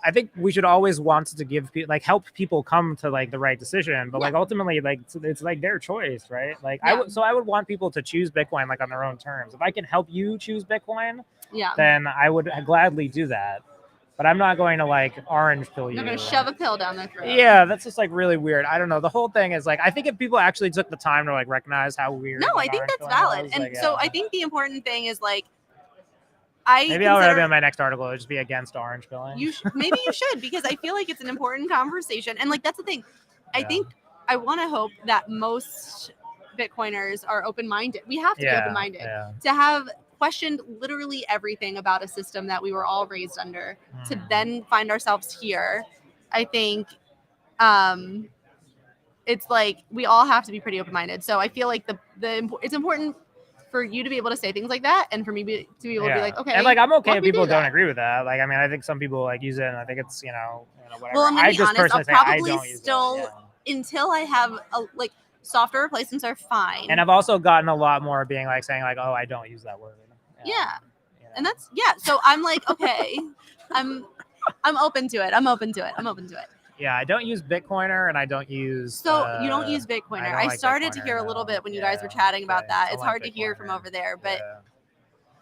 I think we should always want to give people, like, help people come to like the right decision, but like ultimately, like it's like their choice, right? Like I would want people to choose Bitcoin like on their own terms. If I can help you choose Bitcoin, then I would gladly do that. But I'm not going to like orange pill you. You're going to shove a pill down their throat. Yeah, that's just like really weird. I don't know. The whole thing is like, I think if people actually took the time to like recognize how weird. No, I think that's valid. And like, so I think the important thing is like, maybe I'll write in my next article. It'll just be against orange pilling. Maybe you should, because I feel like it's an important conversation. And like, that's the thing. I think I want to hope that most Bitcoiners are open-minded. We have to be open-minded to have questioned literally everything about a system that we were all raised under to then find ourselves here. I think it's like we all have to be pretty open-minded. So I feel like it's important for you to be able to say things like that, and for me to be able to be like, okay. And like, I'm okay if people don't agree with that. Like, I mean, I think some people like use it, and I think it's whatever. Well, I'm gonna be honest. I'll probably still until I have a like software replacements are fine. And I've also gotten a lot more being like saying like, oh, I don't use that word. Yeah. And that's so I'm like, okay, I'm open to it. I'm open to it. Yeah, I don't use Bitcoiner, and I don't use. So you don't use Bitcoiner. I started to hear a little bit when you guys were chatting about that. It's hard to hear from over there, but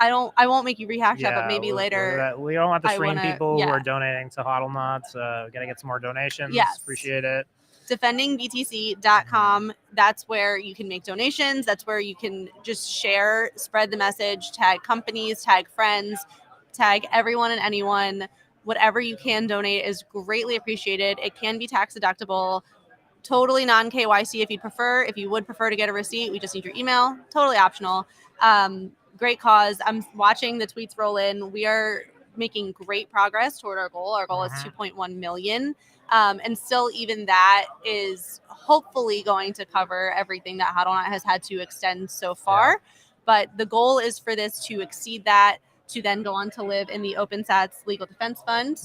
I won't make you rehash that, but maybe later. We don't want to stream people who are donating to Hodlonaut. Gotta get some more donations. Yes. Appreciate it. defendingbtc.com. That's where you can make donations. That's where you can just share, spread the message, tag companies, tag friends, tag everyone and anyone. Whatever you can donate is greatly appreciated. It can be tax deductible, totally non-KYC if you'd prefer. If you would prefer to get a receipt, we just need your email. Totally optional. Great cause. I'm watching the tweets roll in. We are making great progress toward our goal. Our goal is 2.1 million. And still, even that is hopefully going to cover everything that Hodlonaut has had to extend so far. Yeah. But the goal is for this to exceed that, to then go on to live in the OpenSats Legal Defense Fund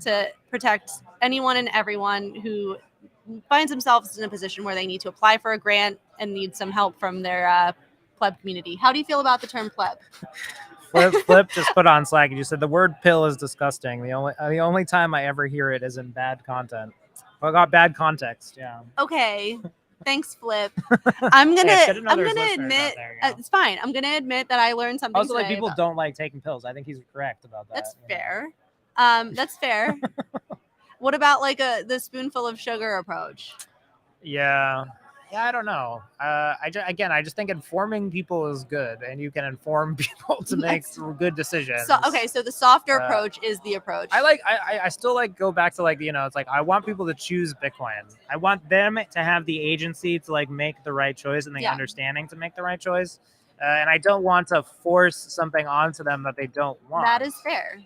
to protect anyone and everyone who finds themselves in a position where they need to apply for a grant and need some help from their pleb community. How do you feel about the term pleb? Flip just put on Slack. You said the word pill is disgusting. The only time I ever hear it is in bad content. I got bad context. Yeah. Okay. Thanks, Flip. I'm gonna admit it's fine. I'm gonna admit that I learned something. Also, like, people don't like taking pills. I think he's correct about that. That's fair. That's fair. What about like the spoonful of sugar approach? Yeah, I don't know. I just think informing people is good, and you can inform people to make good decisions. So the softer approach is the approach. I still like go back to like, it's like I want people to choose Bitcoin. I want them to have the agency to like make the right choice and the understanding to make the right choice. And I don't want to force something onto them that they don't want. That is fair.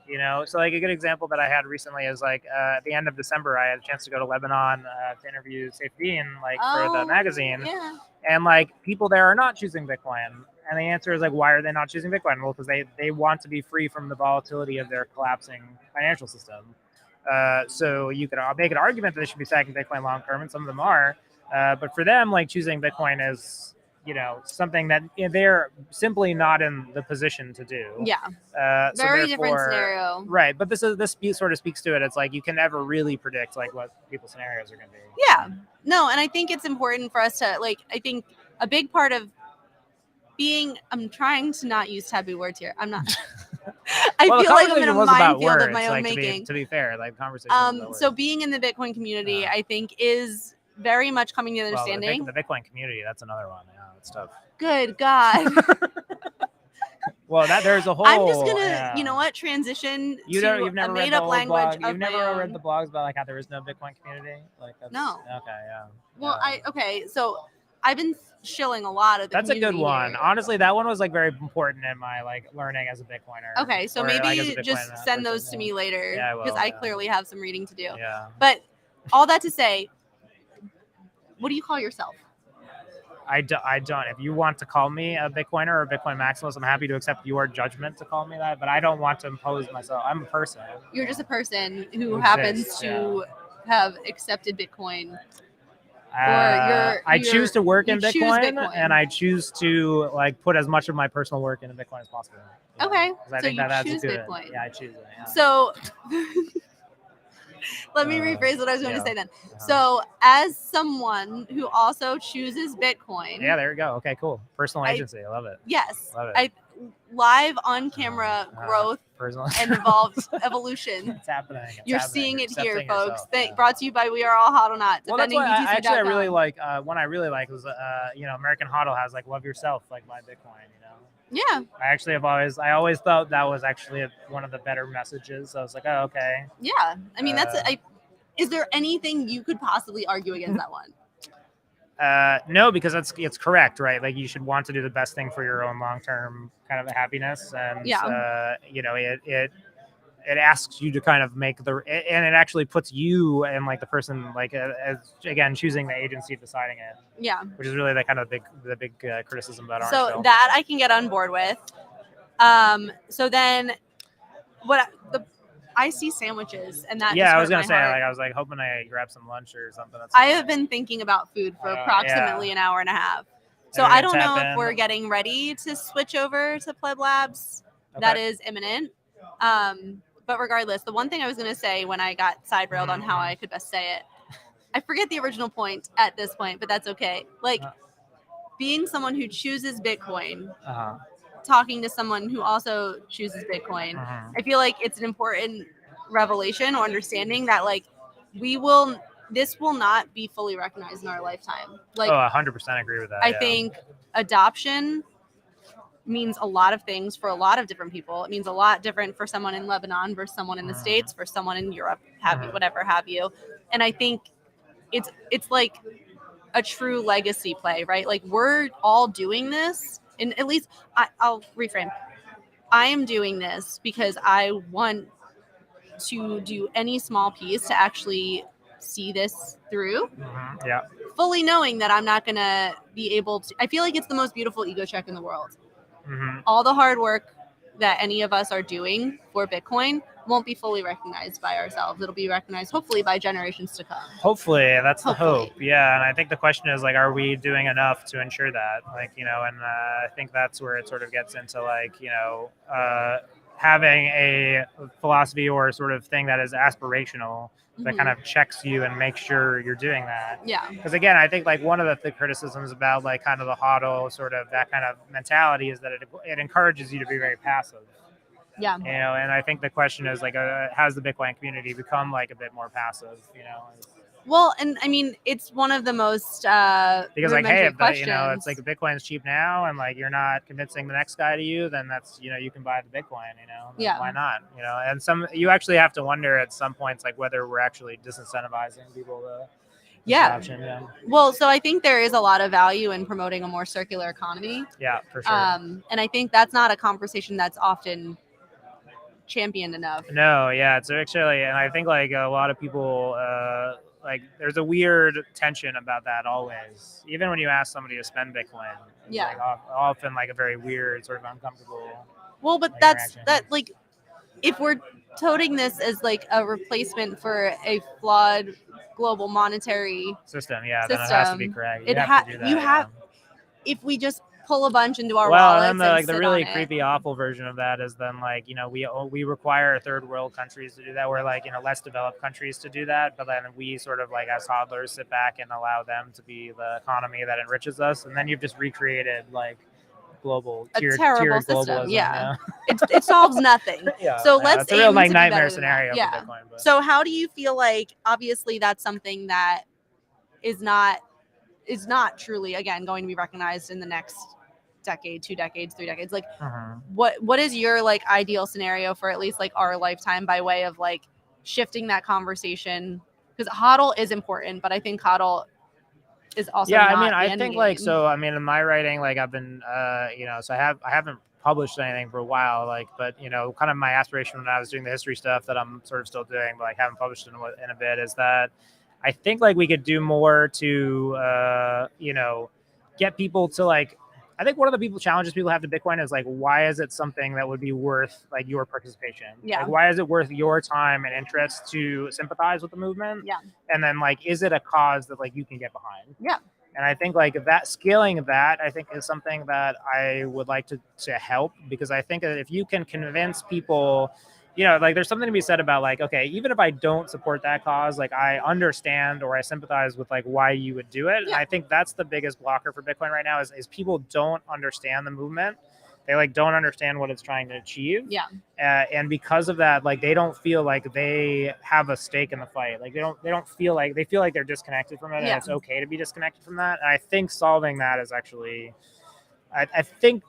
So like a good example that I had recently is like at the end of December, I had a chance to go to Lebanon to interview Saifedean for the magazine. Yeah. And like people there are not choosing Bitcoin. And the answer is like, why are they not choosing Bitcoin? Well, because they want to be free from the volatility of their collapsing financial system. So you could make an argument that they should be stacking Bitcoin long term, and some of them are. But for them, like choosing Bitcoin is something that they're simply not in the position to do. Yeah. Very different scenario. Right. But this sort of speaks to it. It's like you can never really predict like what people's scenarios are going to be. Yeah. No, and I think it's important for us to I think a big part of I'm trying to not use taboo words here. I'm not. I feel like I'm in a minefield of my own making. To be fair, like conversation. So being in the Bitcoin community, I think is very much coming to understanding. The Bitcoin community, that's another one. Yeah, it's tough. Good God. Well, there's a whole. I'm just gonna, transition to a made-up language. You've never read the blogs about like how there is no Bitcoin community? Like that's, no. Okay, yeah. Well, so I've been shilling a lot of the That's a good one. Here. Honestly, that one was like very important in my like learning as a Bitcoiner. Okay, so maybe just send those to me later because I clearly have some reading to do. Yeah. But all that to say, what do you call yourself? I don't. If you want to call me a Bitcoiner or a Bitcoin maximalist, I'm happy to accept your judgment to call me that. But I don't want to impose myself. I'm a person. You're just a person who happens to have accepted Bitcoin. I choose to work in Bitcoin, and I choose to like put as much of my personal work into Bitcoin as possible. Okay, I think that choose Bitcoin. Yeah, I choose it. Yeah. So Let me rephrase what I was going to say then. Uh-huh. So, as someone who also chooses Bitcoin, Yeah, there you go. Okay, cool. Personal agency. I love it. Yes, Love it. Live on camera growth Personal and evolution. It's happening. You're happening. seeing You're it here, accepting folks. yourself. Brought to you by We Are All Hodlonaut. Well, that's why defendingbtc.com. I really like. One I really like was American Hodl has like "Love Yourself" like my Bitcoin. Yeah. I always thought that was actually one of the better messages. So I was like, oh, okay. Yeah, I mean is there anything you could possibly argue against that one? No, because it's correct, right? Like you should want to do the best thing for your own long-term kind of happiness, and it asks you to kind of make and it actually puts you and like the person like as again choosing the agency of deciding it. Yeah, which is really the kind of the big criticism about Orange so Pill. that I can get on board with. So then, I see sandwiches, and that I was gonna say heart. like I was like hoping I grab some lunch or something. I have been thinking about food for approximately an hour and a half. So I don't know if we're getting ready to switch over to Pleb Labs. Okay. That is imminent. But regardless, the one thing I was going to say when I got side railed on how I could best say it, I forget the original point at this point, but that's okay. Like being someone who chooses Bitcoin, talking to someone who also chooses Bitcoin, I feel like it's an important revelation or understanding that like this will not be fully recognized in our lifetime. Like, 100% agree with that. I think adoption means a lot of things for a lot of different people. It means a lot different for someone in Lebanon versus someone in the States, for someone in Europe, whatever have you. And I think it's like a true legacy play, right? Like we're all doing this, and at least I'll reframe. I am doing this because I want to do any small piece to actually see this through. Yeah. Fully knowing that I'm not going to be able to. I feel like it's the most beautiful ego check in the world. All the hard work that any of us are doing for Bitcoin won't be fully recognized by ourselves. It'll be recognized hopefully by generations to come. Hopefully, that's the hope. Yeah, and I think the question is like, are we doing enough to ensure that? Like, and I think that's where it sort of gets into like, having a philosophy or sort of thing that is aspirational that kind of checks you and makes sure you're doing that. Yeah. Because again, I think like one of the criticisms about like kind of the hodl sort of that kind of mentality is that it encourages you to be very passive. Yeah. And I think the question is like, has the Bitcoin community become like a bit more passive? Well, and I mean, it's one of the most because like, hey, questions. It's like Bitcoin's cheap now, and like you're not convincing the next guy to you, then that's you can buy the Bitcoin. Yeah. Why not? And you actually have to wonder at some points like whether we're actually disincentivizing people to. Yeah. Well, so I think there is a lot of value in promoting a more circular economy. Yeah, for sure. And I think that's not a conversation that's often championed enough. No, yeah, it's actually, and I think like a lot of people. Like there's a weird tension about that always. Even when you ask somebody to spend Bitcoin, like often like a very weird, sort of uncomfortable. Well, but that's like if we're toting this as like a replacement for a flawed global monetary system, then it has to be correct. You have to do that. If we just pull a bunch into our wallets. And then the really creepy, awful version of that is then like we require third world countries to do that. We're like less developed countries to do that, but then we sort of like as hodlers sit back and allow them to be the economy that enriches us, and then you've just recreated like global terrible system. Globalism. Yeah, it solves nothing. So let's. It's a real like nightmare scenario for Bitcoin. But. So how do you feel like? Obviously, that's something that is not truly again going to be recognized in the next decade, 2 decades, 3 decades. Like what is your like ideal scenario for at least like our lifetime by way of like shifting that conversation? Because hodl is important, but I think hodl is also I think like in my writing, like I've been so I haven't published anything for a while, like, but kind of my aspiration when I was doing the history stuff that I'm sort of still doing, but like haven't published in a bit, is that I think like we could do more to get people to like. I think one of the challenges people have to Bitcoin is like, why is it something that would be worth like your participation? Yeah. Like, why is it worth your time and interest to sympathize with the movement? Yeah. And then like, is it a cause that like you can get behind? Yeah. And I think like that scaling that I think is something that I would like to help, because I think that if you can convince people you know, like there's something to be said about like, okay, even if I don't support that cause, like I understand or I sympathize with like why you would do it. And I think that's the biggest blocker for Bitcoin right now is people don't understand the movement. They like don't understand what it's trying to achieve. Yeah. And because of that, like they don't feel like they have a stake in the fight. Like they don't feel like they're disconnected from it, and it's okay to be disconnected from that. And I think solving that is actually, I think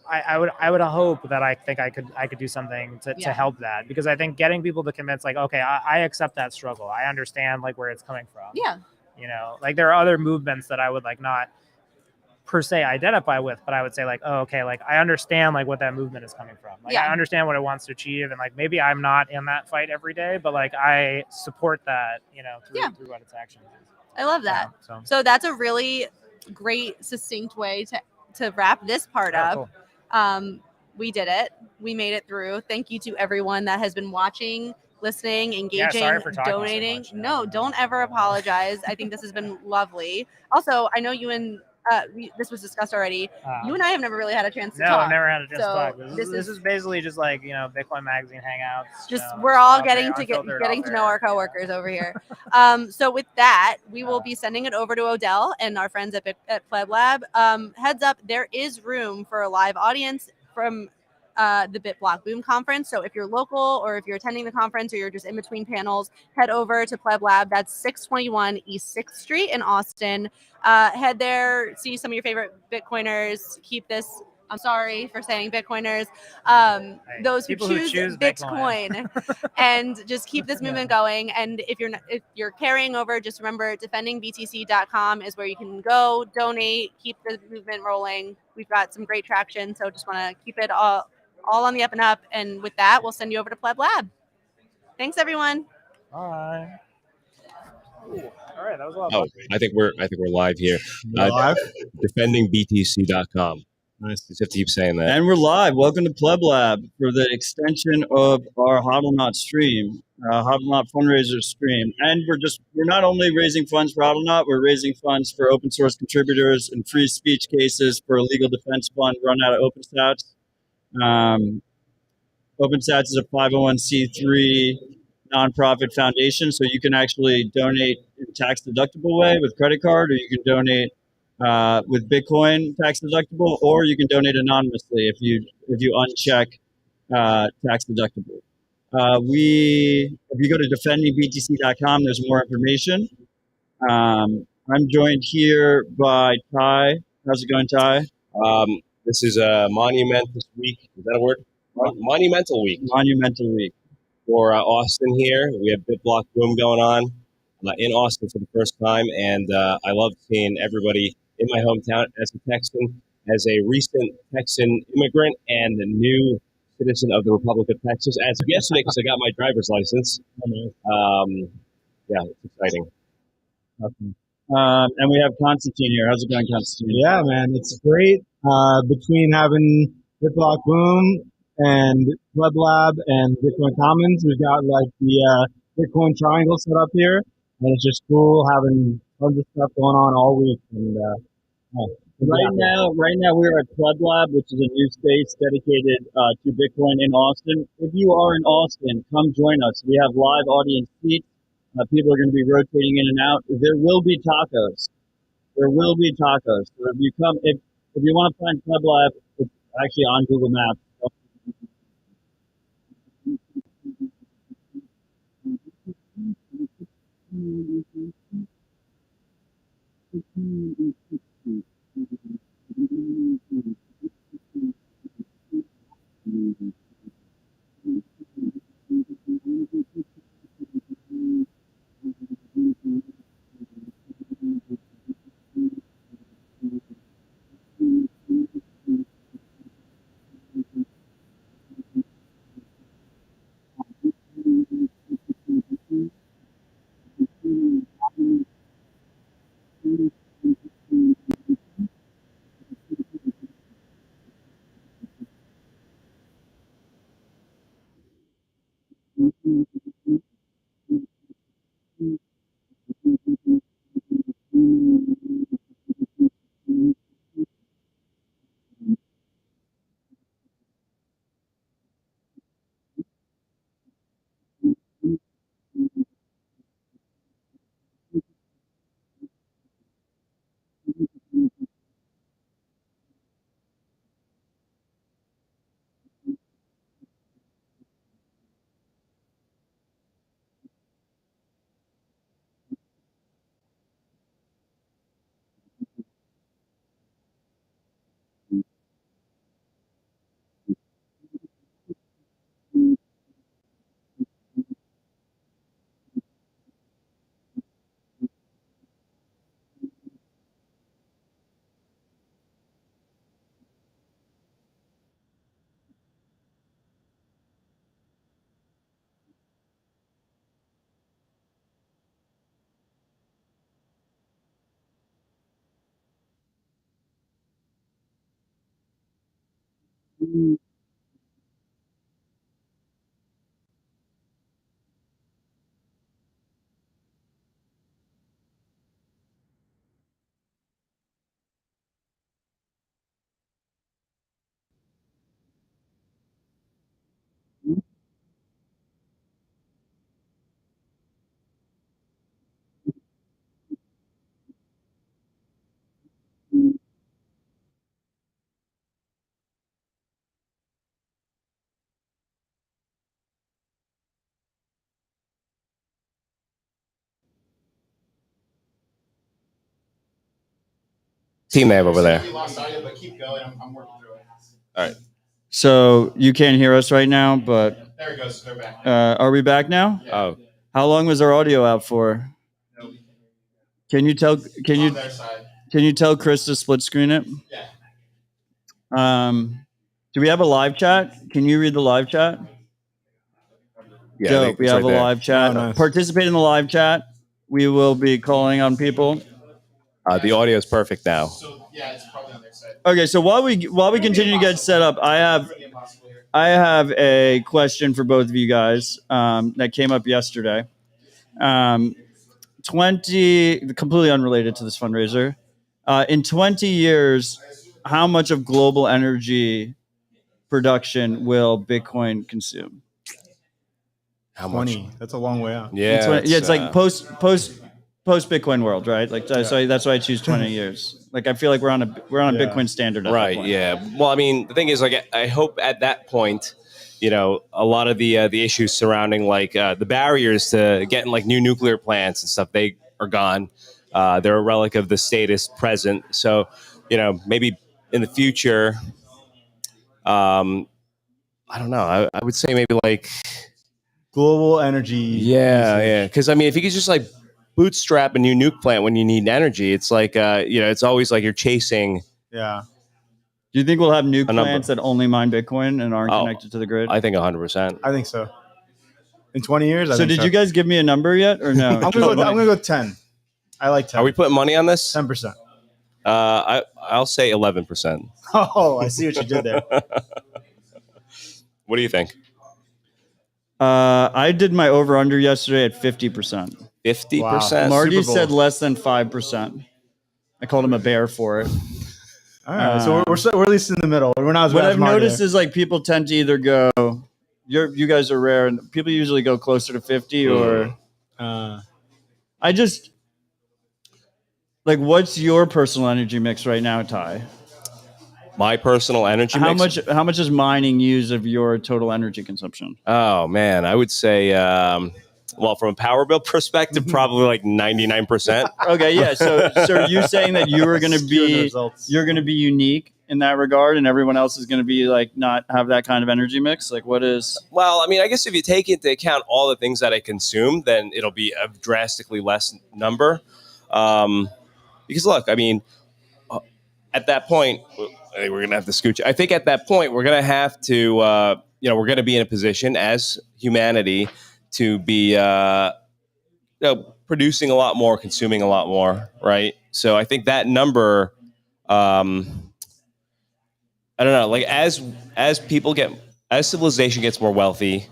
I would hope that I could do something to help that, because I think getting people to convince like, okay, I accept that struggle. I understand like where it's coming from. Yeah. You know, like there are other movements that I would like not per se identify with, but I would say like, oh, okay, like I understand like what that movement is coming from. Like I understand what it wants to achieve, and like maybe I'm not in that fight every day, but like I support that, you know, through what its actions is. I love that. Yeah, so that's a really great, succinct way to wrap this part up. Cool. We did it. We made it through. Thank you to everyone that has been watching, listening, engaging, sorry for talking donating. so much. No, don't ever apologize. I think this has been lovely. Also, I know you and this was discussed already. You and I have never really had a chance to talk. No, I've never had a chance to talk. This is basically just like, you know, Bitcoin Magazine hangouts. Just we're all getting to know our coworkers over here. So with that, we will be sending it over to Odell and our friends at Pleb Lab. Heads up, there is room for a live audience from the BitBlock Boom conference. So if you're local or if you're attending the conference or you're just in between panels, head over to Pleb Lab. That's 621 East 6th Street in Austin. Head there, see some of your favorite Bitcoiners. Keep this, I'm sorry for saying Bitcoiners, those who choose Bitcoin and just keep this movement going. And if you're carrying over, just remember defendingbtc.com is where you can go, donate, keep the movement rolling. We've got some great traction, so just want to keep it all on the up and up. And with that, we'll send you over to Pleb Lab. Thanks, everyone. Bye. Ooh, all right, that was a lot. Oh, I think we're live here. Live? Defendingbtc.com. Nice. Just have to keep saying that. And we're live. Welcome to Pleb Lab for the extension of our Hodlonaut stream, Hodlonaut Fundraiser stream. And we're not only raising funds for Hodlonaut, we're raising funds for open source contributors and free speech cases for a legal defense fund run out of OpenStats. OpenStats is a 501c3 nonprofit foundation, so you can actually donate in a tax-deductible way with credit card, or you can donate with Bitcoin tax-deductible, or you can donate anonymously if you uncheck tax-deductible. If you go to defendingbtc.com, there's more information. I'm joined here by Ty. How's it going, Ty? This is a monumentous week. Is that a word? Monumental week. Monumental week. For Austin here. We have BitBlock Boom going on in Austin for the first time, and I love seeing everybody in my hometown as a Texan, as a recent Texan immigrant and a new citizen of the Republic of Texas as of yesterday, because I got my driver's license. Yeah, it's exciting. Awesome. And we have Constantine here. How's it going, Constantine? Yeah, man, it's great. Between having BitBlock Boom and Pleb Lab and Bitcoin Commons, we've got like the Bitcoin Triangle set up here, and it's just cool having tons of stuff going on all week. And right now we're at Pleb Lab, which is a new space dedicated to Bitcoin in Austin. If you are in Austin, come join us. We have live audience seats. People are going to be rotating in and out. There will be tacos. So if you come, if you want to find Pleb Lab, it's actually on Google Maps. Team they have over there. We lost audio, but keep going. I'm working through it. All right. So you can't hear us right now, but There it goes. They're back. are we back now? Oh, How long was our audio out for? Can you tell? Can On you their side. can you tell Chris to split screen it? Yeah. Do we have a live chat? Can you read the live chat? yeah. Dope. We it's have right a there. live chat. Oh, nice. Participate in the live chat. We will be calling on people. The audio is perfect now. So yeah, it's probably on their side. Okay, so while we continue to get set up, I have a question for both of you guys that came up yesterday. 20 completely unrelated to this fundraiser. In 20 years, how much of global energy production will Bitcoin consume? How much? 20. That's a long way out. Yeah. It's like post Bitcoin world, right? Like so that's why I choose 20 years. Like I feel like we're on a Yeah. Bitcoin standard at that Right. point. Yeah. Well, I mean, the thing is, like, I hope at that point, you know, a lot of the issues surrounding like the barriers to getting like new nuclear plants and stuff, they are gone. They're a relic of the status present. So, you know, maybe in the future, I don't know. I would say maybe like Global energy. yeah. Because I mean, if you could just like bootstrap a new nuke plant when you need energy, it's like you know, it's always like you're chasing. Yeah. Do you think we'll have nuke A number. plants that only mine Bitcoin and aren't connected to the grid? I think 100%. I think so. In 20 years, I So think did you guys give me a number yet or no? I'm gonna go 10. I like 10. Are we putting money on this? 10%. I'll say 11%. Oh, I see what you did there. What do you think? I did my over under yesterday at 50%. 50%. Marty Super Bowl. said less than 5%. I called him a bear for it. All right, so we're at least in the middle. We're not as What bad as I've Marty noticed there. is like people tend to either go, you guys are rare, and people usually go closer to 50 or I just like. What's your personal energy mix right now, Ty? My personal energy mix? How much does mining use of your total energy consumption? Oh, man. I would say, well, from a power bill perspective, probably like 99%. Okay, yeah. So are you saying that you're going to Skewing the be results. unique in that regard, and everyone else is going to be like not have that kind of energy mix? Like, what is? Well, I mean, I guess if you take into account all the things that I consume, then it'll be a drastically less number. Because look, I mean, at that point, I think we're going to have to scooch. I think at that point, we're going to have to, you know, we're going to be in a position as humanity to be, you know, producing a lot more, consuming a lot more, right? So I think that number, I don't know, like as civilization gets more wealthy,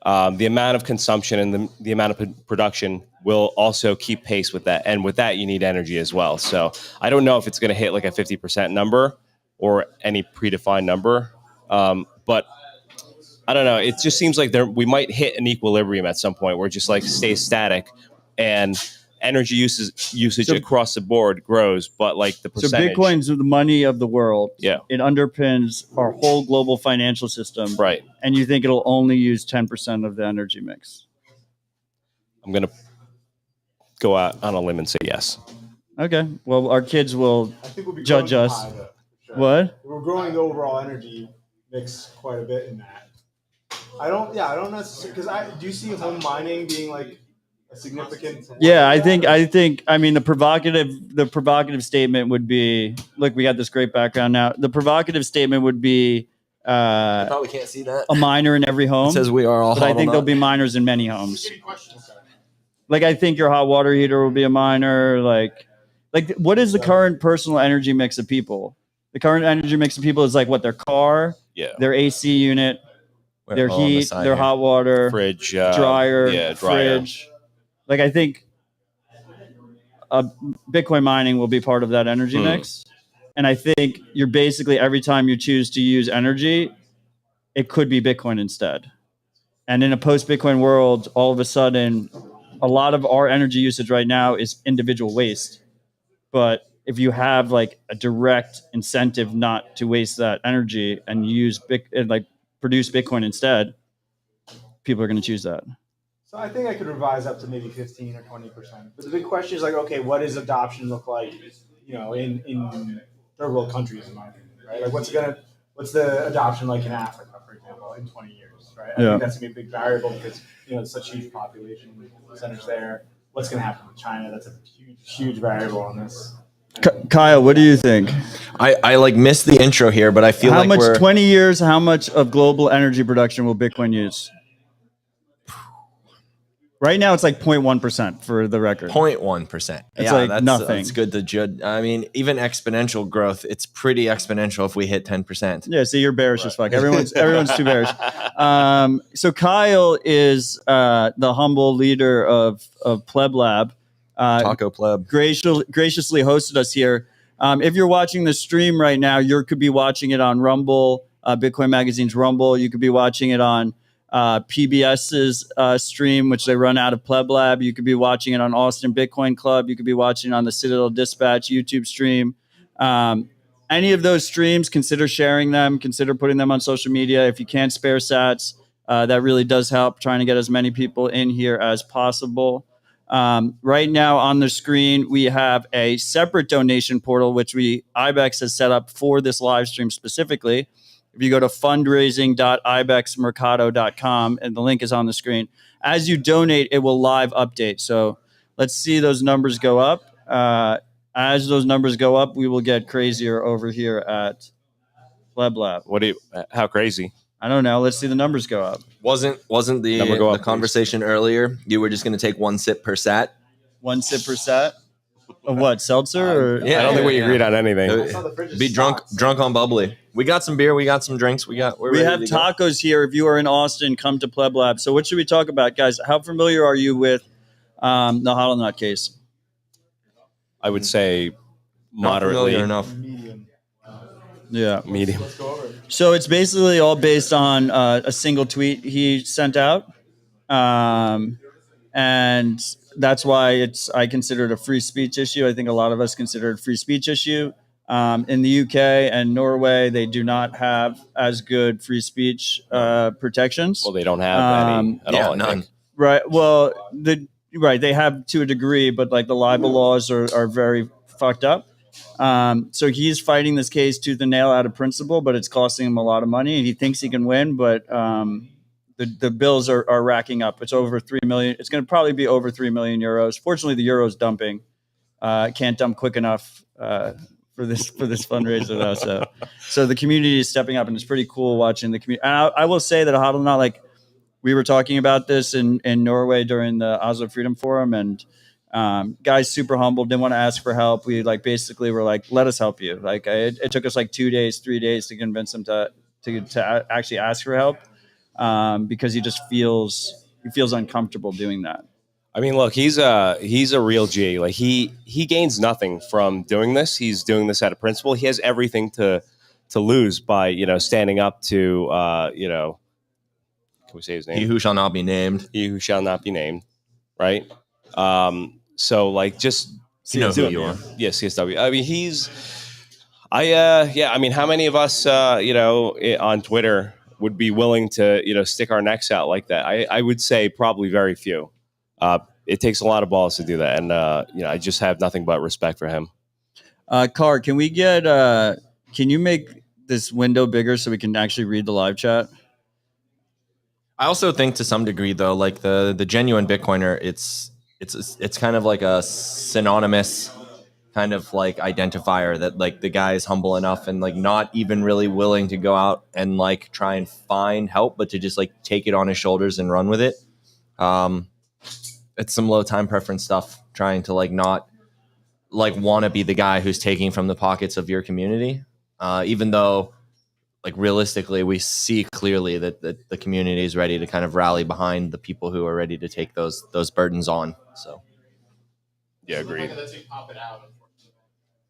the amount of consumption and the amount of production will also keep pace with that. And with that, you need energy as well. So I don't know if it's going to hit like a 50% number or any predefined number. But I don't know. It just seems like we might hit an equilibrium at some point where it just like stays static and energy usage across the board grows, but like the percentage. So Bitcoin's the money of the world. Yeah. It underpins our whole global financial system. Right. And you think it'll only use 10% of the energy mix? I'm going to go out on a limb and say yes. Okay. Well, our kids will I think we'll be judge growing us. high, though, for sure. What? We're growing the overall energy mix quite a bit in that. I don't necessarily because do you see home mining being like a significant? Yeah, I think. I mean, the provocative statement would be. Look, we got this great background now. The provocative statement would be. Probably can't see that. A miner in every home. It says we are all. But I think Hodlonaut. there'll be miners in many homes. Like I think your hot water heater will be a miner. Like what is the current personal energy mix of people? The current energy mix of people is like what their car, their AC unit, their heat, their hot water, fridge, dryer, fridge. Like I think Bitcoin mining will be part of that energy mix. And I think you're basically, every time you choose to use energy, it could be Bitcoin instead. And in a post-Bitcoin world, all of a sudden, a lot of our energy usage right now is individual waste. But if you have like a direct incentive not to waste that energy and use produce Bitcoin instead, people are going to choose that. So I think I could revise up to maybe 15 or 20%. But the big question is like, okay, what does adoption look like, in third world countries, in my opinion, right? Like what's the adoption like in Africa, for example, in 20 years, right? I think that's gonna be a big variable because, it's such huge population centers there. What's gonna happen with China? That's a huge variable on this. Kyle, what do you think? I like missed the intro here, but I feel how much 20 years, how much of global energy production will Bitcoin use? Right now, it's like 0.1% for the record. 0.1%. It's like nothing. That's good to judge. I mean, even exponential growth, it's pretty exponential if we hit 10%. Yeah, see, you're bearish as fuck. Everyone's too bearish. So Kyle is the humble leader of Pleb Lab. Taco Pleb. Graciously hosted us here. If you're watching the stream right now, you could be watching it on Rumble, Bitcoin Magazine's Rumble. You could be watching it on PBS's stream, which they run out of Pleb Lab. You could be watching it on Austin Bitcoin Club. You could be watching it on the Citadel Dispatch YouTube stream. Any of those streams, consider sharing them. Consider putting them on social media. If you can't spare sats, that really does help trying to get as many people in here as possible. Right now on the screen, we have a separate donation portal, which IBEX has set up for this live stream specifically. If you go to fundraising.ibexmercado.com, and the link is on the screen, as you donate, it will live update. So let's see those numbers go up. As those numbers go up, we will get crazier over here at Pleb Lab. How crazy? I don't know. Let's see the numbers go up. Wasn't the conversation earlier? You were just going to take one sip per sat. 1 sip per sat of what? Seltzer? I don't think we agreed on anything. Be drunk on bubbly. We got some beer. We got some drinks. We have tacos here. If you are in Austin, come to Pleb Lab. So what should we talk about, guys? How familiar are you with the Hodlonaut case? I would say moderately enough. Medium. Yeah, medium. Let's go over it. So it's basically all based on a single tweet he sent out, and that's why I consider it a free speech issue. I think a lot of us consider it a free speech issue. In the UK and Norway, they do not have as good free speech protections. Well, they don't have any at all. None. Right. Well, they have to a degree, but like the libel laws are very fucked up. So he's fighting this case tooth and nail out of principle, but it's costing him a lot of money, and he thinks he can win, but the bills are racking up. It's over 3 million. It's going to probably be over 3 million euros. Fortunately, the euro's dumping. Can't dump quick enough for this fundraiser though. So the community is stepping up, and it's pretty cool watching the community. And I will say that Hodlonaut, like we were talking about this in Norway during the Oslo Freedom Forum, and guys super humble, didn't want to ask for help. We basically were like, let us help you. Like it took us like 2 days, 3 days to convince him to actually ask for help, because he feels uncomfortable doing that. I mean, look, he's a real G. Like he gains nothing from doing this. He's doing this out of principle. He has everything to lose by standing up to can we say his name? He who shall not be named. He who shall not be named. Right. So like just you know who you are. Yes, CSW. I mean, I mean, how many of us on Twitter would be willing to stick our necks out like that? I would say probably very few. It takes a lot of balls to do that, and I just have nothing but respect for him. Car, can we get? Can you make this window bigger so we can actually read the live chat? I also think to some degree, though, like the genuine Bitcoiner, it's kind of like a synonymous kind of like identifier that like the guy is humble enough and like not even really willing to go out and like try and find help, but to just like take it on his shoulders and run with it. It's some low time preference stuff, trying to like not like want to be the guy who's taking from the pockets of your community, even though like realistically, we see clearly that the community is ready to kind of rally behind the people who are ready to take those burdens on. So, Yeah, agreed.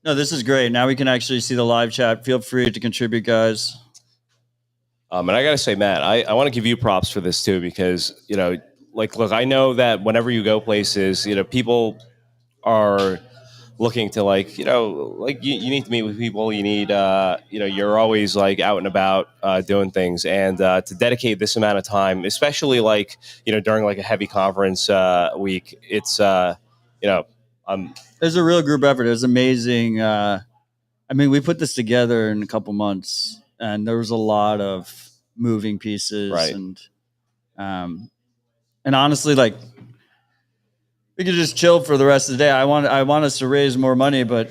No, this is great. Now we can actually see the live chat. Feel free to contribute, guys. And I gotta say, Matt, I want to give you props for this too, because like, look, I know that whenever you go places, people are looking to like you need to meet with people. You need you're always like out and about doing things, and to dedicate this amount of time, especially like during like a heavy conference week, it's There's a real group effort. It was amazing. I mean, we put this together in a couple months, and there was a lot of moving pieces, Right. and honestly, like we could just chill for the rest of the day. I want us to raise more money, but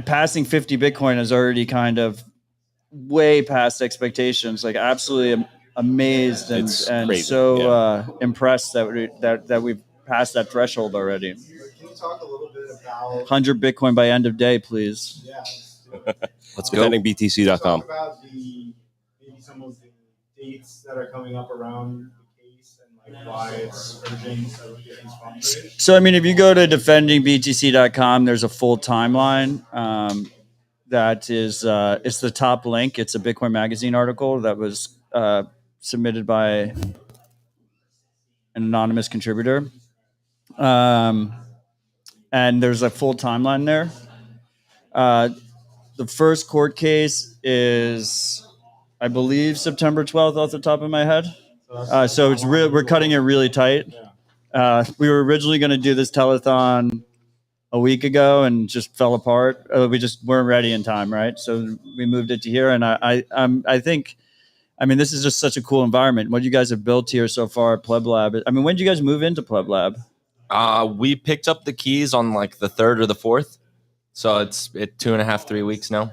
passing 50 Bitcoin is already kind of way past expectations. Like absolutely amazed and crazy, so impressed that we've passed that threshold already. Can you talk a little bit about 100 Bitcoin by end of day, please? Yeah. let's go. DefendingBTC.com. Talk about maybe some of the dates that are coming up around the case and like why it's urgent to get these funds raised. So, I mean, if you go to defendingbtc.com, there's a full timeline. That is, it's the top link. It's a Bitcoin Magazine article that was submitted by an anonymous contributor. And there's a full timeline there. The first court case is, I believe, September 12th off the top of my head. So it's we're cutting it really tight. We were originally going to do this telethon a week ago and just fell apart. We just weren't ready in time, right? So we moved it to here, and I think, I mean, this is just such a cool environment. What you guys have built here so far at Pleb Lab. I mean, when did you guys move into Pleb Lab? We picked up the keys on like the 3rd or the 4th, so it's 2.5, 3 weeks now.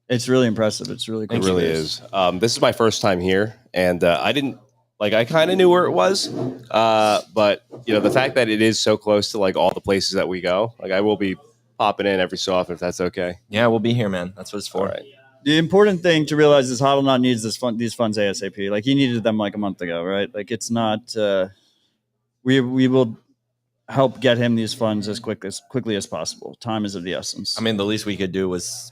It's really impressive. It's really cool. It really is. This is my first time here, and I didn't I kind of knew where it was, but the fact that it is so close to like all the places that we go, like I will be popping in every so often if that's okay. Yeah, we'll be here, man. That's what it's for. All right. The important thing to realize is Hodlonaut needs these funds ASAP. Like he needed them like a month ago, right? Like it's not. We will help get him these funds as quickly as possible. Time is of the essence. I mean, the least we could do was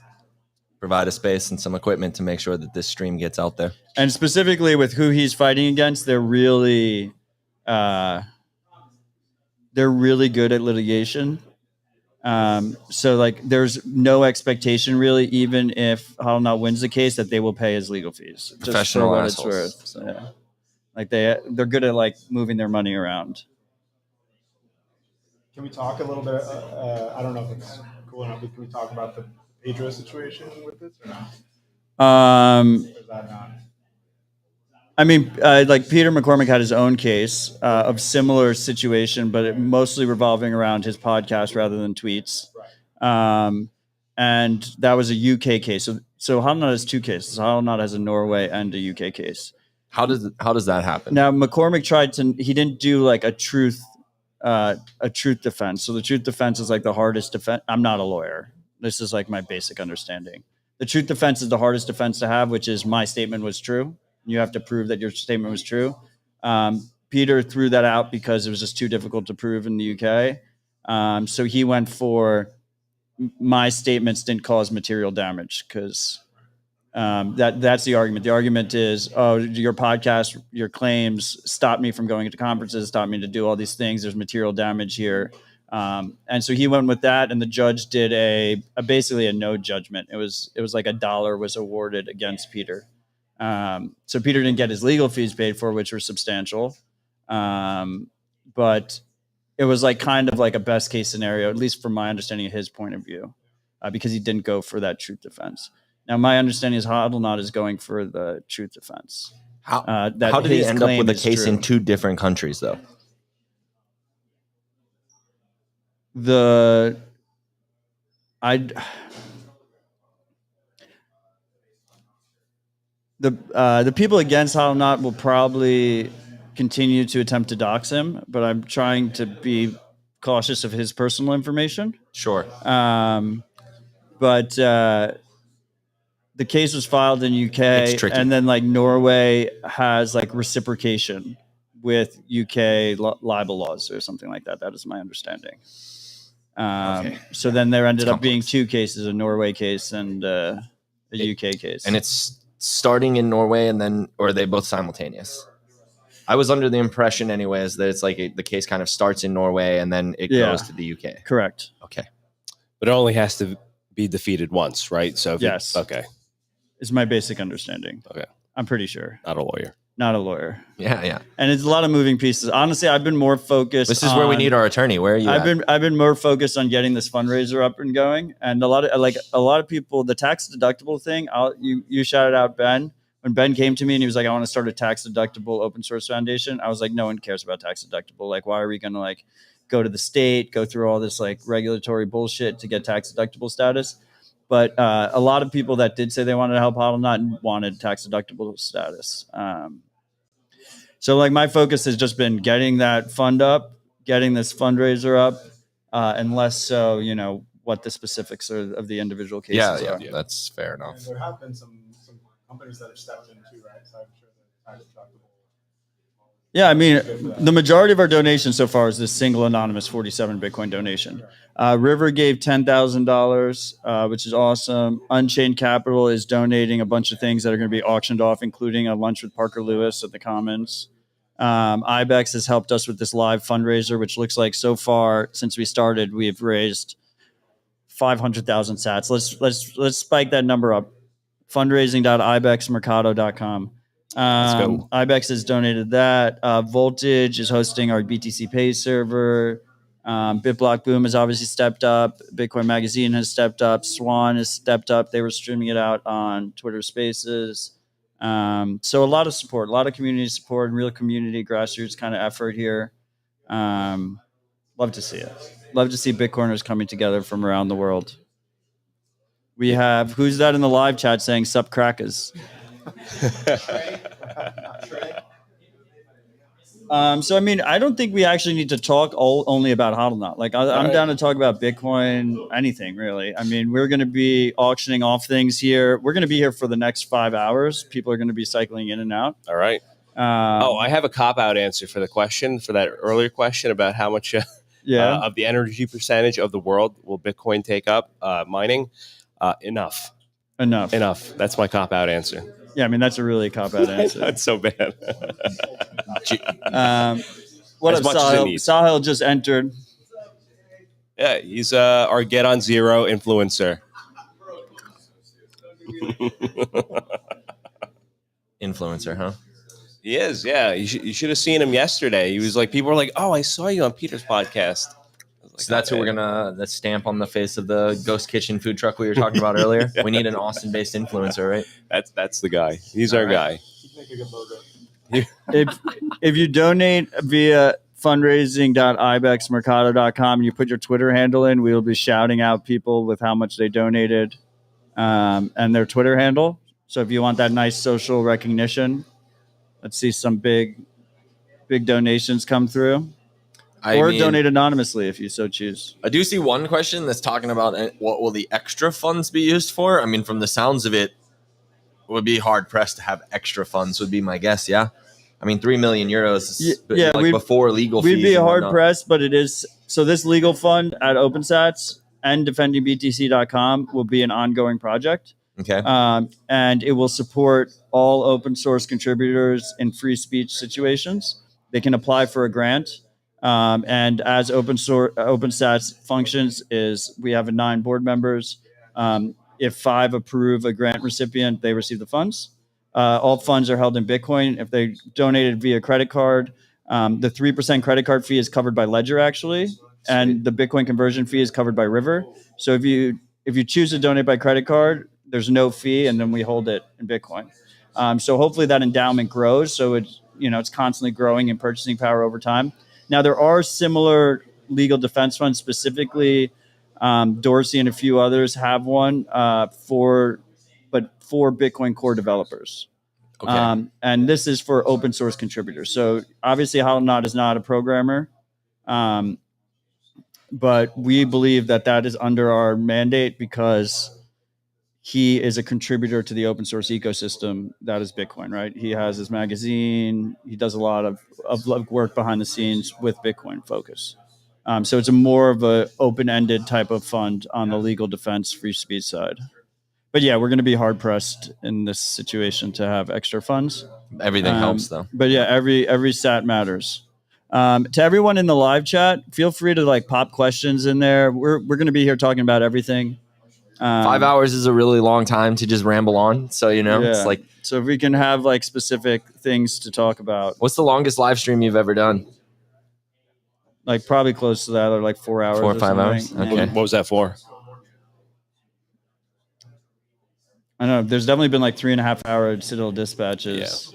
provide a space and some equipment to make sure that this stream gets out there. And specifically with who he's fighting against, they're really good at litigation. So like there's no expectation really, even if Hodlonaut wins the case, that they will pay his legal fees. Professional just for what assholes. it's worth. So, yeah. Like they're good at like moving their money around. Can we talk a little bit? I don't know if it's cool enough, but can we talk about the Pedro situation with this or not? Or is that not? I mean, like Peter McCormick had his own case of similar situation, but it mostly revolving around his podcast rather than tweets. Right. And that was a UK case. So Hodlonaut has two cases. Hodlonaut has a Norway and a UK case. How does that happen? Now McCormick he didn't do like a truth defense. So the truth defense is like the hardest defense. I'm not a lawyer. This is like my basic understanding. The truth defense is the hardest defense to have, which is my statement was true. You have to prove that your statement was true. Peter threw that out because it was just too difficult to prove in the UK. So he went for my statements didn't cause material damage because that's the argument. The argument is, oh, your podcast, your claims stopped me from going to conferences, stopped me to do all these things. There's material damage here. And so he went with that, and the judge did basically a no judgment. It was like $1 was awarded against Peter. So Peter didn't get his legal fees paid for, which were substantial. But it was like kind of like a best case scenario, at least from my understanding of his point of view, because he didn't go for that truth defense. Now, my understanding is Hodlonaut is going for the truth defense. How did he end up with a case in 2 different countries, though? The people against Hodlonaut will probably continue to attempt to dox him, but I'm trying to be cautious of his personal information. Sure. But the case was filed in It's UK, tricky. and then like Norway has like reciprocation with UK libel laws or something like that. That is my understanding. Okay. So then there ended It's up being complex. 2 cases, a Norway case and a UK case. And it's starting in Norway, and then, or are they both simultaneous? I was under the impression, anyways, that it's like the case kind of starts in Norway and then it goes to the UK. Correct. Okay. But it only has to be defeated once, right? So Yes. Okay. Is my basic understanding. Okay. I'm pretty sure. Not a lawyer. Not a lawyer. Yeah. And it's a lot of moving pieces. Honestly, I've been more focused. This is where we need our attorney. Where are you? I've been more focused on getting this fundraiser up and going. And a lot of people, the tax deductible thing. You shouted out Ben. When Ben came to me and he was like, "I want to start a tax deductible open source foundation," I was like, "No one cares about tax deductible. Like, why are we going to like go to the state, go through all this like regulatory bullshit to get tax deductible status?" But a lot of people that did say they wanted to help Hodlonaut wanted tax deductible status. So like my focus has just been getting that fund up, getting this fundraiser up, and less so, what the specifics of the individual cases are. Yeah, that's fair enough. And there have been some companies that have stepped in too, right? So I'm sure the tax deductible. Yeah, I mean, the majority of our donations so far is this single anonymous 47 Bitcoin donation. River gave $10,000, which is awesome. Unchained Capital is donating a bunch of things that are going to be auctioned off, including a lunch with Parker Lewis at the Commons. Ibex has helped us with this live fundraiser, which looks like so far since we started, we've raised 500,000 sats. Let's spike that number up. Fundraising.ibexmercado.com. Let's go. Ibex has donated that. Voltage is hosting our BTC Pay server. BitBlock Boom has obviously stepped up. Bitcoin Magazine has stepped up. Swan has stepped up. They were streaming it out on Twitter Spaces. So a lot of support, a lot of community support, and real community grassroots kind of effort here. Love to see it. Love to see Bitcoiners coming together from around the world. We have, who's that in the live chat saying sup crackers? So, I mean, I don't think we actually need to talk only about Hodlonaut. Like, I'm down to talk about Bitcoin, anything really. I mean, we're going to be auctioning off things here. We're going to be here for the next 5 hours. People are going to be cycling in and out. All right. I have a cop-out answer for the question, for that earlier question about how much of the energy percentage of the world will Bitcoin take up mining. Enough. That's my cop-out answer. Yeah, I mean, that's a really cop-out answer. That's so bad. What As up, much as it Sahil? needs. Sahil just entered. Yeah, he's our Get on Zero influencer. Influencer, huh? He is, yeah. You should have seen him yesterday. He was like, people were like, "Oh, I saw you on Peter's podcast." Like, So that's who we're the stamp on the face of the Ghost Kitchen food truck we were talking about earlier. We need an Austin-based influencer, right? That's the guy. He's our guy. If you donate via fundraising.ibexmercado.com and you put your Twitter handle in, we will be shouting out people with how much they donated and their Twitter handle. So if you want that nice social recognition, let's see some big donations come through. Donate anonymously if you so choose. I do see one question that's talking about what will the extra funds be used for. I mean, from the sounds of it, would be hard pressed to have extra funds. Would be my guess. Yeah, I mean, 3 million euros. Before legal fees. We'd be hard pressed, but it is so. This legal fund at OpenSats and defendingbtc.com will be an ongoing project. Okay, and it will support all open source contributors in free speech situations. They can apply for a grant. And as OpenStats functions is we have 9 board members. If 5 approve a grant recipient, they receive the funds. All funds are held in Bitcoin. If they donated via credit card, the 3% credit card fee is covered by Ledger actually, and the Bitcoin conversion fee is covered by River. So if you choose to donate by credit card, there's no fee, and then we hold it in Bitcoin. So hopefully that endowment grows. So it's constantly growing in purchasing power over time. Now, there are similar legal defense funds, specifically Dorsey and a few others have one for Bitcoin core developers. Okay. And this is for open source contributors. So obviously, Hodlonaut is not a programmer, but we believe that is under our mandate because he is a contributor to the open source ecosystem that is Bitcoin, right? He has his magazine. He does a lot of work behind the scenes with Bitcoin focus. So it's a more of a open-ended type of fund on the legal defense free speech side. But yeah, we're going to be hard pressed in this situation to have extra funds. Everything helps though. But yeah, every stat matters. To everyone in the live chat, feel free to like pop questions in there. We're going to be here talking about everything. 5 hours is a really long time to just ramble on. So, it's like, so if we can have like specific things to talk about, what's the longest live stream you've ever done? like probably close to that, or like 4 hours 4 or 5 something. hours. Okay. What was that for? I know there's definitely been like 3.5 hour Citadel dispatches.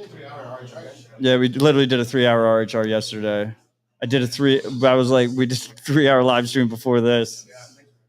Yeah, we literally did a 3 hour RHR yesterday. We did a 3-hour live stream before this.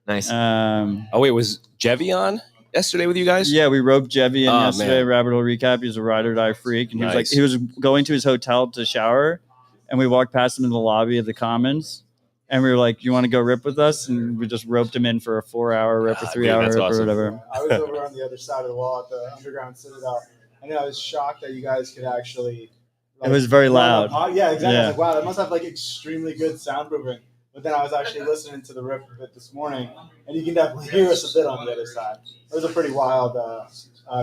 Nice. Was Jevy on yesterday with you guys? Yeah, we roped Jevy in yesterday. Man. Rabbit Hole Recap. He's a ride or die freak, and Nice. he was going to his hotel to shower, and we walked past him in the lobby of the Commons, and we were like, "You want to go rip with us?" And we just roped him in for a 4 hour rip or 3 hour rip or whatever. I was over on the other side of the wall at the underground Citadel, and I was shocked that you guys could actually. It was very loud. Yeah, exactly. Yeah. I was like, wow, that must have like extremely good soundproofing. But then I was actually listening to the rip of it this morning, and you can definitely hear us a bit on the other side. It was a pretty wild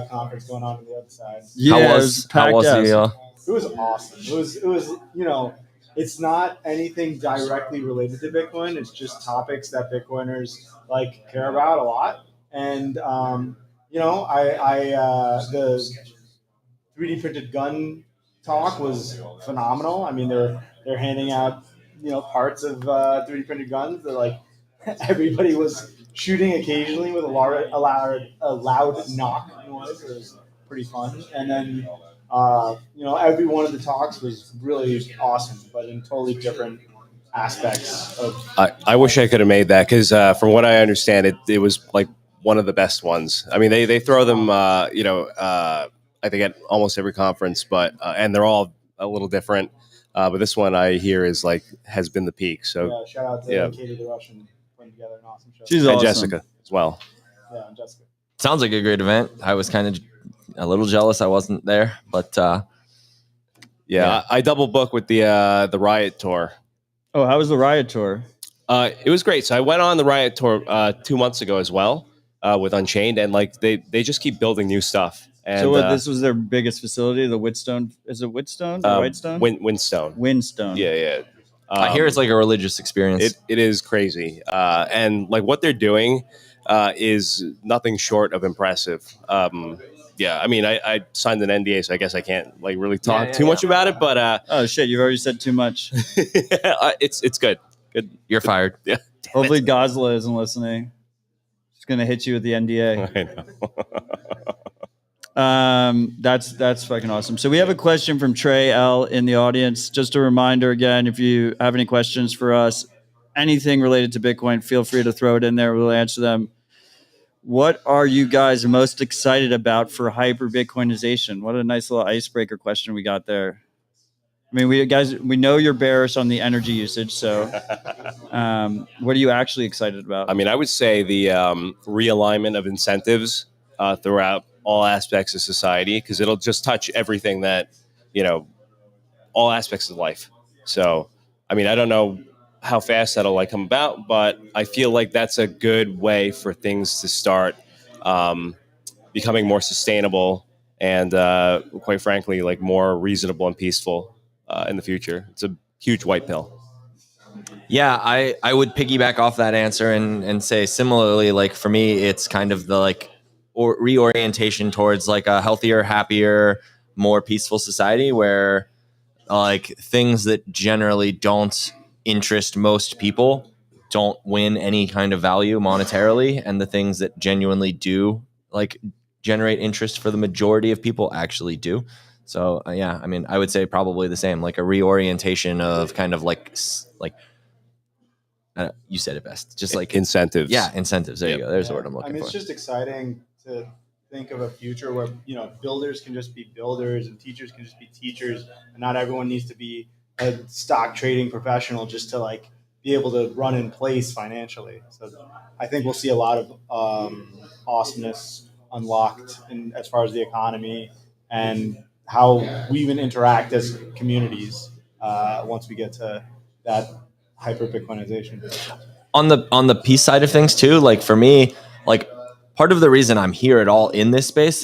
conference going on the other side. Yeah, how was the? It was awesome. It was it's not anything directly related to Bitcoin. It's just topics that Bitcoiners like care about a lot. And the 3D printed gun talk was phenomenal. I mean, they're handing out parts of 3D printed guns that like everybody was shooting occasionally with a loud knock noise. It was pretty fun. And then every one of the talks was really awesome, but in totally different aspects of. I wish I could have made that because from what I understand, it was like one of the best ones. I mean, they throw them, I think at almost every conference, but and they're all a little different. But this one I hear has been the peak. So yeah, shout out to Katie the Russian putting together an awesome show. She's and awesome. Jessica as well. Yeah, and Jessica. Sounds like a great event. I was kind of a little jealous I wasn't there, but yeah. I double booked with the Riot Tour. Oh, how was the Riot Tour? It was great. So I went on the Riot Tour 2 months ago as well with Unchained, and like they just keep building new stuff. And, so this was their biggest facility, the Whitstone. Is it Whitstone or Whitestone? Windstone. Windstone. Yeah. I hear it's like a religious experience. It is crazy, and like what they're doing is nothing short of impressive. Yeah, I mean, I signed an NDA, so I guess I can't like really talk too much about it. But oh shit, you've already said too much. It's good. Good. You're fired. Yeah. Hopefully Gosla isn't listening. She's gonna hit you with the NDA. I know. That's fucking awesome. So we have a question from Trey L in the audience. Just a reminder again, if you have any questions for us, anything related to Bitcoin, feel free to throw it in there. We'll answer them. What are you guys most excited about for hyper Bitcoinization? What a nice little icebreaker question we got there. I mean, we know you're bearish on the energy usage. So what are you actually excited about? I mean, I would say the realignment of incentives throughout all aspects of society, because it'll just touch everything that, all aspects of life. So, I mean, I don't know how fast that'll like come about, but I feel like that's a good way for things to start becoming more sustainable and quite frankly, like more reasonable and peaceful in the future. It's a huge white pill. Yeah, I would piggyback off that answer and say similarly, like for me, it's kind of the like reorientation towards like a healthier, happier, more peaceful society where like things that generally don't interest most people don't win any kind of value monetarily, and the things that genuinely do like generate interest for the majority of people actually do. So yeah, I mean, I would say probably the same, like a reorientation of kind of like you said it best, just like incentives. Yeah, incentives. There you go. There's the word I'm looking for. It's just exciting to think of a future where builders can just be builders and teachers can just be teachers, and not everyone needs to be a stock trading professional just to like be able to run in place financially. So I think we'll see a lot of awesomeness unlocked in as far as the economy and how we even interact as communities once we get to that hyper Bitcoinization. On the peace side of things too, like for me, like part of the reason I'm here at all in this space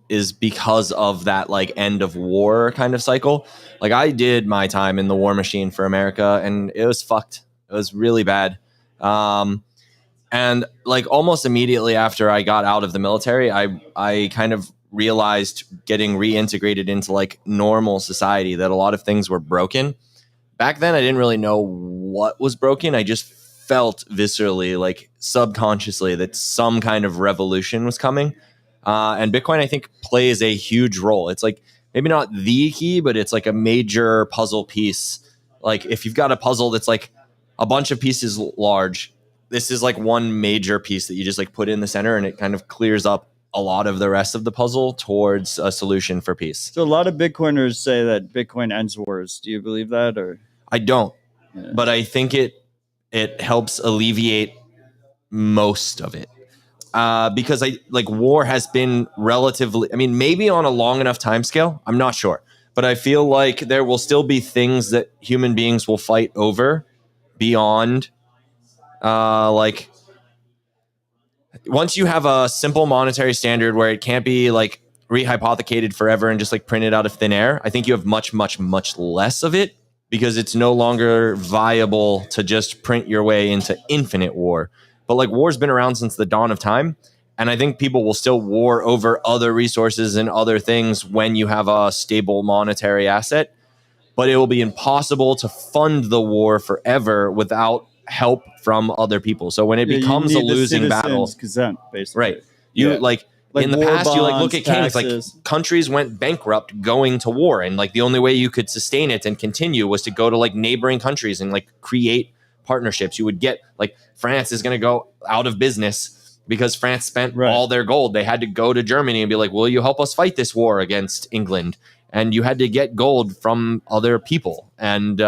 is because of that like end of war kind of cycle. Like I did my time in the war machine for America, and it was fucked. It was really bad. And like almost immediately after I got out of the military, I kind of realized getting reintegrated into like normal society that a lot of things were broken. Back then I didn't really know what was broken. I just felt viscerally, like subconsciously, that some kind of revolution was coming. And Bitcoin, I think, plays a huge role. It's like maybe not the key, but it's like a major puzzle piece. Like if you've got a puzzle that's like a bunch of pieces large, this is like one major piece that you just like put in the center, and it kind of clears up a lot of the rest of the puzzle towards a solution for peace. So a lot of Bitcoiners say that Bitcoin ends wars. Do you believe that, or? I don't, Yeah. but I think it helps alleviate most of it. Because I like war has been relatively, I mean, maybe on a long enough time scale, I'm not sure, but I feel like there will still be things that human beings will fight over beyond like once you have a simple monetary standard where it can't be like rehypothecated forever and just like printed out of thin air, I think you have much, much, much less of it because it's no longer viable to just print your way into infinite war. But like war's been around since the dawn of time. And I think people will still war over other resources and other things when you have a stable monetary asset. But it will be impossible to fund the war forever without help from other people. So when it becomes a losing battle, consent, basically. right? You like in the past, you like look at kings, taxes. like countries went bankrupt going to war, and like the only way you could sustain it and continue was to go to like neighboring countries and like create partnerships. You would get like France is going to go out of business because France spent all their gold. They had to go to Germany and be like, "Will you help us fight this war against England?" And you had to get gold from other people, and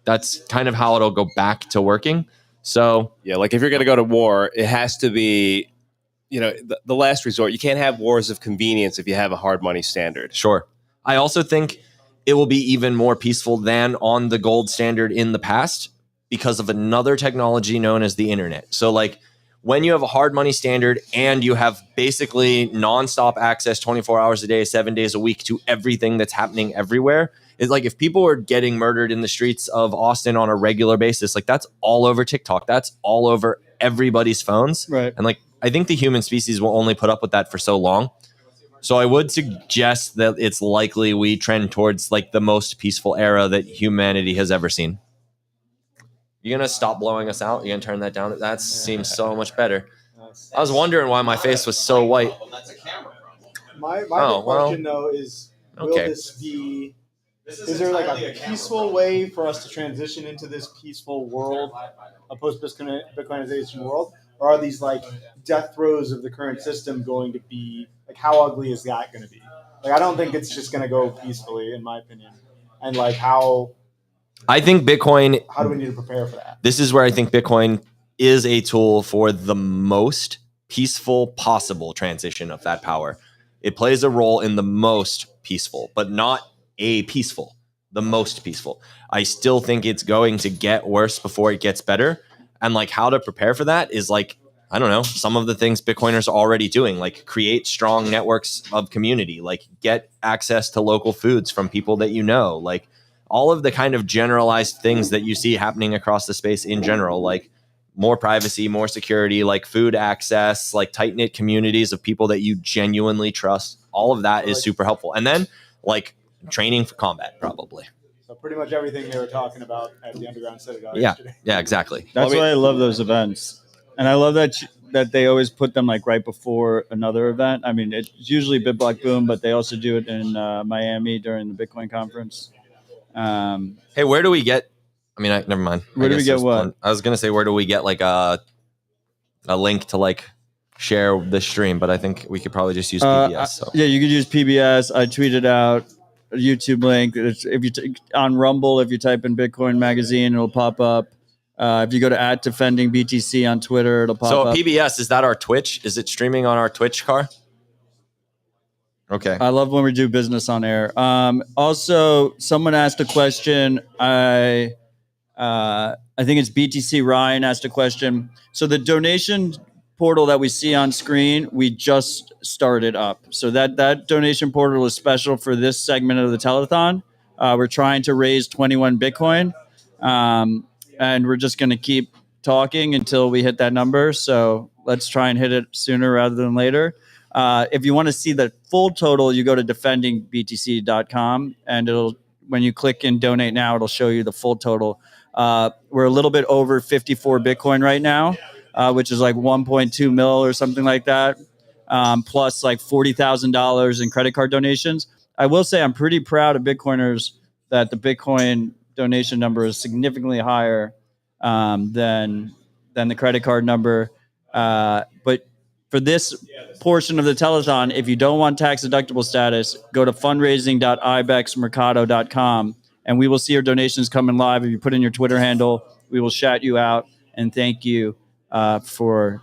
that's kind of how it'll go back to working. So yeah, like if you're going to go to war, it has to be, you know, the last resort. You can't have wars of convenience if you have a hard money standard. Sure. I also think it will be even more peaceful than on the gold standard in the past because of another technology known as the internet. So like when you have a hard money standard and you have basically nonstop access 24 hours a day, 7 days a week to everything that's happening everywhere, it's like if people were getting murdered in the streets of Austin on a regular basis, like that's all over TikTok. That's all over everybody's phones. Right. And like, I think the human species will only put up with that for so long. So I would suggest that it's likely we trend towards like the most peaceful era that humanity has ever seen. You're going to stop blowing us out? You're going to turn that down? That seems so much better. I was wondering why my face was so white. My question, though, is will this be... Is there like a peaceful way for us to transition into this peaceful world, a post-Bitcoinization world? Or are these like death throes of the current system going to be... Like how ugly is that going to be? Like I don't think it's just going to go peacefully, in my opinion. And like how... I think Bitcoin... How do we need to prepare for that? This is where I think Bitcoin is a tool for the most peaceful possible transition of that power. It plays a role in the most peaceful, but not a peaceful, the most peaceful. I still think it's going to get worse before it gets better. And like how to prepare for that is like, I don't know, some of the things Bitcoiners are already doing, like create strong networks of community, like get access to local foods from people that you know, like all of the kind of generalized things that you see happening across the space in general, like more privacy, more security, like food access, like tight-knit communities of people that you genuinely trust. All of that is super helpful. And then like training for combat, probably. So pretty much everything they were talking about at the Underground Citadel yesterday. Yeah, exactly. That's why I love those events. And I love that they always put them like right before another event. I mean, it's usually BitBlock Boom, but they also do it in Miami during the Bitcoin conference. Hey, where do we get? I mean, never mind. Where do we get what? I was gonna say, where do we get like a link to like share the stream? But I think we could probably just use PBS. So. Yeah, you could use PBS. I tweeted out a YouTube link. If you on Rumble, if you type in Bitcoin Magazine, it'll pop up. If you go to @DefendingBTC on Twitter, it'll pop up. So PBS, is that our Twitch? Is it streaming on our Twitch car? Okay. I love when we do business on air. Also, someone asked a question. I think it's BTC Ryan asked a question. So the donation portal that we see on screen, we just started up. So that donation portal is special for this segment of the telethon. We're trying to raise 21 Bitcoin, and we're just going to keep talking until we hit that number. So let's try and hit it sooner rather than later. If you want to see the full total, you go to defendingbtc.com, and when you click in donate now, it'll show you the full total. We're a little bit over 54 Bitcoin right now, which is like 1.2 mil or something like that, plus like $40,000 in credit card donations. I will say I'm pretty proud of Bitcoiners that the Bitcoin donation number is significantly higher than the credit card number. But for this portion of the telethon, if you don't want tax deductible status, go to fundraising.ibexmercado.com, and we will see your donations coming live. If you put in your Twitter handle, we will shout you out and thank you for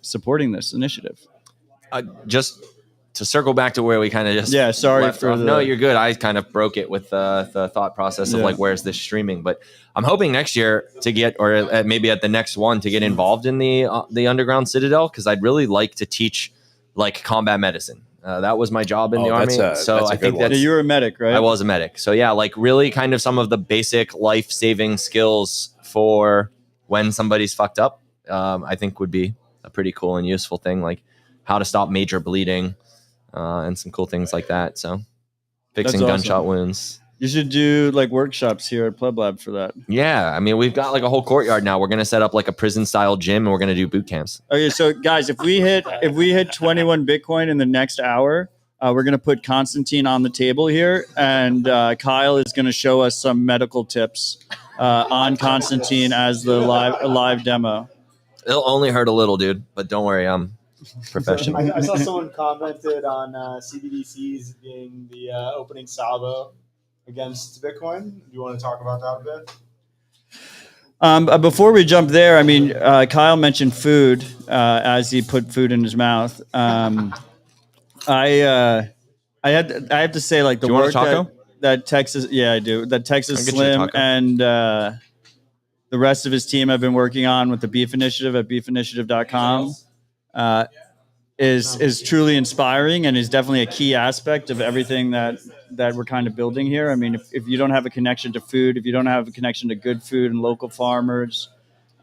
supporting this initiative. Just to circle back to where we kind of just sorry for off. No, you're good. I kind of broke it with the thought process of like, where's this streaming? But I'm hoping next year to get, or maybe at the next one, to get involved in the underground citadel, because I'd really like to teach like combat medicine. That was my job in the army. So I think that you were a medic, right? I was a medic. So yeah, like really kind of some of the basic life-saving skills for when somebody's fucked up, I think would be a pretty cool and useful thing, like how to stop major bleeding, and some cool things like that. So fixing gunshot wounds. You should do like workshops here at Pleb Lab for that. Yeah. I mean, we've got like a whole courtyard now. We're going to set up like a prison style gym, and we're going to do boot camps. Okay. So guys, if we hit 21 Bitcoin in the next hour, we're going to put Constantine on the table here, and Kyle is going to show us some medical tips on Constantine as the live demo. It'll only hurt a little, dude, but don't worry. I'm professional. I saw someone commented on CBDCs being the opening salvo against Bitcoin. Do you want to talk about that a bit? Before we jump there, I mean, Kyle mentioned food as he put food in his mouth. I have to say, like, the work that Texas, I do. That Texas Slim and the rest of his team have been working on with the Beef Initiative at beefinitiative.com is truly inspiring, and is definitely a key aspect of everything that we're kind of building here. I mean, if you don't have a connection to food, if you don't have a connection to good food and local farmers,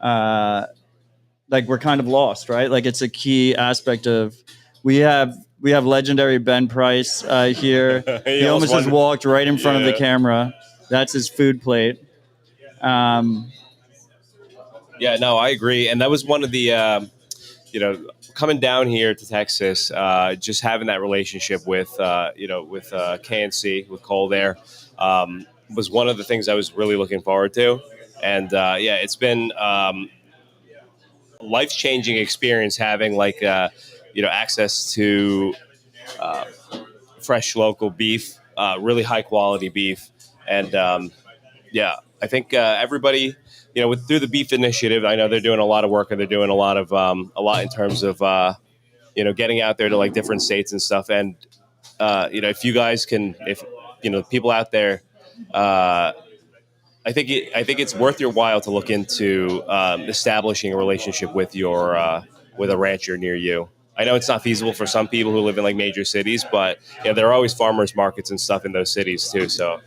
like we're kind of lost, right? Like it's a key aspect of, we have legendary Ben Price here. he almost just walked right in front of the camera. That's his food plate. Yeah, no, I agree. And that was one of the, coming down here to Texas, just having that relationship with KNC, with Cole there, was one of the things I was really looking forward to. And it's been life-changing experience having like, access to fresh local beef, really high quality beef. And I think everybody, through the Beef Initiative, I know they're doing a lot of work, and they're doing a lot in terms of, getting out there to like different states and stuff. And, if you guys can, people out there, I think it's worth your while to look into establishing a relationship with with a rancher near you. I know it's not feasible for some people who live in like major cities, but there are always farmers markets and stuff in those cities too. So,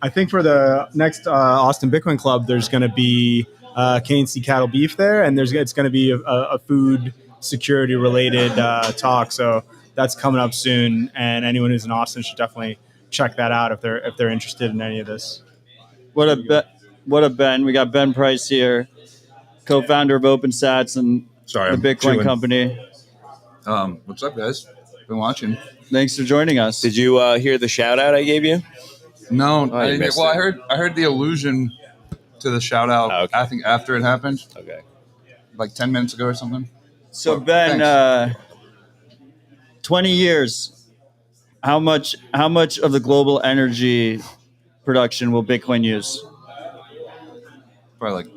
I think for the next Austin Bitcoin Club, there's going to be KNC cattle beef there, and it's going to be a food security related talk. So that's coming up soon, and anyone who's in Austin should definitely check that out if they're interested in any of this. What a Ben! We got Ben Price here, co-founder of OpenSats and the Bitcoin company. What's up, guys? Been watching. Thanks for joining us. Did you hear the shout out I gave you? No, I didn't. Well, I heard the allusion to the shout out. Okay. I think after it happened. Okay. Like 10 minutes ago or something. So Ben, 20 years. How much of the global energy production will Bitcoin use? Probably like,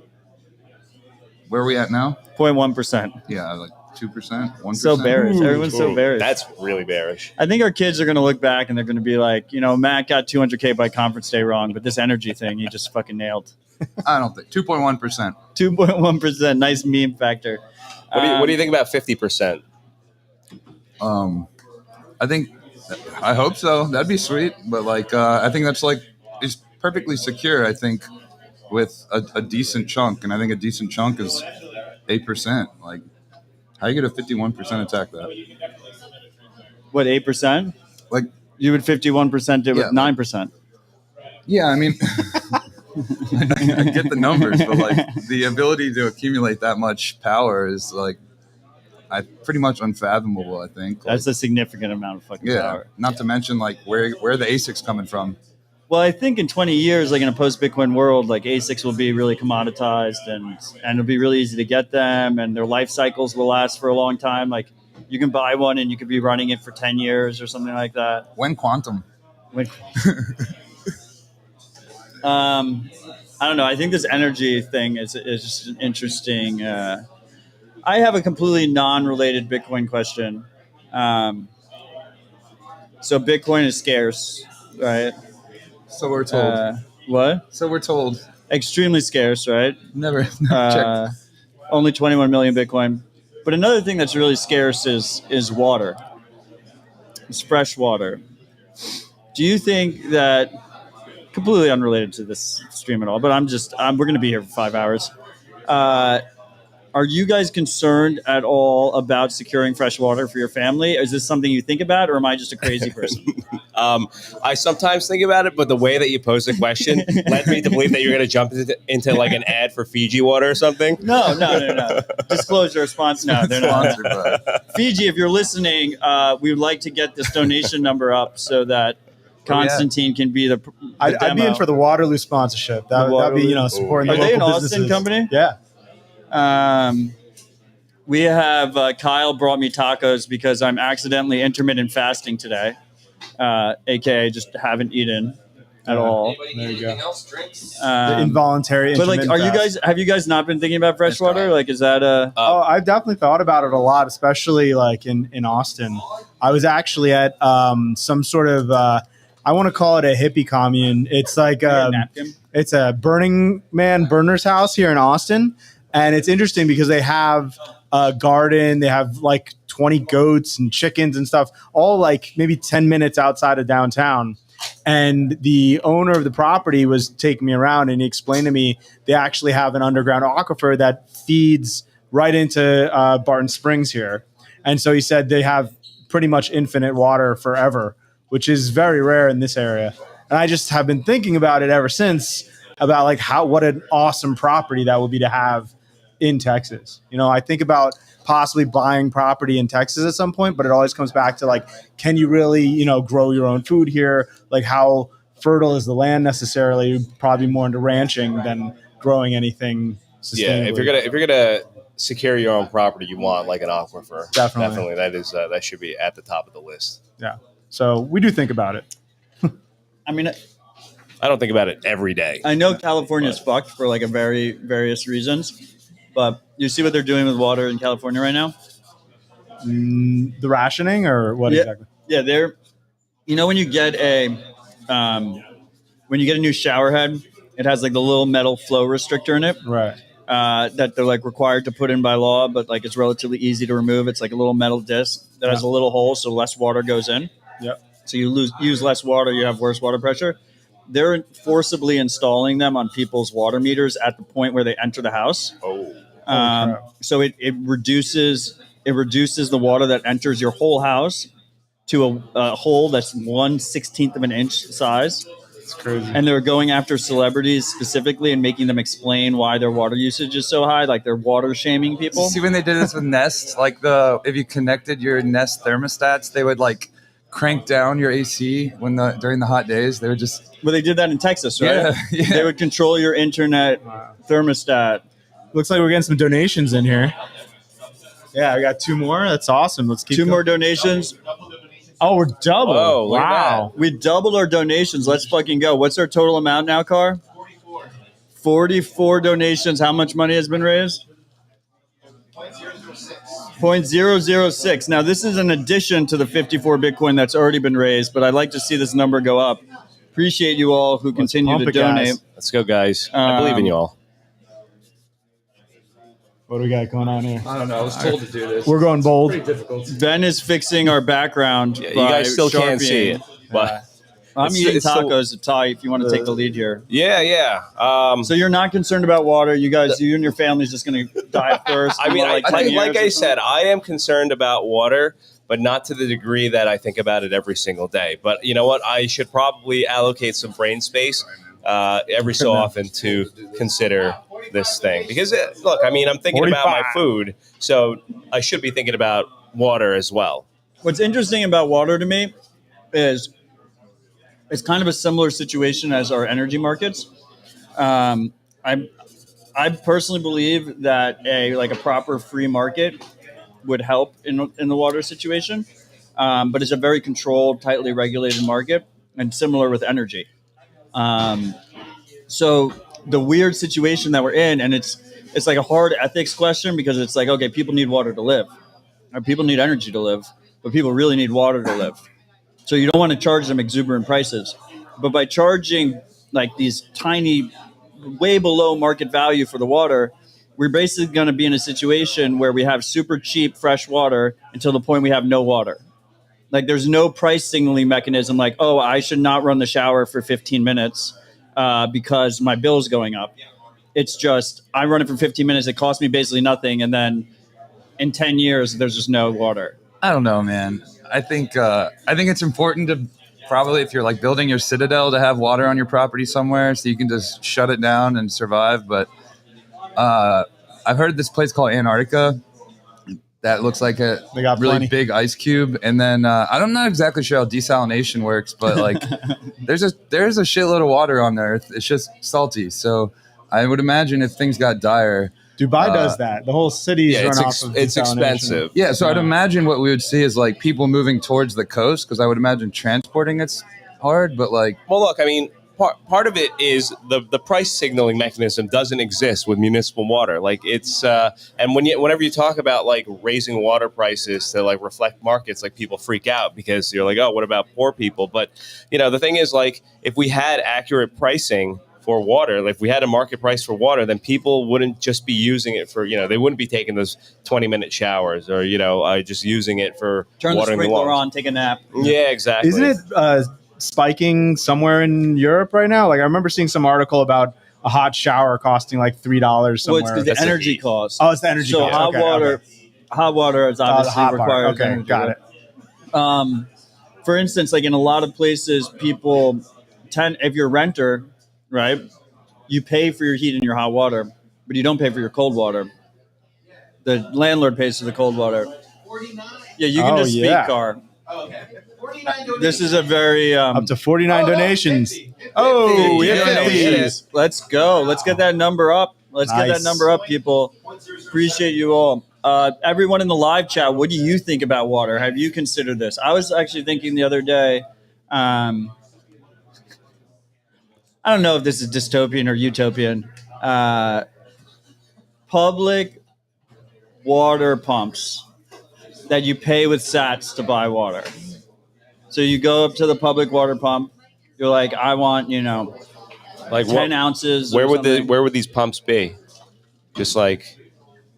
where are we at now? 0.1%. Yeah, like 2%, 1%. So bearish. Everyone's so bearish. That's really bearish. I think our kids are going to look back and they're going to be like, Matt got 200K by conference day wrong, but this energy thing he just fucking nailed. I don't think 2.1%. 2.1%. Nice meme factor. What do you think about 50%? I hope so. That'd be sweet. But I think that's it's perfectly secure. I think with a decent chunk, and I think a decent chunk is 8%. Like, how you get a 51% attack that? What, 8%? Like, you would 51% it with 9%. Yeah, I mean, I get the numbers, but the ability to accumulate that much power is pretty much unfathomable. I think that's a significant amount of fucking power. Not to mention where the ASICs coming from. Well, I think in 20 years, in a post-Bitcoin world, ASICs will be really commoditized and it'll be really easy to get them, and their life cycles will last for a long time. You can buy one and you could be running it for 10 years or something like that. When quantum? I don't know. I think this energy thing is just an interesting. I have a completely non-related Bitcoin question. So Bitcoin is scarce, right? So we're told. What? So we're told. Extremely scarce, right? Never checked. Only 21 million Bitcoin. But another thing that's really scarce is water. It's fresh water. Do you think that, completely unrelated to this stream at all, but we're going to be here for 5 hours. Are you guys concerned at all about securing fresh water for your family? Is this something you think about, or am I just a crazy person? I sometimes think about it, but the way that you posed the question led me to believe that you're going to jump into an ad for Fiji water or something. No. Disclosure, sponsor. No, they're not. Fiji, if you're listening, we would like to get this donation number up so that Constantine can be the I'd be in for the Waterloo sponsorship. That'd be supporting the local businesses. Are they an Austin company? Yeah. We have Kyle brought me tacos because I'm accidentally intermittent fasting today, aka just haven't eaten at all. There you go. Else, drinks? The involuntary. But have you guys not been thinking about fresh water? Is that a? I've definitely thought about it a lot, especially in Austin. I was actually at some sort of I want to call it a hippie commune. It's it's a Burning Man burner's house here in Austin. And it's interesting because they have a garden, they have 20 goats and chickens and stuff, all maybe 10 minutes outside of downtown. And the owner of the property was taking me around and he explained to me they actually have an underground aquifer that feeds right into Barton Springs here. And so he said they have pretty much infinite water forever, which is very rare in this area. And I just have been thinking about it ever since, about what an awesome property that would be to have in Texas. I think about possibly buying property in Texas at some point, but it always comes back to can you really, grow your own food here? How fertile is the land necessarily? Probably more into ranching than growing anything sustainably. Yeah, if you're gonna secure your own property, you want an aquifer. Definitely. That should be at the top of the list. Yeah. So we do think about it. I mean, I don't think about it every day. I know California's fucked for a very various reasons. But you see what they're doing with water in California right now? The rationing or what exactly? Yeah, they're. When you get a new shower head, it has the little metal flow restrictor in it, right? That they're required to put in by law, but it's relatively easy to remove. It's a little metal disc that has a little hole, so less water goes in. Yep. So you use less water, you have worse water pressure. They're forcibly installing them on people's water meters at the point where they enter the house. So it reduces the water that enters your whole house to a hole that's 1/16 of an inch size. It's crazy. And they're going after celebrities specifically and making them explain why their water usage is so high. They're water shaming people. See, when they did this with Nest, if you connected your Nest thermostats, they would crank down your AC during the hot days. They would just. Well, they did that in Texas, right? Yeah. They would control your internet thermostat. Looks like we're getting some donations in here. Yeah, I got 2 more. That's awesome. Let's keep 2 more donations. Oh, we're double. Oh, wow. We doubled our donations. Let's fucking go. What's our total amount now, Car? 44 donations. How much money has been raised? 0.006. 0.006. Now, this is in addition to the 54 Bitcoin that's already been raised, but I'd like to see this number go up. Appreciate you all who continue to donate. Guys. Let's go, guys. I believe in you all. What do we got going on here? I don't know. I was told to do this. We're going bold. Pretty difficult. Ben is fixing our background. You guys still can't see it, but I'm eating tacos. Ty, if you want to take the lead here. yeah. So you're not concerned about water. You guys, you and your family's just going to die first. I mean, like I said, I am concerned about water, but not to the degree that I think about it every single day. But you know what? I should probably allocate some brain space every so often to consider this thing. Because, look, I mean, I'm thinking about my food, so I should be thinking about water as well. What's interesting about water to me is it's kind of a similar situation as our energy markets. I personally believe that a proper free market would help in the water situation, but it's a very controlled, tightly regulated market, and similar with energy. So the weird situation that we're in, and it's like a hard ethics question because it's like, okay, people need water to live, or people need energy to live, but people really need water to live. So you don't want to charge them exuberant prices, but by charging like these tiny, way below market value for the water, we're basically going to be in a situation where we have super cheap fresh water until the point we have no water. Like there's no price signaling mechanism like, oh, I should not run the shower for 15 minutes because my bill is going up. It's just, I run it for 15 minutes. It costs me basically nothing. And then in 10 years, there's just no water. I don't know, man. I think it's important to probably, if you're like building your citadel, to have water on your property somewhere so you can just shut it down and survive. But I've heard this place called Antarctica that looks like a really big ice cube. And then I'm not exactly sure how desalination works, but like there's a shitload of water on Earth. It's just salty. So I would imagine if things got dire, Dubai does that. The whole city's run off of it's expensive. Yeah, so I'd imagine what we would see is like people moving towards the coast because I would imagine transporting it's hard, but like... Well, look, I mean, part of it is the price signaling mechanism doesn't exist with municipal water. Like it's and whenever you talk about like raising water prices to like reflect markets, like people freak out because you're like, oh, what about poor people? But you know, the thing is, like, if we had accurate pricing for water, like if we had a market price for water, then people wouldn't just be using it for, you know, they wouldn't be taking those 20-minute showers or, you know, just using it for turn watering the sprinkler lawns. on, take a nap. Yeah, exactly. Isn't it spiking somewhere in Europe right now? Like I remember seeing some article about a hot shower costing like $3 somewhere. Well, it's the energy cost. Oh, it's the energy cost. So hot water is obviously required. Okay, got it. For instance, like in a lot of places, people tend, if you're a renter, right, you pay for your heat and your hot water, but you don't pay for your cold water. The landlord pays for the cold water. Yeah, you can just speak, Car. This is a very up to 49 donations. Oh, we have 50. Let's go. Let's get that number up. Let's get that number up, people. Appreciate you all. Everyone in the live chat, what do you think about water? Have you considered this? I was actually thinking the other day. I don't know if this is dystopian or utopian. Public water pumps that you pay with sats to buy water. So you go up to the public water pump. You're like, I want, like 10 ounces. Where would these pumps be? Just like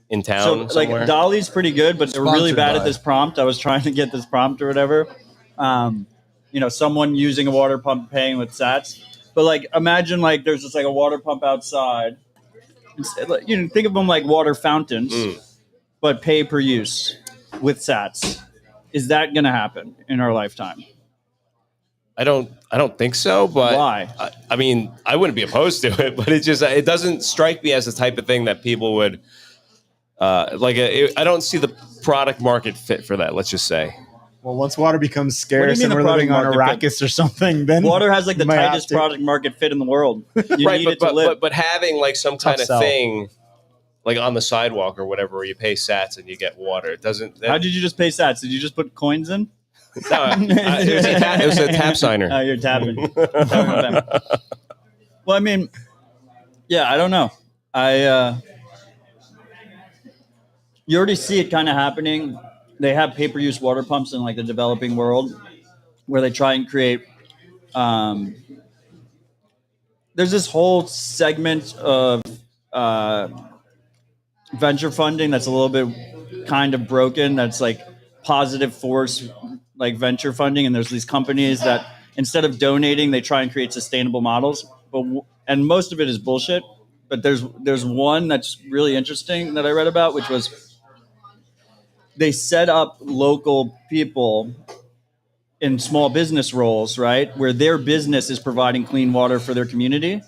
in town somewhere? Like Dolly's pretty good, but they're really bad at this prompt. I was trying to get this prompt or whatever. Someone using a water pump paying with sats. But like, imagine like there's just like a water pump outside. Think of them like water fountains, but pay per use with sats. Is that going to happen in our lifetime? I don't think so. But why? I mean, I wouldn't be opposed to it, but it doesn't strike me as the type of thing that people would I don't see the product market fit for that. Let's just say. Well, once water becomes scarce and we're living on Arrakis or something, then water has like the tightest product market fit in the world. You need it to live. But having like some kind of thing like on the sidewalk or whatever where you pay sats and you get water, it doesn't. How did you just pay sats? Did you just put coins in? No, it was a tap signer. Oh, you're tapping. Well, I mean, yeah, I don't know. you already see it kind of happening. They have pay-per-use water pumps in like the developing world, where they try and create. There's this whole segment of venture funding that's a little bit kind of broken. That's like positive force, like venture funding, and there's these companies that instead of donating, they try and create sustainable models. And most of it is bullshit. But there's one that's really interesting that I read about, which was they set up local people in small business roles, right, where their business is providing clean water for their community.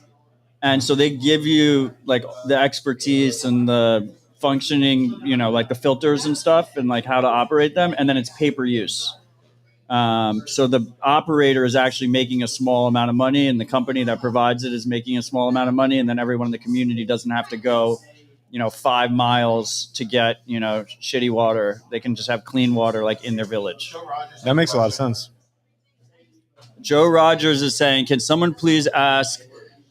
And so they give you like the expertise and the functioning, like the filters and stuff and like how to operate them. And then it's pay-per-use. So the operator is actually making a small amount of money, and the company that provides it is making a small amount of money. And then everyone in the community doesn't have to go, 5 miles to get, shitty water. They can just have clean water like in their village. That makes a lot of sense. Joe Rogers is saying, can someone please ask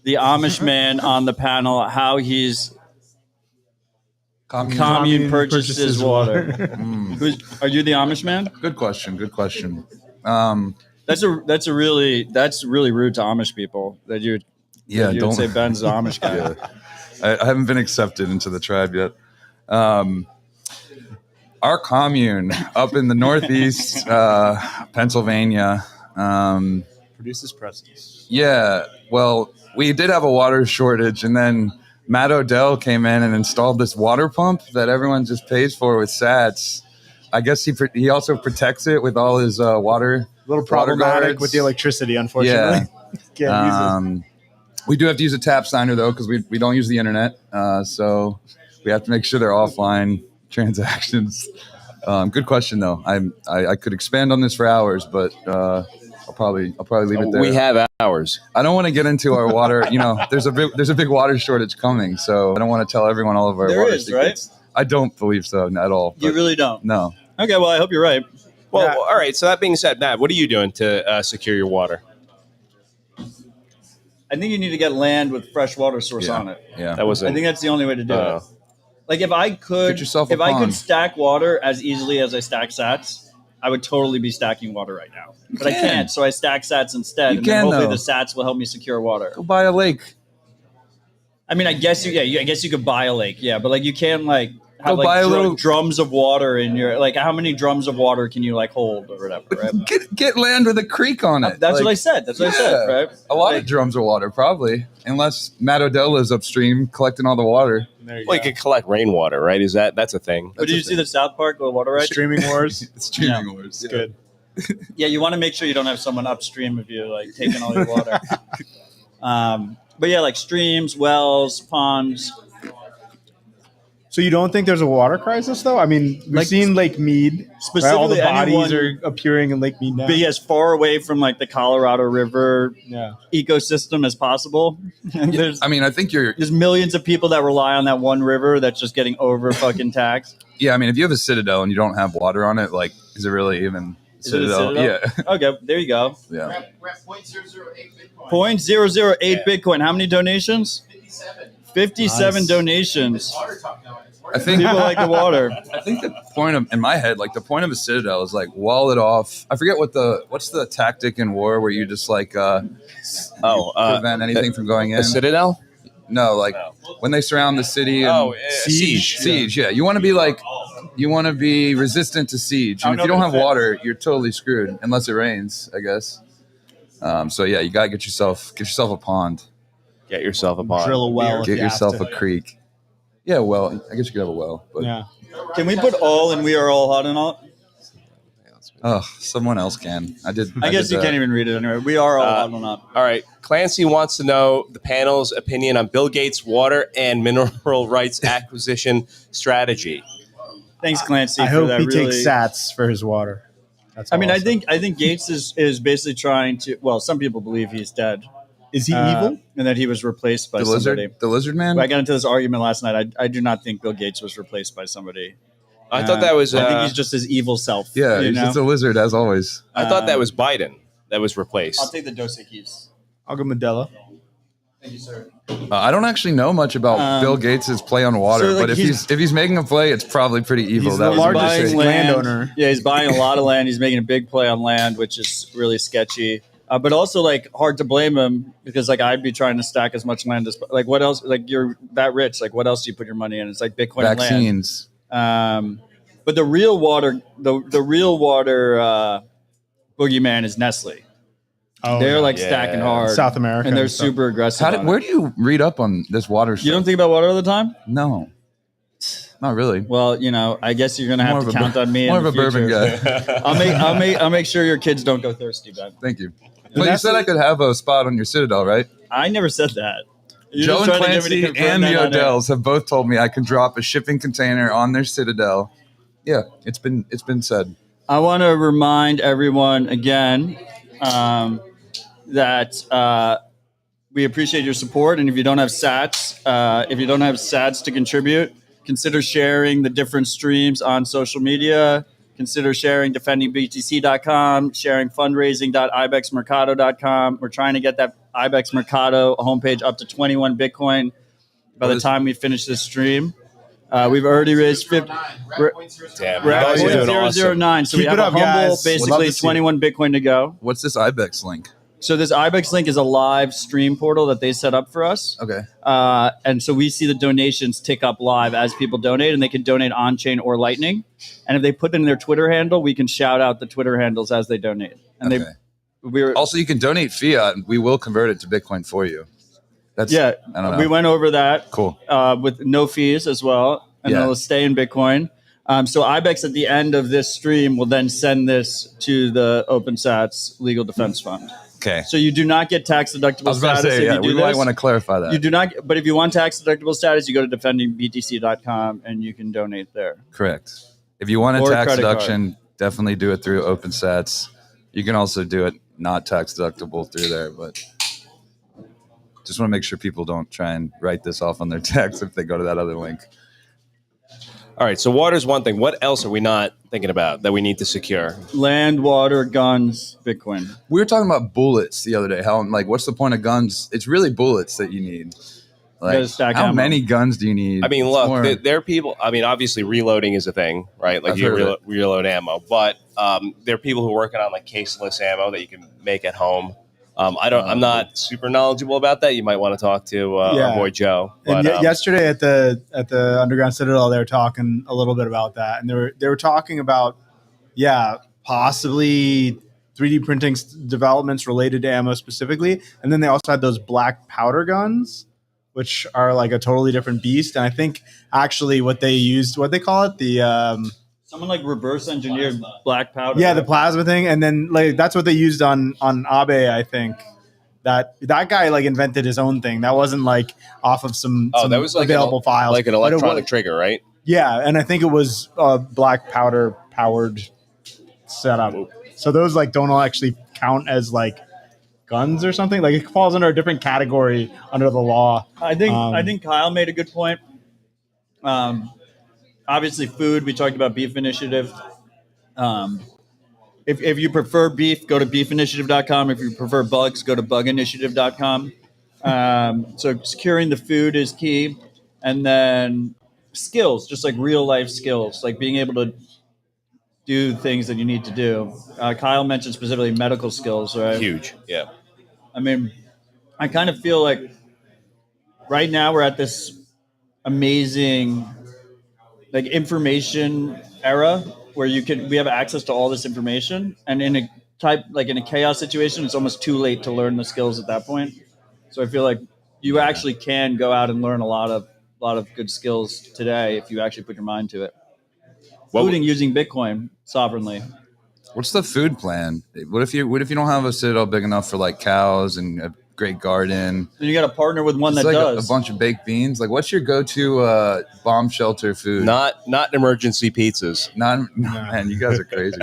the Amish man on the panel how he's commune purchases water? Are you the Amish man? Good question. That's really rude to Amish people that you would say Ben's the Amish guy. Yeah. I haven't been accepted into the tribe yet. Our commune up in the Northeast Pennsylvania Produces pretzels. Yeah, well, we did have a water shortage, and then Matt Odell came in and installed this water pump that everyone just pays for with sats. I guess he also protects it with all his water. A little problematic with the electricity, unfortunately. Yeah. Can't use it. We do have to use a tap signer, though, because we don't use the internet. So we have to make sure they're offline transactions. Good question, though. I could expand on this for hours, but I'll probably leave it there. We have hours. I don't want to get into our water. There's a big water shortage coming, so I don't want to tell everyone all of our water secrets. Right? I don't believe so at all. You really don't? No. Okay, well, I hope you're right. Well, all right. So that being said, Matt, what are you doing to secure your water? I think you need to get land with fresh water source on it. Yeah, I think that's the only way to do it. Like if I could stack water as easily as I stack sats, I would totally be stacking water right now. But I can't, so I stack sats instead. And hopefully the sats will help me secure water. Go buy a lake. I mean, I guess you could buy a lake, but like you can't like have buy a little drums of water in your how many drums of water can you like hold or whatever? Right? Get land with a creek on it. That's what I said. That's what I said, right? A lot of drums of water, probably, unless Matt Odell lives upstream collecting all the water. You could collect rainwater, right? That's a thing. But did you see the South Park water right? Streaming wars? Streaming wars. It's good. Yeah, you want to make sure you don't have someone upstream of you like taking all your water. But yeah, like streams, wells, ponds. So you don't think there's a water crisis, though? I mean, we've seen Lake Mead. Specifically, all the bodies are appearing in Lake Mead now. Be as far away from like the Colorado River ecosystem as possible. I think there's millions of people that rely on that one river that's just getting over fucking taxed. Yeah, I mean, if you have a citadel and you don't have water on it, like, is it really even citadel? Yeah. Okay, there you go. Yeah. We're at 0.008 Bitcoin. 0.008 Bitcoin. How many donations? 57 Nice. donations. Water talk going. I think people like the water. I think the point of, in my head, like the point of a citadel is like wall it off. I forget what's the tactic in war where you just like prevent anything from going in. A citadel? No, like when they surround the city. And siege. Siege. Yeah, you want to be resistant to siege, and if you don't have water, you're totally screwed unless it rains, I guess. So yeah, you gotta get yourself a pond. Get yourself a pond. Drill a well. Get yourself a creek. Yeah, well, I guess you could have a well. But Can we put all in We Are All Hodlonaut? Oh, someone else can. I guess you can't even read it anyway. We are all Hodlonaut. All right. Clancy wants to know the panel's opinion on Bill Gates' water and mineral rights acquisition strategy. Thanks, Clancy. I hope he takes sats for his water. That's I think Gates is basically trying to. Well, some people believe he's dead. Is he evil? And that he was replaced by somebody. The lizard man? I got into this argument last night. I do not think Bill Gates was replaced by somebody. I thought that was... I think he's just his evil self. Yeah, he's just a lizard, as always. I thought that was Biden that was replaced. I'll take the Dos Equis. I'll go Medela. Thank you, sir. I don't actually know much about Bill Gates' play on water, so, like, but if he's making a play, it's probably pretty evil. He's That the was largest interesting. landowner. Yeah, he's buying a lot of land. He's making a big play on land, which is really sketchy. But also, like, hard to blame him because, like, I'd be trying to stack as much land as, like, what else? Like, you're that rich. Like, what else do you put your money in? It's like Bitcoin Vaccines. and land. But the real water, the real water boogeyman is Nestle. Oh, They're yeah. like stacking hard, South America and they're and stuff. super aggressive. Where do you read up on this water stuff? You don't think about water all the time? No, not really. Well, you know, I guess you're gonna have to count on me. More in of the a bourbon future. guy. I'll make sure your kids don't go thirsty, Ben. Thank you. Well, you said I could have a spot on your Citadel, right? I never said that. You're Joe just and trying to get me to Clancy confirm and the that on air. Odells have both told me I can drop a shipping container on their Citadel. Yeah, it's been said. I want to remind everyone again that we appreciate your support, and if you don't have sats, to contribute, consider sharing the different streams on social media. Consider sharing defendingbtc.com, sharing fundraising.ibexmercado.com. We're trying to get that Ibex Mercado homepage up to 21 Bitcoin by the time we finish this stream. We've already raised 50. We're at 0.009, so we Keep have it a up, humble, guys. We'd love basically to see 21 Bitcoin to go. What's this Ibex link? So this Ibex link is a live stream portal that they set up for us. Okay. And so we see the donations tick up live as people donate, and they can donate on-chain or Lightning. And if they put in their Twitter handle, we can shout out the Twitter handles as they donate. And Also, you can donate fiat, and we will convert it to Bitcoin for you. I don't know. We went over that. Cool. With no fees as well, and it'll stay in Bitcoin. So Ibex at the end of this stream will then send this to the OpenSats Legal Defense Fund. Okay. So you do not get tax deductible status if you do we this. might want to clarify that. You do not, but if you want tax deductible status, you go to defendingbtc.com and you can donate there. Correct. If you want a Or tax credit deduction, definitely do it through OpenSats. You can also do it not tax deductible through there, but just want to make sure people don't try and write this off on their tax if they go to that other link. All right, so water's one thing. What else are we not thinking about that we need to secure? Land, water, guns, Bitcoin. We were talking about bullets the other day. What's the point of guns? It's really bullets that you need. gotta stack how ammo. many guns do you need? I mean, look, there are people. I mean, obviously, reloading is a thing, right? Like I've you heard of it. reload ammo, but there are people who are working on like caseless ammo that you can make at home. I'm not super knowledgeable about that. You might want to talk to our boy Joe. And But, yesterday at the Underground Citadel, they were talking a little bit about that, and they were talking about possibly 3D printing developments related to ammo specifically, and then they also had those black powder guns, which are like a totally different beast. And I think actually what they call it, the Someone like reverse engineered black powder. the plasma thing, and then like that's what they used on Abe. I think that guy like invented his own thing. That wasn't like off of some that was like available files, like an but it electronic was- trigger, right? Yeah, and I think it was a black powder powered setup. So those like don't all actually count as like guns or something. Like it falls under a different category under the law. I think Kyle made a good point. Obviously, food. We talked about Beef Initiative. If you prefer beef, go to beefinitiative.com. If you prefer bugs, go to buginitiative.com. So securing the food is key. And then skills, just like real life skills, like being able to do things that you need to do. Kyle mentioned specifically medical skills, right? Huge, yeah. I mean, I kind of feel like right now we're at this amazing like information era where we have access to all this information, and in a chaos situation, it's almost too late to learn the skills at that point. So I feel like you actually can go out and learn a lot of good skills today if you actually put your mind to it, including using Bitcoin sovereignly. What's the food plan? What if you don't have a citadel big enough for like cows and a great garden? Then you got to partner with one It's that like does. a bunch of baked beans. Like, what's your go-to bomb shelter food? Not emergency pizzas. Man, you guys are crazy.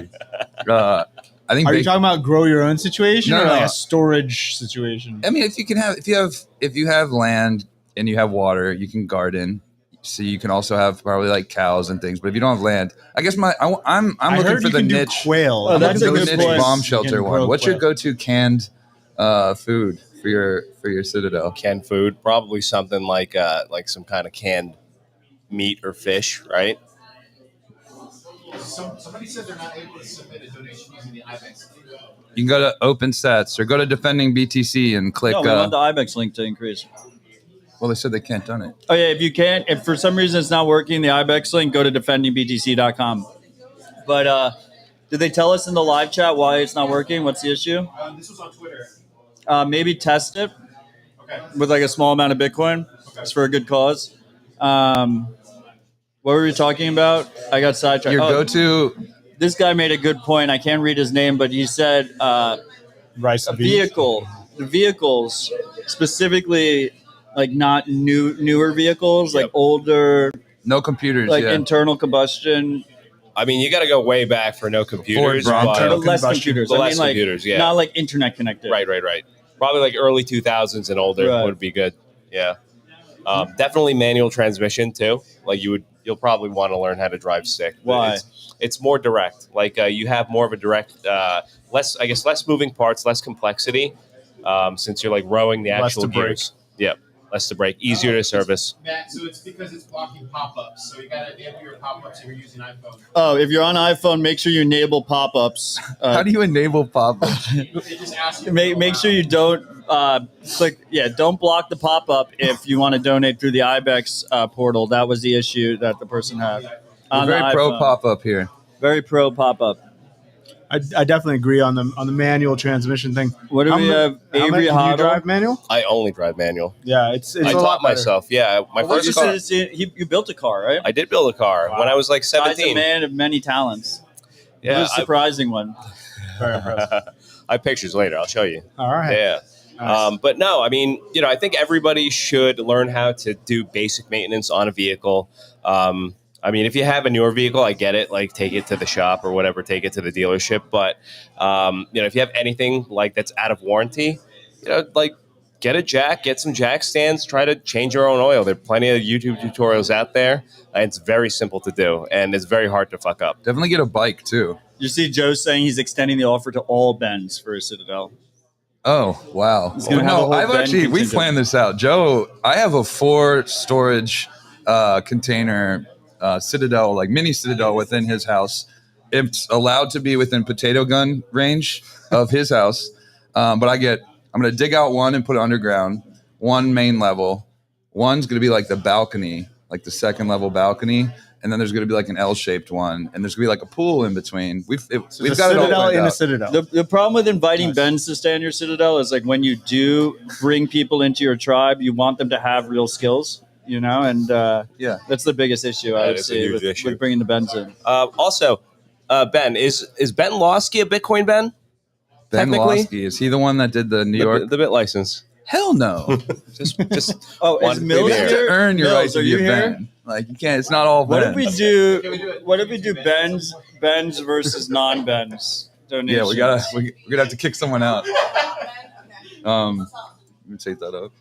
I think. Are you talking about grow your own situation No, or no. like a storage situation? I mean, if you have land and you have water, you can garden. So you can also have probably like cows and things. But if you don't have land, I guess I'm looking for the niche. Quail. Oh, that's a the good niche point. bomb You shelter can one. grow What's your quail. go-to canned food? for your Citadel? Canned food, probably something like some kind of canned meat or fish, right? Somebody said they're not able to submit a donation using the IBEX. You can go to OpenSats or go to Defending BTC and click. No, we want the IBEX link to increase. Well, they said they can't donate. Oh yeah, if for some reason it's not working, the IBEX link, go to defendingbtc.com. But did they tell us in the live chat why it's not working? What's the issue? This was on Twitter. Maybe test it Okay. with like a small amount of Bitcoin. Okay. It's for a good cause. What were we talking about? I got sidetracked. Your go-to. This guy made a good point. I can't read his name, but he said Rice a and beans. vehicle, the vehicles specifically, like not newer vehicles, like older, No computers. like yeah. internal combustion, I mean, you got to go way back for no computers. Ford Bronco. but- but less combustion. computers. But I less mean, like computers, yeah. not like internet connected. Right. Probably like early 2000s and older Right. would be good. Yeah. Definitely manual transmission too. Like you'll probably want to learn how to drive stick. But Why? It's more direct. Like you have more of a direct, less moving parts, less complexity. Since you're like rowing the Less actual to brake. gears. Yep. Less to brake, easier to service. Matt, so it's because it's blocking pop-ups. So you got to enable your pop-ups if you're using iPhone. Oh, if you're on iPhone, make sure you enable pop-ups. How do you enable pop-ups? It just asks you. Make sure you don't don't block the pop-up if you want to donate through the IBEX portal. That was the issue that the person had. We're On the very pro iPhone. pop-up here. Very pro pop-up. I definitely agree on the manual transmission thing. What do we have? How Avery do you Hoddle? drive manual? I only drive manual. Yeah, it's I a lot taught better. myself. Yeah, my Well, first you car. said you built a car, right? I did build a car when I was like Guy's a 17. man of many talents. Yeah, It was a surprising one. Very impressive. I have pictures later. I'll show you. All right. Yeah. Nice. But no, I mean, I think everybody should learn how to do basic maintenance on a vehicle. I mean, if you have a newer vehicle, I get it. Like, take it to the shop or whatever, take it to the dealership. But, if you have anything like that's out of warranty, like get a jack, get some jack stands, try to change your own oil. There are plenty of YouTube tutorials out there. And it's very simple to do, and it's very hard to fuck up. Definitely get a bike too. You see Joe saying he's extending the offer to all Bens for his Citadel. Oh wow! He's gonna have a whole I've Ben actually we contingent. planned this out, Joe. I have a 4 storage container Citadel, like mini Citadel within his house. It's allowed to be within potato gun range of his house, but I'm going to dig out one and put it underground. One main level. One's going to be like the balcony, like the second level balcony. And then there's going to be like an L-shaped one, and there's going to be like a pool in between. We've got it all Citadel planned in a out. Citadel. The problem with inviting Nice. Bens to stay on your Citadel is like when you do bring people into your tribe, you want them to have real skills, and Yeah. that's the biggest issue I That would is a see huge with issue. bringing the Bens in. Also, Ben, is Ben Losky a Bitcoin Ben? Ben Technically? Losky, is he the one that did the New York? The bit license. Hell no. Just Oh, One is Mills baby You have here? to earn your Mills, right to are be you a here? Ben. Like you can't. It's not all What Ben. if we do? What if we do Bens versus non-Bens donations? Yeah, we're gonna have to kick someone out. Let me take that up.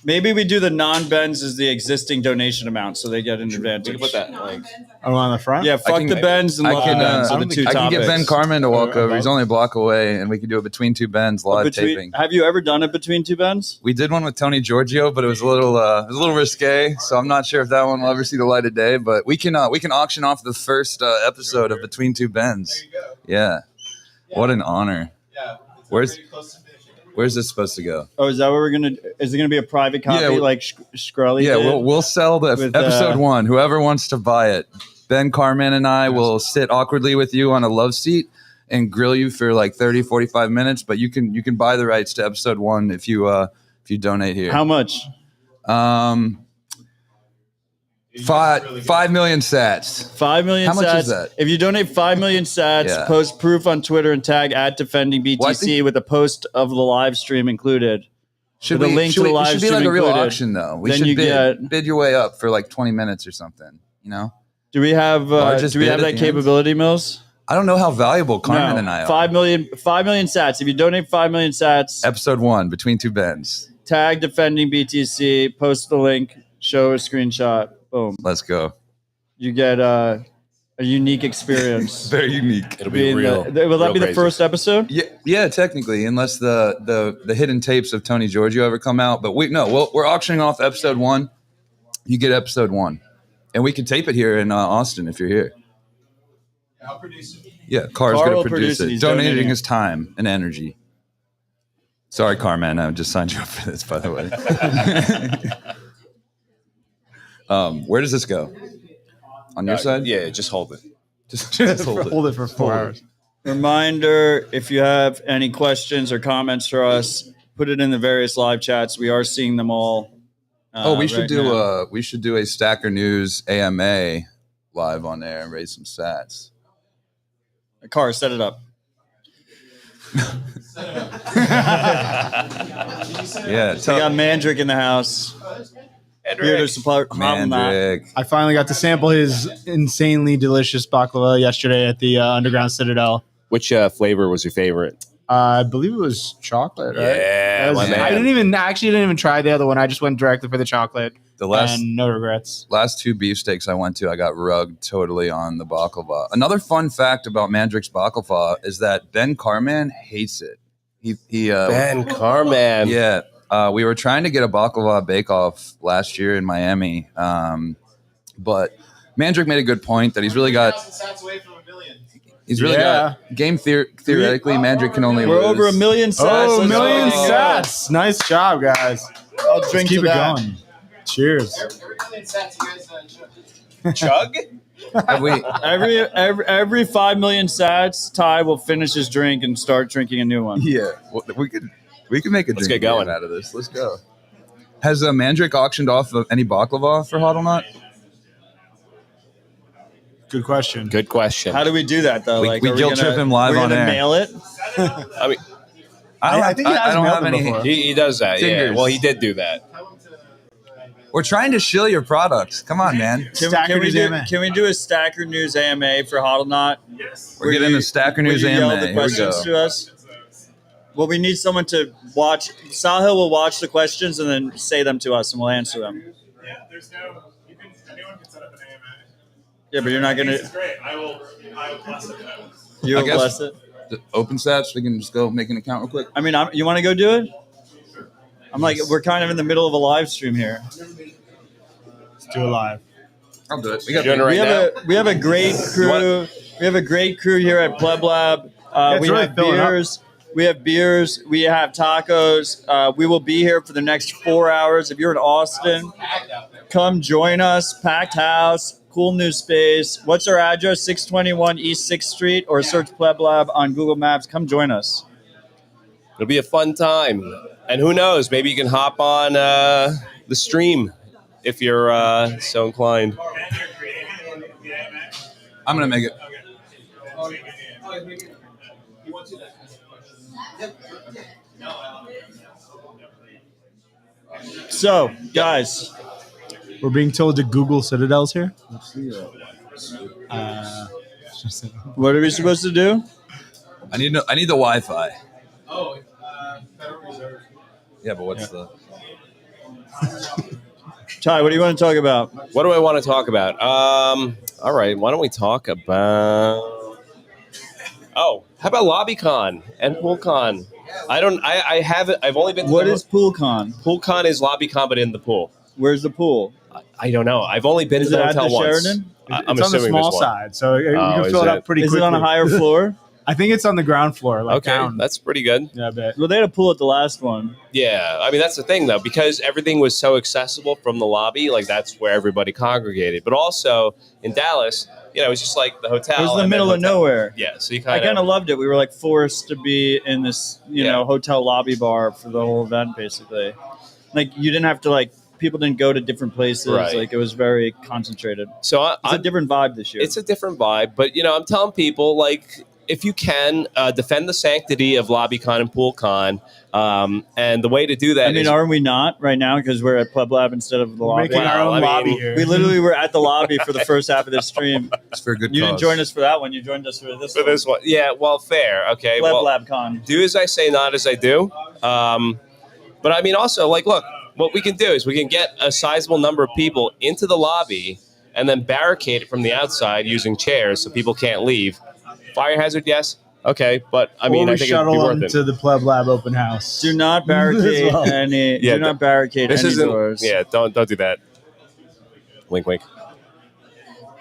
Maybe we do the non-Bens as the existing donation amount, so they get an we advantage. can put that like Oh, on the front? Yeah, fuck can- the Bens and I love can, the Bens I are the don't two I can topics. get Ben Carmen to walk Uh, over. He's only a block away, and we can do it between two Bens live taping. Have you ever done it between two Bens? We did one with Tony Giorgio, but it was a little risque. So I'm not sure if that one will ever see the light of day. But we can auction off the first episode of Between Two Bens. Yeah, what an honor. Yeah. Where's this supposed to go? Oh, is that what we're gonna? Is it gonna be a private copy Yeah, like Scrully? Yeah, did? we'll sell the with, episode 1. Whoever wants to buy it, Ben Carmen and I will sit awkwardly with you on a love seat and grill you for like 30, 45 minutes. But you can buy the rights to episode 1 if you donate here. How much? 5 million sats. 5 million How much sats. is that? If you donate 5 million sats, Yeah. post proof on Twitter and tag at Defending BTC Well, I think- with a post of the live stream included. Should With a we? link Should to the we- live it should be stream like a real included. auction though. We Then should you bid your way up for like 20 minutes or something. You know. Do we have Largest bid at that the end? capability, Mills? I don't know how valuable Carmen No. and I are. 5 million sats. If you donate 5 million sats, Episode 1, Between Two Bens. tag Defending BTC, post the link, show a screenshot. Boom. Let's go. You get a unique experience. Very unique. It'll be real. Will that be the crazy. first episode? Yeah, technically, unless the hidden tapes of Tony Giorgio ever come out. But we're auctioning off episode 1. You get episode 1, and we can tape it here in Austin if you're here. I'll produce it. Yeah, Car's Carl going will to produce produce it. it, He's donating donating his time and energy. Sorry, Carman, I just signed you up for this, by the way. Where does this go? On your side? Yeah, just hold it. Just hold it. Hold it for 4 hours. Reminder, if you have any questions or comments for us, put it in the various live chats. We are seeing them all. We should right do now. a Stacker News AMA live on there and raise some sats. Car, set it up. Yeah, We got Mandrick in the house. Here to support Hodlonaut. Mandrick. I finally got to sample his insanely delicious baklava yesterday at the Underground Citadel. Which flavor was your favorite? I believe it was chocolate, right? Yeah, That was- my man. I didn't even try the other one. I just went directly for the chocolate. The last And no regrets. 2 beefsteaks I went to, I got rugged totally on the baklava. Another fun fact about Mandrick's baklava is that Ben Carman hates it. He Ben Carman. Yeah, we were trying to get a baklava bake-off last year in Miami, but Mandrick made a good point that he's really got. 1,000 sats away from $1 million. He's really got game theoretically. Mandrick can only We're lose. over 1 million sats. Oh, Let's million fucking go. sats. Nice job, guys. I'll Let's drink keep to it that. going. Cheers. Every million sats you guys Chug? Have we? Every 5 million sats, Ty will finish his drink and start drinking a new one. Yeah, well, we could make a Let's drink get going. out of this. Let's go. Has Mandrick auctioned off any baklava for Hodlonaut? Good question. Good question. How do we do that though? We are guilt trip him live we're on gonna air. mail it. I mean, I think he has don't mailed have them any. before. he does that. Yeah. Fingers. Well, he did do that. We're trying to shill your products. Come on, man. Stacker News AMA. Can we do a Stacker News AMA for Hodlonaut? We're getting a Stacker News Will you yell AMA. the Here we questions go. to us? Well, we need someone to watch. Sahil will watch the questions and then say them to us, and we'll answer them. Yeah, there's no. Anyone can set up an AMA. Yeah, but you're not gonna. This is great. I will bless it. You will I guess- bless it. The open sats. We can just go make an account real quick. I mean, you want to go do it? I'm like, we're kind of in the middle of a live stream here. Let's do it live. I'll do it. We You're doing it got. right We have a great crew. We have a great crew here at Pleb Lab. it's We really have filling up. beers. We have beers. We have tacos. We will be here for the next 4 hours. If you're in Austin, come join us. Packed house, cool new space. What's our address? 621 East 6th Street, or search Pleb Lab on Google Maps. Come join us. It'll be a fun time. And who knows? Maybe you can hop on the stream if you're so inclined. I'm gonna make it. So, guys, We're being told to Google Citadels here. what are we supposed to do? I need the Wi-Fi. Oh, Federal Reserve. Yeah, but what's the? Ty, what do you want to talk about? What do I want to talk about? All right, why don't we talk about? Oh, how about LobbyCon and PoolCon? I haven't. I've only been. What is PoolCon? PoolCon? Is LobbyCon but in the pool? Where's the pool? I don't know. I've only been Is to it the at hotel the once. Sheridan? I'm It's on the assuming small there's one. side, so you Oh, can is fill it it? up pretty Is quickly. it on a higher floor? I think it's on the ground floor, like Okay, down. that's pretty good. Yeah, I bet. Well, they had a pool at the last one. Yeah, I mean that's the thing though, because everything was so accessible from the lobby, like that's where everybody congregated. But also in Dallas, it was just like the hotel. It was in the and then middle of hotel. nowhere. Yeah, so you I kind of loved it. We were like forced to be in this, Yeah. hotel lobby bar for the whole event, basically. Like you didn't have to people didn't go to different places. Right. Like it was very concentrated. So It's a different vibe this year. It's a different vibe, but I'm telling people if you can defend the sanctity of LobbyCon and PoolCon, and the way to do that I mean, is aren't we not right now because we're at Pleb Lab instead of the lobby? Making our Well, own I mean, lobby here. We literally were at the lobby for the first half of this stream. It's for a good You cause. didn't join us for that one. You joined us for this for this one. Yeah, well, fair. Okay, Pleb well, Lab Con. do as I say, not as I do. But I mean, also, look, what we can do is we can get a sizable number of people into the lobby and then barricade it from the outside using chairs so people can't leave. Fire hazard, yes. Okay, but I mean, I think it'd be shuttle worth them it. to the Pleb Lab open house. Do not barricade As well. any. Yeah, do not barricade This any isn't. doors. Yeah, don't do that. Wink, wink.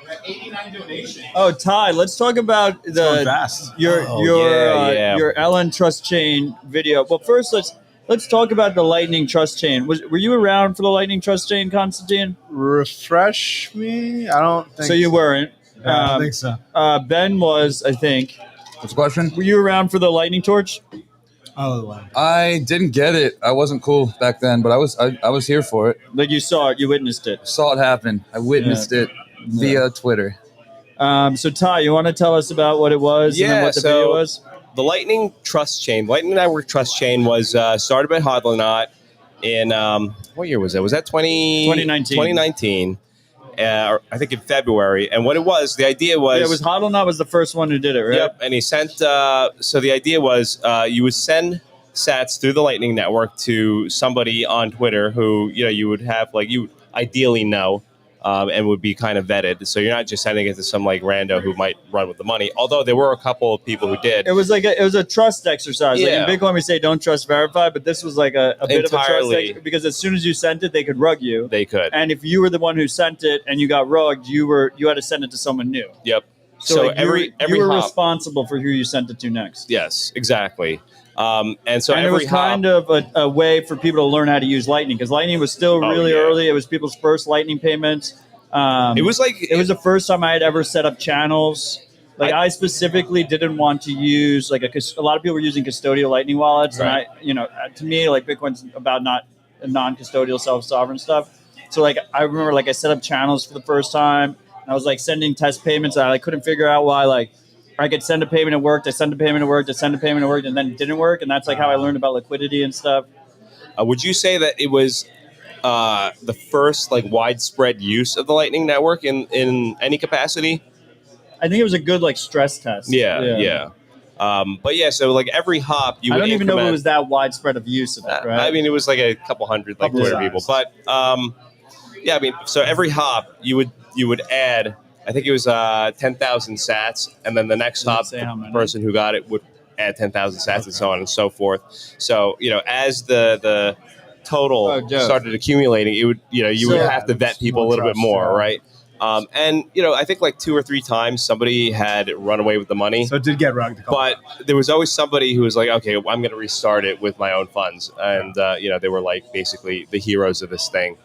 We're at 89 donations. Oh, Ty, let's talk about Going fast. your your Ellen Trust Chain video. Well, first let's talk about the Lightning Trust Chain. Were you around for the Lightning Trust Chain, Constantine? Refresh me? I don't think So you weren't. I don't think so. Ben was, I think. What's the question? Were you around for the Lightning Torch? Oh, wow. I didn't get it. I wasn't cool back then, but I was here for it. Like you saw it, you witnessed it. Saw it happen. I witnessed it via Twitter. So Ty, you want to tell us about what it was and then what the video was? The Lightning Trust Chain, Lightning Network Trust Chain was started by Hodlonaut in, what year was that? Was that 2019. 2019. I think in February. And what it was, the idea was... Yeah, it was Hodlonaut was the first one who did it, right? Yep, and he sent... so the idea was you would send sats through the Lightning Network to somebody on Twitter who, you would have, you ideally know, and would be kind of vetted. So you're not just sending it to some rando who might run with the money. Although there were a couple of people who did. It was it was a trust exercise. Yeah. Like in Bitcoin, we say don't trust, verify, but this was like a bit of a trust Entirely. because as soon as you sent it, they could rug you. They could. And if you were the one who sent it and you got rugged, you had to send it to someone new. Yep. So every you were hop, responsible for who you sent it to next. yes, exactly. And And every it was kind of a way for people to learn how to use Lightning because Lightning was still really yeah. early. It was people's first Lightning payments. It was it was the first time I had ever set up channels. I specifically didn't want to use a lot of people were using custodial Lightning wallets, Right. and to me, Bitcoin's about not non-custodial, self-sovereign stuff. So I remember I set up channels for the first time. And I was sending test payments. And I couldn't figure out why I could send a payment, it worked. I sent a payment, it worked. I sent a payment, it worked, and then it didn't work. And that's how I learned about liquidity and stuff. Would you say that it was the first widespread use of the Lightning Network in any capacity? I think it was a good stress test. Yeah. But yeah, so every hop you I would don't even know if it increment- was that widespread of use of it, right? I mean, it was a couple hundred Twitter people, but yeah, I mean, so every hop you would add. I think it was 10,000 sats, and then the next hop, say how the many. person who got it would add 10,000 sats, and so on and so forth. So as the total started accumulating, it would you would have to vet people a little bit more, right? And I think 2 or 3 times somebody had run away with the money. So it did get rugged. But there was always somebody who was okay, well, I'm going to restart it with my own funds. And, they were basically the heroes of this thing.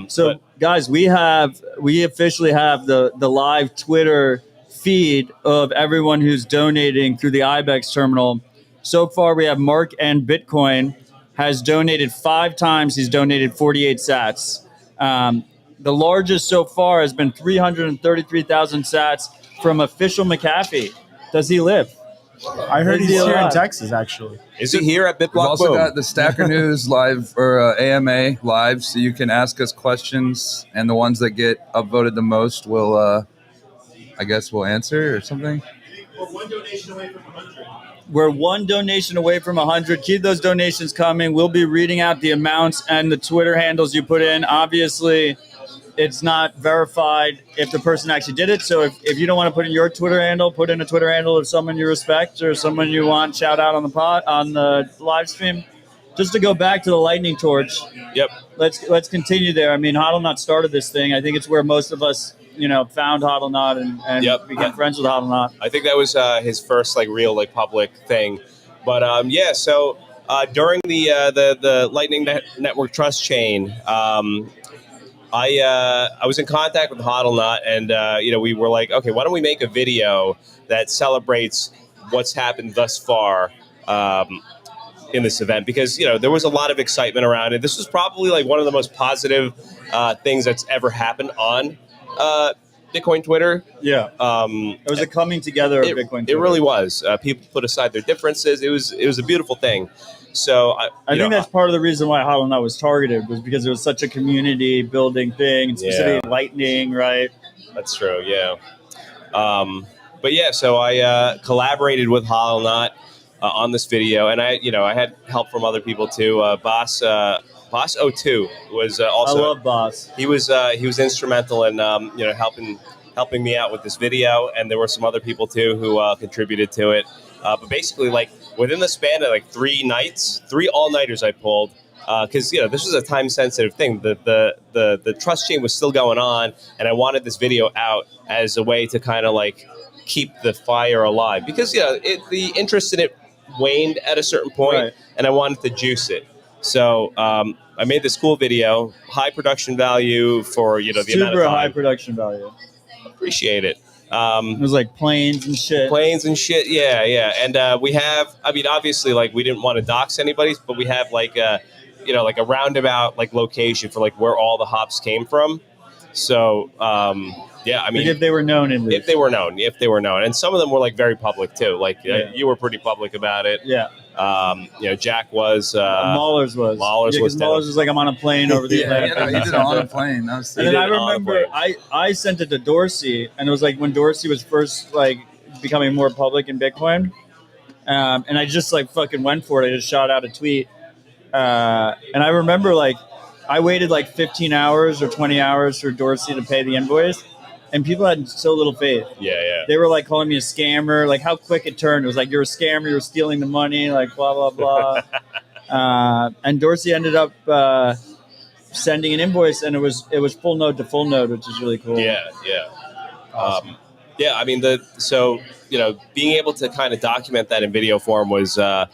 So guys, we officially have the live Twitter feed of everyone who's donating through the IBEX terminal. So far, we have Mark and Bitcoin has donated 5 times. He's donated 48 sats. The largest so far has been 333,000 sats from Official McAfee. Does he live? I heard Is he's he here in alive? Texas, actually. Is he here at We've BitBlock also Boom? got the Stacker News live or AMA live, so you can ask us questions, and the ones that get upvoted the most will, I guess, we'll answer or something. We're one donation away from 100. We're one donation away from 100. Keep those donations coming. We'll be reading out the amounts and the Twitter handles you put in. Obviously, it's not verified if the person actually did it. So if you don't want to put in your Twitter handle, put in a Twitter handle of someone you respect or someone you want shout out on the live stream. Just to go back to the Lightning Torch. Yep. Let's continue there. I mean, Hodlonaut started this thing. I think it's where most of us, found Hodlonaut and Yep. became friends with Hodlonaut. I think that was his first real public thing. But yeah, so during the Lightning Network Trust Chain, I was in contact with Hodlonaut, and we were okay, why don't we make a video that celebrates what's happened thus far in this event? Because there was a lot of excitement around it. This was probably one of the most positive things that's ever happened on Bitcoin Twitter. Yeah, it was a coming together of Bitcoin Twitter. It really was. People put aside their differences. It was a beautiful thing. So I think that's part of the reason why Hodlonaut was targeted, was because it was such a community building thing, and specifically Lightning, right? That's true. Yeah. But yeah, so I collaborated with Hodlonaut on this video, and I had help from other people too. Boss Boss 02 was also. I love Boss. He was instrumental in helping me out with this video, and there were some other people too who contributed to it. But basically, like within the span of like 3 nights, 3 all-nighters I pulled, because this was a time-sensitive thing. The trust chain was still going on, and I wanted this video out as a way to kind of like keep the fire alive, because the interest in it waned at a certain point, Right. and I wanted to juice it. So I made this cool video, high production value for the amount of Super time. high production value. Appreciate it. It was like planes and shit. Yeah. And we have, I mean, obviously, like we didn't want to dox anybody, but we have like a roundabout like location for like where all the hops came from. So yeah, I mean, Like if they were known if they were known, and some of them were like very public too. Like you were pretty public about it. Yeah. Jack was. Maulers was. Maulers was. Maulers was like, I'm on a plane over the Atlantic. He did it on a plane. That was And then I remember I sent it to Dorsey, and it was like when Dorsey was first like becoming more public in Bitcoin, and I just like fucking went for it. I just shot out a tweet, and I remember like I waited like 15 hours or 20 hours for Dorsey to pay the invoice, and people had so little faith. Yeah. They were like calling me a scammer, like how quick it turned. It was like, you're a scammer, you're stealing the money, like blah, blah, blah. And Dorsey ended up sending an invoice, and it was full node to full node, which is really cool. Yeah. Awesome. I mean, being able to kind of document that in video form was a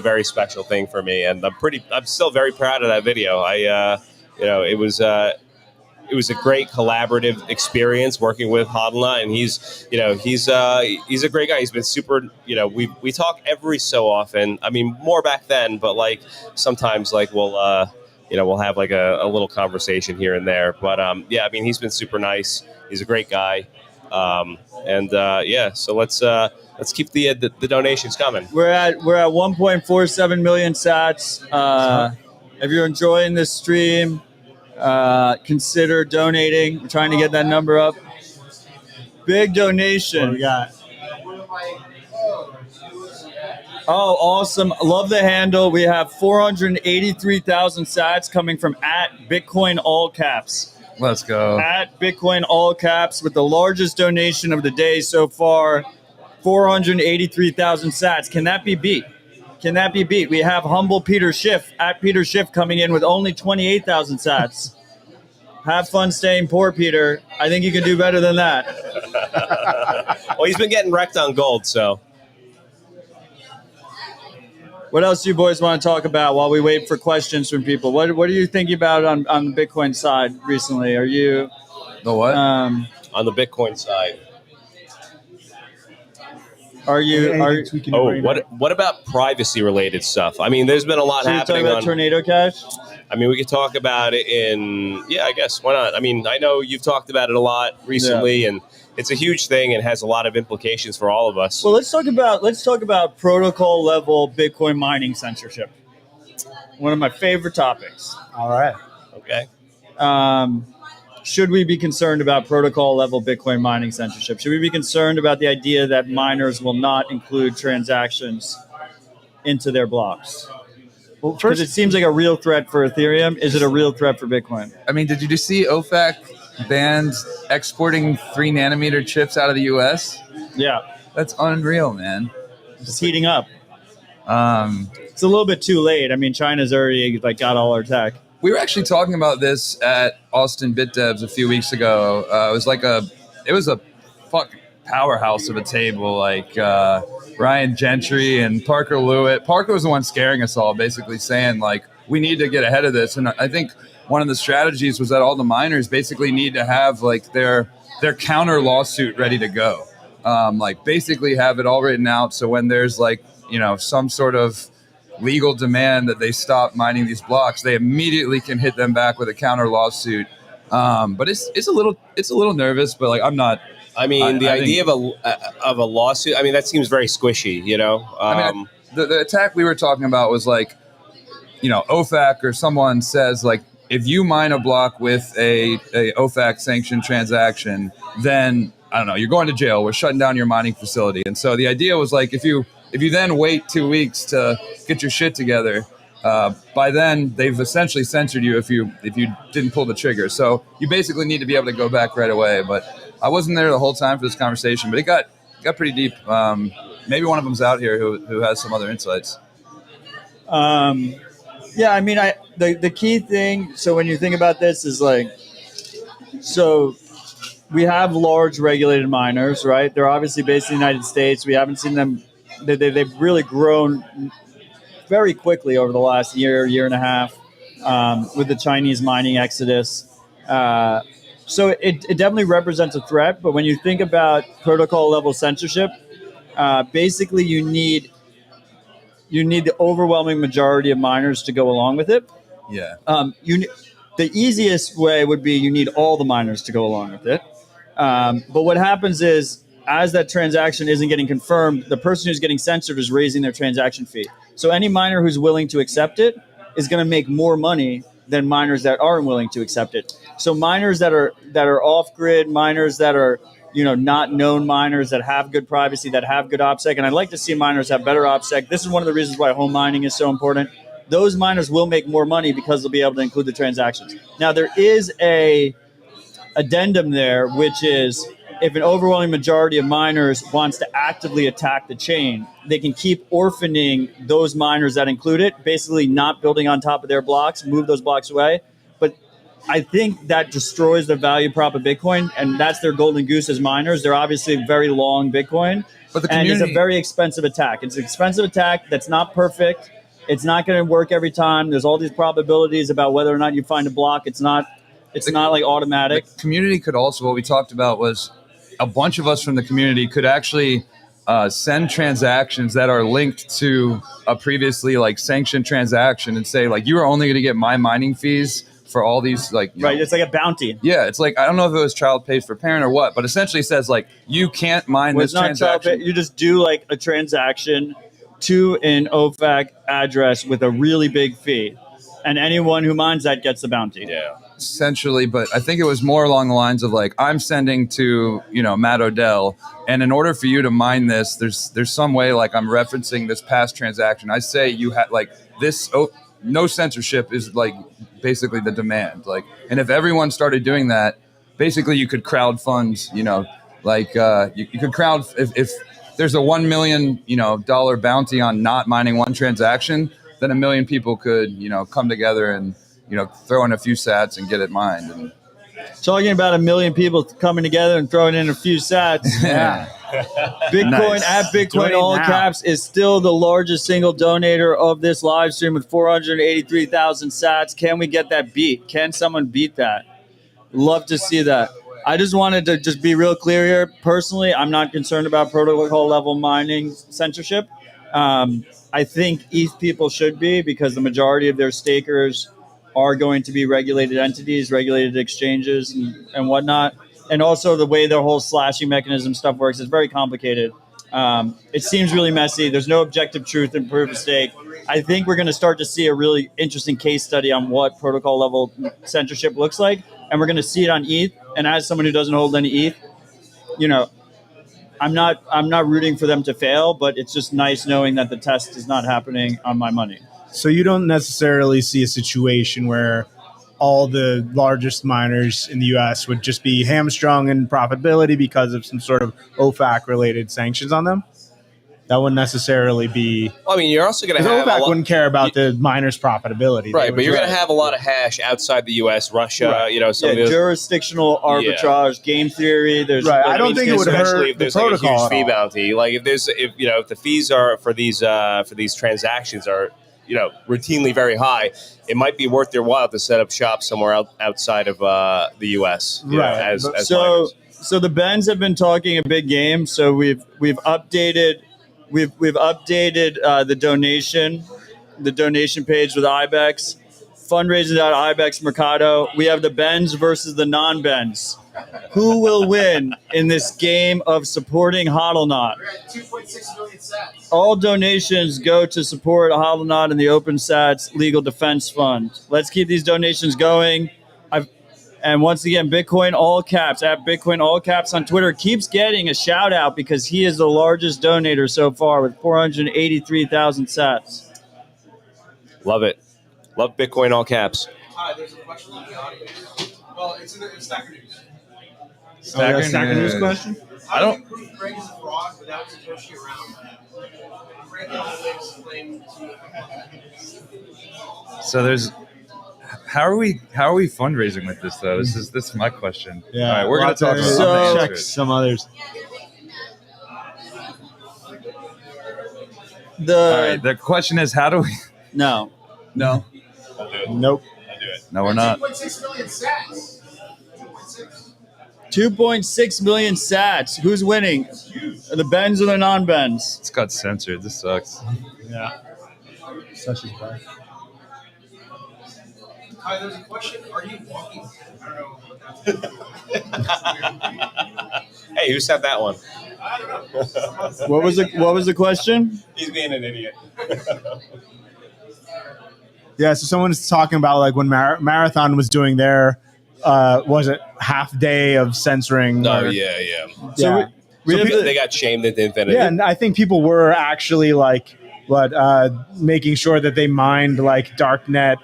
very special thing for me, and I'm still very proud of that video. It was a great collaborative experience working with Hodlonaut, and he's a great guy. He's been super. We talk every so often. I mean, more back then, but like sometimes like we'll have like a little conversation here and there. But I mean, he's been super nice. He's a great guy. So let's keep the donations coming. We're at 1.47 million sats. If you're enjoying this stream, consider donating. We're trying to get that number up. Big donation. What do we got? Oh, awesome. Love the handle. We have 483,000 sats coming from @Bitcoin all caps. Let's go. @Bitcoin all caps with the largest donation of the day so far. 483,000 sats. Can that be beat? We have humble Peter Schiff @Peter Schiff coming in with only 28,000 sats. Have fun staying poor, Peter. I think you can do better than that. Well, he's been getting wrecked on gold, so. What else do you boys want to talk about while we wait for questions from people? What are you thinking about on the Bitcoin side recently? Are you the what? On the Bitcoin side. What about privacy related stuff? I mean, there's been a lot happening on Tornado Cash. I mean, we could talk about it I guess why not? I mean, I know you've talked about it a lot recently, and it's a huge thing and has a lot of implications for all of us. Well, let's talk about protocol level Bitcoin mining censorship. One of my favorite topics. All right. Okay. Should we be concerned about protocol level Bitcoin mining censorship? Should we be concerned about the idea that miners will not include transactions into their blocks? Well, first, it seems like a real threat for Ethereum. Is it a real threat for Bitcoin? I mean, did you just see OFAC banned exporting 3 nanometer chips out of the U.S.? Yeah. That's unreal, man. It's heating up. It's a little bit too late. I mean, China's already got all our tech. We were actually talking about this at Austin BitDevs a few weeks ago. It was a fucking powerhouse of a table, like Ryan Gentry and Parker Lewitt. Parker was the one scaring us all, basically saying like, we need to get ahead of this. And I think one of the strategies was that all the miners basically need to have like their counter lawsuit ready to go. Basically have it all written out. So when there's some sort of legal demand that they stop mining these blocks, they immediately can hit them back with a counter lawsuit. But it's a little nervous, but I'm not. I mean, the idea of a lawsuit. I mean, that seems very squishy. The attack we were talking about was OFAC or someone says if you mine a block with a OFAC sanctioned transaction, then I don't know, you're going to jail. We're shutting down your mining facility. And so the idea was if you then wait 2 weeks to get your shit together, by then they've essentially censored you if you didn't pull the trigger. So you basically need to be able to go back right away. But I wasn't there the whole time for this conversation, but it got pretty deep. Maybe one of them's out here who has some other insights. Yeah, I mean, the key thing. So when you think about this, is like, so we have large regulated miners, right? They're obviously based in the United States. We haven't seen them. They've really grown very quickly over the last year and a half, with the Chinese mining exodus. So it definitely represents a threat. But when you think about protocol level censorship, basically you need the overwhelming majority of miners to go along with it. Yeah. The easiest way would be you need all the miners to go along with it. But what happens is, as that transaction isn't getting confirmed, the person who's getting censored is raising their transaction fee. So any miner who's willing to accept it is going to make more money than miners that aren't willing to accept it. So miners that are off grid, miners that are not known miners, that have good privacy, that have good OPSEC, and I'd like to see miners have better OPSEC. This is one of the reasons why home mining is so important. Those miners will make more money because they'll be able to include the transactions. Now, there is a addendum there, which is, if an overwhelming majority of miners wants to actively attack the chain, they can keep orphaning those miners that include it, basically not building on top of their blocks, move those blocks away. But I think that destroys the value prop of Bitcoin, and that's their golden goose as miners. They're obviously very long Bitcoin, but and it's a very expensive attack. It's an expensive attack that's not perfect. It's not going to work every time. There's all these probabilities about whether or not you find a block. It's not like automatic. The community could also, what we talked about was a bunch of us from the community could actually send transactions that are linked to a previously like sanctioned transaction and say, like, you are only going to get my mining fees for all these, like, right. It's like a bounty. Yeah, it's like, I don't know if it was child pays for parent or what, but essentially says, like, you can't mine this transaction. You just do like a transaction to an OFAC address with a really big fee, and anyone who mines that gets the bounty. Yeah, essentially. But I think it was more along the lines of, like, I'm sending to Matt Odell, and in order for you to mine this, there's some way, like, I'm referencing this past transaction. I say you had like this. No censorship is like basically the demand. Like, and if everyone started doing that, basically you could crowdfund. You could crowd if there's a $1 million dollar bounty on not mining one transaction, then 1 million people could come together and throw in a few sats and get it mined. And talking about 1 million people coming together and throwing in a few sats. Yeah. Bitcoin Nice. at Bitcoin Doing all now. caps is still the largest single donator of this live stream with 483,000 sats. Can we get that beat? Can someone beat that? Love to see that. I just wanted to just be real clear here. Personally, I'm not concerned about protocol level mining censorship. I think ETH people should be, because the majority of their stakers are going to be regulated entities, regulated exchanges, and whatnot. And also the way their whole slashing mechanism stuff works is very complicated. It seems really messy. There's no objective truth in proof of stake. I think we're going to start to see a really interesting case study on what protocol level censorship looks like, and we're going to see it on ETH. And as someone who doesn't hold any ETH, I'm not rooting for them to fail, but it's just nice knowing that the test is not happening on my money. So you don't necessarily see a situation where all the largest miners in the U.S. would just be hamstrung in profitability because of some sort of OFAC-related sanctions on them? That wouldn't necessarily be... Well, I mean, you're also going to have... OFAC wouldn't care about the miners' profitability. Right, but you're going to have a lot of hash outside the U.S., Russia, Right. some of the... Jurisdictional arbitrage, game theory. There's Right. I don't think it would especially hurt if there's the like a protocol huge at fee all. bounty. Like if the fees are for these transactions are routinely very high, it might be worth their while to set up shop somewhere outside of the U.S. Right. So the Bens have been talking a big game. So we've updated the donation page with IBEX, fundraising.ibex Mercado. We have the Bens versus the non-Bens. Who will win in this game of supporting Hodlonaut? We're at 2.6 million sats. All donations go to support Hodlonaut and the Open Sats Legal Defense Fund. Let's keep these donations going. And once again, Bitcoin all caps at Bitcoin all caps on Twitter keeps getting a shout out because he is the largest donator so far with 483,000 sats. Love it. Love Bitcoin all caps. Hi, there's a question in the audience. Well, it's in Stacker News. Stacker News question? How do you prove Craig is a fraud without Satoshi around? Craig always claimed to. So there's how are we fundraising with this though? This is my question. Yeah, all right, we're gonna talk about so check check some others. All right, the question is how do we No. No. Nope. No, we're not. 2.6 million sats. 2.6 million sats. Who's winning? The Bens or the non-Bens? It's got censored. This sucks. Yeah. Such as bad. Hi, there's a question. Are you walking? I don't know. Hey, who said that one? I don't know. What was the question? He's being an idiot. Yeah, so someone's talking about like when Marathon was doing their was it half day of censoring? No, or- yeah. Yeah. They got shamed into infinity. Yeah, and I think people were actually like making sure that they mined like darknet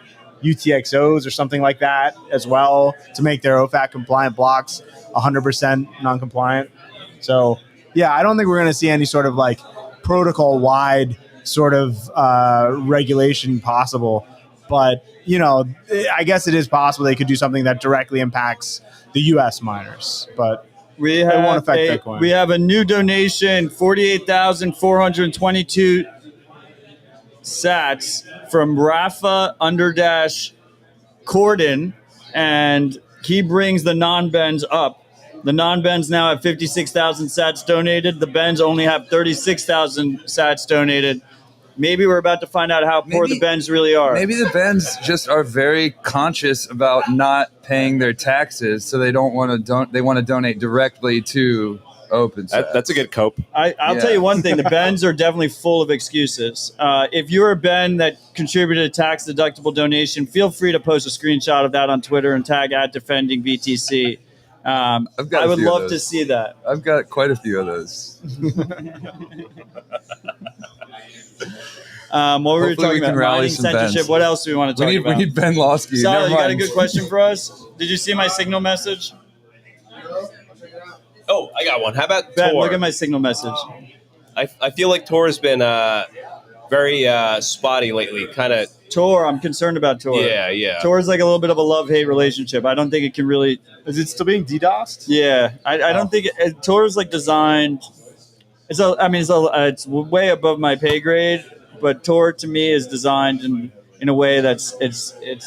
UTXOs or something like that as well to make their OFAC compliant blocks 100% non-compliant. So yeah, I don't think we're going to see any sort of like protocol wide sort of regulation possible. But, you know, I guess it is possible they could do something that directly impacts the U.S. miners. But We it won't have affect Bitcoin. We have a new donation, 48,422 sats from Rafa _Corden, and he brings the non-Bens up. The non-Bens now have 56,000 sats donated. The Bens only have 36,000 sats donated. Maybe we're about to find out how poor the Bens really are. Maybe the Bens just are very conscious about not paying their taxes, so they don't want to they want to donate directly to OpenSats. That's a good cope. I'll tell you one thing. The Bens are definitely full of excuses. If you're a Ben that contributed a tax-deductible donation, feel free to post a screenshot of that on Twitter and tag @DefendingBTC. I would love to see that. I've got quite a few of those. What were we talking about? rally Mining some censorship. Bens. What else do we want to talk about? We need Ben Losky. Sal, Never you got a mind. good question for us? Did you see my signal message? Oh, I got one. How about Ben, Tor? look at my signal message. I feel like Tor has been very spotty lately. Kind of. Tor, I'm concerned about Tor. Yeah. Tor is like a little bit of a love-hate relationship. I don't think it can really. Is it still being DDoSed? Yeah, I don't think Tor is like designed. It's way above my pay grade, but Tor to me is designed in a way that's it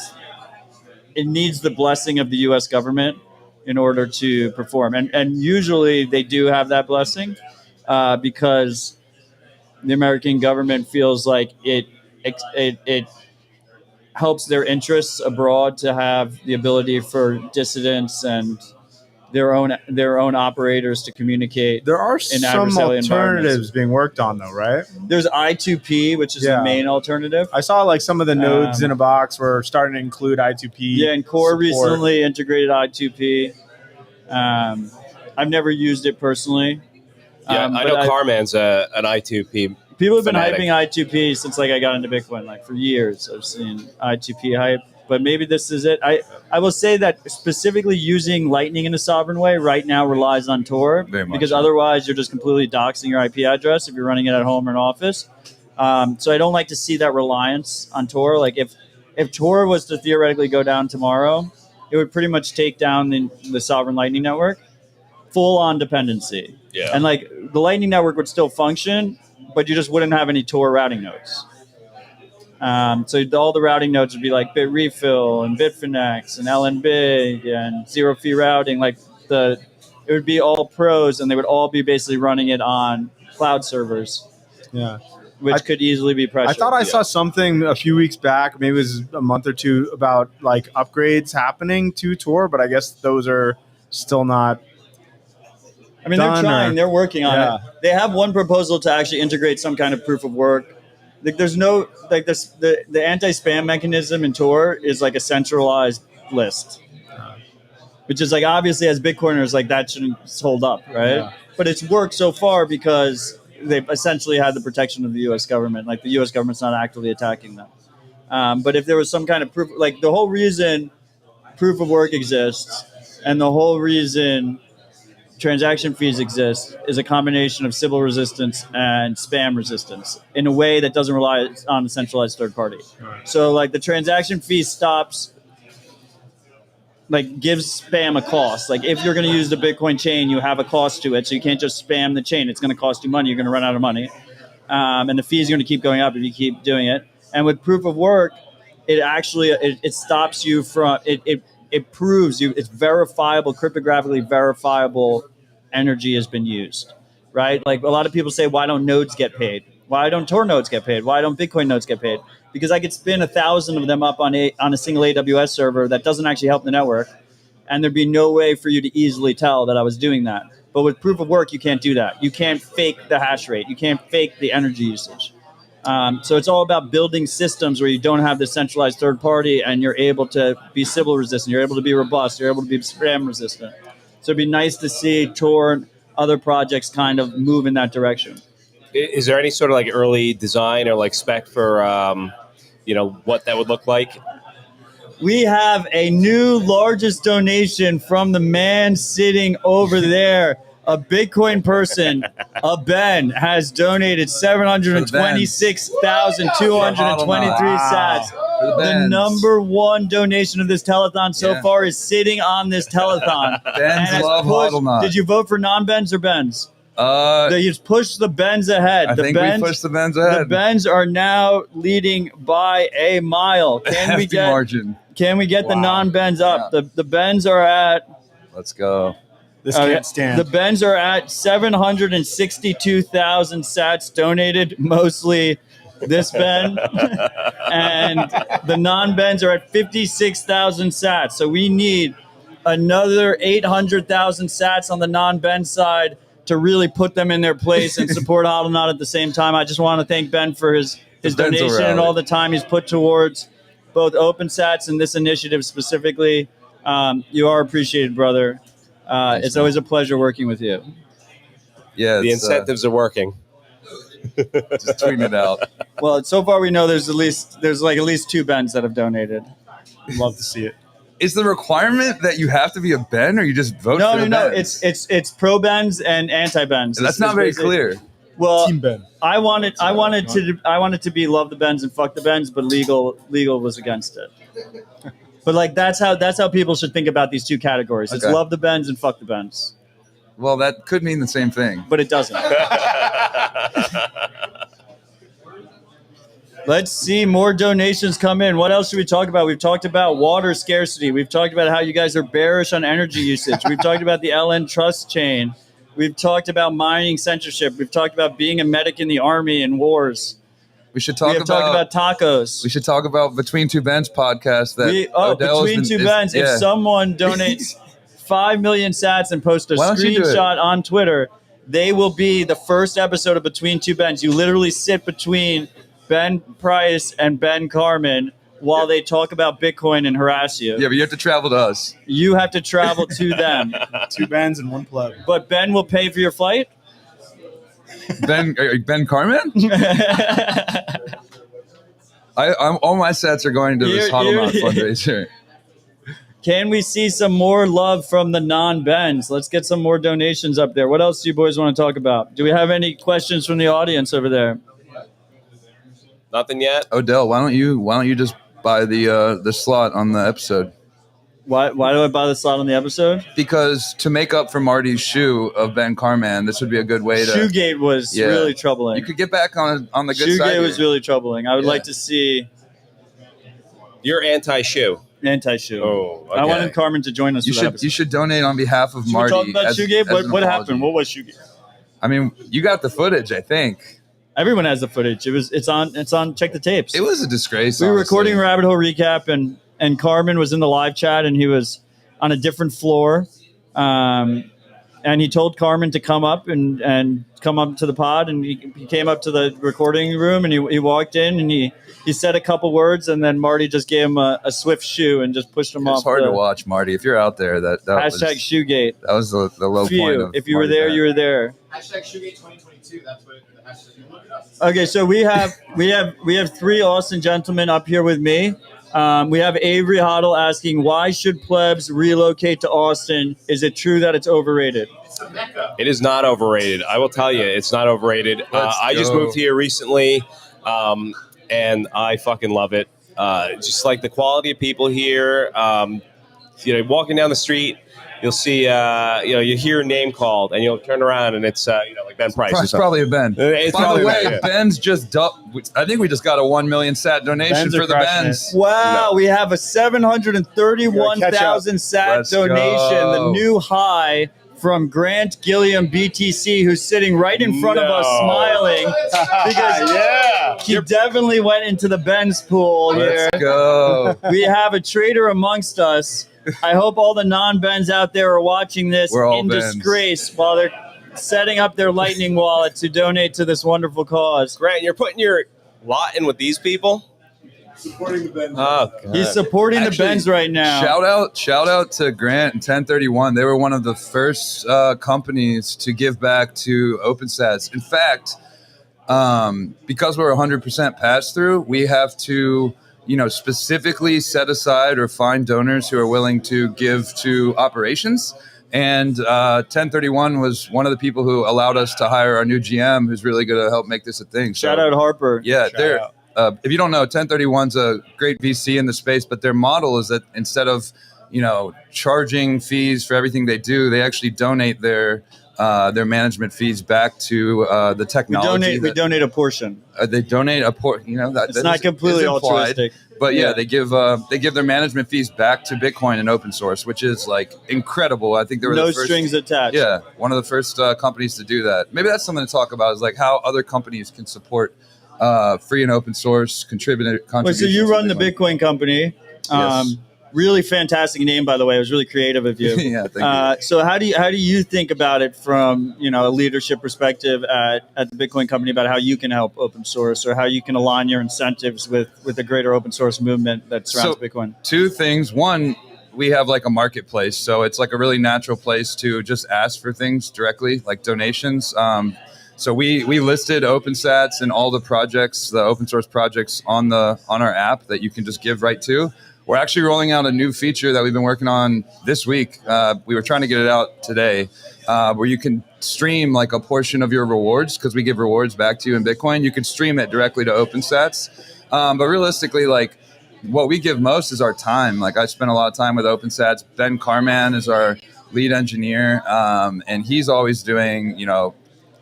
needs the blessing of the U.S. government in order to perform, and usually they do have that blessing because the American government feels like it helps their interests abroad to have the ability for dissidents and their own operators to communicate. There are in some adversarial alternatives being worked on, though, right? There's I2P, which is the main alternative. I saw like some of the nodes in a box were starting to include I2P. Yeah, and Core support. recently integrated I2P. I've never used it personally. Yeah, I know Carman's an I2P. People have been fanatic. hyping I2P since like I got into Bitcoin. Like for years, I've seen I2P hype. But maybe this is it. I will say that specifically using Lightning in a sovereign way right now relies on Tor because otherwise you're just completely doxing your IP address if you're running it at home or in office. So I don't like to see that reliance on Tor. Like if Tor was to theoretically go down tomorrow, it would pretty much take down the sovereign Lightning network, full on dependency. Yeah. And like the Lightning network would still function, but you just wouldn't have any Tor routing nodes. So all the routing nodes would be like Bitrefill and Bitfinex and LNBig and zero fee routing. Like it would be all pros, and they would all be basically running it on cloud servers. Yeah, which could easily be pressured. I thought I saw something a few weeks back, maybe it was a month or two, about like upgrades happening to Tor, but I guess those are still not. I mean, they're trying. They're working on Yeah. it. They have one proposal to actually integrate some kind of proof of work. Like, there's no like this. The anti-spam mechanism in Tor is like a centralized list, which is like obviously as Bitcoiners like that shouldn't hold up, right? Yeah. But it's worked so far because they've essentially had the protection of the U.S. government. Like the U.S. government's not actively attacking them. But if there was some kind of proof, like the whole reason proof of work exists and the whole reason transaction fees exist is a combination of Sybil resistance and spam resistance in a way that doesn't rely on a centralized third party. So like the transaction fee stops, like gives spam a cost. Like if you're going to use the Bitcoin chain, you have a cost to it. So you can't just spam the chain. It's going to cost you money. You're going to run out of money. And the fees are going to keep going up if you keep doing it. And with proof of work, it actually, it stops you from, it proves you, it's verifiable, cryptographically verifiable energy has been used, right? Like a lot of people say, why don't nodes get paid? Why don't Tor nodes get paid? Why don't Bitcoin nodes get paid? Because I could spin 1,000 of them up on a single AWS server that doesn't actually help the network, and there'd be no way for you to easily tell that I was doing that. But with proof of work, you can't do that. You can't fake the hash rate. You can't fake the energy usage. So it's all about building systems where you don't have this centralized third party, and you're able to be Sybil resistant. You're able to be robust. You're able to be spam resistant. So it'd be nice to see Tor and other projects kind of move in that direction. Is there any sort of like early design or like spec for, what that would look like? We have a new largest donation from the man sitting over there. A Bitcoin person, a Ben, has donated 726,223 sats. The number one donation of this telethon so far is sitting on this telethon. Bens love Hodlonaut. Did you vote for non-Bens or Bens? You pushed the Bens ahead. I think we pushed the Bens ahead. The Bens are now leading by a mile. Can we get margin? Can we get the non-Bens up? Yeah. The Bens are at. Let's go. This can't stand. The Bens are at 762,000 sats donated, mostly this Ben, and the non-Bens are at 56,000 sats. So we need another 800,000 sats on the non-Ben side to really put them in their place and support Hodlonaut at the same time. I just want to thank Ben for his donation and all the time he's put towards both OpenSats and this initiative specifically. You are appreciated, brother. It's always a pleasure working with you. Yeah, the incentives are working. Just tweeting it out. Well, so far we know there's at least 2 Bens that have donated. Love to see it. Is the requirement that you have to be a Ben, or you just vote? No. It's pro Bens and anti Bens. That's not very clear. Well, Team Ben. I wanted to be love the Bens and fuck the Bens, but legal was against it. But like that's how people should think about these two categories. It's love the Bens and fuck the Bens. Well, that could mean the same thing, but it doesn't. Let's see more donations come in. What else should we talk about? We've talked about water scarcity. We've talked about how you guys are bearish on energy usage. We've talked about the LN trust chain. We've talked about mining censorship. We've talked about being a medic in the army and wars. We should talk about tacos. We should talk about Between Two Bens podcast. Between Two Bens. If someone donates 5 million sats and posts a screenshot on Twitter, they will be the first episode of Between Two Bens. You literally sit between Ben Price and Ben Carmen while they talk about Bitcoin and harass you. Yeah, but you have to travel to us. You have to travel to them. 2 Bens and 1 plug. But Ben will pay for your flight? Ben Carmen? All my sets are going to this Hodlonaut fundraiser. Can we see some more love from the non-Bens? Let's get some more donations up there. What else do you boys want to talk about? Do we have any questions from the audience over there? Nothing yet. Odell, why don't you just buy the slot on the episode? Why do I buy the slot on the episode? Because to make up for Marty's shoe of Ben Carman, this would be a good way to. Shoegate was really troubling. You could get back on the good side. Shoegate was really troubling. I would like to see. You're anti-shoe. Anti-shoe. Oh, okay. I wanted Carmen to join us. You should donate on behalf of Marty. Should we talk about Shoegate? What happened? What was Shoegate? I mean, you got the footage, I think. Everyone has the footage. It's on. Check the tapes. It was a disgrace. We were recording a Rabbit Hole recap, and Carmen was in the live chat, and he was on a different floor. and he told Carmen to come up and come up to the pod, and he came up to the recording room, and he walked in, and he said a couple words, and then Marty just gave him a swift shoe and just pushed him off. It's hard to watch, Marty. If you're out there, that hashtag was, Shoegate. That was the low point of if you were there, you were there. Hashtag Shoegate 2022. That's what the hashtag. Look it up. Okay, so we have three Austin gentlemen up here with me. We have Avery Hodl asking, why should plebs relocate to Austin? Is it true that it's overrated? It is not overrated. I will tell you, it's not overrated. I just moved here recently, and I fucking love it. Just like the quality of people here. Walking down the street, you'll see, you hear a name called, and you'll turn around, and it's, like Ben Price. It's probably a Ben. It's By the way, Ben, yeah. Ben's just I think we just got a 1 million sat donation for the Ben's. Wow, we have a 731,000 sat donation, the new high from Grant Gilliam BTC, who's sitting right in front of us smiling because he definitely went into the Ben's pool here. Let's go. We have a trader amongst us. I hope all the non-Bens out there are watching this in disgrace while they're setting up their Lightning wallet to donate to this wonderful cause. Grant, you're putting your lot in with these people? Supporting the Benz. Oh, God. He's supporting the Benz right now. Shout out to Grant and 1031. They were one of the first companies to give back to OpenSats. In fact, because we're 100% pass through, we have to specifically set aside or find donors who are willing to give to operations. And 1031 was one of the people who allowed us to hire our new GM, who's really going to help make this a thing. Shout out Harper. Yeah, if you don't know, 1031's a great VC in the space, but their model is that instead of charging fees for everything they do, they actually donate their management fees back to the technology. We donate a portion. They donate a portion. It's not completely altruistic. But they give their management fees back to Bitcoin and open source, which is like incredible. I think they were no the first, strings attached. Yeah, one of the first companies to do that. Maybe that's something to talk about. Is like how other companies can support free and open source contributions. So you run the Bitcoin company. Yes. Really fantastic name, by the way. It was really creative of you. Yeah, thank you. So how do you think about it from a leadership perspective at the Bitcoin company about how you can help open source or how you can align your incentives with the greater open source movement that surrounds Bitcoin? Two things. One, we have like a marketplace, so it's like a really natural place to just ask for things directly, like donations. So we listed OpenSats and all the projects, the open source projects on our app that you can just give right to. We're actually rolling out a new feature that we've been working on this week. We were trying to get it out today, where you can stream like a portion of your rewards because we give rewards back to you in Bitcoin. You can stream it directly to OpenSats. But realistically, like what we give most is our time. Like I spend a lot of time with OpenSats. Ben Carman is our lead engineer, and he's always doing,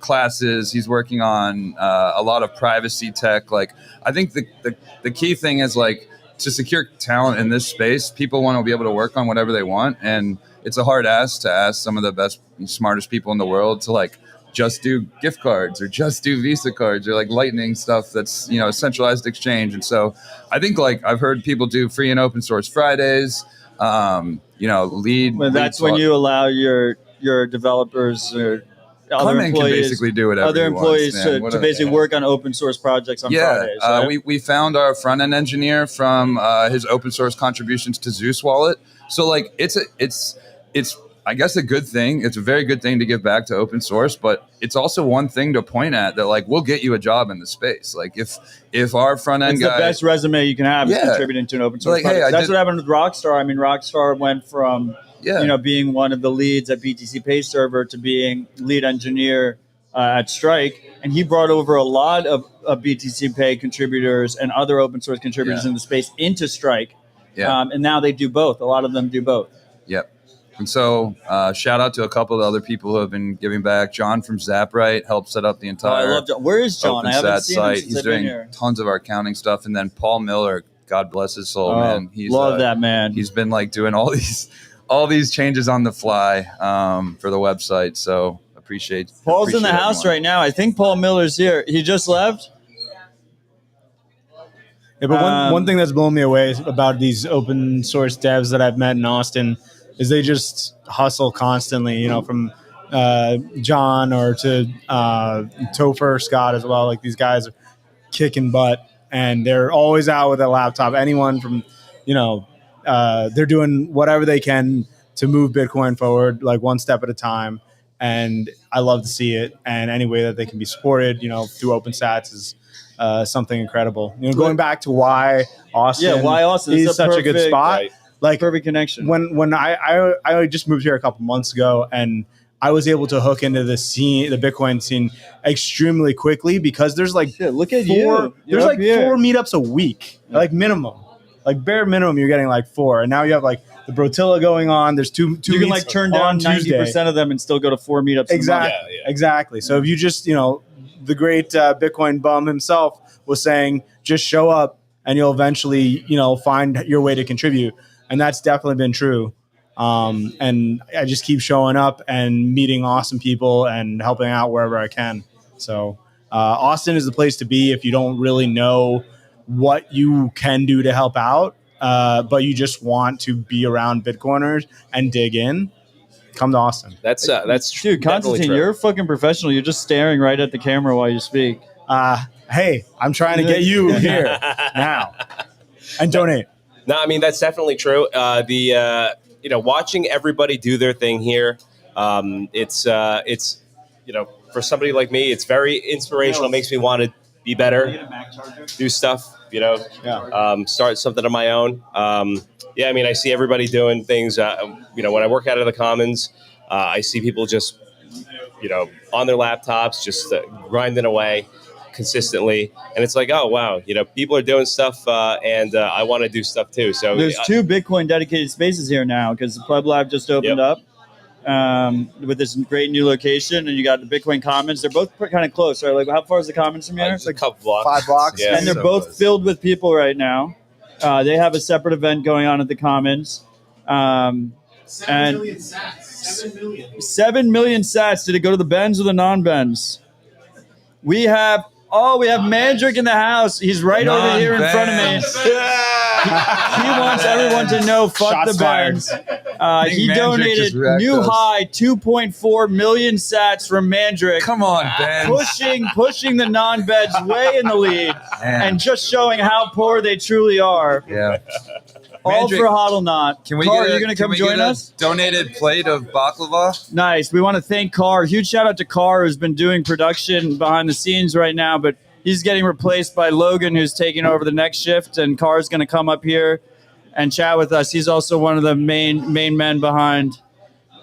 classes. He's working on a lot of privacy tech. Like I think the key thing is like, to secure talent in this space, people want to be able to work on whatever they want. And it's a hard ask to ask some of the best, smartest people in the world to like just do gift cards or just do Visa cards or like Lightning stuff that's, a centralized exchange. And so I think like I've heard people do free and open source Fridays, lead. Well, that's when you allow your developers or other employees, can basically do whatever other employees to basically work on open source projects on Fridays. Right? We found our front end engineer from his open source contributions to Zeus Wallet. So like it's I guess a good thing. It's a very good thing to give back to open source, but it's also one thing to point at that like we'll get you a job in the space. Like if our front end guy, the best resume you can have is contributing to an open source project. That's what happened with Rockstar. I mean, Rockstar went from being one of the leads at BTC Pay Server to being lead engineer at Strike. And he brought over a lot of BTC Pay contributors and other open source contributors in the space into Strike. Yeah. And now they do both. A lot of them do both. Yep. And so shout out to a couple of other people who have been giving back. John from Zapright helped set up the entire I love John. Where is John? I haven't seen him since He's I've been doing here. tons of our accounting stuff. And then Paul Miller, God bless his soul, man. He's love that man. He's been like doing all these changes on the fly for the website. So appreciate Paul's in the house right now. I think Paul Miller's here. He just left. Yeah, but one thing that's blown me away about these open source devs that I've met in Austin is they just hustle constantly, from John or to Topher Scott as well. Like these guys are kicking butt, and they're always out with a laptop. Anyone from, they're doing whatever they can to move Bitcoin forward, like one step at a time. And I love to see it. And any way that they can be supported, through OpenSats is something incredible. Going back to why Austin, is such a good spot. Right. Like perfect connection. When I just moved here a couple months ago, and I was able to hook into the Bitcoin scene extremely quickly because there's like look at four meetups a week, like minimum, like bare minimum. You're getting like 4, and now you have like the Brotilla going on. There's two. You can like turn down 90% of them and still go to 4 meetups. Exactly, exactly. So if you just the great Bitcoin bum himself was saying, just show up and you'll eventually find your way to contribute, and that's definitely been true. And I just keep showing up and meeting awesome people and helping out wherever I can. So Austin is the place to be if you don't really know what you can do to help out, but you just want to be around Bitcoiners and dig in. Come to Austin. That's dude, Constantine, you're a fucking professional. You're just staring right at the camera while you speak. Hey, I'm trying to get you here now and donate. No, I mean that's definitely true. Watching everybody do their thing here, it's for somebody like me, it's very inspirational. It makes me want to be better, do stuff, start something of my own. I mean, I see everybody doing things. When I work out of the Commons, I see people just, on their laptops, just grinding away consistently, and it's like, oh wow, people are doing stuff, and I want to do stuff too. So there's 2 Bitcoin dedicated spaces here now because the Pleb Lab just opened up with this great new location, and you got the Bitcoin Commons. They're both kind of close, right? Like, how far is the Commons from here? It's a couple blocks, 5 blocks, yeah, and they're both filled with people right now. They have a separate event going on at the Commons. 7 million sats. 7 million. 7 million sats. Did it go to the Bens or the non-Bens? We have Mandrick in the house. He's right over here in front of me. He wants everyone to know, fuck Shots the Bens. He donated new high 2.4 million sats from Mandrick. Come on, Ben. Pushing the non-Beds way in the lead, and just showing how poor they truly are. Yeah. All Mandrick, for Hodlonaut. Can we Carr, get are you going to come join us? Donated plate of baklava? Nice. We want to thank Carr. Huge shout out to Carr, who's been doing production behind the scenes right now, but he's getting replaced by Logan, who's taking over the next shift, and Carr's going to come up here and chat with us. He's also one of the main men behind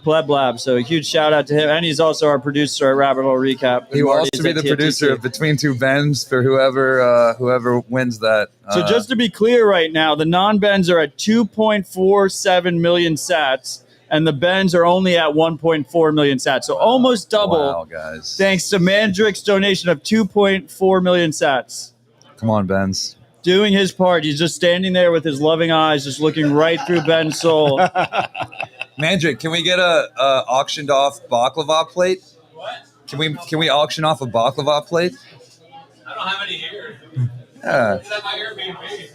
Pleb Lab, so a huge shout out to him, and he's also our producer at Rabbit Hole Recap. He will also be the producer of Between Two Bens for whoever wins that. So just to be clear right now, the non-Bens are at 2.47 million sats, and the Bens are only at 1.4 million sats, so almost double. Wow, guys! Thanks to Mandrick's donation of 2.4 million sats. Come on, Bens. Doing his part. He's just standing there with his loving eyes, just looking right through Ben's soul. Mandrick, can we get a auctioned off baklava plate? What? Can we auction off a baklava plate? I don't have any here. Yeah. Is that my Airbnb?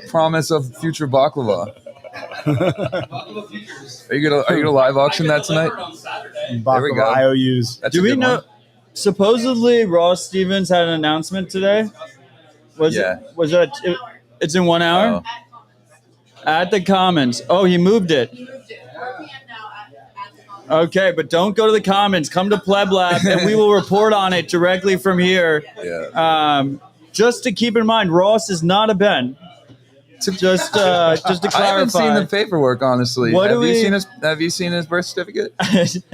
Promise of future baklava. Baklava futures. Are you gonna live auction that tonight? On Saturday. There we go. IOUs. That's Do a we good know? one. Supposedly, Ross Stevens had an announcement today. Was it? It's in 1 hour. Oh. At the Commons. Oh, he moved it. Okay, but don't go to the Commons. Come to Pleb Lab, and we will report on it directly from here. Yeah. Just to keep in mind, Ross is not a Ben. Just to clarify. I haven't seen the paperwork, honestly. What Have you seen his birth certificate?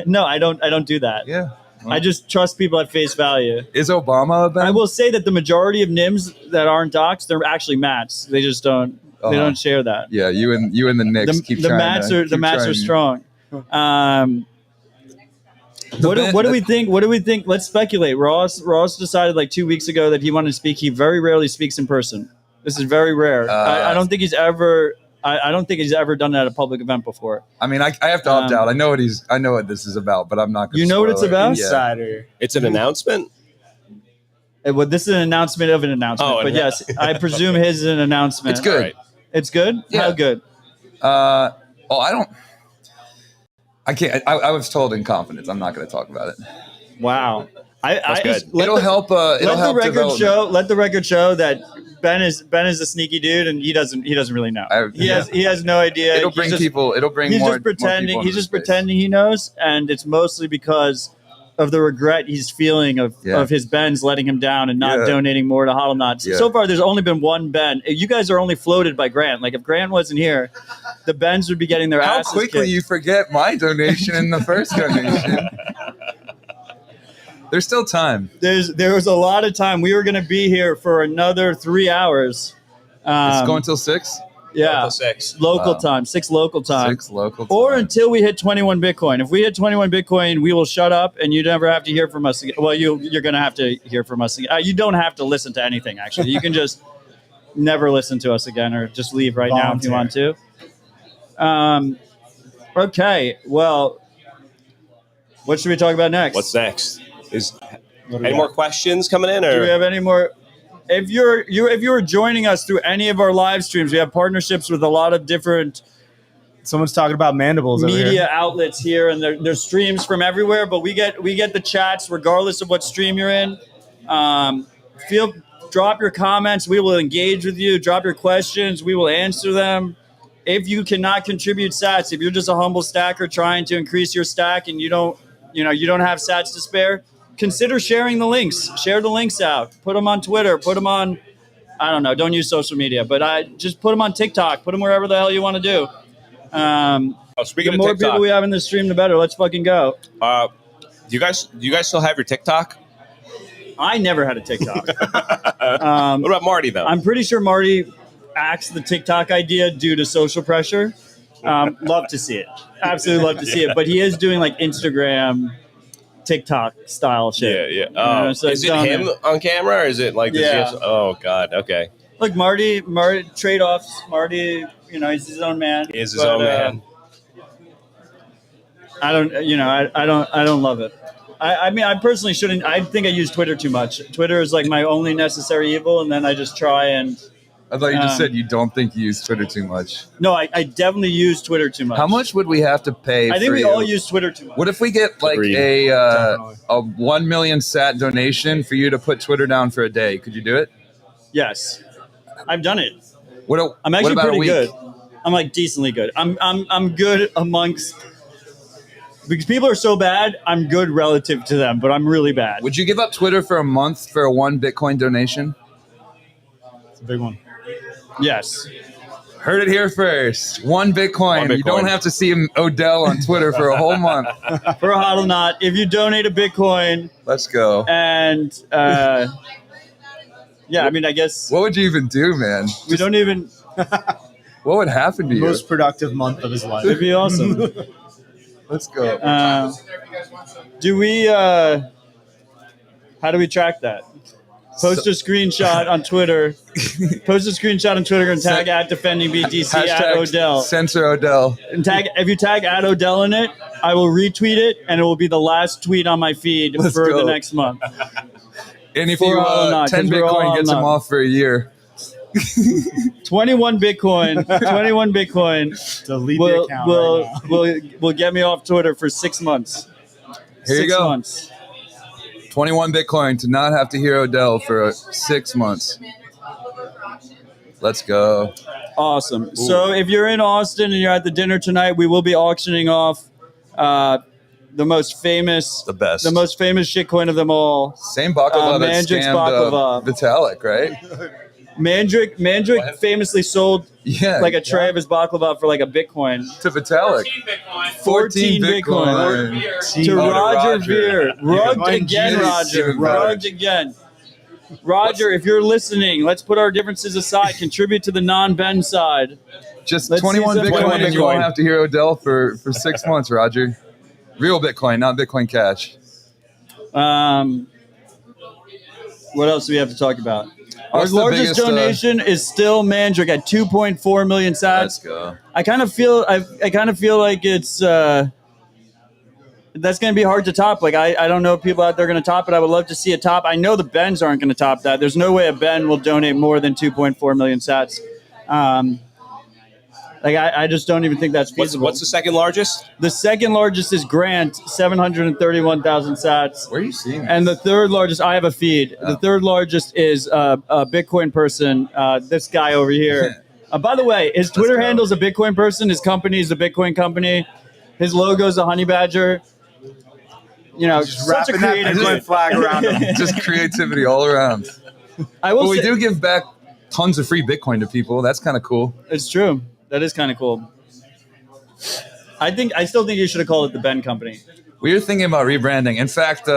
No, I don't do that. Yeah. Well, I just trust people at face value. Is Obama a Ben? I will say that the majority of NIMs that aren't docs, they're actually Mats. They just don't. They don't share that. Yeah, you and the Knicks keep the trying. The Mats are strong. What do we think? What do we think? Let's speculate. Ross decided like 2 weeks ago that he wanted to speak. He very rarely speaks in person. This is very rare. I don't think he's ever. I don't think he's ever done it at a public event before. I mean, I have to opt out. I know what this is about, but I'm not going to. You know what it's about? Insider. It's an announcement. Well, this is an announcement of an announcement. Oh, but yes, I presume his is an announcement. It's good. Right. It's good. Yeah. How good? I don't. I can't. I was told in confidence. I'm not going to talk about it. Wow. That's good. It'll help. It'll help development. Let the record show that Ben is a sneaky dude, and he doesn't really know. He has no idea. It'll bring people. It'll bring he's more. Just pretending. More he's just pretending he knows, and it's mostly because of the regret he's feeling of his Bens letting him down and not donating more to Hodlonaut. So far, there's only been one Ben. You guys are only floated by Grant. Like if Grant wasn't here, the Bens would be getting their asses How quickly kicked. you forget my donation in the first donation. There's still time. There was a lot of time. We were going to be here for another 3 hours. It's going till 6? Yeah. Local 6. Local time. 6 local time. 6 local time. Or until we hit 21 Bitcoin. If we hit 21 Bitcoin, we will shut up and you never have to hear from us again. Well, you're going to have to hear from us again. You don't have to listen to anything, actually. You can just never listen to us again or just leave right now if you want to. Okay. Well, what should we talk about next? What's next? Any more questions coming in? Or? Do we have any more? If you're joining us through any of our live streams, we have partnerships with a lot of different. Someone's talking about mandibles. Media outlets here, and there's streams from everywhere. But we get the chats regardless of what stream you're in. Drop your comments. We will engage with you. Drop your questions. We will answer them. If you cannot contribute sats, if you're just a humble stacker trying to increase your stack and you don't have sats to spare, consider sharing the links. Share the links out. Put them on Twitter. Put them on, I don't know, don't use social media, but just put them on TikTok. Put them wherever the hell you want to do. Speaking the more of TikTok, people we have in the stream, the better. Let's fucking go. Do you guys still have your TikTok? I never had a TikTok. What about Marty, though? I'm pretty sure Marty axed the TikTok idea due to social pressure. Love to see it. Absolutely love to see it. But he is doing like Instagram, TikTok style shit. Yeah. So is it him on camera or is it like this? Yeah. Oh, God. Okay. Look, Marty, trade-offs. Marty, he's his own man. He is his own man. I don't love it. I mean, I personally shouldn't. I think I use Twitter too much. Twitter is like my only necessary evil, and then I just try and. I thought you just said you don't think you use Twitter too much. No, I definitely use Twitter too much. How much would we have to pay? I think we all use Twitter too much. What if we get like a 1 million sat donation for you to put Twitter down for a day? Could you do it? Yes, I've done it. I'm actually pretty good. I'm like decently good. I'm good amongst. Because people are so bad, I'm good relative to them, but I'm really bad. Would you give up Twitter for a month for a 1 Bitcoin donation? It's a big one. Yes. Heard it here first. 1 Bitcoin. You don't have to see Odell on Twitter for a whole month. For a Hodlonaut, if you donate a Bitcoin. Let's go. And, I mean, I guess. What would you even do, man? We don't even. What would happen to you? Most productive month of his life. It'd be awesome. Let's go. Do we, how do we track that? Post a screenshot on Twitter. Post a screenshot on Twitter and tag at defending BTC at Odell. Censor Odell. And if you tag at Odell in it, I will retweet it and it will be the last tweet on my feed for the next month. And if you 10 Bitcoin gets him off for a year. 21 Bitcoin. Delete the account will get me off Twitter for 6 months. Here you go. 6 months. 21 Bitcoin to not have to hear Odell for 6 months. Let's go. Awesome. Ooh. So if you're in Austin and you're at the dinner tonight, we will be auctioning off the most famous shitcoin of them all. Same baklava that Mandrik's scammed baklava. Vitalik, right? Mandrik famously sold like a tray of his baklava for like a Bitcoin. To Vitalik. 14 Bitcoin. To Roger Veer. Rugged again, Roger. Rugged again. Roger, if you're listening, let's put our differences aside. Contribute to the non-Ben side. Just 21 Bitcoin and you won't have to hear Odell for 6 months, Roger. Real Bitcoin, not Bitcoin Cash. What else do we have to talk about? Our largest donation is still Mandrik at 2.4 million sats. Let's go. I kind of feel like it's that's going to be hard to top. Like I don't know if people out there are going to top it. I would love to see a top. I know the Bens aren't going to top that. There's no way a Ben will donate more than 2.4 million sats. Like I just don't even think that's feasible. What's the second largest? The second largest is Grant, 731,000 sats. Where are you seeing this? And the third largest, I have a feed. Oh. The third largest is a Bitcoin person, this guy over here. By the way, his Twitter handle is a Bitcoin person. His company is a Bitcoin company. His logo is a honey badger. You know, Just such a wrapping that creative Bitcoin flag around him. Just creativity all around. I will But we say, do give back tons of free Bitcoin to people. That's kind of cool. it's true. That is kind of cool. I still think you should have called it the Ben Company. We were thinking about rebranding. In fact,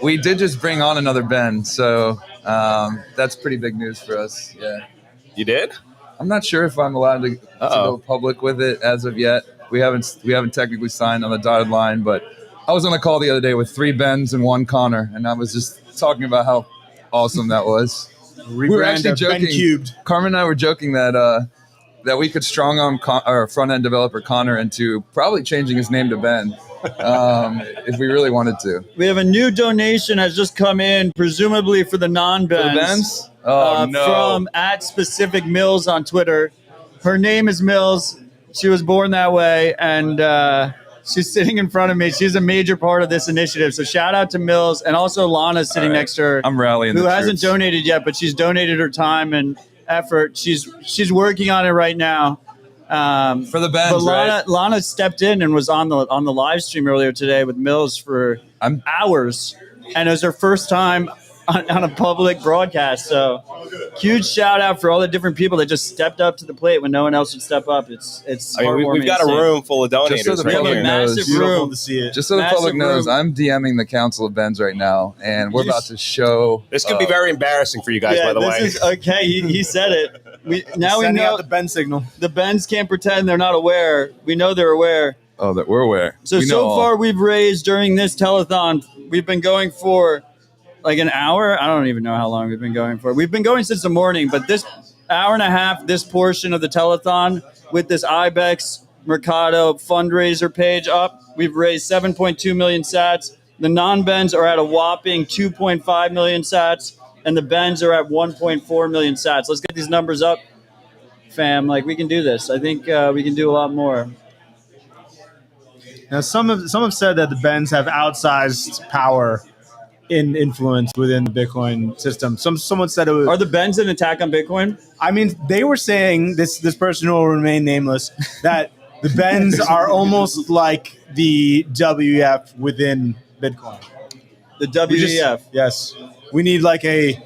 we did just bring on another Ben, so that's pretty big news for us. Yeah, You did? I'm not sure if I'm allowed to go public with it as of yet. We haven't technically signed on the dotted line, but I was on a call the other day with 3 Bens and 1 Connor, and I was just talking about how awesome that was. We were actually joking. Ben Cubed. Carmen and I were joking that we could strong arm our front end developer Connor into probably changing his name to Ben if we really wanted to. We have a new donation has just come in, presumably for the non-Bens. For the Bens? Oh, no. From @specific Mills on Twitter. Her name is Mills. She was born that way, and she's sitting in front of me. She's a major part of this initiative. So shout out to Mills, and also Lana's sitting next to her. I'm rallying. Who hasn't donated yet, but she's donated her time and effort. She's working on it right now. For the Bens, but Lana stepped in and was on the live stream earlier today with Mills for hours, and it was her first time on a public broadcast. So huge shout out for all the different people that just stepped up to the plate when no one else would step up. It's I mean, we've got a room full of donators. Just so the right public here. knows, massive room to see it. just so the Massive public knows, room. I'm DMing the Council of Bens right now, and we're about to show. This could be very embarrassing for you guys, by the way. This is okay. He said it. We Sending know out the Ben signal. the Bens can't pretend they're not aware. We know they're aware. Oh, that we're aware. So we know all. far we've raised during this telethon. We've been going for like an hour. I don't even know how long we've been going for. We've been going since the morning, but this hour and a half, this portion of the telethon with this IBEX Mercado fundraiser page up, we've raised 7.2 million sats. The non-Bens are at a whopping 2.5 million sats, and the Bens are at 1.4 million sats. Let's get these numbers up, fam. Like, we can do this. I think we can do a lot more. Now, some have said that the Bens have outsized power in influence within the Bitcoin system. Someone said it was. Are the Bens an attack on Bitcoin? I mean, they were saying this person who will remain nameless that the Bens are almost like the WEF within Bitcoin. The WEF. Yes, we need like a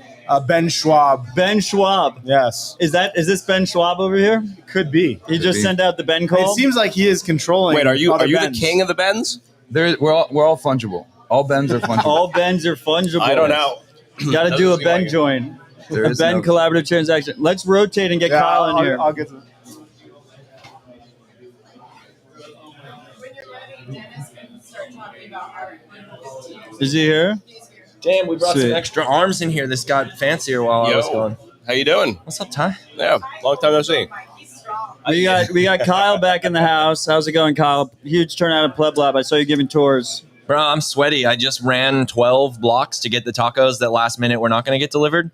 Ben Schwab. Ben Schwab. Yes, Is this Ben Schwab over here? could be. He just be. sent out the Ben It call. seems like he is controlling. Wait, are you other the Bens. king of the Bens? We're all fungible. All Bens are fungible. All Bens are fungible. I don't know. Got to do a Doesn't seem Ben like it. join. There A is Ben no- collaborative transaction. Let's rotate and get Yeah, Kyle in here. I'll get to it. Is he here? Damn, we brought Sweet. some extra arms in here. This got fancier while I was going. How you doing? What's up, Ty? Yeah, long time no see. We got Kyle back in the house. How's it going, Kyle? Huge turnout at Pleb Lab. I saw you giving tours. Bro, I'm sweaty. I just ran 12 blocks to get the tacos that last minute were not going to get delivered.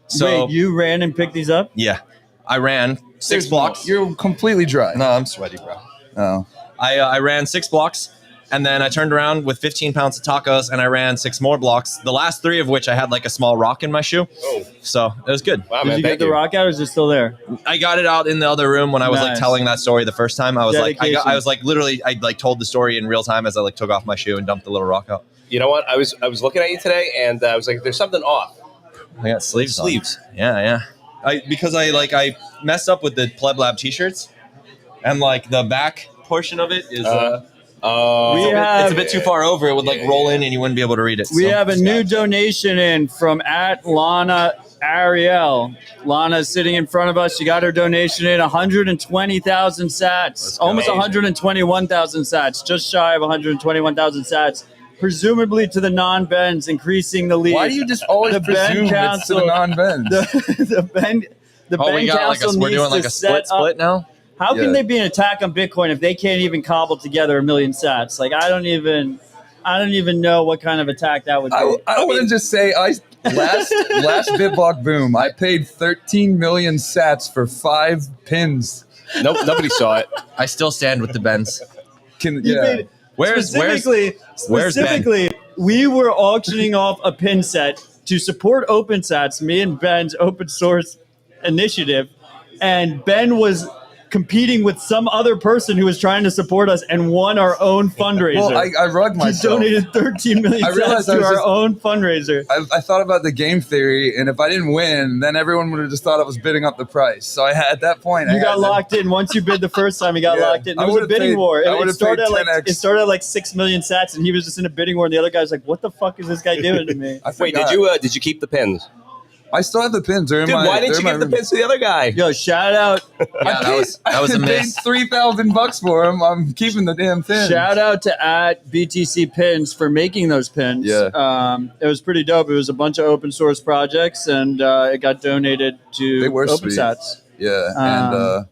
So, Wait, you ran and picked these up? yeah, I ran 6 blocks. You're completely dry. No, I'm sweaty, bro. Oh. I ran 6 blocks, and then I turned around with 15 pounds of tacos, and I ran 6 more blocks, the last 3 of which I had like a small rock in my shoe. Oh, So it was good. wow, Did man! you get Thank the you. rock out, or is it still there? I got it out in the other room when I was like Nice. telling that story the first time. I was Dedication. I was like literally, I like told the story in real time as I like took off my shoe and dumped the little rock out. You know what? I was looking at you today, and I was like, "There's something off." I got sleeves. on. Sleeves. Yeah. Because I messed up with the Pleb Lab t-shirts, and like the back portion of it is We have- it's a bit too far over. It would like roll in and you wouldn't be able to read it. We so. have a new donation in from @Lana Ariel. Lana's sitting in front of us. She got her donation in 120,000 sats, almost 121,000 sats, just shy of 121,000 sats, presumably to the non-Bens, increasing the lead. Why do you just always The Ben presume it's to Council- the non-Bens? the Ben we got like Council we're needs doing like to a split set up- split now. How Yeah. can they be an attack on Bitcoin if they can't even cobble together a million sats? Like, I don't even know what kind of attack that would be. I want to just say, last BitBlock boom, I paid 13 million sats for 5 pins. Nope, nobody saw it. I still stand with the Benz. Where's Specifically, we were auctioning off a pin set to support OpenSats, me and Ben's open source initiative, and Ben was competing with some other person who was trying to support us and won our own fundraiser. Well, I rugged myself. He donated 13 million cents to our own fundraiser. I thought about the game theory, and if I didn't win, then everyone would have just thought I was bidding up the price. So at that point, You got locked in. Once you bid the first time, you got locked in. It was a bidding war. It started at like 6 million sats, and he was just in a bidding war, and the other guy was like, "What the fuck is this guy doing to me?" Wait, did you keep the pins? I still have the pins. Dude, why didn't you give the pins to the other guy? Yo, shout out. That was a miss. I paid $3,000 for them. I'm keeping the damn pins. Shout out to @BTC Pins for making those pins. Yeah. It was pretty dope. It was a bunch of open source projects, and it got donated to OpenSats. Yeah, and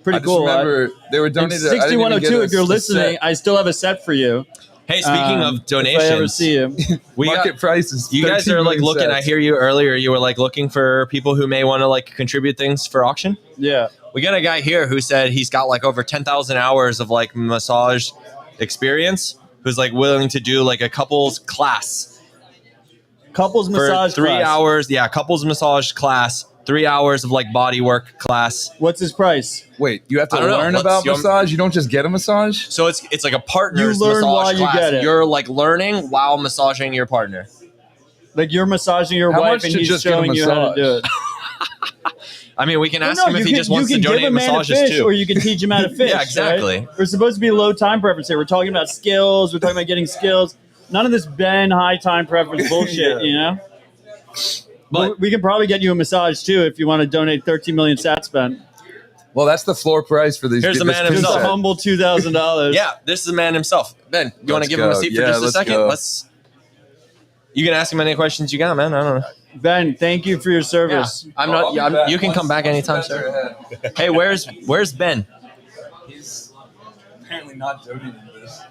pretty cool. I just remember they were donated. 6102. If you're listening, I still have a set for you. Hey, speaking of donations, if I ever see you, market prices. You guys are like looking. I hear you earlier. You were like looking for people who may want to like contribute things for auction. Yeah, we got a guy here who said he's got like over 10,000 hours of like massage experience. Who's like willing to do like a couples class. Couples massage for 3 class. hours. Yeah, couples massage class. 3 hours of like body work class. What's his price? Wait, you have to learn about massage? You don't just get a massage? So it's like a partner's You learn massage while you class. get it. You're like learning while massaging your partner. Like you're massaging your How wife much and to he's just get a showing you how to do it. I mean, we can ask him if he you just can- wants you to can donate give a man a massages fish, too. or you can teach him how to fish. Yeah, exactly. Right? We're supposed to be low time preference here. We're talking about skills. We're talking about getting skills. None of this Ben high time preference bullshit. You know. But we can probably get you a massage too if you want to donate 13 million sats, Ben. Well, that's the floor price for these. Here's the man Just himself. a humble $2,000. Yeah, this is the man himself. Ben, you want to give him a seat for just a second? Go. You can ask him any questions you got, man. I don't know. Ben, thank you for your service. Yeah, I'm not. Yeah, you can come back anytime, sir. Hey, where's Ben? He's apparently not donating this.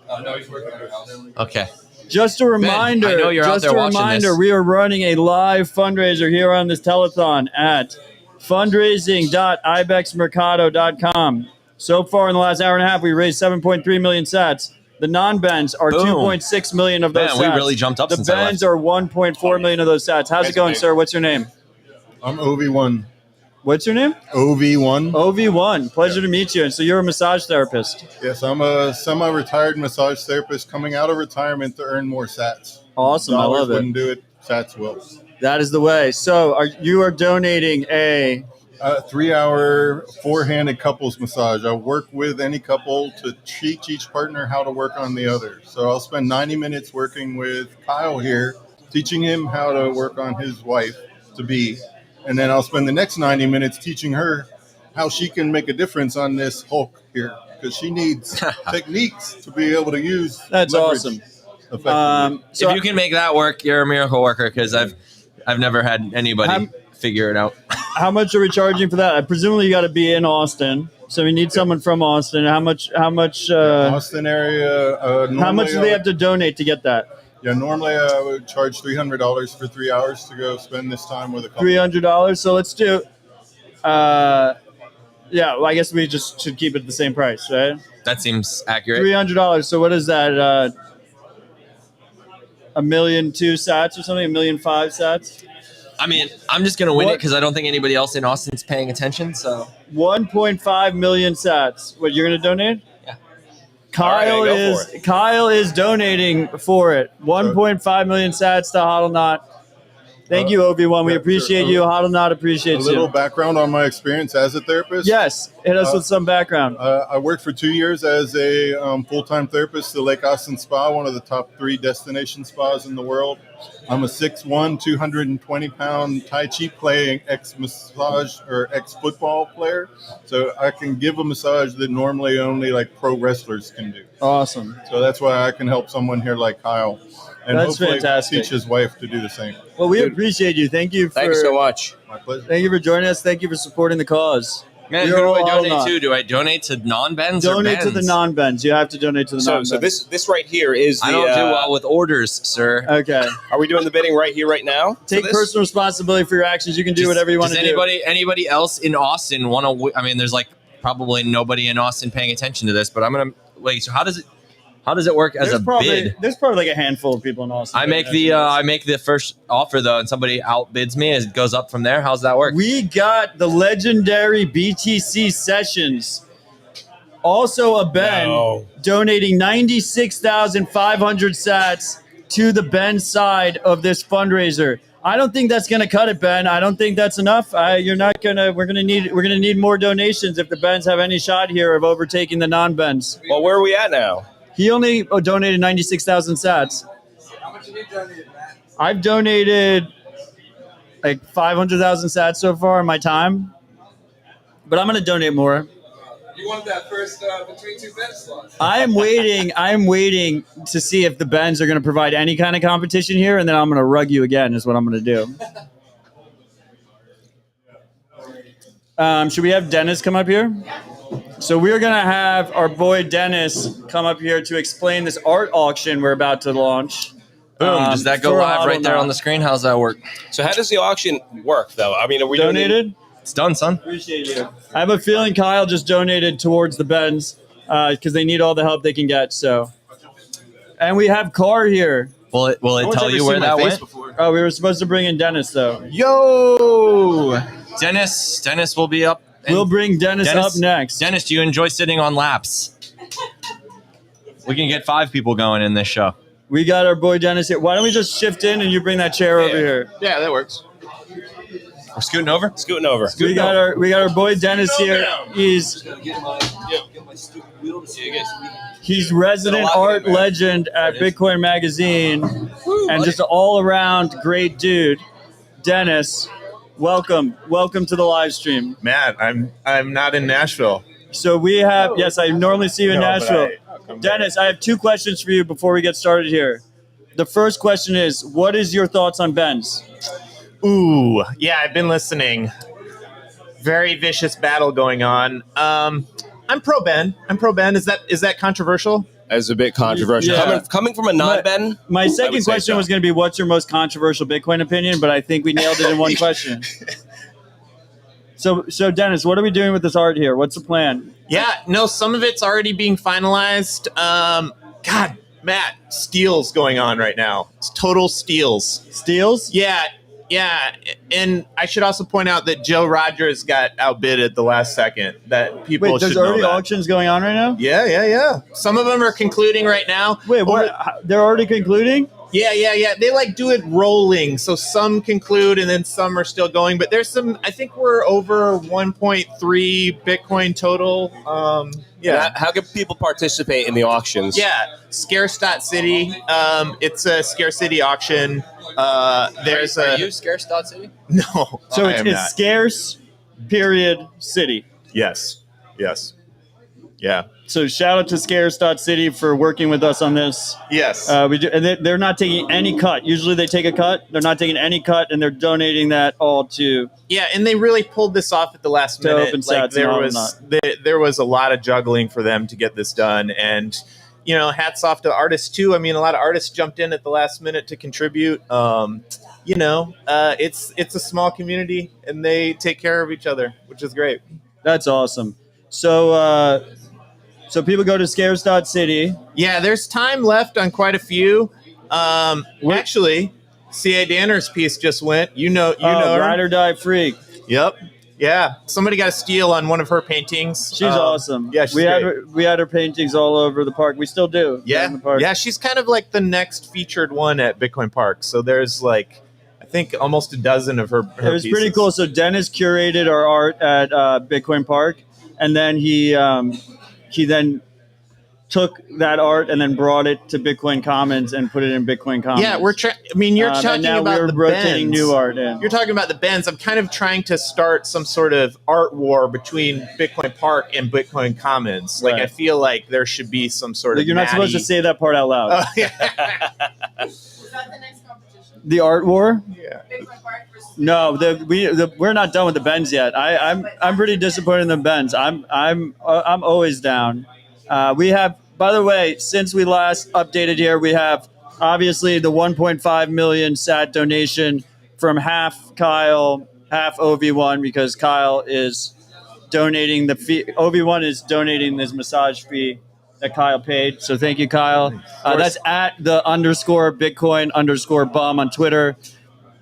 No, he's working at our house. Okay. Just a reminder. I know you're out there watching this. We are running a live fundraiser here on this telethon at fundraising.ibexmercado.com. So far in the last hour and a half, we raised 7.3 million sats. The non-bens are 2.6 million of those Man, sats. we really jumped up The since I bens are 1.4 million of those sats. How's it going, sir? What's your name? I'm OV1. What's your name? OV1. OV1. Pleasure to meet you. And so you're a massage therapist. Yes, I'm a semi-retired massage therapist coming out of retirement to earn more sats. Awesome. Dollars I love it. wouldn't do it. Sats will. That is the way. So you are donating a 3-hour four-handed couples massage. I work with any couple to teach each partner how to work on the other. So I'll spend 90 minutes working with Kyle here, teaching him how to work on his wife to be. And then I'll spend the next 90 minutes teaching her how she can make a difference on this Hulk here, because she needs techniques to be able to use. That's awesome. So if you can make that work, you're a miracle worker, because I've never had anybody figure it out. How much are we charging for that? Presumably you got to be in Austin, so we need someone from Austin. How much? Austin area. How much do they have to donate to get that? Yeah, normally I would charge $300 for 3 hours to go spend this time with a couple. $300. So let's do. Yeah, well, I guess we just should keep it the same price, right? That seems accurate. $300. So what is that? $1.2 million sats or something? $1.5 million sats? I mean, I'm just gonna win it because I don't think anybody else in Austin's paying attention. So 1.5 million sats. What, you're gonna donate? Yeah. Kyle Kyle is donating for it. 1.5 million sats to Hodlonaut. Thank you, Obi-Wan. We appreciate you. Hodlonaut appreciates you. A little background on my experience as a therapist. Yes, hit us with some background. I worked for 2 years as a full-time therapist at Lake Austin Spa, one of the top 3 destination spas in the world. I'm a 6'1", 220-pound Tai Chi playing ex-massage or ex-football player. So I can give a massage that normally only like pro wrestlers can do. Awesome. So that's why I can help someone here like Kyle. And That's hopefully fantastic. teach his wife to do the same. Well, we appreciate you. Thank you so much. My pleasure. Thank you for joining us. Thank you for supporting the cause. Man, We who are do I all donate Hodlonaut. to? Do I donate to non-bends or Donate to bends? the non-bends. You have to donate to the non-bends. So this right here is the. I don't do well with orders, sir. Okay. Are we doing the bidding right here, right now? Take personal responsibility for your actions. You can do whatever you want Does to do. anybody else in Austin want to? I mean, there's like probably nobody in Austin paying attention to this, but I'm gonna wait. So how does it work as a bid? There's probably like a handful of people in Austin. I make the first offer though, and somebody outbids me. It goes up from there. How's that work? We got the legendary BTC sessions. Also, a Ben donating 96,500 sats to the Ben side of this fundraiser. I don't think that's going to cut it, Ben. I don't think that's enough. You're not gonna. We're gonna need more donations if the Bens have any shot here of overtaking the non-Bens. Well, where are we at now? He only donated 96,000 sats. How much have you donated, Matt? I've donated like 500,000 sats so far in my time, but I'm going to donate more. You wanted that first between two Ben slots. I'm waiting to see if the Bens are going to provide any kind of competition here, and then I'm going to rug you again is what I'm going to do. Should we have Dennis come up here? So we're going to have our boy Dennis come up here to explain this art auction we're about to launch. Boom. Does that go live right there on the screen? How's that work? So how does the auction work, though? I mean, are we donated? It's done, son. Appreciate you. I have a feeling Kyle just donated towards the Bens because they need all the help they can get. So, and we have Carr here. Will it tell you where that went? Oh, we were supposed to bring in Dennis though. Yo, Dennis will be up. We'll bring Dennis up next. Dennis, do you enjoy sitting on laps? We can get 5 people going in this show. We got our boy Dennis here. Why don't we just shift in and you bring that chair over here? Yeah, that works. We're scooting over. We got our boy Dennis here. He's resident art legend at Bitcoin Magazine, and just an all around great dude. Dennis, welcome to the live stream. Matt, I'm not in Nashville. So we have I normally see you in Nashville. Dennis, I have 2 questions for you before we get started here. The first question is, what is your thoughts on Ben's? Ooh, yeah, I've been listening. Very vicious battle going on. I'm pro Ben. Is that controversial? As a bit controversial. Yeah. Coming from a non-Ben? My second question was going to be, what's your most controversial Bitcoin opinion? But I think we nailed it in one question. So Dennis, what are we doing with this art here? What's the plan? Yeah, no, some of it's already being finalized. God, Matt, steals going on right now. It's total steals. Steals? Yeah. And I should also point out that Joe Rogers got outbid at the last second. That people should know. Wait, there's already auctions going on right now? Yeah. Some of them are concluding right now. Wait, they're already concluding? Yeah. They do it rolling. So some conclude and then some are still going. But there's some, I think we're over 1.3 Bitcoin total. How can people participate in the auctions? Yeah, Scarce.city. It's a Scarcity auction. Are you Scarce.city? No. So it's Scarce, period, city. Yes. Yeah. So shout out to Scarce.city for working with us on this. Yes. We do, and they're not taking any cut. Usually they take a cut. They're not taking any cut, and they're donating that all to. Yeah, and they really pulled this off at the last minute. There was a lot of juggling for them to get this done, and hats off to artists too. I mean, a lot of artists jumped in at the last minute to contribute. It's a small community, and they take care of each other, which is great. That's awesome. So people go to Scarce.city. Yeah, there's time left on quite a few. Actually, C.A. Danner's piece just went. You know her. Ride or Die Freak. Yep. Yeah. Somebody got a steal on one of her paintings. She's awesome. Yeah, we had her paintings all over the park. We still do. Yeah. In the park. Yeah, she's kind of like the next featured one at Bitcoin Park. So there's I think almost a dozen of her It was pieces. pretty cool. So Dennis curated our art at Bitcoin Park, and then he then took that art and then brought it to Bitcoin Commons and put it in Bitcoin Commons. Yeah, you're talking about the rotating Bens. new art in. You're talking about the Bens. I'm kind of trying to start some sort of art war between Bitcoin Park and Bitcoin Commons. Right. I feel like there should be some sort of. You're not supposed to say that part out loud. Oh, yeah. Is that the next competition? The art war? Yeah. Bitcoin Park versus No, we're not done with the Bens yet. I'm pretty disappointed in the Bens. I'm always down. We have, by the way, since we last updated here, we have obviously the 1.5 million sat donation from half Kyle, half OV1, because Kyle is donating the fee. Obi-Wan is donating this massage fee that Kyle paid. So thank you, Kyle. That's at the _Bitcoin_bum on Twitter.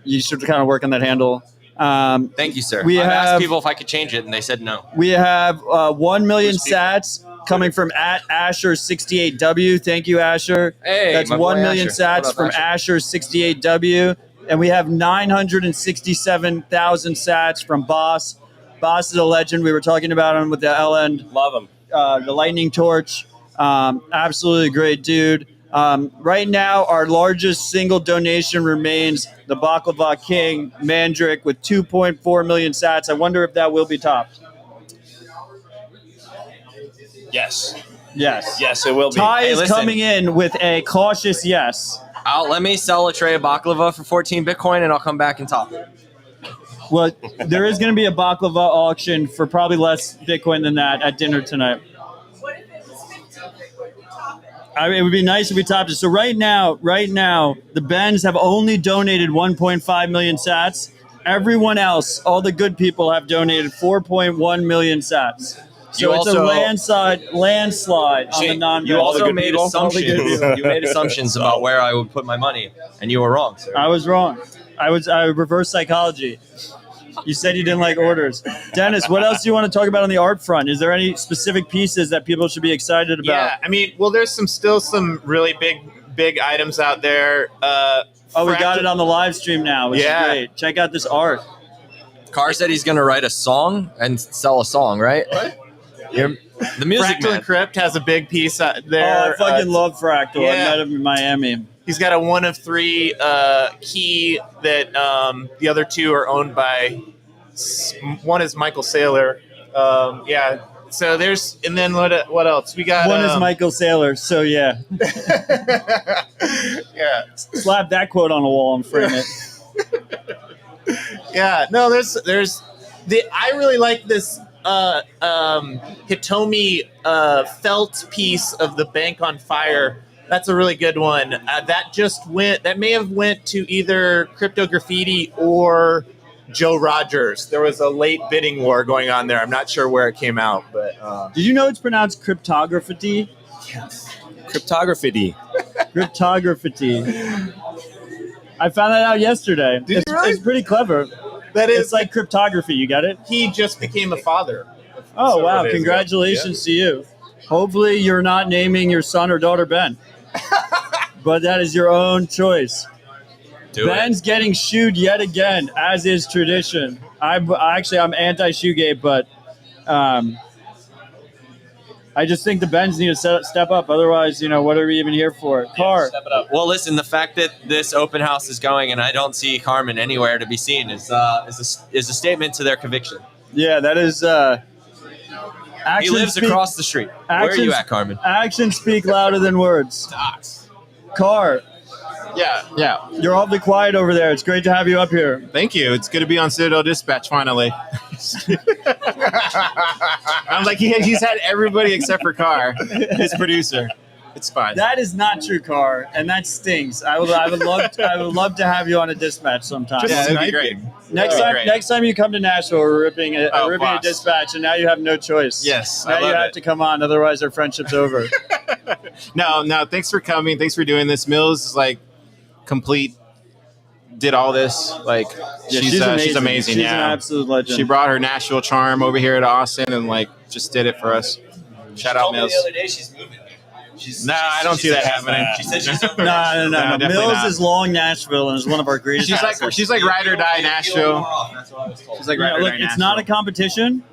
You should kind of work on that handle. Thank you, sir. I've asked people if I could change it, and they said no. We have 1 million sats coming from at Asher68W. Thank you, Asher. Hey, that's my 1 boy million Asher. sats What up, from Asher68W. And we have 967,000 sats from Boss. Boss is a legend. We were talking about him with the LN. Love him. The lightning torch. Absolutely great dude. Right now, our largest single donation remains the Baklava King, Mandrick, with 2.4 million sats. I wonder if that will be topped. Yes. Yes. Yes, it will be. Ty Hey, is listen. coming in with a cautious yes. Let me sell a tray of baklava for 14 Bitcoin, and I'll come back and top it. Well, there is going to be a baklava auction for probably less Bitcoin than that at dinner tonight. What if it was 15 Bitcoin? We top it. It would be nice if we topped it. So right now, the Bens have only donated 1.5 million sats. Everyone else, all the good people, have donated 4.1 million sats. So it's a landslide on the non. You also made people. assumptions. You made assumptions about where I would put my money, and you were wrong, sir. I was wrong. I reverse psychology. You said you didn't like orders. Dennis, what else do you want to talk about on the art front? Is there any specific pieces that people should be excited about? Yeah, I mean, well, there's still some really big items out there. We got it on the live stream now, which is great. Check out this art. Carr said he's going to write a song and sell a song, right? What? The music Fractal man. Encrypt has a big piece there. Oh, I fucking love Fractal. I met him in Miami. He's got a 1 of 3 key that the other 2 are owned by. One is Michael Saylor. So there's, and then what else? We got one is Michael Saylor. So yeah. Yeah. Slap that quote on a wall and frame it. Yeah. No, there's I really like this Hitomi felt piece of the Bank on Fire. That's a really good one. That may have went to either Crypto Graffiti or Joe Rogers. There was a late bidding war going on there. I'm not sure where it came out, but did you know it's pronounced cryptography? Yes. Cryptography. Cryptography. I found that out yesterday. Did you really? It's pretty clever. It's like cryptography. You got it? He just became a father. Oh, wow. Congratulations to you. Hopefully you're not naming your son or daughter Ben. But that is your own choice. Ben's getting shoed yet again, as is tradition. I'm anti-shoegate, but I just think the Bens need to step up. Otherwise, what are we even here for? Carr. Step it up. Well, listen, the fact that this open house is going and I don't see Carmen anywhere to be seen is a statement to their conviction. Yeah, that is. He lives across the street. Where are you at, Carmen? Actions speak louder than words. Carr. Yeah. You're awfully quiet over there. It's great to have you up here. Thank you. It's good to be on Citadel Dispatch finally. I'm like, he's had everybody except for Carr, his producer. It's fine. That is not true, Carr, and that stings. I would love to have you on a dispatch sometime. Yeah, that'd be great. Next time you come to Nashville, we're ripping a dispatch, and now you have no choice. Yes, now you have to come on, otherwise our friendship's over. No. Thanks for coming. Thanks for doing this. Mills is like complete. Did all this she's amazing. She's an absolute legend. She brought her Nashville charm over here to Austin and just did it for us. Shout out Mills. The other day she's moving. I don't see that happening. She said she's No. Mills is long Nashville and is one of our greatest. She's like ride or die Nashville. She's like ride or die Nashville. It's not a competition.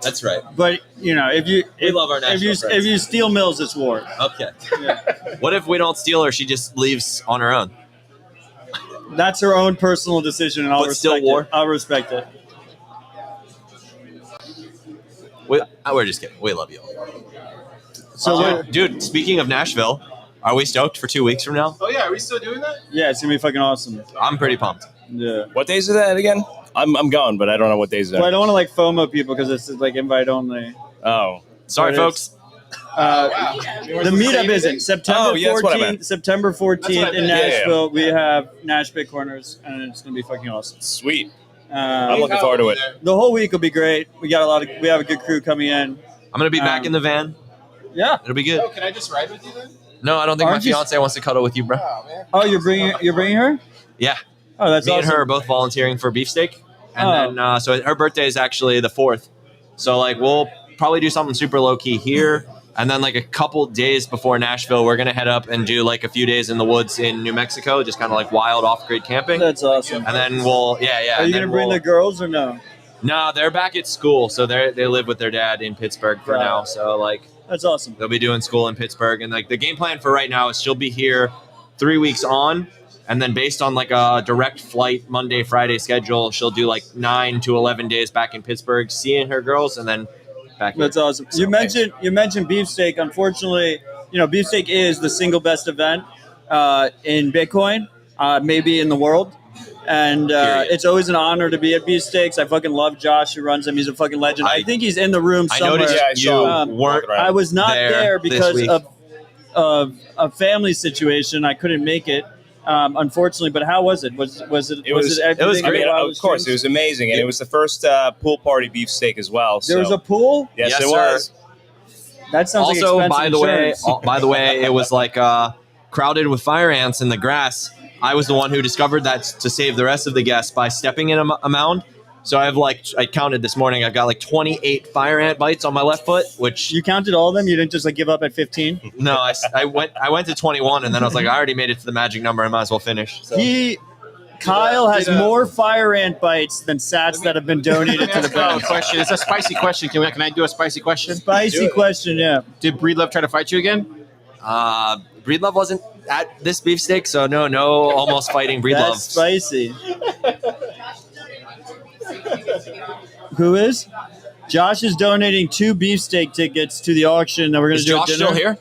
That's right. But we love our Nashville friends. If you steal Mills, it's war. Okay. Yeah. What if we don't steal her? She just leaves on her own. That's her own personal decision, and I'll respect it. I'll respect it. We're just kidding. We love you all. So, dude, speaking of Nashville, are we stoked for 2 weeks from now? Oh, yeah. Are we still doing that? Yeah, it's going to be fucking awesome. I'm pretty pumped. Yeah. What days is that again? I'm going, but I don't know what days it is. Well, I don't want to FOMO people because this is invite only. Oh. Sorry, folks. The meetup isn't. September 14th in Nashville. We have Nash Bitcoiners, and it's going to be fucking awesome. Sweet. I'm looking forward to it. The whole week will be great. We have a good crew coming in. I'm gonna be back in the van. Yeah, it'll be good. Oh, can I just ride with you then? No, I don't think Aren't my you- fiance wants to cuddle with you, bro. Oh, you're bringing her? Yeah. Oh, that's Me awesome. and her are both volunteering for beefsteak, and then so her birthday is actually the 4th. So like we'll probably do something super low key here, and then like a couple days before Nashville, we're gonna head up and do like a few days in the woods in New Mexico, just kind of like wild off-grid camping. That's awesome. And then we'll Are you and gonna then bring the girls or no? No, they're back at school, so they live with their dad in Pittsburgh for Right. now. So like That's awesome. they'll be doing school in Pittsburgh, and like the game plan for right now is she'll be here 3 weeks on, and then based on like a direct flight Monday Friday schedule, she'll do like 9 to 11 days back in Pittsburgh, seeing her girls, and then back here. That's awesome. You mentioned beefsteak. Unfortunately, beefsteak is the single best event in Bitcoin, maybe in the world. And it's always an honor to be at beefsteaks. I fucking love Josh, who runs them. He's a fucking legend. I think he's in the room I somewhere. noticed you weren't. I was not there this because week. of a family situation. I couldn't make it, unfortunately. But how was it? Was it? It was everything great. about Of course, it was amazing, and it was the first pool party beefsteak as well. There was a pool. Yes, Yes, it sir. was. That sounds Also, like by the way, it was like crowded with fire ants in the grass. I was the one who discovered that to save the rest of the guests by stepping in a mound. So I counted this morning. I've got like 28 fire ant bites on my left foot, which You counted all of them. You didn't just give up at 15. no, I went to 21, and then I was like, I already made it to the magic number. I might as well finish. So. Kyle has more fire ant bites than sats that have been donated to the band. Question. It's a spicy question. Can I do a spicy question? Spicy question, yeah. Did Breedlove try to fight you again? Breedlove wasn't at this beefsteak, so no almost fighting Breedlove. That's spicy. Who is? Josh is donating 2 beefsteak tickets to the auction that we're going to Is do Josh at dinner. still here?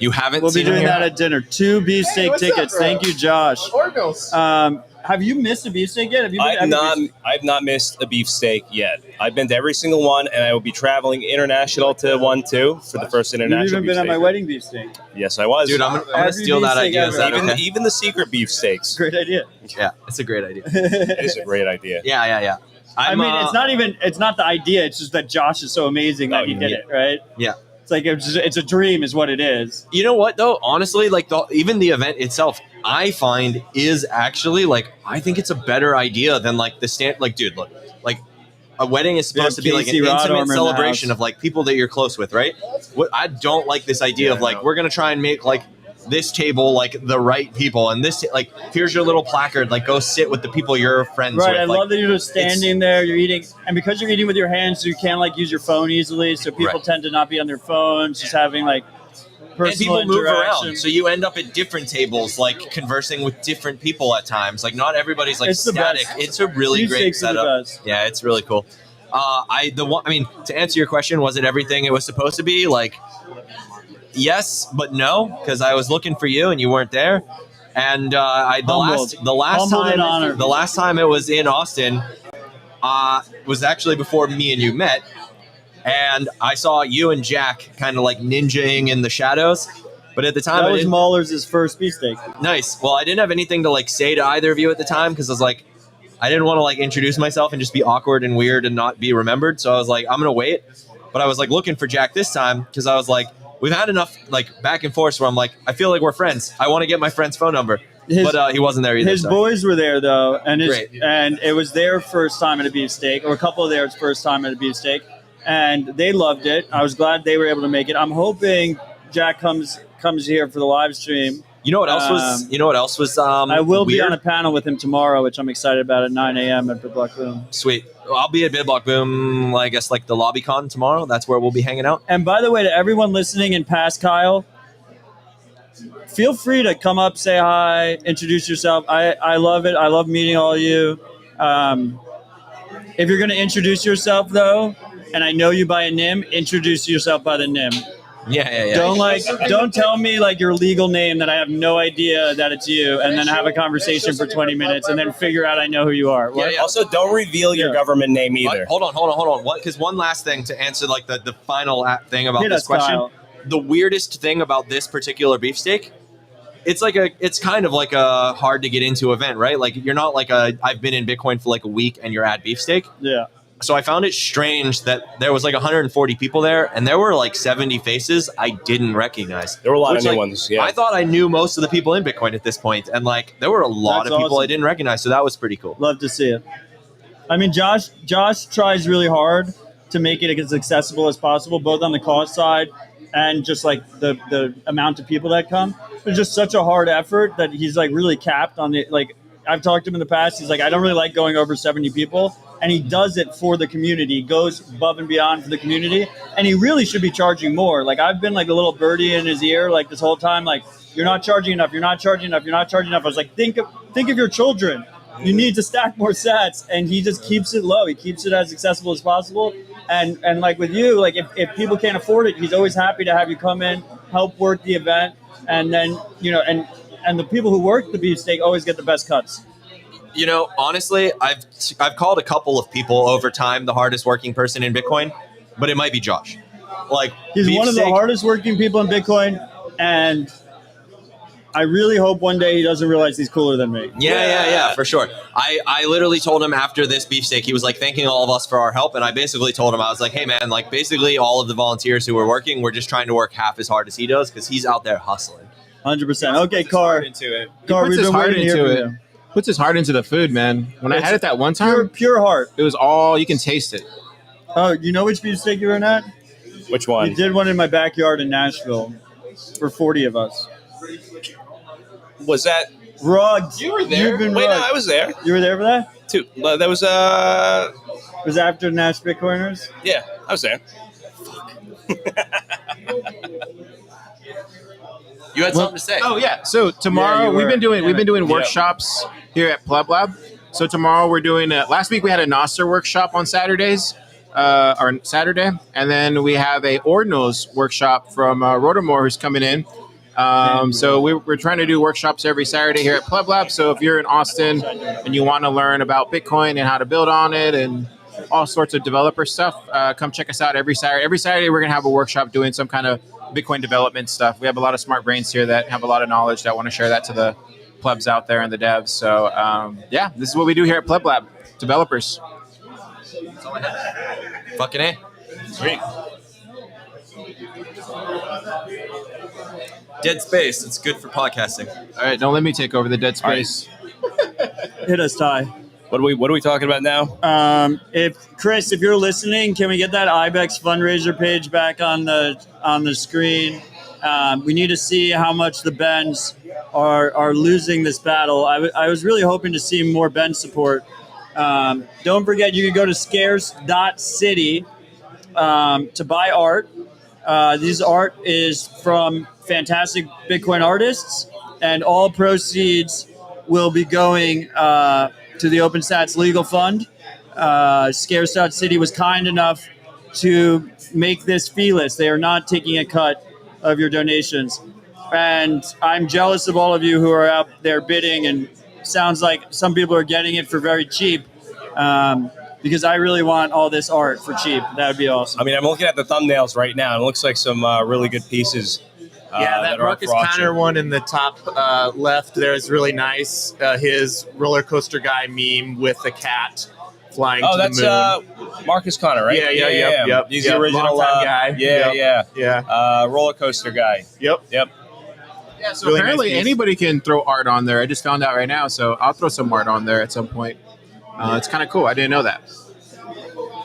You haven't We'll be seen him doing here? that at dinner. 2 beefsteak what's up, tickets. bro? Thank you, Josh. Ordinals. Have you missed a beefsteak yet? Have you been I've not missed a beefsteak yet. I've been to every single one, and I will be traveling international to one too for the first You've international. even been at my beefsteak. wedding beefsteak. Yes, I was. Dude, I'm gonna Every steal that beefsteak idea. Is that even okay? even the secret beefsteaks. Great idea. Yeah, it's a great idea. It is a great idea. Yeah. I mean, it's not the idea. It's just that Josh is so amazing that he did it, right? Yeah. It's like it's a dream, is what it is. You know what though? Honestly, like even the event itself, I find is actually like I think it's a better idea than like the stand. Like, dude, look, like a wedding is supposed to be like an Casey Rodormer in intimate the celebration house. of like people that you're close with, right? What I don't like this idea of like we're gonna try and make like this table like the right people, and this like here's your little placard, like go sit with the people you're friends Right, with. I Like, love that you're just standing there, you're eating, and because you're eating with your hands, you can't like use your phone easily. So people Right. tend to not be on their phones, just having like and personal people move interaction. around, so you end up at different tables, like conversing with different people at times. Like not everybody's like It's the static. best. It's a really great Beefsteaks are the setup. best. Yeah, it's really cool. I mean, to answer your question, was it everything it was supposed to be? Like, yes, but no, because I was looking for you and you weren't there. And the last Humbled and time honored. the last time it was in Austin was actually before me and you met. And I saw you and Jack kind of like ninjaing in the shadows. But at the time, That I was didn't- Mahler's first beefsteak. Nice. Well, I didn't have anything to like say to either of you at the time because I was like, I didn't want to like introduce myself and just be awkward and weird and not be remembered. So I was like, I'm gonna wait. But I was like looking for Jack this time because I was like, we've had enough like back and forth where I'm like, I feel like we're friends. I want to get my friend's phone number. But he wasn't there either. His so. boys were there though, and Great. and it was their first time at a beefsteak, or a couple of theirs first time at a beefsteak, and they loved it. I was glad they were able to make it. I'm hoping Jack comes here for the live stream. You know what else was? You know what else was? I will be weird? on a panel with him tomorrow, which I'm excited about at 9 a.m. at Bitblock Boom. Sweet. Well, I'll be at BidBlock Boom. I guess like the LobbyCon tomorrow. That's where we'll be hanging out. And by the way, to everyone listening and past Kyle, feel free to come up, say hi, introduce yourself. I love it. I love meeting all of you. If you're going to introduce yourself, though, and I know you by a NIM, introduce yourself by the NIM. Yeah. Don't tell me like your legal name that I have no idea that it's you, and then have a conversation for 20 minutes, and then figure out I know who you are. What? Also, don't reveal your government name either. Hold on. What? Because one last thing to answer like the final thing about Hit this us, question. Kyle. The weirdest thing about this particular beefsteak it's kind of like a hard to get into event, right? Like you're not like I've been in Bitcoin for like a week and you're at Beefsteak. Yeah. So I found it strange that there was like 140 people there, and there were like 70 faces I didn't recognize. There were a lot of new ones. Yeah, I thought I knew most of the people in Bitcoin at this point, and like there were a lot of people I didn't recognize. So that was pretty cool. Love to see it. I mean, Josh tries really hard to make it as accessible as possible, both on the cost side and just like the amount of people that come. It's just such a hard effort that he's like really capped on it. Like I've talked to him in the past. He's like, I don't really like going over 70 people. And he does it for the community, goes above and beyond for the community. And he really should be charging more. Like I've been like a little birdie in his ear, like this whole time, like, you're not charging enough. You're not charging enough. You're not charging enough. I was like, think of your children. You need to stack more sats. And he just keeps it low. He keeps it as accessible as possible. And like with you, like if people can't afford it, he's always happy to have you come in, help work the event. And then, and the people who work the beefsteak always get the best cuts. Honestly, I've called a couple of people over time the hardest working person in Bitcoin, but it might be Josh. Like he's one of the hardest working people in Bitcoin, and I really hope one day he doesn't realize he's cooler than me. Yeah, for sure. I literally told him after this beefsteak, he was like thanking all of us for our help, and I basically told him, I was like, hey man, like basically all of the volunteers who were working, we're just trying to work half as hard as he does because he's out there hustling. 100%. Okay, Car, we've been waiting to hear from you. Puts his heart into the food, man. When I had it that one time, pure heart. It was all you can taste it. Oh, you know which beefsteak you were at? Which one? You did one in my backyard in Nashville for 40 of us. Was that rugged? You were there. Wait, no, I was there. You were there for that? Too. That was Was after Nash Bitcoiners? Yeah, I was there. You had something to say. Oh yeah. So tomorrow we've been doing workshops here at Pleb Lab. So tomorrow we're doing. Last week we had a Nostr workshop on Saturdays, or Saturday, and then we have a Ordinals workshop from Rotomore who's coming in. So we're trying to do workshops every Saturday here at Pleb Lab. So if you're in Austin and you want to learn about Bitcoin and how to build on it and all sorts of developer stuff, come check us out every Saturday. Every Saturday we're gonna have a workshop doing some kind of Bitcoin development stuff. We have a lot of smart brains here that have a lot of knowledge that want to share that to the plebs out there and the devs. So yeah, this is what we do here at Pleb Lab. Developers. That's all I have. Fucking A. Sweet. Dead space. It's good for podcasting. All right, don't let me take over the dead space. Hit us, Ty. What are we talking about now? If you're listening, can we get that IBEX fundraiser page back on the screen? We need to see how much the Bens are losing this battle. I was really hoping to see more Ben support. Don't forget, you can go to scarce.city to buy art. This art is from fantastic Bitcoin artists, and all proceeds will be going to the OpenSats Legal Fund. Scarce.city was kind enough to make this feeless. They are not taking a cut of your donations. And I'm jealous of all of you who are out there bidding, and sounds like some people are getting it for very cheap. Because I really want all this art for cheap. That would be awesome. I mean, I'm looking at the thumbnails right now. It looks like some really good pieces. Yeah, that Marcus Connor one in the top left there is really nice. His roller coaster guy meme with the cat flying to the moon. Oh, that's Marcus Connor, right? Yep. He's the original guy. Yeah. Roller coaster guy. Yep. Yeah, so really apparently anybody can throw art on there. I just found out right now, so I'll throw some art on there at some point. It's kind of cool. I didn't know that.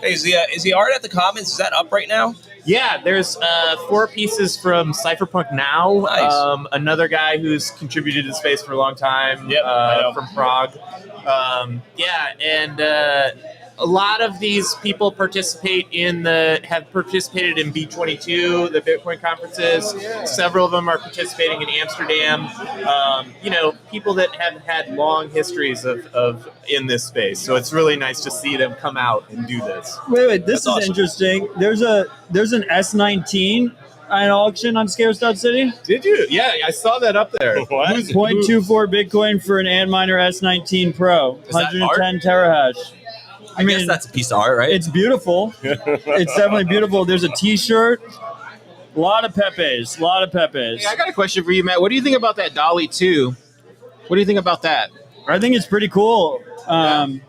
Hey, is the art at the Commons? Is that up right now? Yeah, there's 4 pieces from Cypherpunk Now. Nice. Another guy who's contributed to the space for a long time. Yep, from Prague. And a lot of these people have participated in B22, the Bitcoin conferences. Several of them are participating in Amsterdam. People that have had long histories of in this space. So it's really nice to see them come out and do this. Wait, this is awesome. Interesting. There's an S19 an auction on Scarce.city. Did you? Yeah, I saw that up there. What? 0.24 Bitcoin for an Antminer S19 Pro, 110 terahash. I guess that's a piece of art, right? It's beautiful. It's definitely beautiful. There's a T-shirt A lot of Pepes. Hey, I got a question for you, Matt. What do you think about that Dolly 2? What do you think about that? I think it's pretty cool. I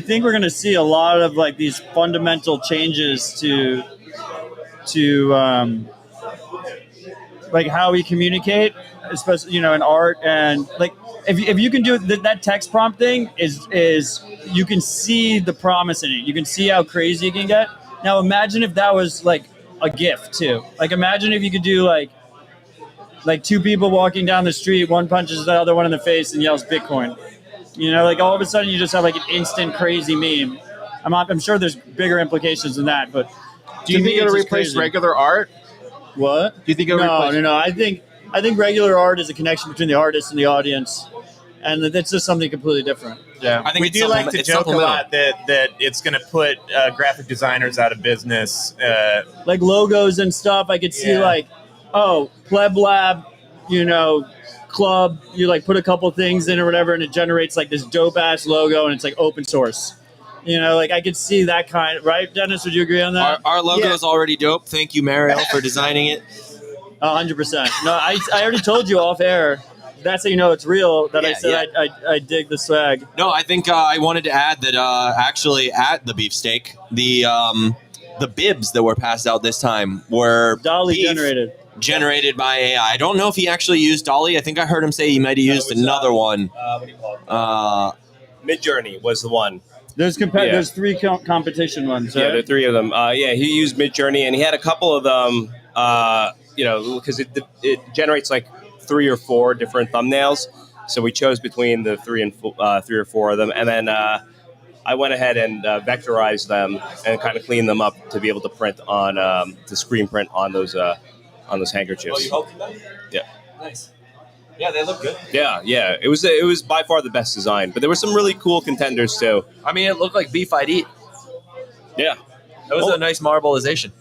think we're going to see a lot of like these fundamental changes to like how we communicate, especially in art, and like if you can do that text prompt thing is you can see the promise in it. You can see how crazy it can get. Now imagine if that was like a GIF too. Like imagine if you could do like two people walking down the street, one punches the other one in the face and yells Bitcoin. Like all of a sudden you just have like an instant crazy meme. I'm sure there's bigger implications than that, but do you think it'll replace regular art? What? Do you think it'll replace? No. I think regular art is a connection between the artist and the audience, and that's just something completely different. Yeah, I think we do like to joke a lot that it's going to put graphic designers out of business. Like logos and stuff. I could see like, Pleb Lab, club. You like put a couple things in or whatever, and it generates like this dope ass logo, and it's like open source. Like I could see that kind. Right, Dennis? Would you agree on that? Our logo is already dope. Thank you, Mariel, for designing it. 100%. No, I already told you off air. That's how you know it's real. That I said I dig the swag. No, I think I wanted to add that actually at the beefsteak, the bibs that were passed out this time were Dolly generated by AI. I don't know if he actually used Dolly. I think I heard him say he might have used another one. What do you call it? Midjourney was the one. There's there's three competition ones. Right? Yeah, there are three of them. He used Midjourney, and he had a couple of them. Because it generates like 3 or 4 different thumbnails. So we chose between the 3 or 4 of them, and then I went ahead and vectorized them and kind of cleaned them up to be able to print on to screen print on those handkerchiefs. Oh, you hulked them? Yeah. Nice. Yeah, they look good. Yeah. It was by far the best design, but there were some really cool contenders too. I mean, it looked like beef I'd eat. Yeah. That was a nice marbleization.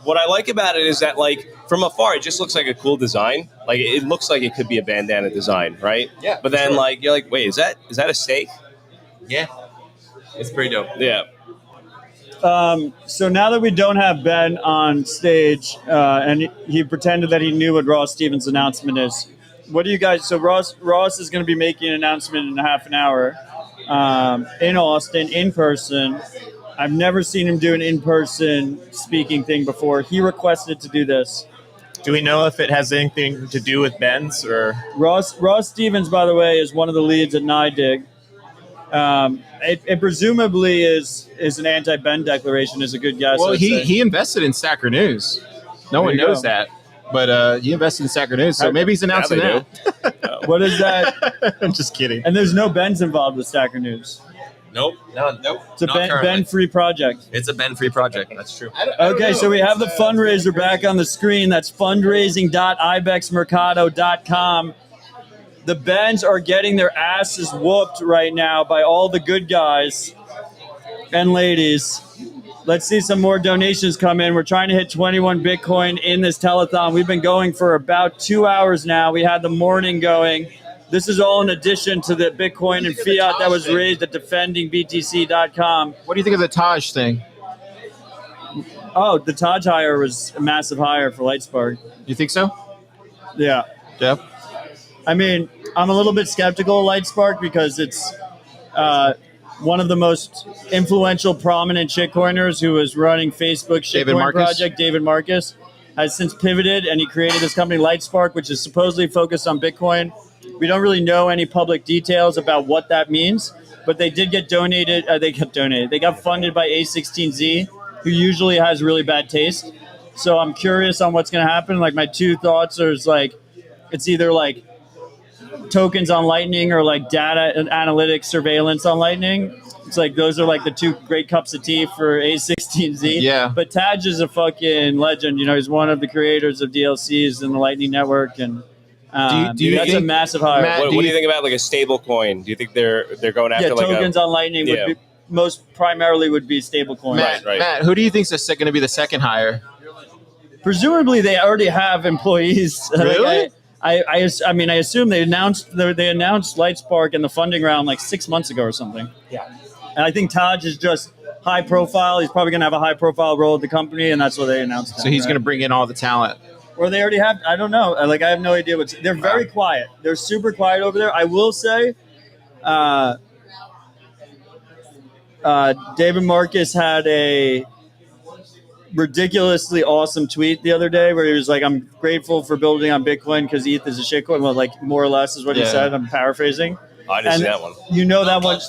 What I like about it is that, like, from afar, it just looks like a cool design. Like, it looks like it could be a bandana design, right? Yeah. But then, like, you're like, wait, is that a steak? Yeah. It's pretty dope. Yeah. So now that we don't have Ben on stage, and he pretended that he knew what Ross Stevens' announcement is, what do you guys? So Ross is going to be making an announcement in half an hour in Austin, in person. I've never seen him do an in-person speaking thing before. He requested to do this. Do we know if it has anything to do with Ben's or Ross Stevens? By the way, is one of the leads at NIDIG. It presumably is an anti-Ben declaration. Is a good guess. Well, he invested in Stacker News. No one knows that, but he invested in Stacker News, so maybe he's announcing that. What is that? I'm just kidding. And there's no Ben's involved with Stacker News. Nope. It's a Ben-free project. It's a Ben-free project. That's true. Okay, so we have the fundraiser back on the screen. That's fundraising.ibexmercado.com. The Bens are getting their asses whooped right now by all the good guys and ladies. Let's see some more donations come in. We're trying to hit 21 Bitcoin in this telethon. We've been going for about 2 hours now. We had the morning going. This is all in addition to the Bitcoin and fiat that was raised at defendingbtc.com. What do you think of the Taj thing? Oh, the Taj hire was a massive hire for Lightspark. You think so? Yeah. Yeah. I mean, I'm a little bit skeptical of Lightspark because it's one of the most influential, prominent shitcoiners who was running Facebook shitcoin project, David Marcus, has since pivoted, and he created this company, Lightspark, which is supposedly focused on Bitcoin. We don't really know any public details about what that means, but they did get donated. They got funded by A16Z, who usually has really bad taste. So I'm curious on what's going to happen. Like, my two thoughts are like, it's either like tokens on Lightning or like data and analytics surveillance on Lightning. It's like those are like the two great cups of tea for A16Z. Yeah. But Taj is a fucking legend. He's one of the creators of DLCs in the Lightning Network, and do you that's think, a massive hire. Matt, what do you think about like a stable coin? Do you think they're going after like tokens on Lightning would be most primarily would be stable coins. Right. Matt, who do you think is going to be the second hire? Presumably, they already have employees. Really? I assume they announced Lightspark in the funding round like 6 months ago or something. Yeah. And I think Taj is just high profile. He's probably going to have a high profile role at the company, and that's what they announced. So he's going to bring in all the talent. Or they already have. I don't know. Like, I have no idea what's. They're very quiet. They're super quiet over there. I will say, David Marcus had a ridiculously awesome tweet the other day where he was like, "I'm grateful for building on Bitcoin because ETH is a shitcoin." Well, like more or less is what he said. I'm paraphrasing. I didn't see that one. You know that one.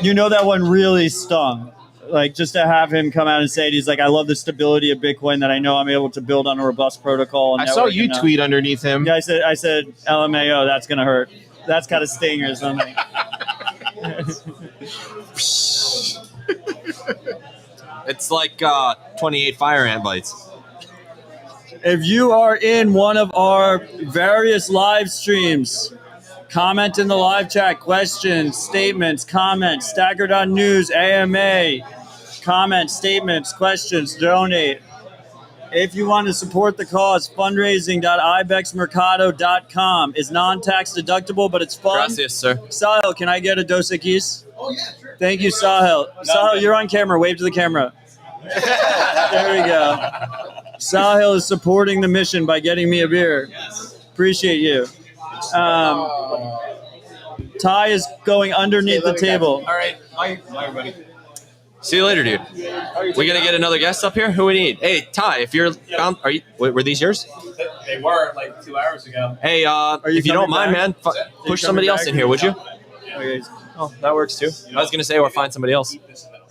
You know that one really stung. Like, just to have him come out and say it, he's like, I love the stability of Bitcoin that I know I'm able to build on a robust protocol. I saw you tweet underneath him. Yeah, I said, LMAO, that's going to hurt. That's got a sting or something. It's like 28 fire ant bites. If you are in one of our various live streams, comment in the live chat, questions, statements, comments, Stacker.news, AMA, comments, statements, questions, donate. If you want to support the cause, fundraising.ibexmercado.com is non-tax deductible, but it's fun. Gracias, sir. Sahil, can I get a Dos Equis? Oh, yeah, sure. Thank you, Sahil. Sahil, you're on camera. Wave to the camera. There we go. Sahil is supporting the mission by getting me a beer. Yes. Appreciate you. Ty is going underneath the table. All right. Bye, everybody. See you later, dude. We gonna get another guest up here? Who we need? Hey, Ty, if you're found, were these yours? They were like 2 hours ago. Hey, if you don't mind, man, push somebody else in here, would you? Okay. Oh, that works too. I was gonna say, or find somebody else.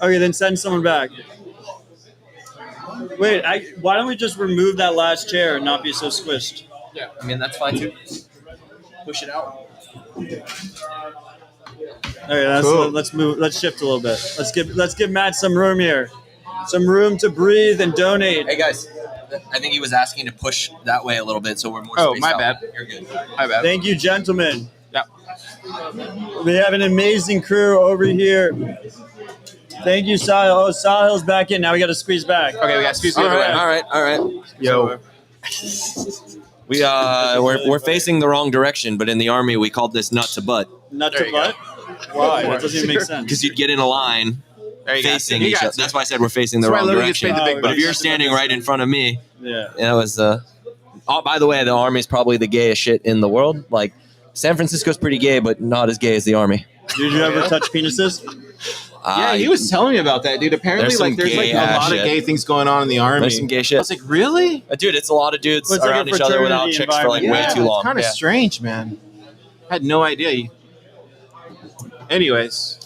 Okay, then send someone back. Wait, why don't we just remove that last chair and not be so squished? Yeah, I mean that's fine too. Push it out. Okay, Cool. Let's move. Let's shift a little bit. Let's give Matt some room here, some room to breathe and donate. Hey guys, I think he was asking to push that way a little bit, so we're more. Oh, spaced my out. bad. You're good. My bad. Thank you, gentlemen. Yeah. We have an amazing crew over here. Thank you, Sahil. Oh, Sahil's back in. Now we got to squeeze back. Okay, we got to squeeze the All other way. right. Yo. We're facing the wrong direction, but in the army we called this nut to butt. Nut to butt? Why? That doesn't even make sense. Because you'd get in a line facing You each got other. it. That's why I said we're facing the That's why wrong Louis gets direction. paid the big But if bucks. you're standing right in front of me, Yeah. that was oh, by the way, the army's probably the gayest shit in the world. Like San Francisco's pretty gay, but not as gay as the army. Did you ever touch penises? Yeah, he was telling me about that, dude. Apparently, There's some there's gay a lot shit. of gay things going on in the army. There's some gay shit. I was like, really? Dude, it's a lot of dudes Well, it's like around a each other without fraternity chicks for like way environment. too long. It's kind of strange, man. I had no idea. Anyways,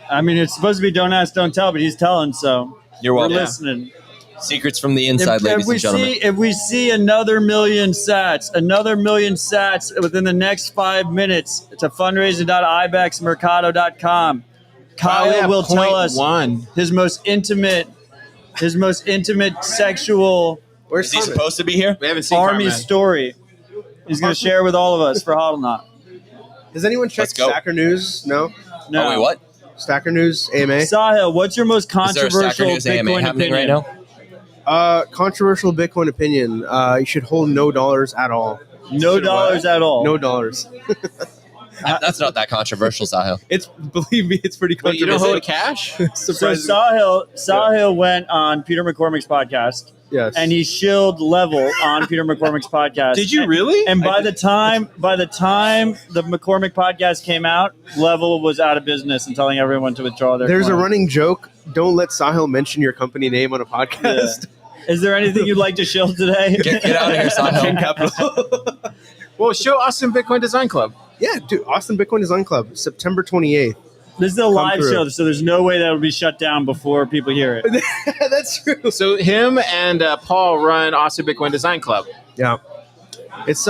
I mean, it's supposed to be don't ask, don't tell, but he's telling, so You're we're welcome. listening. Secrets from the inside, ladies and gentlemen. If we see another million sats within the next 5 minutes to fundraising.ibexmercado.com, Kyle will tell us his most intimate sexual Is he supposed to be here? we haven't seen army Carmen. story. He's going to share with all of us for Hodlonaut. Has anyone checked Let's go. Stacker News? No? No. Oh, wait, what? Stacker News, AMA? Sahil, what's your most Is there a controversial Stacker News AMA Bitcoin happening opinion? right now? Controversial Bitcoin opinion. You should hold no dollars at all. No dollars at all. No dollars. That's not that controversial, Sahil. It's, believe me, it's pretty Wait, you controversial. don't hold cash? So Surprising. Sahil went on Peter McCormick's podcast. Yes. And he shilled Level on Peter McCormick's podcast. Did you really? And by the time the McCormick podcast came out, Level was out of business and telling everyone to withdraw their There's a coin. running joke. Don't let Sahil mention your company name on a podcast. Is there anything you'd like to shill today? Get out of here, Sahil. Capital. Well, show Austin Bitcoin Design Club. Yeah, dude. Austin Bitcoin Design Club, September 28th. This is a live through. show, so there's no way that will be shut down before people hear it. That's true. So him and Paul run Austin Bitcoin Design Club. Yeah. It's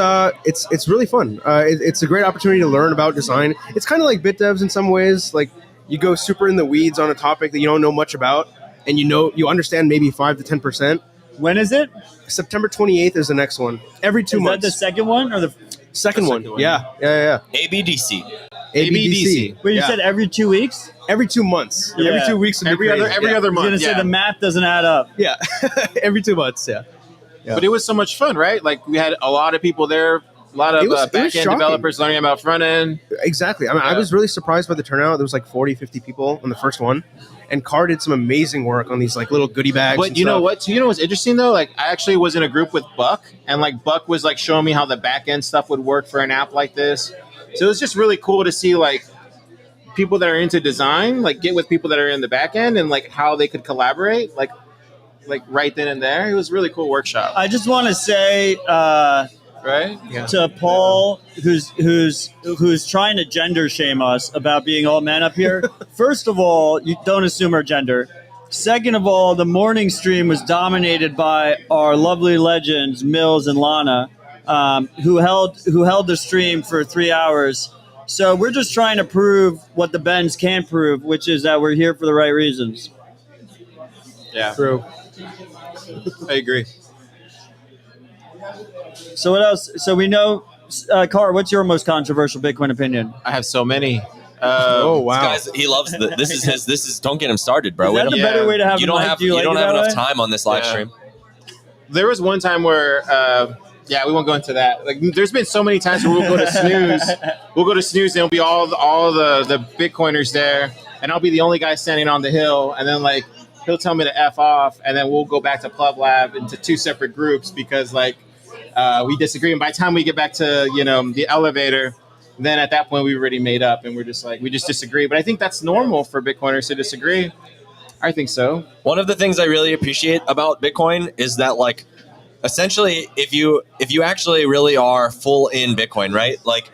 really fun. It's a great opportunity to learn about design. It's kind of like BitDevs in some ways. Like you go super in the weeds on a topic that you don't know much about, and you understand maybe 5 to 10%. When is it? September 28th is the next one. Every 2 months. Is that the second one or the second one? Yeah. ABDC. ABDC. Wait, you Yeah. said every 2 weeks? Every 2 months. Yeah. Every 2 weeks. Every other I was month. going to say yeah. the math doesn't add up. Yeah. Every 2 months. Yeah. But it was so much fun, right? Like we had a lot of people there A lot of It was back-end shocking. developers learning about front-end. Exactly. I mean, I was really surprised by the turnout. There was like 40, 50 people on the first one. And Carr did some amazing work on these like little goodie bags. But you know what? So you know what's interesting though? Like I actually was in a group with Buck, and like Buck was like showing me how the back end stuff would work for an app like this. So it was just really cool to see like people that are into design, like get with people that are in the back end, and like how they could collaborate, like right then and there. It was a really cool workshop. I just want to say, right? To Paul, who's trying to gender shame us about being all men up here. First of all, you don't assume our gender. Second of all, the morning stream was dominated by our lovely legends, Mills and Lana, who held the stream for 3 hours. So we're just trying to prove what the Bens can't prove, which is that we're here for the right reasons. Yeah, true. I agree. So what else? So we know, Carr, what's your most controversial Bitcoin opinion? I have so many. Oh wow! This guy's, he loves this is his. This is don't get him started, bro. Is that the better way to have you him don't like have you you like don't it have that enough way? time on this live stream. There was one time where, we won't go into that. Like, there's been so many times where we'll go to snooze. We'll go to snooze, and it'll be all the Bitcoiners there, and I'll be the only guy standing on the hill, and then like he'll tell me to F off, and then we'll go back to Plub Lab into two separate groups because like we disagree. And by the time we get back to the elevator, then at that point we've already made up, and we're just like we just disagree. But I think that's normal for Bitcoiners to disagree. I think so. One of the things I really appreciate about Bitcoin is that like essentially if you actually really are full in Bitcoin, right? Like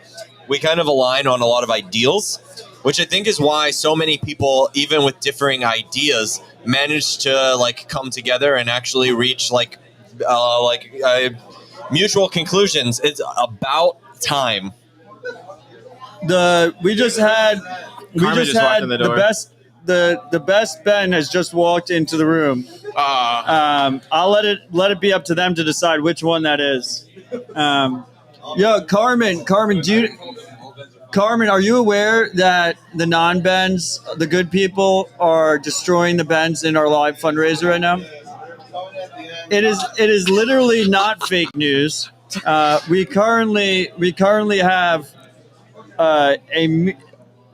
we kind of align on a lot of ideals, which I think is why so many people, even with differing ideas, manage to like come together and actually reach mutual conclusions. It's about time. We just had Carmen just walked in the door. The best Ben has just walked into the room. I'll let it be up to them to decide which one that is. Carmen, Carmen, are you aware that the non-Bens, the good people, are destroying the Bens in our live fundraiser right now? It is literally not fake news. We currently have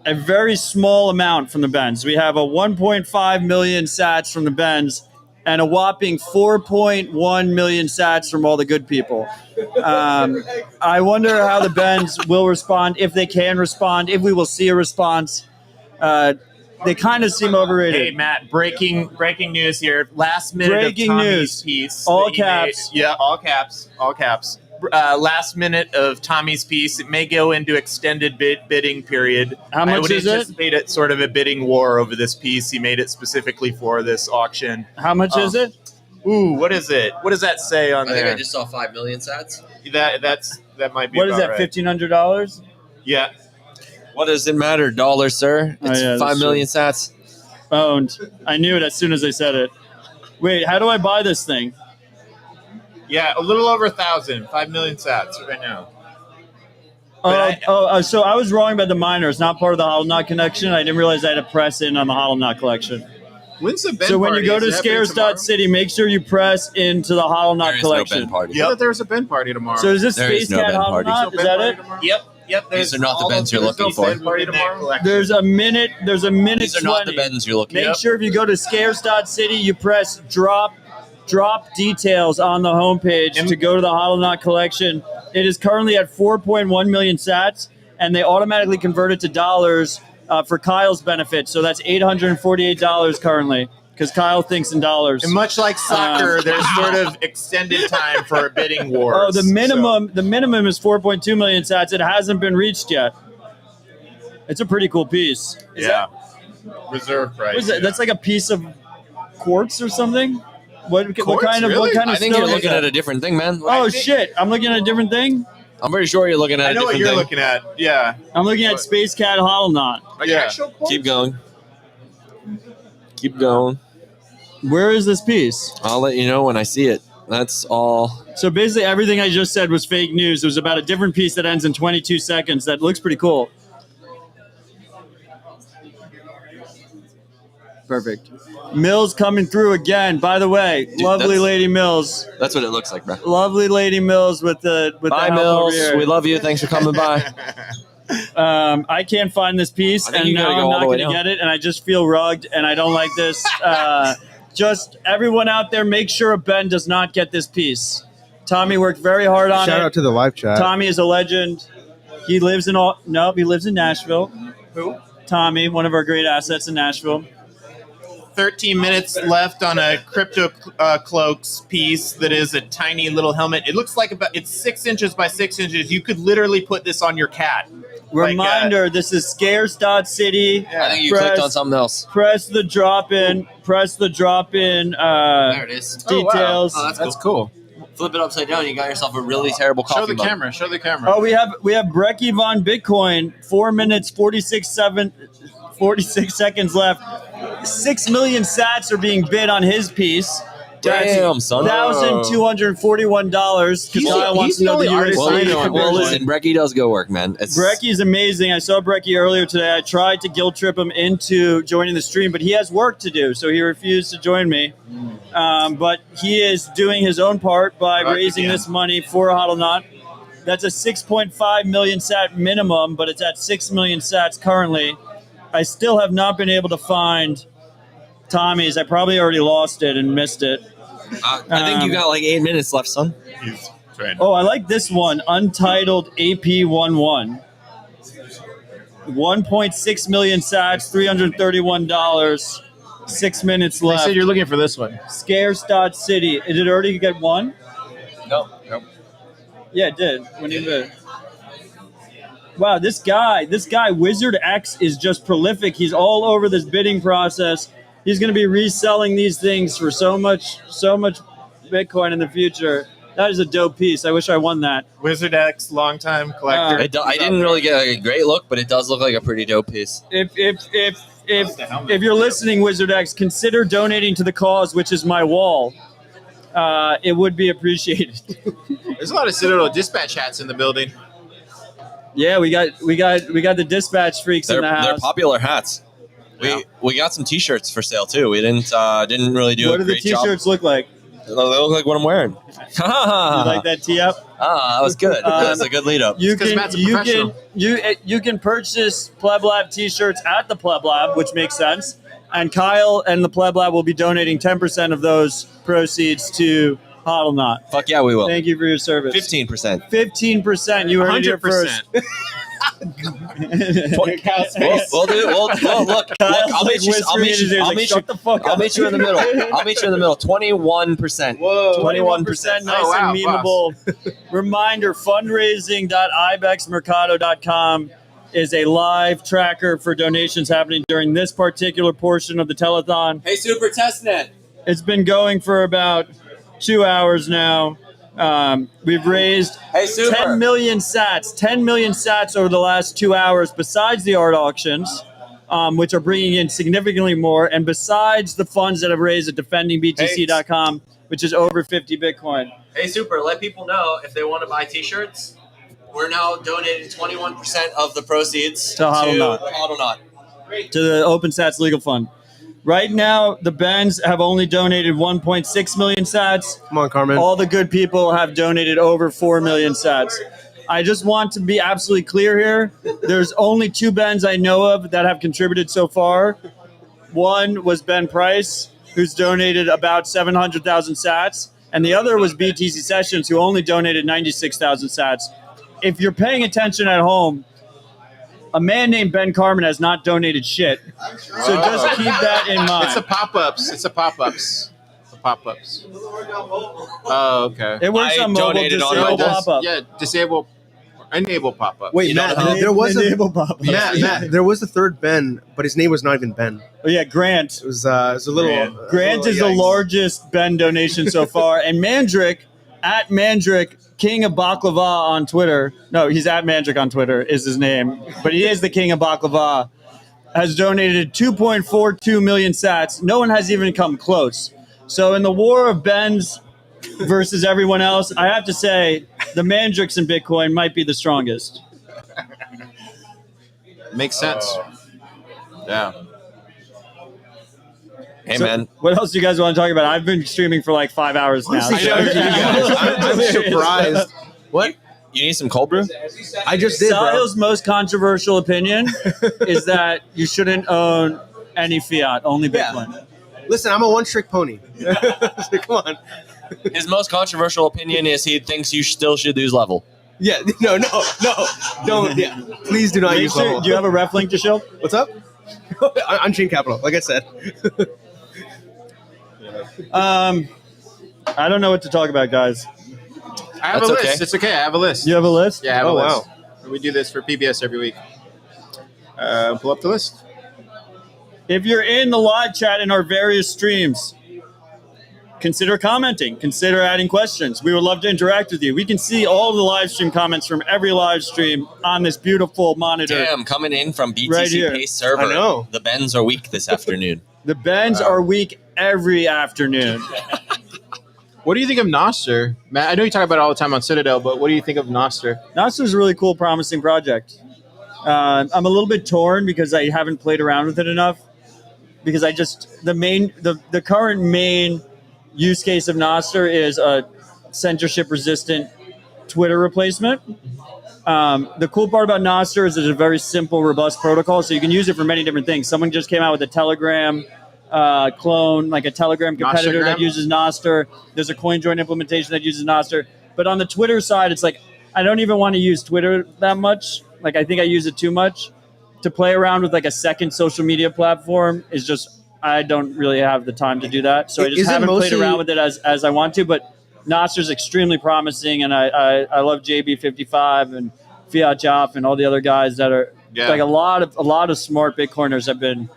a very small amount from the Bens. We have a 1.5 million sats from the Bens and a whopping 4.1 million sats from all the good people. I wonder how the Bens will respond, if they can respond, if we will see a response. They kind of seem overrated. Hey, Matt, breaking news here. Last minute Breaking of Tommy's news. piece. All that he caps. made. Yeah, all caps. Last minute of Tommy's piece. It may go into extended bidding period. How much I would is it? anticipate it sort of a bidding war over this piece. He made it specifically for this auction. How much is it? Ooh, what is it? What does that say on I there? think I just saw 5 million sats. That might be. What is about that, right. $1,500? Yeah. What does it matter, dollars, sir? It's yeah, 5 that's million sats. Owned. I knew it as soon as I said it. Wait, how do I buy this thing? Yeah, a little over 1,000. 5 million sats right now. So I was wrong about the miners, not part of the HODLNOT connection. I didn't realize I had to press in on the HODLNOT collection. When's the Ben So when you party? go Is to it happening tomorrow? scares.city, make sure you press into the HODLNOT There is no collection. Ben party. I thought there was a Ben party tomorrow. So is this There is Space no Cat Ben party. HODLNOT? Is that it? Yep. These are not the Bens you're looking for. Ben party tomorrow. There's a minute. There's a minute. These are not the 20. Bens you're looking Make for. sure if you go to scares.city, you press drop details on the homepage to go to the HODLNOT collection. It is currently at 4.1 million sats, and they automatically convert it to dollars for Kyle's benefit. So that's $848 currently, because Kyle thinks in dollars. And much like soccer, there's sort of extended time for a bidding war. Oh, the minimum is 4.2 million sats. It hasn't been reached yet. It's a pretty cool piece. Reserve price. What is that? That's like a piece of quartz or something. What kind of I think stone you're is looking that? at a different thing, man. Oh shit! I'm looking at a different thing. I'm pretty sure you're looking at I a know what different you're thing. looking at. Yeah. I'm looking at Space Cat HODLNOT. Yeah. Keep going. Keep going. Where is this piece? I'll let you know when I see it. That's all. So basically, everything I just said was fake news. It was about a different piece that ends in 22 seconds. That looks pretty cool. Perfect. Mills coming through again. By the way, Dude, lovely Lady Mills. That's what it looks like, bro. Lovely Lady Mills with the Bye, help Mills. over here. We love you. Thanks for coming by. I can't find this piece, I think and you gotta now go I'm all not the way going to down. get it, and I just feel rugged, and I don't like this. Just everyone out there, make sure Ben does not get this piece. Tommy worked very hard on it. Shout out to the live chat. Tommy is a legend. He lives in he lives in Nashville. Who? Tommy, one of our great assets in Nashville. 13 minutes left on a crypto cloaks piece that is a tiny little helmet. It looks like it's 6 inches by 6 inches. You could literally put this on your cat. Reminder: this is scarce.city. I think you clicked on something else. Press the drop in. Press the drop in. There it is. Details. Oh, that's cool. Flip it upside down. You got yourself a really terrible coffee Show the mug. camera. Show the camera. Oh, we have Brecky Von Bitcoin. 4 minutes 46 seconds left. 6 million sats are being bid on his piece. Damn, son. $1,241. Because Kyle wants to know the US. Well, listen, Brecky does go work, man. Brecky's amazing. I saw Brecky earlier today. I tried to guilt trip him into joining the stream, but he has work to do, so he refused to join me. But he is doing his own part by raising this money for Hodlonaut. That's a 6.5 million sat minimum, but it's at 6 million sats currently. I still have not been able to find Tommy's. I probably already lost it and missed it. I think you got like 8 minutes left, son. Oh, I like this one. Untitled AP11. 1.6 million sats, $331. 6 minutes left. They said you're looking for this one. Scarce.city. Did it already get one? No. Yeah, it did. When you wow, this guy, Wizard X, is just prolific. He's all over this bidding process. He's going to be reselling these things for so much Bitcoin in the future. That is a dope piece. I wish I won that. Wizard X, longtime collector. I didn't really get a great look, but it does look like a pretty dope piece. If you're listening, Wizard X, consider donating to the cause, which is my wall. It would be appreciated. There's a lot of Citadel dispatch hats in the building. Yeah, we got the dispatch freaks in the house. They're popular hats. We got some T-shirts for sale too. We didn't really do. What a do the great job. T-shirts look like? They look like what I'm wearing. You like that tee up? That was good. That's a good lead up. You can purchase Pleb Lab T-shirts at the Pleb Lab, which makes sense. And Kyle and the Pleb Lab will be donating 10% of those proceeds to Hodlonaut. Fuck yeah, we will. Thank you for your service. 15%. 15%. You heard it here first. We'll look. I'll meet you in the middle. I'll meet you in the middle. 21%. Whoa, 21%. Nice and memeable. Reminder: fundraising.ibexmercado.com is a live tracker for donations happening during this particular portion of the telethon. Hey, Super Testnet. It's been going for about 2 hours now. We've raised 10 million sats over the last 2 hours, besides the art auctions, which are bringing in significantly more, and besides the funds that have raised at defendingbtc.com, which is over 50 Bitcoin. Hey, Super, let people know if they want to buy T-shirts. We're now donating 21% of the proceeds to Hodlonaut. To the OpenSats Legal Fund. Right now, the Bens have only donated 1.6 million sats. Come on, Carmen. All the good people have donated over 4 million sats. I just want to be absolutely clear here. There's only 2 Bens I know of that have contributed so far. One was Ben Price, who's donated about 700,000 sats. And the other was BTC Sessions, who only donated 96,000 sats. If you're paying attention at home, a man named Ben Carmen has not donated shit. So just keep that in mind. It's a pop-ups. Oh, okay. It works on mobile. Disable pop-up. Yeah, disable, enable pop-up. Wait, Matt, there was enable pop-up. Matt, there was a third Ben, but his name was not even Ben. Oh yeah, Grant. It was a little. Grant is the largest Ben donation so far, and Mandrick at Mandrick, King of Baklava on Twitter. No, he's at Mandrick on Twitter is his name, but he is the King of Baklava. Has donated 2.42 million sats. No one has even come close. So in the war of Bens versus everyone else, I have to say the Mandricks in Bitcoin might be the strongest. Makes sense. Yeah. Hey, man. What else do you guys want to talk about? I've been streaming for like 5 hours now. I'm surprised. What? You need some cold brew? I just did, bro. Sahil's most controversial opinion is that you shouldn't own any fiat, only Bitcoin. Yeah. Listen, I'm a one-trick pony. Come on. His most controversial opinion is he thinks you still should use level. Yeah, no, don't. Yeah, please do not use level. Do you have a ref link to show? What's up? On-chain capital, like I said. I don't know what to talk about, guys. I have That's a list. okay. It's okay. I have a list. You have a list? Yeah, I have a list. Wow. We do this for PBS every week. Pull up the list. If you're in the live chat in our various streams, consider commenting. Consider adding questions. We would love to interact with you. We can see all the live stream comments from every live stream on this beautiful monitor. Damn, coming in from BTC Right here. Pace server. I know. The Bens are weak this afternoon. The bends are weak every afternoon. What do you think of Nostr? Matt, I know you talk about it all the time on Citadel, but what do you think of Nostr? Nostr is a really cool, promising project. I'm a little bit torn because I haven't played around with it enough. Because the current main use case of Nostr is a censorship-resistant Twitter replacement. The cool part about Nostr is it's a very simple, robust protocol, so you can use it for many different things. Someone just came out with a Telegram clone, like a Telegram competitor that uses Nostr. There's a CoinJoin implementation that uses Nostr. But on the Twitter side, it's like, I don't even want to use Twitter that much. Like, I think I use it too much. To play around with like a second social media platform is just, I don't really have the time to do that. So I just haven't played around with it as I want to. But Nostr is extremely promising, and I love JB55 and Fiat Joff and all the other guys that are like a lot of smart Bitcoiners have been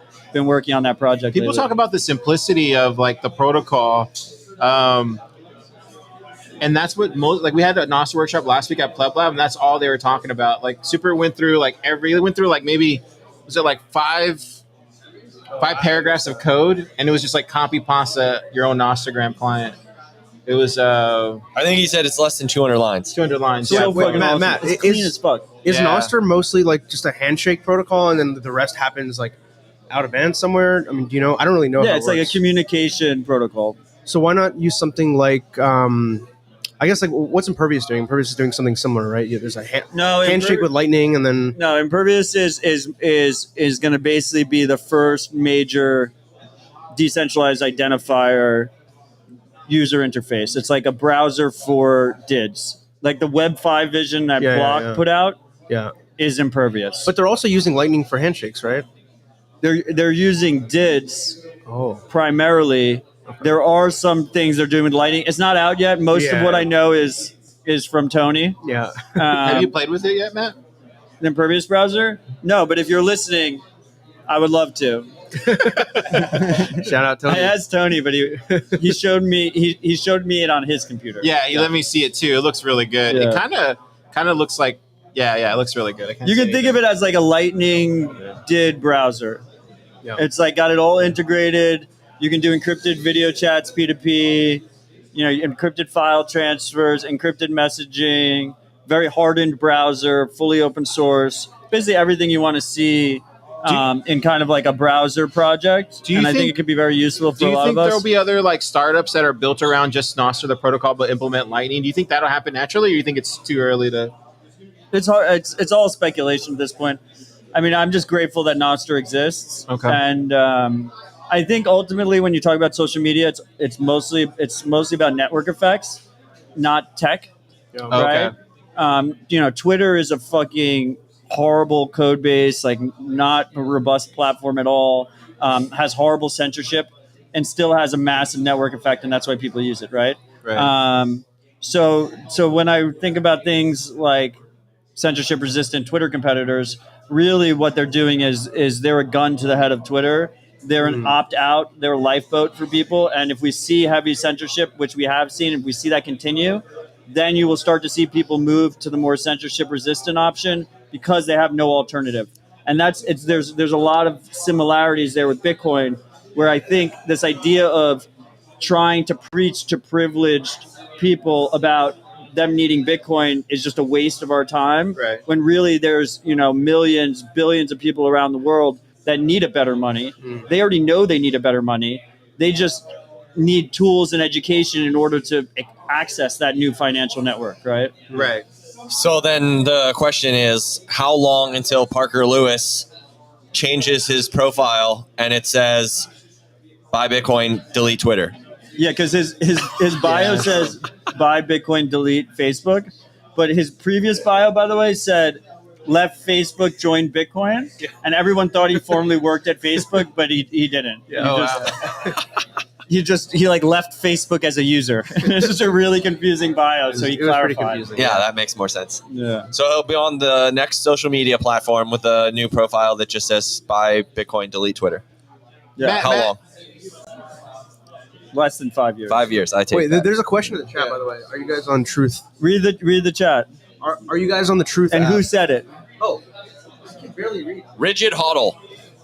working on that project. People talk about the simplicity of like the protocol. And that's what most, like we had a Nostr workshop last week at Pleb Lab, and that's all they were talking about. Like Super went through like maybe, was it like five paragraphs of code, and it was just like copy pasta your own Nostragram client. It was I think he said it's less than 200 lines. 200 lines. So wait, Matt, it's clean as fuck. Is Nostr mostly like just a handshake protocol, and then the rest happens like out of band somewhere? I mean, do you know? I don't really know. Yeah, it's like a communication protocol. So why not use something like I guess like what's Impervious doing? Impervious is doing something similar, right? There's a handshake with Lightning, and then Impervious is going to basically be the first major decentralized identifier user interface. It's like a browser for DIDs, like the Web 5 vision that Block put out. Yeah, is Impervious, but they're also using Lightning for handshakes, right? They're using DIDs primarily. There are some things they're doing with Lightning. It's not out yet. Most of what I know is from Tony. Yeah. Have you played with it yet, Matt? The Impervious browser? No, but if you're listening, I would love to. Shout out Tony. I asked Tony, but he showed me he showed me it on his computer. Yeah, he let me see it too. It looks really good. Yeah. It kind of looks like it looks really good. You can think of it as like a Lightning DID browser. Yeah. It's like got it all integrated. You can do encrypted video chats, P2P, encrypted file transfers, encrypted messaging, very hardened browser, fully open source, basically everything you want to see in kind of like a browser project. I think it could be very useful for a lot of us. Do you think there'll be other like startups that are built around just Nostr, the protocol, but implement Lightning? Do you think that'll happen naturally, or do you think it's too early to? It's hard. It's all speculation at this point. I mean, I'm just grateful that Nostr exists. Okay. And I think ultimately, when you talk about social media, it's mostly about network effects, not tech, right? Okay. Twitter is a fucking horrible code base, like not a robust platform at all. Has horrible censorship, and still has a massive network effect, and that's why people use it, right? Right. So when I think about things like censorship-resistant Twitter competitors, really what they're doing is they're a gun to the head of Twitter. They're an opt-out. They're a lifeboat for people. And if we see heavy censorship, which we have seen, if we see that continue, then you will start to see people move to the more censorship-resistant option because they have no alternative. And there's a lot of similarities there with Bitcoin, where I think this idea of trying to preach to privileged people about them needing Bitcoin is just a waste of our time. Right. When really there's millions, billions of people around the world that need a better money. They already know they need a better money. They just need tools and education in order to access that new financial network, right? Right. So then the question is, how long until Parker Lewis changes his profile and it says, buy Bitcoin, delete Twitter? Yeah, because his bio says buy Bitcoin, delete Facebook. But his previous bio, by the way, said left Facebook, joined Bitcoin. And everyone thought he formerly worked at Facebook, but he didn't. He left Facebook as a user. It's just a really confusing bio, so he clarified. Yeah, that makes more sense. Yeah. So he'll be on the next social media platform with a new profile that just says buy Bitcoin, delete Twitter. Yeah. How long? Less than 5 years. 5 years. I take Wait, that. there's a question in the chat, by the way. Are you guys on Truth? Read the chat. Are you guys on the Truth And app? who said it? Oh, I can barely read. Rigid hodl.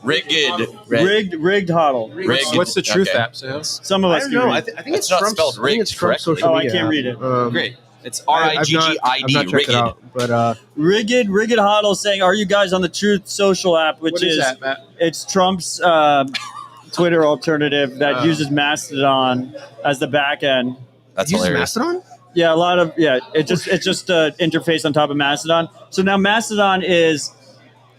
Rigged hodl. Rigged. What's the Truth Okay. app, Sahil? Some of us I can don't know. read. I think It's not Trump's, spelled I think it's rigged Trump's correctly. social Oh, I media can't app. read it. Great. It's I've RIGGID. not checked Rigged. it out, but Rigged hodl saying, "Are you guys on the Truth social app?" Which What is that, Matt? It's Trump's Twitter alternative that uses Mastodon as the back end. That's uses hilarious. Mastodon? Yeah, it's just an interface on top of Mastodon. So now Mastodon is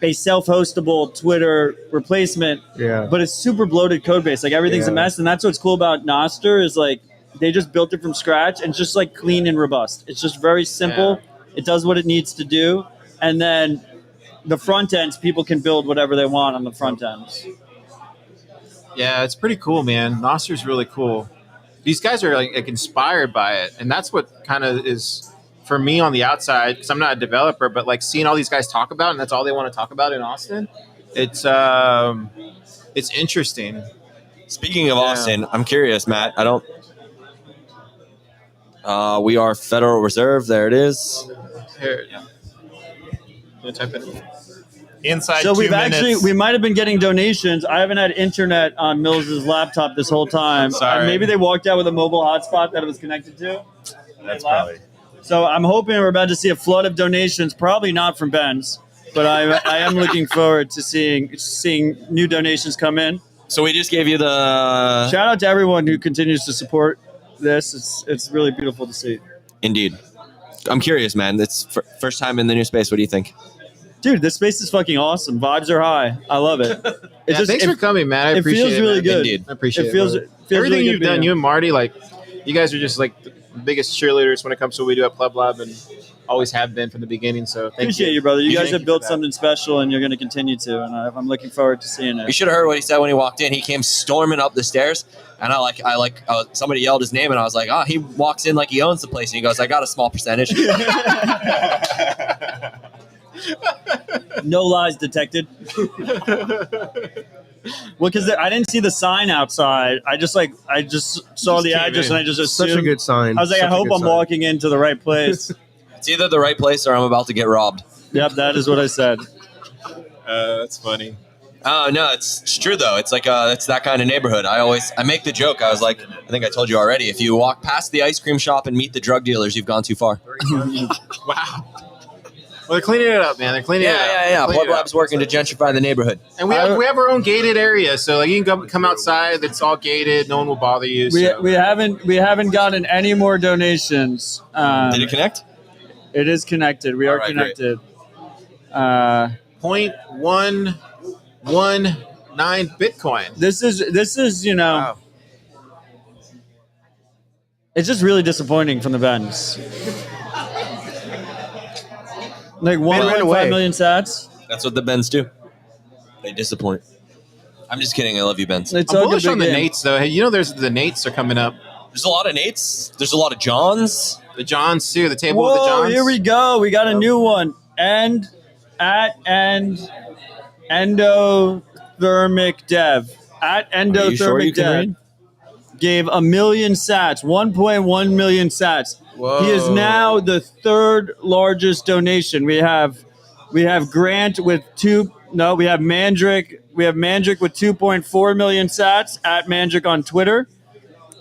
a self-hostable Twitter replacement, but it's super bloated code base. Like everything's a mess, and that's what's cool about Nostr is like they just built it from scratch and it's just like clean and robust. It's just very simple. It does what it needs to do, and then the front ends people can build whatever they want on the front ends. Yeah, it's pretty cool, man. Noster's really cool. These guys are like inspired by it, and that's what kind of is for me on the outside, because I'm not a developer, but like seeing all these guys talk about, and that's all they want to talk about in Austin. It's interesting. Speaking of Austin, I'm curious, Matt. I don't. We are Federal Reserve. There it is. Here, you type it in? Inside. So 2 we minutes. might have been getting donations. I haven't had internet on Mills's laptop this whole time. Sorry. Maybe they walked out with a mobile hotspot that it was connected to. That's probably. So I'm hoping we're about to see a flood of donations. Probably not from Ben's, but I am looking forward to seeing new donations come in. So we just gave you the. Shout out to everyone who continues to support this. It's really beautiful to see. Indeed. I'm curious, man. It's first time in the new space. What do you think? Dude, this space is fucking awesome. Vibes are high. I love it. Thanks for coming, man. I appreciate it. It feels really good. Indeed. I appreciate it. Feels everything really you've good done. being You and Marty, like, you guys are just like the biggest cheerleaders when it comes to what we do at Pleb Lab, and always have been from the beginning. So appreciate you, brother. You guys have built that. something special, and you're going to continue to. And I'm looking forward to seeing it. You should have heard what he said when he walked in. He came storming up the stairs, and somebody yelled his name, and I was like, "Oh, he walks in like he owns the place." And he goes, "I got a small percentage." No lies detected. Well, because I didn't see the sign outside. I just saw the address and I just assumed. Such a good sign. I was like, I hope I'm walking into the right place. It's either the right place or I'm about to get robbed. Yep, that is what I said. That's funny. Oh no, it's true though. It's like it's that kind of neighborhood. I make the joke. I was like, I think I told you already. If you walk past the ice cream shop and meet the drug dealers, you've gone too far. Wow. Well, they're cleaning it up, man. They're cleaning it up. Yeah. Pleb Lab's working to gentrify the neighborhood. And we have our own gated area, so like you can come outside. It's all gated. No one will bother you. So. We haven't gotten any more donations. Did it connect? It is connected. We are connected. 0.119 Bitcoin. This is Wow. It's just really disappointing from the Bens. Like 1.5 million sats. That's what the Bens do. They disappoint. I'm just kidding. I love you, Bens. It's I'm bullish on the Nates, though. Hey, you know, there's the Nates are coming up. There's a lot of Nates. There's a lot of Johns. The Johns too. The table Whoa, of the Johns. here we go. We got a new one. Endothermic Dev. At Endothermic sure you can Dev. read? Gave 1 million sats, 1.1 million sats. Whoa. He is now the third largest donation. We have Grant with we have Mandrick. We have Mandrick with 2.4 million sats at Mandrick on Twitter.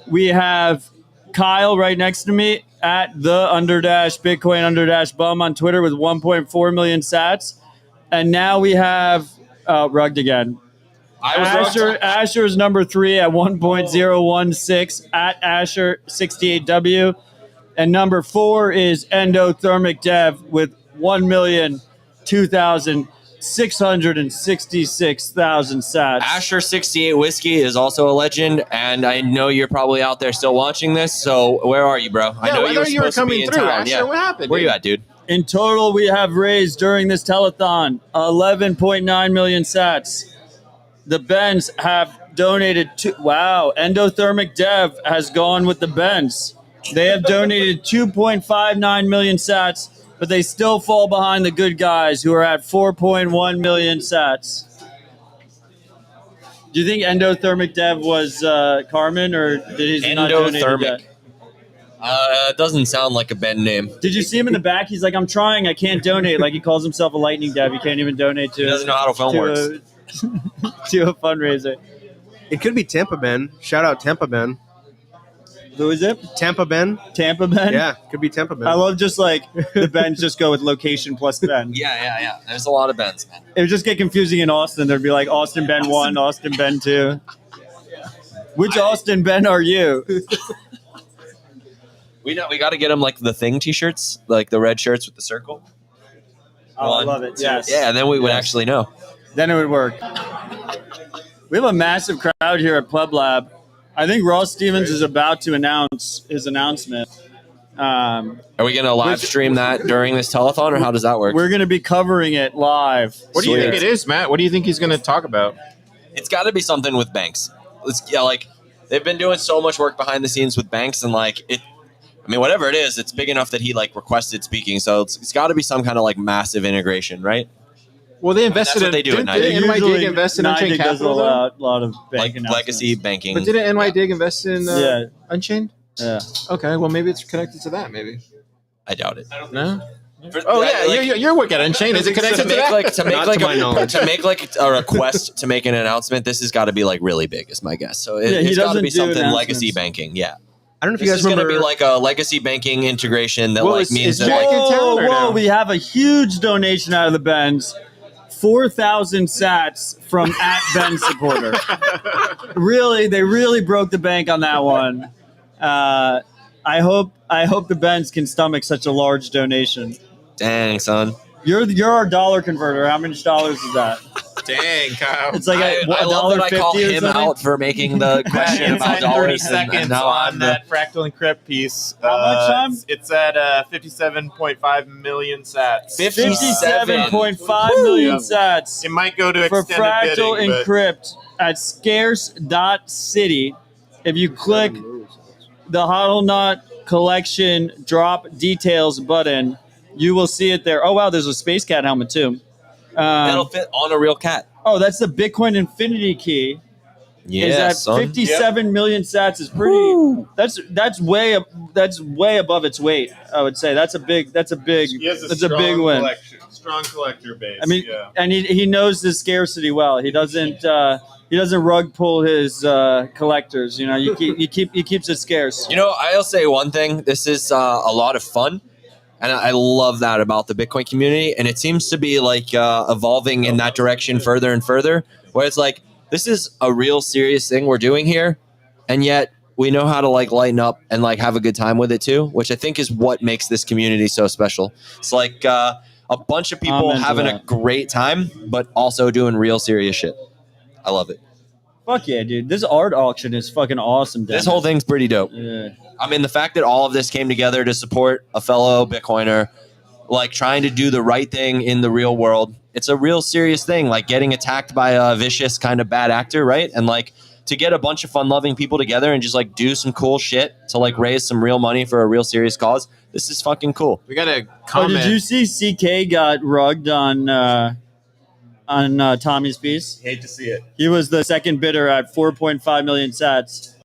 We have Kyle right next to me at _Bitcoin_bum on Twitter with 1.4 million sats. And now we have Rugged again. Asher is number 3 at 1.016 at Asher68W. And number 4 is Endothermic Dev with 1,02,666,000 sats. Asher 68 Whiskey is also a legend, and I know you're probably out there still watching this. So where are you, bro? I know you were supposed to be in town. Asher, what happened? Where you at, dude? In total, we have raised during this telethon 11.9 million sats. The Benz have donated Endothermic Dev has gone with the Benz. They have donated 2.59 million sats, but they still fall behind the good guys who are at 4.1 million sats. Do you think Endothermic Dev was Carmen, or did he not donate yet? It doesn't sound like a Ben name. Did you see him in the back? He's like, I'm trying, I can't donate. Like, he calls himself a lightning dev. He can't even donate to. He doesn't know how to film works. To a fundraiser. It could be Tampa Ben. Shout out Tampa Ben. Who is it? Tampa Ben. Tampa Ben? Yeah, could be Tampa Ben. I love just like the Bens just go with location plus Ben. Yeah. There's a lot of Bens, man. It would just get confusing in Austin. There'd be like Austin Ben 1, Austin Ben 2. Which Austin Ben are you? We got to get him like the Thing T-shirts, like the red shirts with the circle. Oh, I love it. Yes. Yeah, and then we would actually know. Then it would work. We have a massive crowd here at Pleb Lab. I think Ross Stevens is about to announce his announcement. Are we going to live stream that during this telethon, or how does that work? We're going to be covering it live. What do you think it is, Matt? What do you think he's going to talk about? It's got to be something with banks. Like they've been doing so much work behind the scenes with banks, and like it. I mean, whatever it is, it's big enough that he like requested speaking. So it's got to be some kind of like massive integration, right? Well, they invested in. They do didn't NYDIG invest in Unchained Capital? Does a lot of bank like legacy banking. But didn't NYDIG invest in Unchained? Yeah. Okay, well maybe it's connected to that. Maybe. I doubt it. No. You're working at Unchained. Is it connected to that? To make like a request to make an announcement, this has got to be like really big, is my guess. So it's got to be something legacy banking. Yeah. I don't know if you guys remember. It's going to be like a legacy banking integration that means that. Whoa! We have a huge donation out of the Benz. 4,000 sats from @Ben supporter. They really broke the bank on that one. I hope the Benz can stomach such a large donation. Dang, son. You're our dollar converter. How many dollars is that? Dang, Kyle. It's like I love that I call him out for making the question about dollars. 30 seconds on that Fractal Encrypt piece. How much time? It's at 57.5 million sats. 57.5 million sats. It might go to for extended Fractal bidding, Encrypt at scarce.city. If you click the Hodlonaut collection drop details button, you will see it there. Oh, wow, there's a Space Cat helmet, too. That'll fit on a real cat. Oh, that's the Bitcoin Infinity key. Yeah, is that 57 million sats is pretty. Woo. That's way above its weight. I would say that's a big win. Strong collector base. I mean, and he knows the scarcity well. He doesn't rug pull his collectors. You know, he keeps it scarce. You know, I'll say one thing. This is a lot of fun. And I love that about the Bitcoin community. And it seems to be like evolving in that direction further and further, where it's like, this is a real serious thing we're doing here. And yet we know how to like lighten up and like have a good time with it too, which I think is what makes this community so special. It's like a bunch of people having a great time, but also doing real serious shit. I love it. Fuck yeah, dude. This art auction is fucking awesome. This whole thing's pretty dope. Yeah. I mean, the fact that all of this came together to support a fellow Bitcoiner, like trying to do the right thing in the real world, it's a real serious thing, like getting attacked by a vicious kind of bad actor, right? And like to get a bunch of fun-loving people together and just like do some cool shit to like raise some real money for a real serious cause, this is fucking cool. We got to comment. Oh, did you see CK got rugged on Tommy's piece? Hate to see it. He was the second bidder at 4.5 million sats.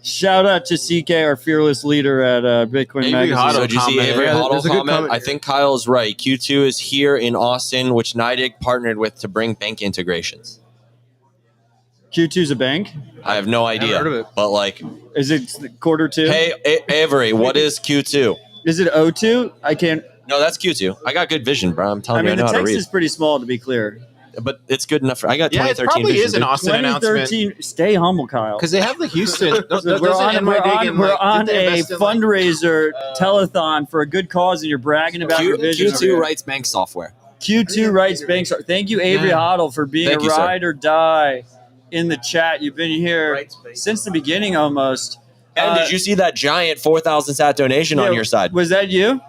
Shout out to CK, our fearless leader at Bitcoin Magazine. So did you see Avery Hodl comment? I think Kyle's right. Q2 is here in Austin, which NYDIG partnered with to bring bank integrations. Q2 is a bank? I have no idea. Heard of it. But like, is it quarter two? Hey, Avery, what is Q2? Is it O2? I can't. No, that's Q2. I got good vision, bro. I'm telling you, I know the how to text read. is pretty small, to be clear. but it's good enough for. I got Yeah, it 2013 probably vision. is an dude. Austin announcement. 2013. Stay humble, Kyle. Because they have the Houston. We're on a fundraiser telethon for a good cause, and you're bragging about your vision. Q2 writes bank software. Q2 writes bank software. Thank you, Avery Hoddle, for being Thank a you, sir. ride or die in the chat. You've been here since the beginning almost. And did you see that giant 4,000 sat donation on your side? Was that you?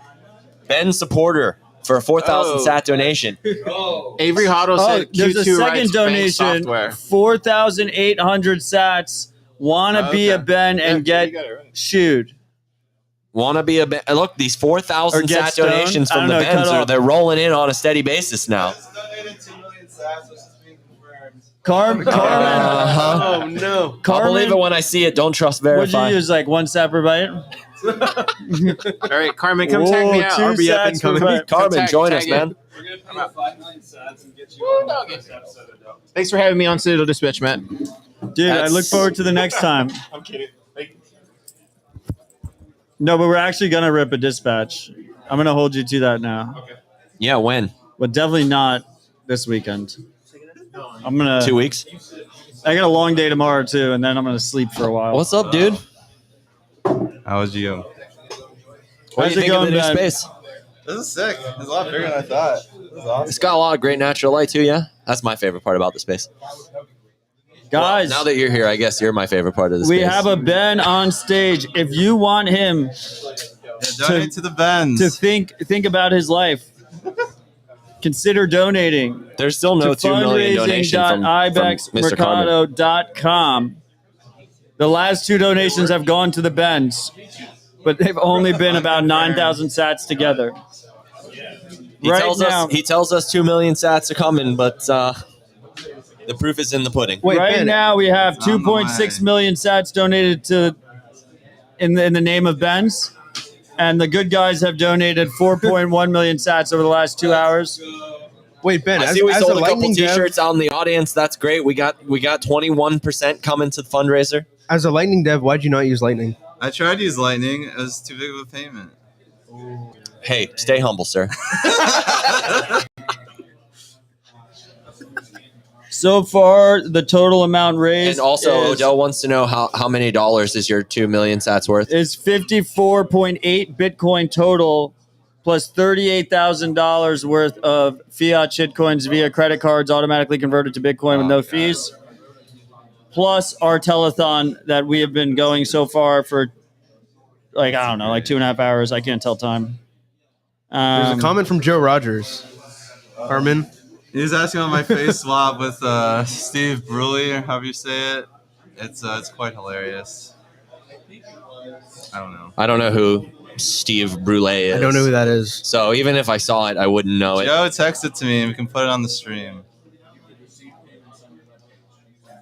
Ben Supporter for a 4,000 sat donation. Avery Hoddle said there's a Q2 second writes bank donation. software. 4,800 sats. Wanna be a Ben and get shooed. Want to be a Ben? Look, these 4,000 Or get sat stoned? donations I from don't the know, cut Bens off. they're rolling in on a steady basis now. Carmen. Uh-huh. Oh no. I'll believe it when I see it. Don't trust verify. What'd you use, like 1 sat per bite? All right, Carmen, come tag me out. 2 RBF sats incoming. per bite. Carmen, join us, in. man. We're going to pay out 5 million sats and get you on this episode of Dope. Thanks for having me on Citadel Dispatch, Matt. Dude, I look forward to the next time. I'm kidding. No, but we're actually gonna rip a dispatch. I'm gonna hold you to that now. Okay. Yeah, when? But definitely not this weekend. I'm gonna 2 weeks. I got a long day tomorrow too, and then I'm gonna sleep for a while. What's up, dude? How was you? What do How's you it think of the going, new Ben? space? This is sick. It's a lot bigger than I thought. This is awesome. It's got a lot of great natural light too. Yeah, that's my favorite part about the space. Guys, Now that you're here, I guess you're my favorite part of the we space. have a Ben on stage. If you want him Donate to the Bens. to think about his life, consider donating. There's still no to 2 million donation from Mr. Carmen. fundraising.ibexmercado.com. The last 2 donations have gone to the Bens, but they've only been about 9,000 sats together. He tells us 2 million sats are coming, but the proof is in the pudding. Wait, right Ben, now we have 2.6 million sats donated to in the name of Ben's, and the good guys have donated 4.1 million sats over the last 2 hours. Wait, Ben, I see we as sold a a couple lightning dev, T-shirts out in the audience. That's great. We got 21% coming to the fundraiser. as a lightning dev, why'd you not use lightning? I tried to use Lightning. It was too big of a payment. Hey, stay humble, sir. So far, the total amount raised And also, is, Odell wants to know how many dollars is your 2 million sats worth? is 54.8 Bitcoin total, plus $38,000 worth of fiat shitcoins via credit cards automatically converted to Bitcoin with no fees. Plus our telethon that we have been going so far for, like, I don't know, like 2.5 hours. I can't tell time. There's a comment from Joe Rogers. Carmen. He was asking about my face swap with Steve Bruley, or however you say it. It's quite hilarious. I don't know. I don't know who Steve Brule is. I don't know who that is. So even if I saw it, I wouldn't know it. Joe texted to me, and we can put it on the stream.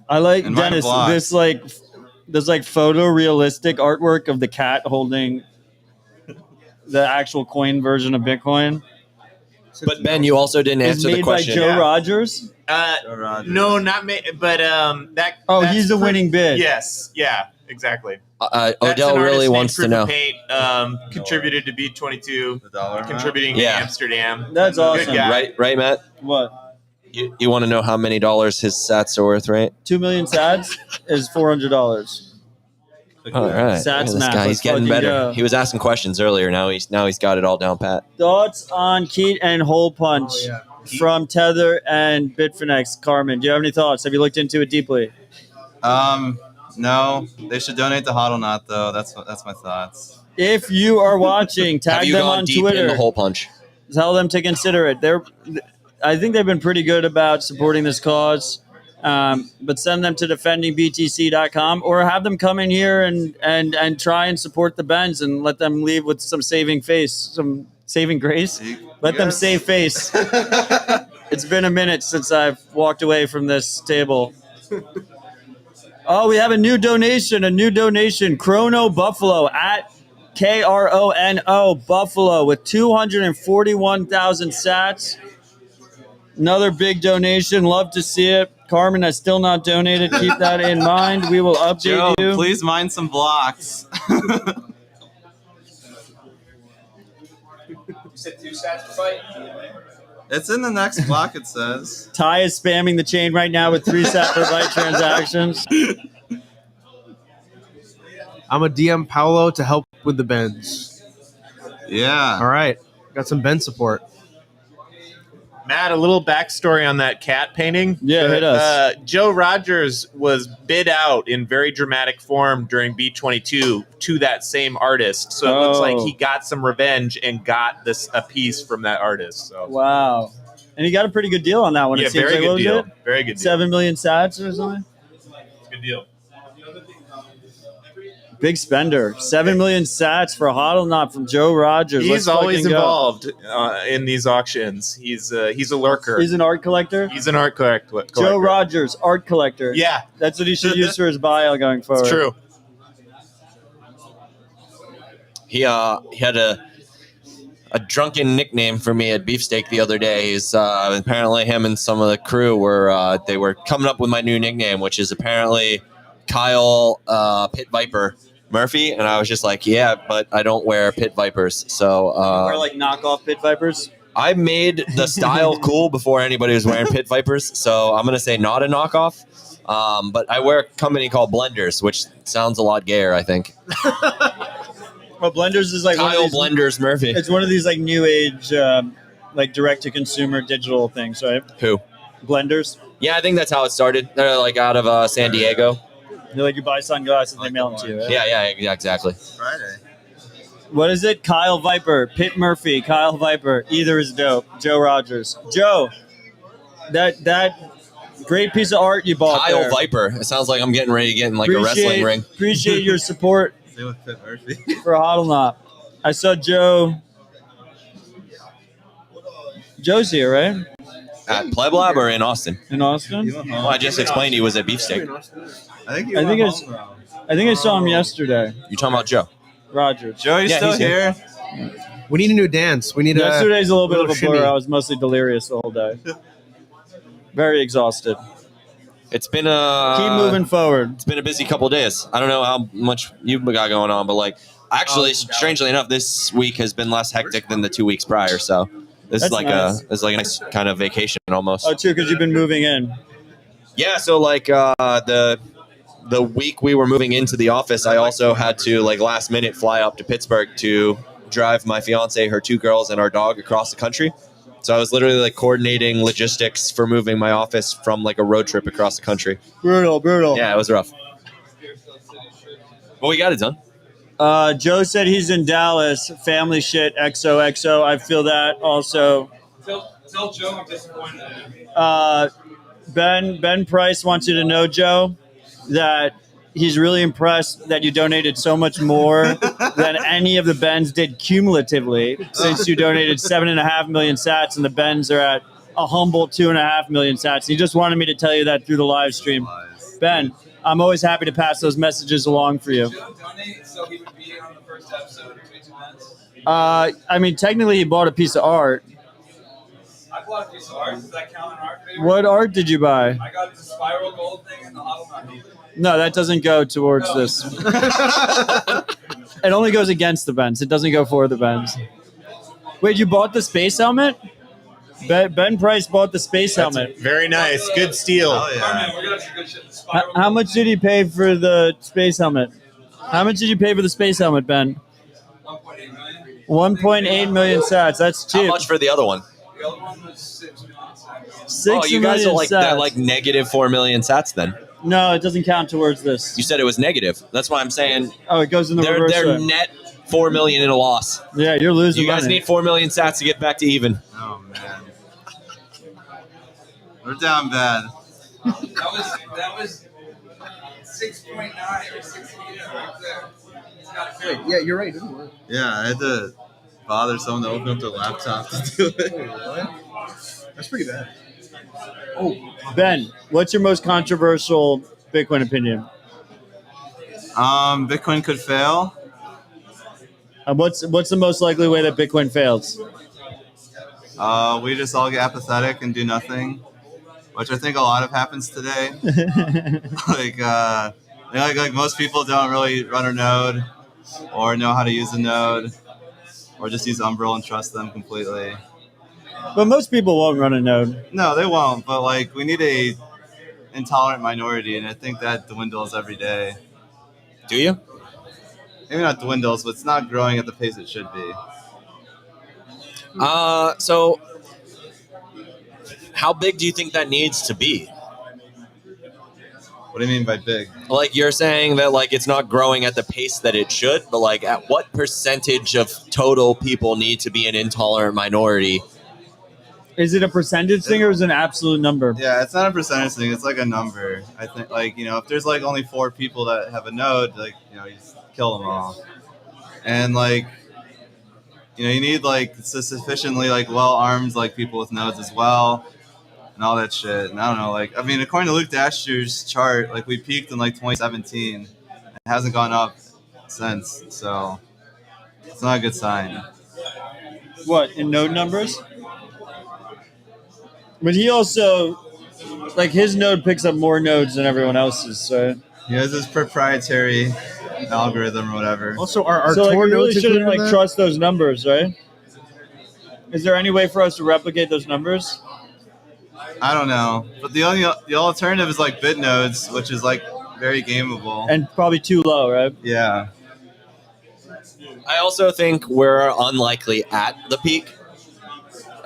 I like And mine Dennis. blocked. This like photorealistic artwork of the cat holding the actual coin version of Bitcoin. But Ben, you also didn't Is answer the made by question. Joe Rogers. No, not me. But that. Oh, that's he's the winning bid. Yes. Yeah. Exactly. Odell That's an really artist wants to named know. Proof of Paint, contributed to B22, contributing Yeah. to Amsterdam. That's Good awesome. guy. Right, Matt? What? You want to know how many dollars his sats are worth, right? 2 million sats is $400. All right. Sats Look at this math. guy. Let's He's getting fucking better. go. He was asking questions earlier. Now he's got it all down pat. Thoughts on Keat and Hole Punch from Tether and Bitfinex? Carmen, do you have any thoughts? Have you looked into it deeply? No. They should donate to Hodlonaut, though. That's my thoughts. If you are watching, Have tag you them gone on deep Twitter. in the hole punch? Tell them to consider it. I think they've been pretty good about supporting this cause. But send them to defendingbtc.com or have them come in here and try and support the Bens and let them leave with some saving face, some saving grace. Let them save face. It's been a minute since I've walked away from this table. Oh, we have a new donation. Chrono Buffalo at Krono Buffalo with 241,000 sats. Another big donation. Love to see it. Carmen has still not donated. Keep that in mind. We will update Joe, you. please mine some blocks. You said 2 sats per fight. It's in the next block, it says. Ty is spamming the chain right now with 3 separate byte transactions. I'm a DM Paolo to help with the bends. Yeah. All right. Got some bend support. Matt, a little backstory on that cat painting. Yeah, hit us. Joe Rogers was bid out in very dramatic form during B22 to that same artist. So it looks like he got some revenge and got a piece from that artist. So Wow. And he got a pretty good deal on that one. Yeah, it seems very like, good what was deal. it? Very good deal. 7 million sats or something? Good deal. Big spender. 7 million sats for a Hodlonaut from Joe Rogers. He's Let's always fucking go. involved in these auctions. He's a lurker. He's an art collector? He's an art collector. Joe Rogers, art collector. Yeah. That's what he should use for his bio going forward. It's true. He had a drunken nickname for me at Beefsteak the other day. He's apparently him and some of the crew were they were coming up with my new nickname, which is apparently Kyle Pit Viper Murphy, and I was just like, yeah, but I don't wear pit vipers. So Wear like knockoff pit vipers. I made the style cool before anybody was wearing pit vipers, so I'm gonna say not a knockoff. But I wear a company called Blenders, which sounds a lot gayer, I think. Well, Blenders is like Kyle Blenders Murphy. It's one of these like new age, like direct to consumer digital things, right? Who? Blenders. Yeah, I think that's how it started. They're like out of San Diego. They're like you buy sunglasses and they mail them to you. Right? Yeah, exactly. Friday. What is it? Kyle Viper, Pitt Murphy, Kyle Viper. Either is dope. Joe Rogers. Joe, that great piece of art you bought. Kyle there. Viper. It sounds like I'm getting ready to get in like a wrestling ring. Appreciate your support Same with Pit Murphy. for Hodlonaut. I saw Joe. Joe's here, right? At Pleb Lab or in Austin? In Austin? Well, I just explained he was at Beefsteak. I think I saw him yesterday. You talking about Joe? Rogers. Joe, you still he's here? We need a new dance. We need Yesterday's a little bit of a shimmy. blur. I was mostly delirious the whole day. Very exhausted. It's been a Keep moving forward. It's been a busy couple days. I don't know how much you've got going on, but like actually, strangely enough, this week has been less hectic than the 2 weeks prior. So this That's is like nice. a nice kind of vacation almost. Oh, true, because you've been moving in. Yeah, so like the week we were moving into the office, I also had to like last minute fly up to Pittsburgh to drive my fiance, her 2 girls, and our dog across the country. So I was literally like coordinating logistics for moving my office from like a road trip across the country. Brutal. Yeah, it was rough. But we got it done. Joe said he's in Dallas. Family shit. XOXO. I feel that also. Tell Joe I'm disappointed in him. Ben Price wants you to know, Joe, that he's really impressed that you donated so much more than any of the Bens did cumulatively since you donated 7.5 million sats, and the Bens are at a humble 2.5 million sats. He just wanted me to tell you that through the live stream. Ben, I'm always happy to pass those messages along for you. Donate so he would be on the first episode between 2 months. I mean, technically, he bought a piece of art. I bought a piece of art. Does that count in art? What art did you buy? I got the spiral gold thing and the Hodlonaut needle. No, that doesn't go towards this. It only goes against the Bens. It doesn't go for the Bens. Wait, you bought the space helmet? Ben Price bought the space helmet. Very nice. Good steal. Oh, yeah. We're gonna have some good shit. The spiral How much did he pay for the space helmet? How much did you pay for the space helmet, Ben? 1.8 million. 1.8 million sats. That's cheap. How much for the other one? The other one was 6 million. Six Oh, you guys are million like sats. they're like negative 4 million sats then. No, it doesn't count towards this. You said it was negative. That's why I'm saying Oh, it goes in the reverse they're way. net 4 million in a loss. Yeah, you're losing You guys money. need 4 million sats to get back to even. Oh, man. We're down bad. That was 6.9 or 6 right there. It's got to Yeah, you're right. It didn't work. Yeah, I had to bother someone to open up their laptop to do it. That's pretty bad. Ben, what's your most controversial Bitcoin opinion? Bitcoin could fail. What's the most likely way that Bitcoin fails? We just all get apathetic and do nothing, which I think a lot of happens today. like most people don't really run a node or know how to use a node or just use Umbrel and trust them completely. But most people won't run a node. No, they won't. But like, we need a intolerant minority, and I think that dwindles every day. Do you? Maybe not dwindles, but it's not growing at the pace it should be. So how big do you think that needs to be? What do you mean by big? Like, you're saying that like it's not growing at the pace that it should, but like at what percentage of total people need to be an intolerant minority? Is it a percentage thing or is it an absolute number? Yeah, it's not a percentage thing. It's like a number. I think, like, you know, if there's like only 4 people that have a node, like, you know, you just kill them all. And like, you know, you need like sufficiently like well-armed like people with nodes as well, and all that shit. And I don't know, like, I mean, according to Luke Dasher's chart, like we peaked in like 2017. It hasn't gone up since, so it's not a good sign. What, in node numbers? But he also, like, his node picks up more nodes than everyone else's, so. He has his proprietary algorithm or whatever. Also, our So, like, Tor we really nodes shouldn't, included in like, that? trust those numbers, right? Is there any way for us to replicate those numbers? I don't know, but the alternative is like bit nodes, which is like very gameable and probably too low, right? Yeah. I also think we're unlikely at the peak.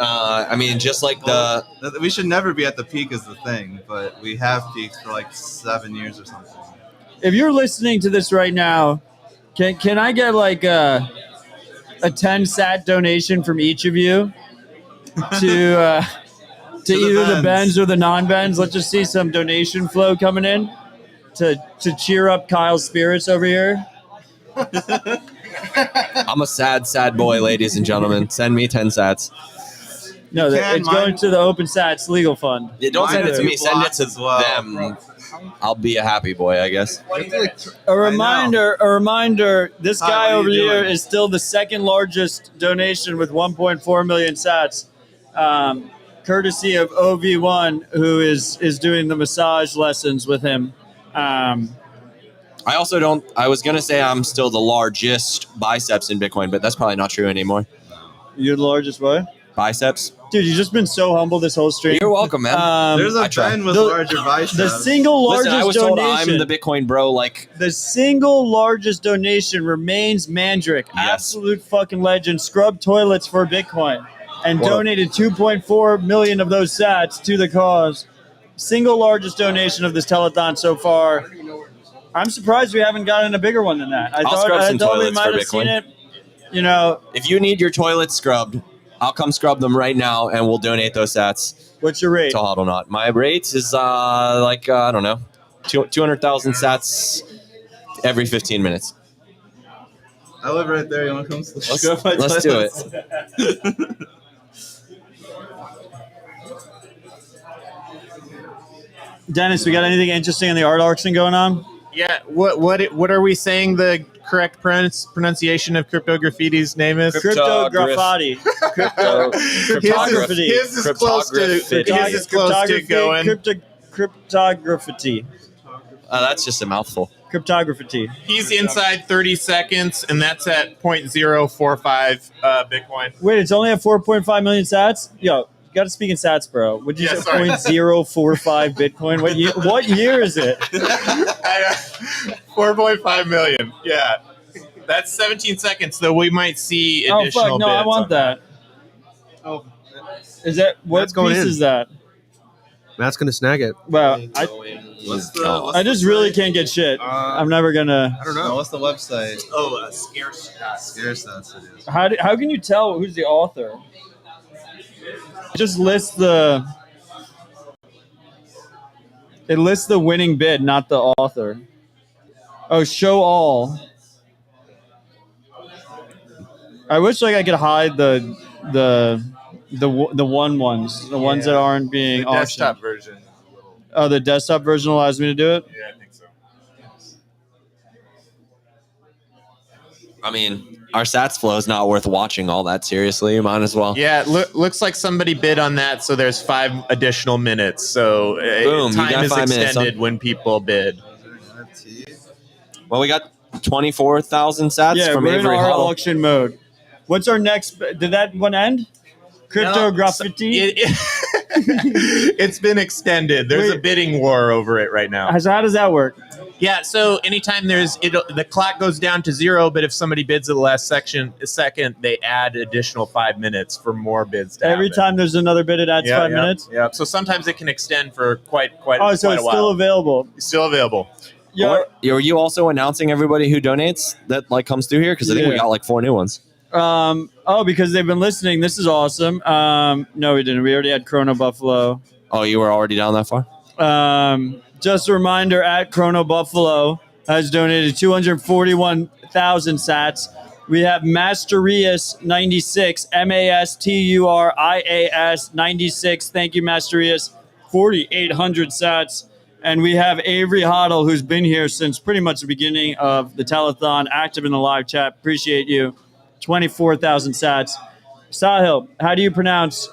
I mean, just like we should never be at the peak is the thing, but we have peaked for like 7 years or something. If you're listening to this right now, can I get like a 10 sat donation from each of you to either the bends or the non-bends? Let's just see some donation flow coming in to cheer up Kyle's spirits over here. I'm a sad boy, ladies and gentlemen. Send me 10 sats. No, it's going to the Open Sats Legal Fund. Yeah, don't send it to me. Send it to them. I'll be a happy boy, I guess. A reminder, this guy over here is still the second largest donation with 1.4 million sats, courtesy of OV1, who is doing the massage lessons with him. I was going to say I'm still the largest biceps in Bitcoin, but that's probably not true anymore. You're the largest what? Biceps. Dude, you've just been so humble this whole stream. You're welcome, man. There's a Ben with larger biceps. The single largest Listen, I was donation. told I'm the Bitcoin bro. Like, the single largest donation remains Mandrick, absolute fucking legend. Scrubbed toilets for Bitcoin, and donated 2.4 million of those sats to the cause. Single largest donation of this telethon so far. I'm surprised we haven't gotten a bigger one than that. I thought we might have seen it. You know, if you need your toilet scrubbed, I'll come scrub them right now, and we'll donate those sats. What's your rate? To Hodlonaut. My rate is I don't know, 200,000 sats every 15 minutes. I live right there. You want to come? Let's do it. Dennis, we got anything interesting in the art auction going on? Yeah. What are we saying the correct pronunciation of Crypto Graffiti's name is? Crypto Graffiti. Cryptography. His is close to going. Cryptography. That's just a mouthful. Cryptography. He's inside 30 seconds, and that's at 0.045 Bitcoin. Wait, it's only at 4.5 million sats? Yo, you got to speak in sats, bro. Would you say 0.045 Bitcoin? What year is it? 4.5 million. Yeah. That's 17 seconds, though we might see additional Oh, fuck. No, I want that. Oh, is that what piece is that? Matt's going to snag it. Well, I just really can't get shit. I'm never going to. I don't know. What's the website? Oh, Scarce. Scarce. How can you tell who's the author? Just lists the winning bid, not the author. Oh, show all. I wish I could hide the ones that aren't being the auctioned. desktop version. Oh, the desktop version allows me to do it? Yeah, I think so. I mean, our sats flow is not worth watching all that seriously. You might as well. Yeah, looks like somebody bid on that, so there's 5 additional minutes. So Boom, time is 5 minutes, extended when people bid. Well, we got 24,000 sats from we're in Avery our Huddle. auction mode. What's our next? Did that one end? Crypto graffiti. It's been extended. There's a bidding war over it right now. So how does that work? Yeah, so anytime the clock goes down to 0, but if somebody bids at the last second, they add additional 5 minutes for more bids. Every time there's another bid, it adds 5 minutes. Yeah. So sometimes it can extend for quite. Oh, so it's still available. It's still available. Are you also announcing everybody who donates that like comes through here? Because I think we got like 4 new ones. Because they've been listening. This is awesome. No, we didn't. We already had Chrono Buffalo. Oh, you were already down that far? Just a reminder, at Chrono Buffalo has donated 241,000 sats. We have Masterius 96, Masturias 96. Thank you, Masterius. 4,800 sats. And we have Avery Hodl, who's been here since pretty much the beginning of the telethon, active in the live chat. Appreciate you. 24,000 sats. Sahil, how do you pronounce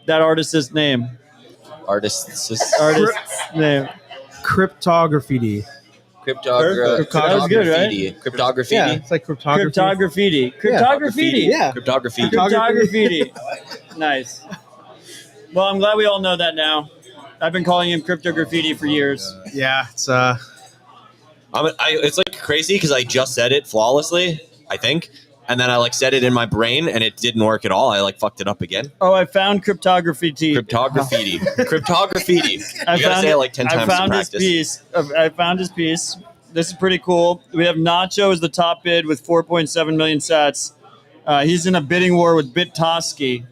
that artist's name? Artist's name. Cryptography. That was good, right? Cryptography. Yeah, it's like cryptography. Cryptography. Yeah. Cryptography. Nice. Well, I'm glad we all know that now. I've been calling him cryptograffiti for years. Yeah, it's it's like crazy because I just said it flawlessly, I think. And then I like said it in my brain and it didn't work at all. I like fucked it up again. Oh, I found cryptography. Cryptography. Cryptography. You gotta say it like 10 times to practice. I found his piece. This is pretty cool. We have Nacho as the top bid with 4.7 million sats. He's in a bidding war with Bittoski.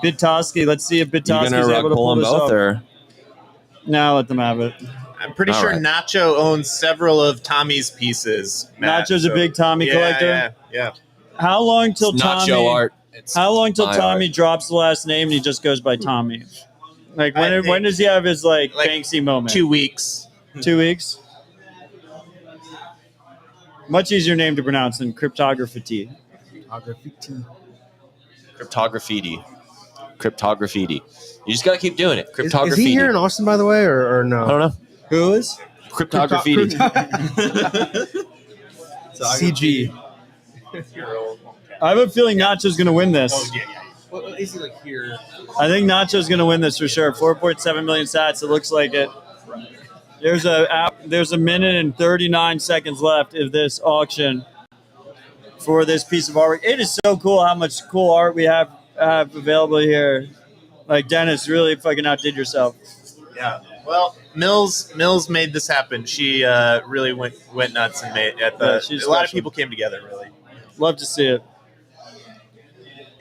Let's see if Bittoski is able to pull this off. Or? Now let them have it. I'm pretty sure Nacho owns several of Tommy's pieces. Nacho's a big Tommy collector. Yeah. How long till Tommy? Nacho art. Tommy drops the last name and he just goes by Tommy? Like when does he have his like Banksy moment? 2 weeks. 2 weeks. Much easier name to pronounce than cryptography. Cryptography. You just gotta keep doing it. Cryptography. Is he here in Austin, by the way, or no? I don't know. Who is? Cryptography. CG. I have a feeling Nacho's going to win this. Well, is he like here? I think Nacho's going to win this for sure. 4.7 million sats. It looks like it. There's a minute and 39 seconds left of this auction for this piece of artwork. It is so cool how much cool art we have available here. Like, Dennis, really fucking outdid yourself. Yeah. Well, Mills made this happen. She really went nuts and made a lot of people came together. Really, love to see it.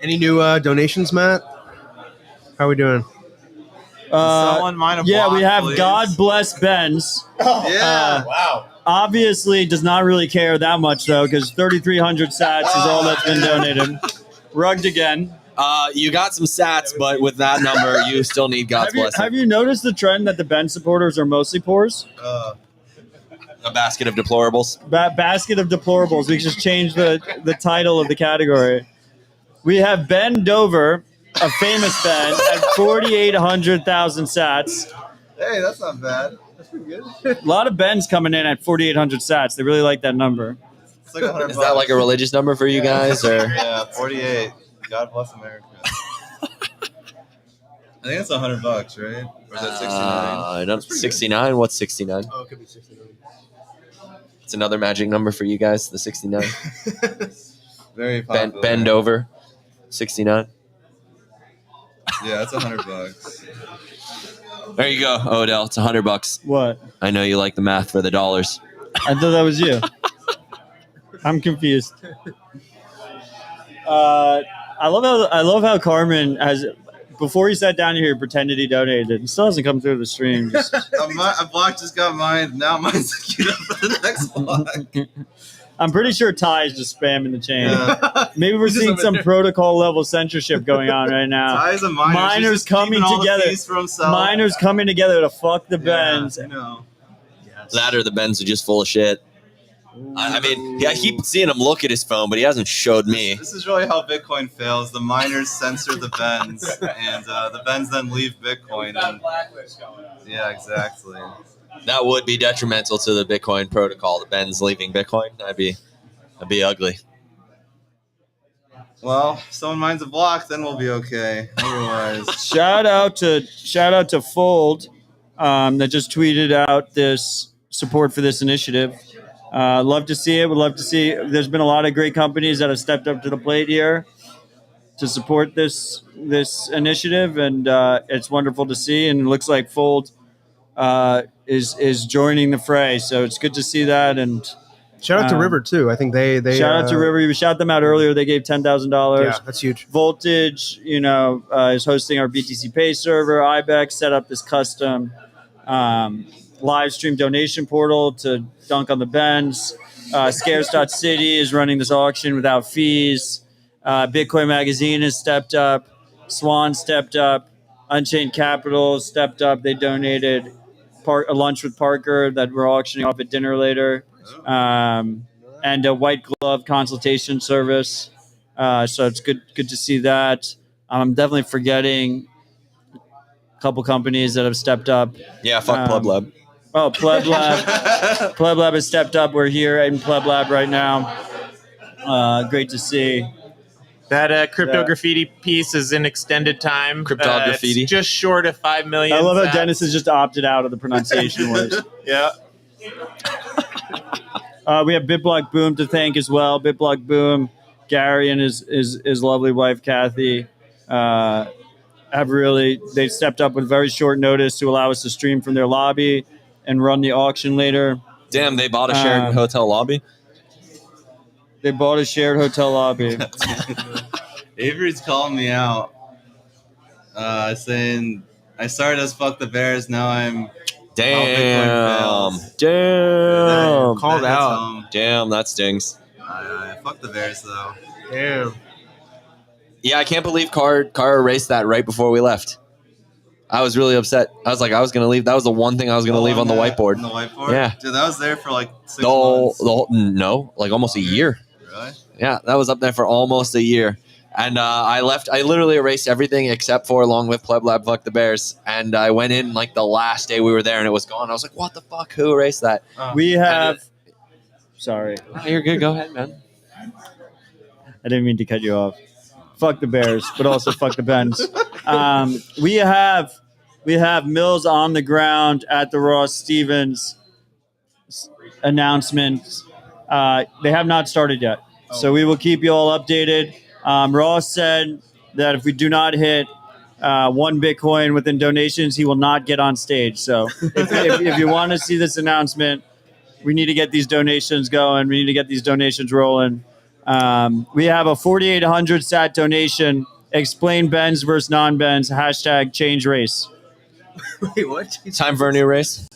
Any new donations, Matt? How are we doing? Someone mind a block, we have please? God Bless Benz. Wow. Obviously, does not really care that much though, because 3,300 sats is all that's been donated. Rugged again. You got some sats, but with that number, you still need God's blessing. Have you noticed the trend that the Ben supporters are mostly poors? A basket of deplorables. Basket of deplorables. We just changed the title of the category. We have Ben Dover, a famous Ben, at 4,800,000 sats. Hey, that's not bad. That's pretty good. A lot of Bens coming in at 4,800 sats. They really like that number. It's like $100. Is that like a religious number for you guys? Or? Yeah, 48. God bless America. I think it's $100, right? Or is that 69? No, 69. What's 69? Oh, it could be 69. It's another magic number for you guys. The 69. Very popular. Bend over. 69. Yeah, that's $100. There you go, Odell. It's $100. What? I know you like the math for the dollars. I thought that was you. I'm confused. I love how Carmen has, before he sat down here, pretended he donated. He still hasn't come through the stream. A block just got mine. Now mine's queued up for the next block. I'm pretty sure Ty is just spamming the chain. Yeah. Maybe we're seeing some protocol level censorship going on right now. Ty's a miner. Miners coming together. Miners coming together to fuck the Bens. You know. That or the Bens are just full of shit. I mean, I keep seeing him look at his phone, but he hasn't showed me. This is really how Bitcoin fails. The miners censor the Bens, and the Bens then leave Bitcoin. And, yeah, exactly. That would be detrimental to the Bitcoin protocol. The Bens leaving Bitcoin. That'd be ugly. Well, if someone mines a block, then we'll be okay. Otherwise, shout out to Fold that just tweeted out this support for this initiative. Love to see it. Would love to see. There's been a lot of great companies that have stepped up to the plate here to support this initiative, and it's wonderful to see. And it looks like Fold is joining the fray, so it's good to see that. And shout out to River too. I think they shout out to River. We shout them out earlier. They gave $10,000. Yeah, that's huge. Voltage, is hosting our BTC Pay server. IBEX set up this custom live stream donation portal to dunk on the Benz. Scarce.city is running this auction without fees. Bitcoin Magazine has stepped up. Swan stepped up. Unchained Capital stepped up. They donated a lunch with Parker that we're auctioning off at dinner later. And a white glove consultation service. So it's good to see that. I'm definitely forgetting a couple companies that have stepped up. Yeah, fuck Pleb Lab. Oh, Pleb Lab. Pleb Lab has stepped up. We're here in Pleb Lab right now. Great to see. That crypto graffiti piece is in extended time. Crypto graffiti. It's just short of 5 million. I love how Dennis has just opted out of the pronunciation words. Yeah. We have BitBlock Boom to thank as well. BitBlock Boom, Gary and his lovely wife Kathy they stepped up with very short notice to allow us to stream from their lobby and run the auction later. Damn, they bought a shared hotel lobby. They bought a shared hotel lobby. Avery's calling me out, saying I started as fuck the Bears. Now I'm damn. Called out. Damn, that stings. Fuck the Bears though. Damn. Yeah, I can't believe Carr erased that right before we left. I was really upset. I was like, I was going to leave. That was the one thing I was going to leave on the whiteboard. On the whiteboard? Yeah. Dude, that was there for like 6 months. No, like almost a year. Really? Yeah, that was up there for almost a year. And I left. I literally erased everything except for Along with Pleb Lab Fuck the Bears. And I went in like the last day we were there and it was gone. I was like, what the fuck? Who erased that? We have... Sorry. You're good. Go ahead, man. I didn't mean to cut you off. Fuck the Bears, but also fuck the Benz. We have Mills on the ground at the Ross Stevens announcement. They have not started yet, so we will keep you all updated. Ross said that if we do not hit 1 Bitcoin within donations, he will not get on stage. So if you want to see this announcement, we need to get these donations going. We need to get these donations rolling. We have a 4,800 sat donation. Explain Benz versus non-Benz. # change race. Wait, what? Time for a new race?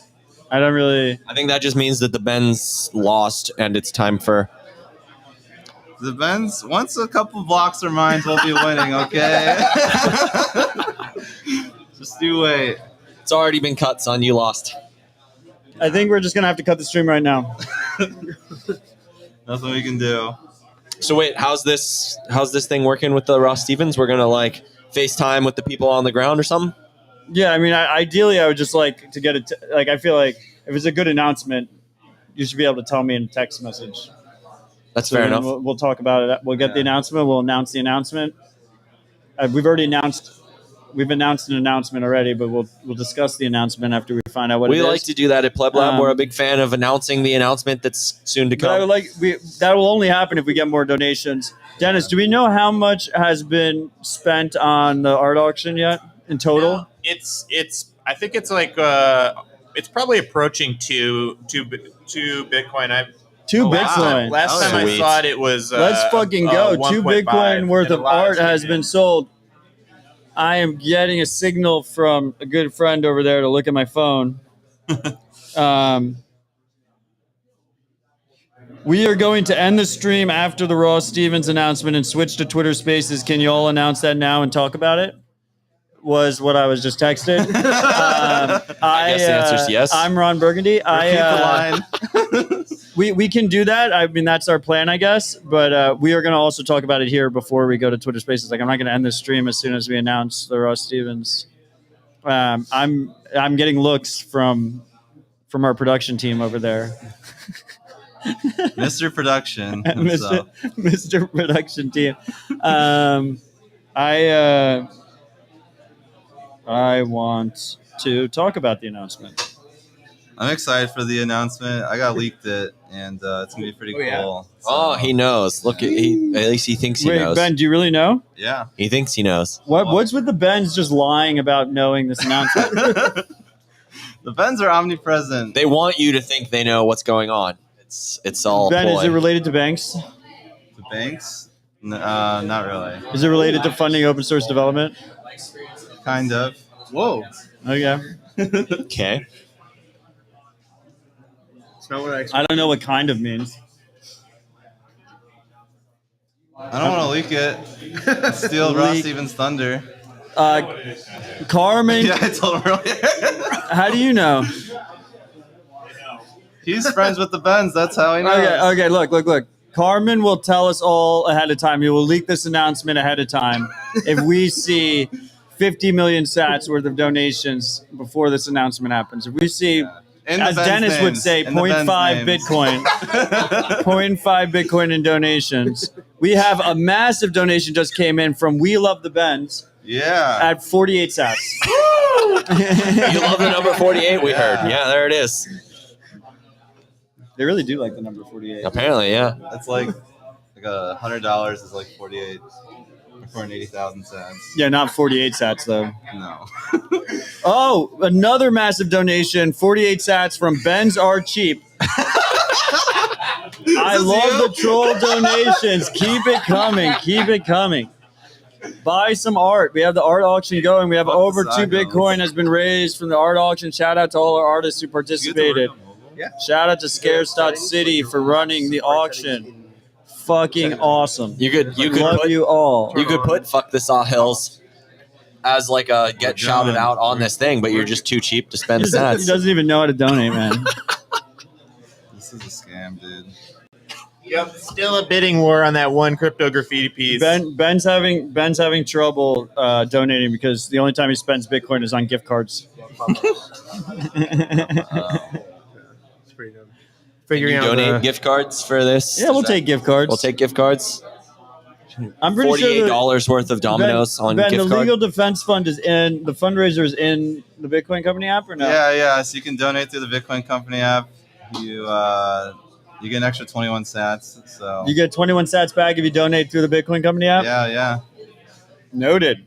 I don't really... I think that just means that the Benz lost and it's time for... The Benz, once a couple blocks are mine, we'll be winning, okay? Just you wait. It's already been cut, son. You lost. I think we're just going to have to cut the stream right now. Nothing we can do. So wait, how's this thing working with the Ross Stevens? We're gonna like FaceTime with the people on the ground or something? Yeah, I mean, ideally, I would just like to get it. Like, I feel like if it's a good announcement, you should be able to tell me in a text message. That's fair enough. We'll talk about it. We'll get the announcement. We'll announce the announcement. We've announced an announcement already, but we'll discuss the announcement after we find out what it is. We like to do that at Pleb Lab. We're a big fan of announcing the announcement that's soon to come. That will only happen if we get more donations. Dennis, do we know how much has been spent on the art auction yet in total? It's. I think it's like it's probably approaching two Bitcoin. Bitcoin. Last time I saw it was. Let's fucking go. 2 Bitcoin worth of art has been sold. I am getting a signal from a good friend over there to look at my phone. We are going to end the stream after the Ross Stevens announcement and switch to Twitter Spaces. Can you all announce that now and talk about it? Was what I was just texted. I guess the answer is yes. I'm Ron Burgundy. We can do that. I mean, that's our plan, I guess. But we are going to also talk about it here before we go to Twitter Spaces. Like, I'm not going to end the stream as soon as we announce the Ross Stevens. I'm getting looks from our production team over there. Mr. Production Mr. himself. Mr. Production team. I want to talk about the announcement. I'm excited for the announcement. I got leaked it, and it's gonna be pretty cool. Oh, he knows. Look, at least he thinks he Wait, knows. Ben, do you really know? Yeah. He thinks he knows. What's with the Bens just lying about knowing this announcement? The Bens are omnipresent. They want you to think they know what's going on. It's all Ben, ploy. is it related to banks? The banks? Not really. Is it related to funding open source development? Kind of. Whoa. Okay. Okay. It's not what I I don't know what kind of means. I don't want to leak it. Steal Ross Stevens' thunder. Carmen. Yeah, I told him earlier. How do you know? He's friends with the Bens. That's how he knows. Okay. Look. Carmen will tell us all ahead of time. He will leak this announcement ahead of time if we see 50 million sats worth of donations before this announcement happens. If we see, as Dennis would say, 0.5 Bitcoin, 0.5 Bitcoin in donations. We have a massive donation just came in from We Love the Bens. Yeah. At 48 sats. You love the number 48, we heard. Yeah, there it is. They really do like the number 48. Apparently, yeah. That's like $100 is like 48 or 480,000 cents. Yeah, not 48 sats though. No. Oh, another massive donation, 48 sats from Ben's Are Cheap. I love the troll donations. Keep it coming. Buy some art. We have the art auction going. We have over 2 Bitcoin has been raised from the art auction. Shout out to all our artists who participated. Yeah. Shout out to Scares.City for running the auction. Fucking awesome. You could love put, you all. You could put "Fuck This All Hills" as like a get shouted out on this thing, but you're just too cheap to spend the He sats. doesn't even know how to donate, man. This is a scam, dude. Yep, still a bidding war on that one crypto graffiti piece. Ben's having trouble donating because the only time he spends Bitcoin is on gift cards. It's pretty dumb. Figuring out donate gift cards for this. Yeah, we'll take gift cards. We'll take gift cards. I'm pretty sure $48 worth of Domino's on Ben, gift the card. legal defense fund is in the fundraiser is in the Bitcoin Company app or no? Yeah. So you can donate through the Bitcoin Company app. You get an extra 21 sats. So You get 21 sats back if you donate through the Bitcoin Company app? Yeah. Noted.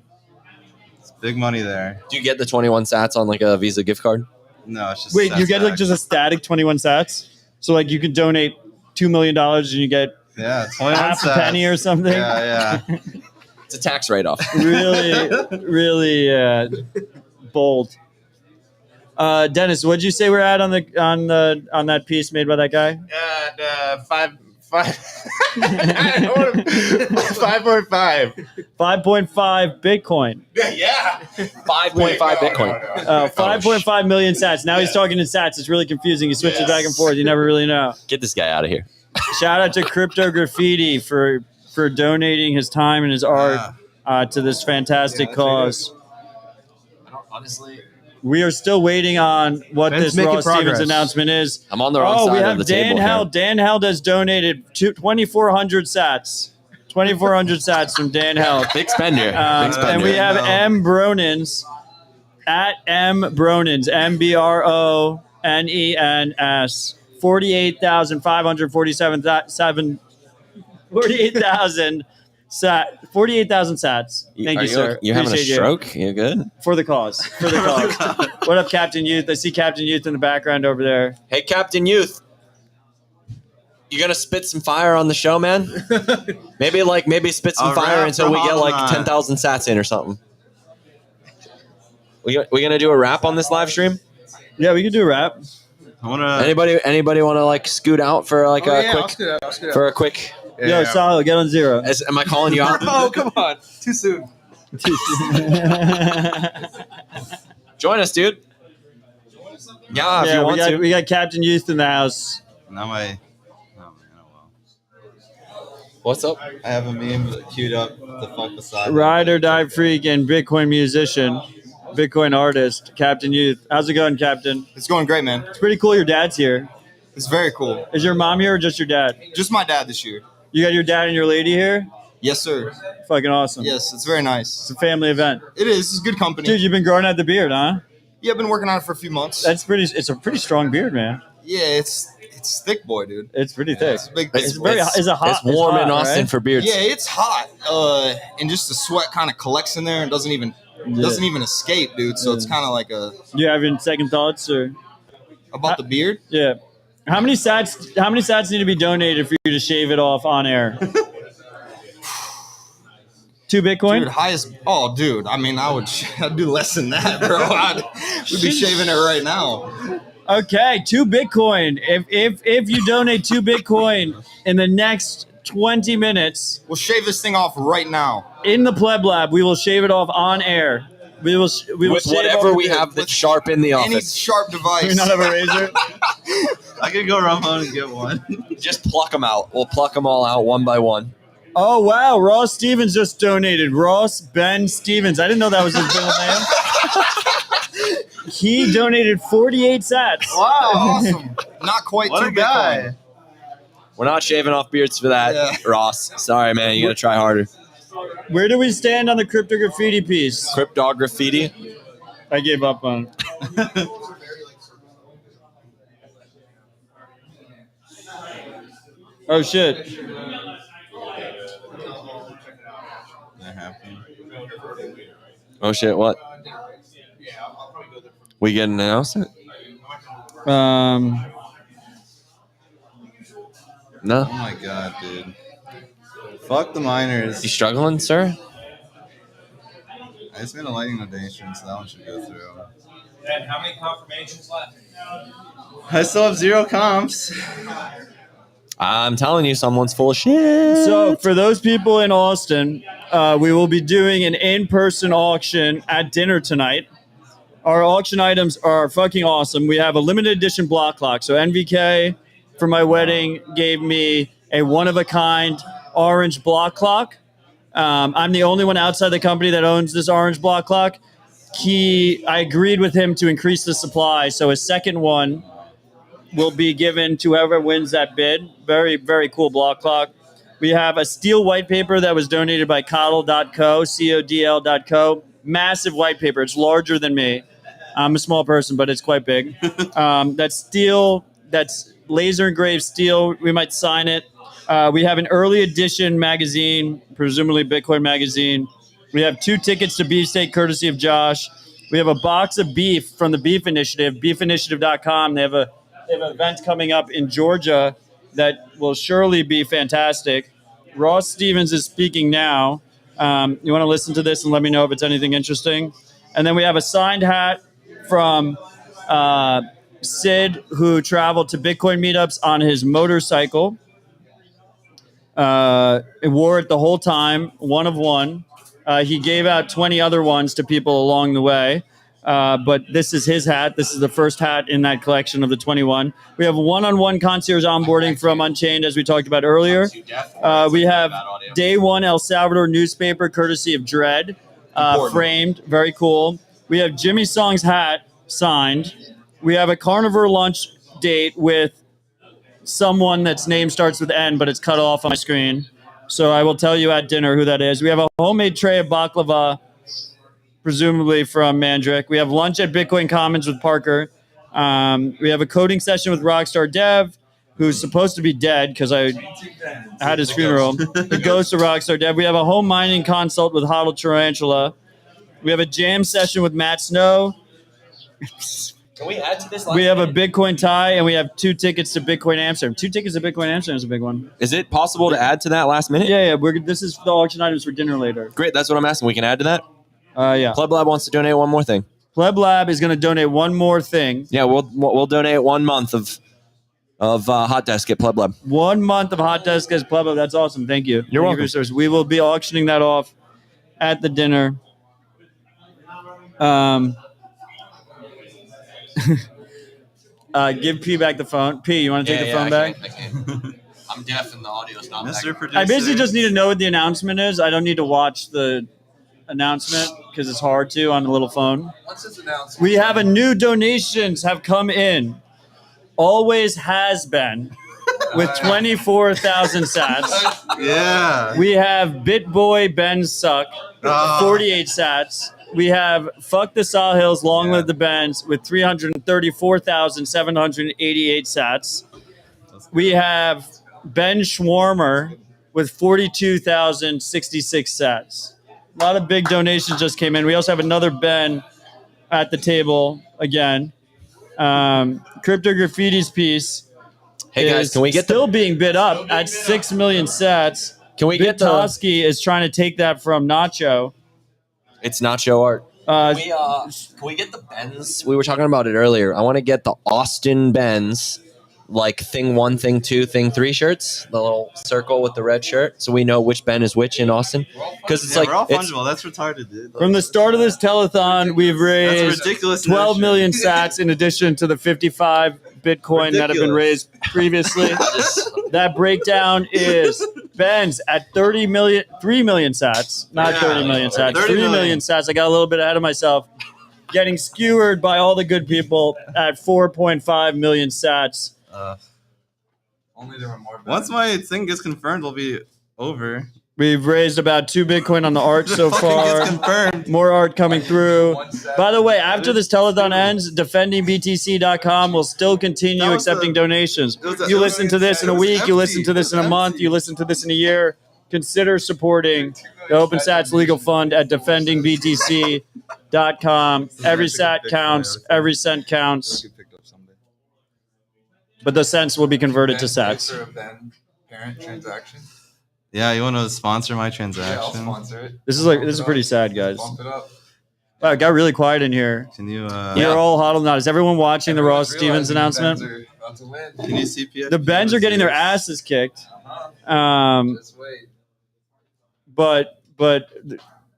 It's big money there. Do you get the 21 sats on like a Visa gift card? No, it's just Wait, you sats get like back. just a static 21 sats? So like you could donate $2 million and you get 21 half a sats. penny or something? Yeah. It's a tax write-off. really bold. Dennis, what'd you say we're at on that piece made by that guy? 5.5. 5.5 Bitcoin. Yeah. 5.5 Bitcoin. 5.5 million sats. Now he's talking in sats. It's really confusing. He switches back and forth. You never really know. Get this guy out of here. Shout out to Crypto Graffiti for donating his time and his art to this fantastic cause. Honestly, we are still waiting on what Ben's this making Ross Stevens progress. announcement is. I'm on the wrong we side have of the Dan table Held. here. Dan Held has donated 2,400 sats. 2,400 sats from Dan Held. Big spender. And we have M. Bronins at M. Bronins, MBRONENS, 48,547 48,000 sats. Thank you, sir. You having a Appreciate stroke? You good? For the cause. What up, Captain Youth? I see Captain Youth in the background over there. Hey, Captain Youth. You gonna spit some fire on the show, man? maybe spit some fire until we get like 10,000 sats in or something. We gonna do a rap on this live stream? Yeah, we can do a rap. Anybody want to like scoot out for like I'll scoot out. for a quick? Yo, Salo, get on zero. Am I calling you out? Oh, come on. Too soon. Join us, dude. Yeah, if you want to. We got Captain Youth in the house. What's up? I have a meme queued up to fuck beside me. Ride or die freak and Bitcoin musician, Bitcoin artist, Captain Youth. How's it going, Captain? It's going great, man. It's pretty cool your dad's here. It's very cool. Is your mom here or just your dad? Just my dad this year. You got your dad and your lady here? Yes, sir. Fucking awesome. Yes, it's very nice. It's a family event. It is. It's good company. Dude, you've been growing out the beard, huh? Yeah, I've been working on it for a few months. It's a pretty strong beard, man. Yeah, it's thick, boy, dude. It's pretty thick. It's big. It's hot. It's warm in Austin right? for beards. Yeah, it's hot. And just the sweat kind of collects in there and doesn't even escape, dude. So it's kind of like a. Do you have any second thoughts or about the beard? Yeah. How many sats need to be donated for you to shave it off on air? 2 Bitcoin? Dude, highest. Oh, dude. I mean, I'd do less than that, bro. We'd be shaving it right now. Okay, 2 Bitcoin. If you donate 2 Bitcoin in the next 20 minutes, we'll shave this thing off right now. In the Pleb Lab, we will shave it off on air. We will with whatever we have that's sharp in the office. Any sharp device. Do we not have a razor? I could go around home and get one. Just pluck them out. We'll pluck them all out one by one. Oh, wow. Ross Stevens just donated. Ross Ben Stevens. I didn't know that was his middle name. He donated 48 sats. Wow, awesome. Not quite what 2 a guy. Bitcoin. We're not shaving off beards for that, Ross. Sorry, man. You got to try harder. Where do we stand on the crypto graffiti piece? Crypto graffiti? I gave up on it. Oh, shit. Oh, shit. What? We get an announcement? No. Oh my god, dude. Fuck the miners. You struggling, sir? I just made a lightning donation, so that one should go through. And how many confirmations left? I still have 0 comps. I'm telling you, someone's full of shit. So for those people in Austin, we will be doing an in-person auction at dinner tonight. Our auction items are fucking awesome. We have a limited edition block clock. So NVK for my wedding gave me a one-of-a-kind orange block clock. I'm the only one outside the company that owns this orange block clock. I agreed with him to increase the supply. So a second one will be given to whoever wins that bid. Very, very cool block clock. We have a steel white paper that was donated by Codl.co, CODL.co. Massive white paper. It's larger than me. I'm a small person, but it's quite big. That's steel. That's laser engraved steel. We might sign it. We have an early edition magazine, presumably Bitcoin magazine. We have 2 tickets to Beefsteak, courtesy of Josh. We have a box of beef from the Beef Initiative, beefinitiative.com. They have an event coming up in Georgia that will surely be fantastic. Ross Stevens is speaking now. You want to listen to this and let me know if it's anything interesting. And then we have a signed hat from Sid, who traveled to Bitcoin meetups on his motorcycle. He wore it the whole time, one of one. He gave out 20 other ones to people along the way. But this is his hat. This is the first hat in that collection of the 21. We have one-on-one concierge onboarding from Unchained, as we talked about earlier. We have Day One El Salvador newspaper, courtesy of Dread, framed. Very cool. We have Jimmy Song's hat signed. We have a carnivore lunch date with someone that's name starts with N, but it's cut off on my screen. So I will tell you at dinner who that is. We have a homemade tray of baklava, presumably from Mandrick. We have lunch at Bitcoin Commons with Parker. We have a coding session with Rockstar Dev, who's supposed to be dead because I had his funeral. The ghost of Rockstar Dev. We have a home mining consult with Hodl Tarantula. We have a jam session with Matt Snow. Can we add to this? We have a Bitcoin tie, and we have 2 tickets to Bitcoin Amsterdam. 2 tickets to Bitcoin Amsterdam is a big one. Is it possible to add to that last minute? Yeah. This is the auction items for dinner later. Great. That's what I'm asking. We can add to that? Yeah. Pleb Lab wants to donate one more thing. Pleb Lab is going to donate one more thing. Yeah, we'll donate 1 month of Hot Desk at Pleb Lab. 1 month of Hot Desk as Pleb Lab. That's awesome. Thank you. You're welcome. We will be auctioning that off at the dinner. Give P back the phone. P, you want to take the phone back? I can't. I'm deaf and the audio's not Mr. back. Producer. I basically just need to know what the announcement is. I don't need to watch the announcement because it's hard to on the little phone. What's this announcement? We have a new donations have come in. always has been with 24,000 sats. Yeah. We have BitBoy Ben Suck, 48 sats. We have Fuck the Sawhills, Long Live the Bens with 334,788 sats. We have Ben Schwarmer with 42,066 sats. A lot of big donations just came in. We also have another Ben at the table again. Crypto Graffiti's piece. Hey guys, can we get still being bid up at 6 million sats? Can we get Toski is trying to take that from Nacho. It's nacho art. Can we get the Benz? We were talking about it earlier. I want to get the Austin Benz, like thing 1, thing 2, thing 3 shirts. The little circle with the red shirt, so we know which Ben is which in Austin. Because it's like we're all it's, fungible. That's retarded, dude. From the start of this telethon, we've raised ridiculous 12 notion. million sats in addition to the 55 Bitcoin that have been raised previously. That breakdown is Ben's at 3 million sats, not 30 million sats, 30 3 million. million sats. I got a little bit ahead of myself. Getting skewered by all the good people at 4.5 million sats. Only there were more. Once my thing gets confirmed, we'll be over. We've raised about 2 Bitcoin on the art so Fucking far. gets confirmed. More art coming through. By the way, after this telethon ends, defendingbtc.com will still continue accepting donations. You listen to this in a week, you listen to this in a month, you listen to this in a year. Consider supporting the OpenSats Legal Fund at defendingbtc.com. Every sat counts, every cent counts. But the cents will be converted to sats. Parent transaction. Yeah, you want to sponsor my Yeah, I'll transaction? sponsor it. This is pretty sad, guys. Bump it up. Wow, it got really quiet in here. Can you? You're all Hodlonaut. Is everyone watching the Ross Stevens announcement? About to win. Can you CPS? The Bens are getting their asses kicked. Just wait. But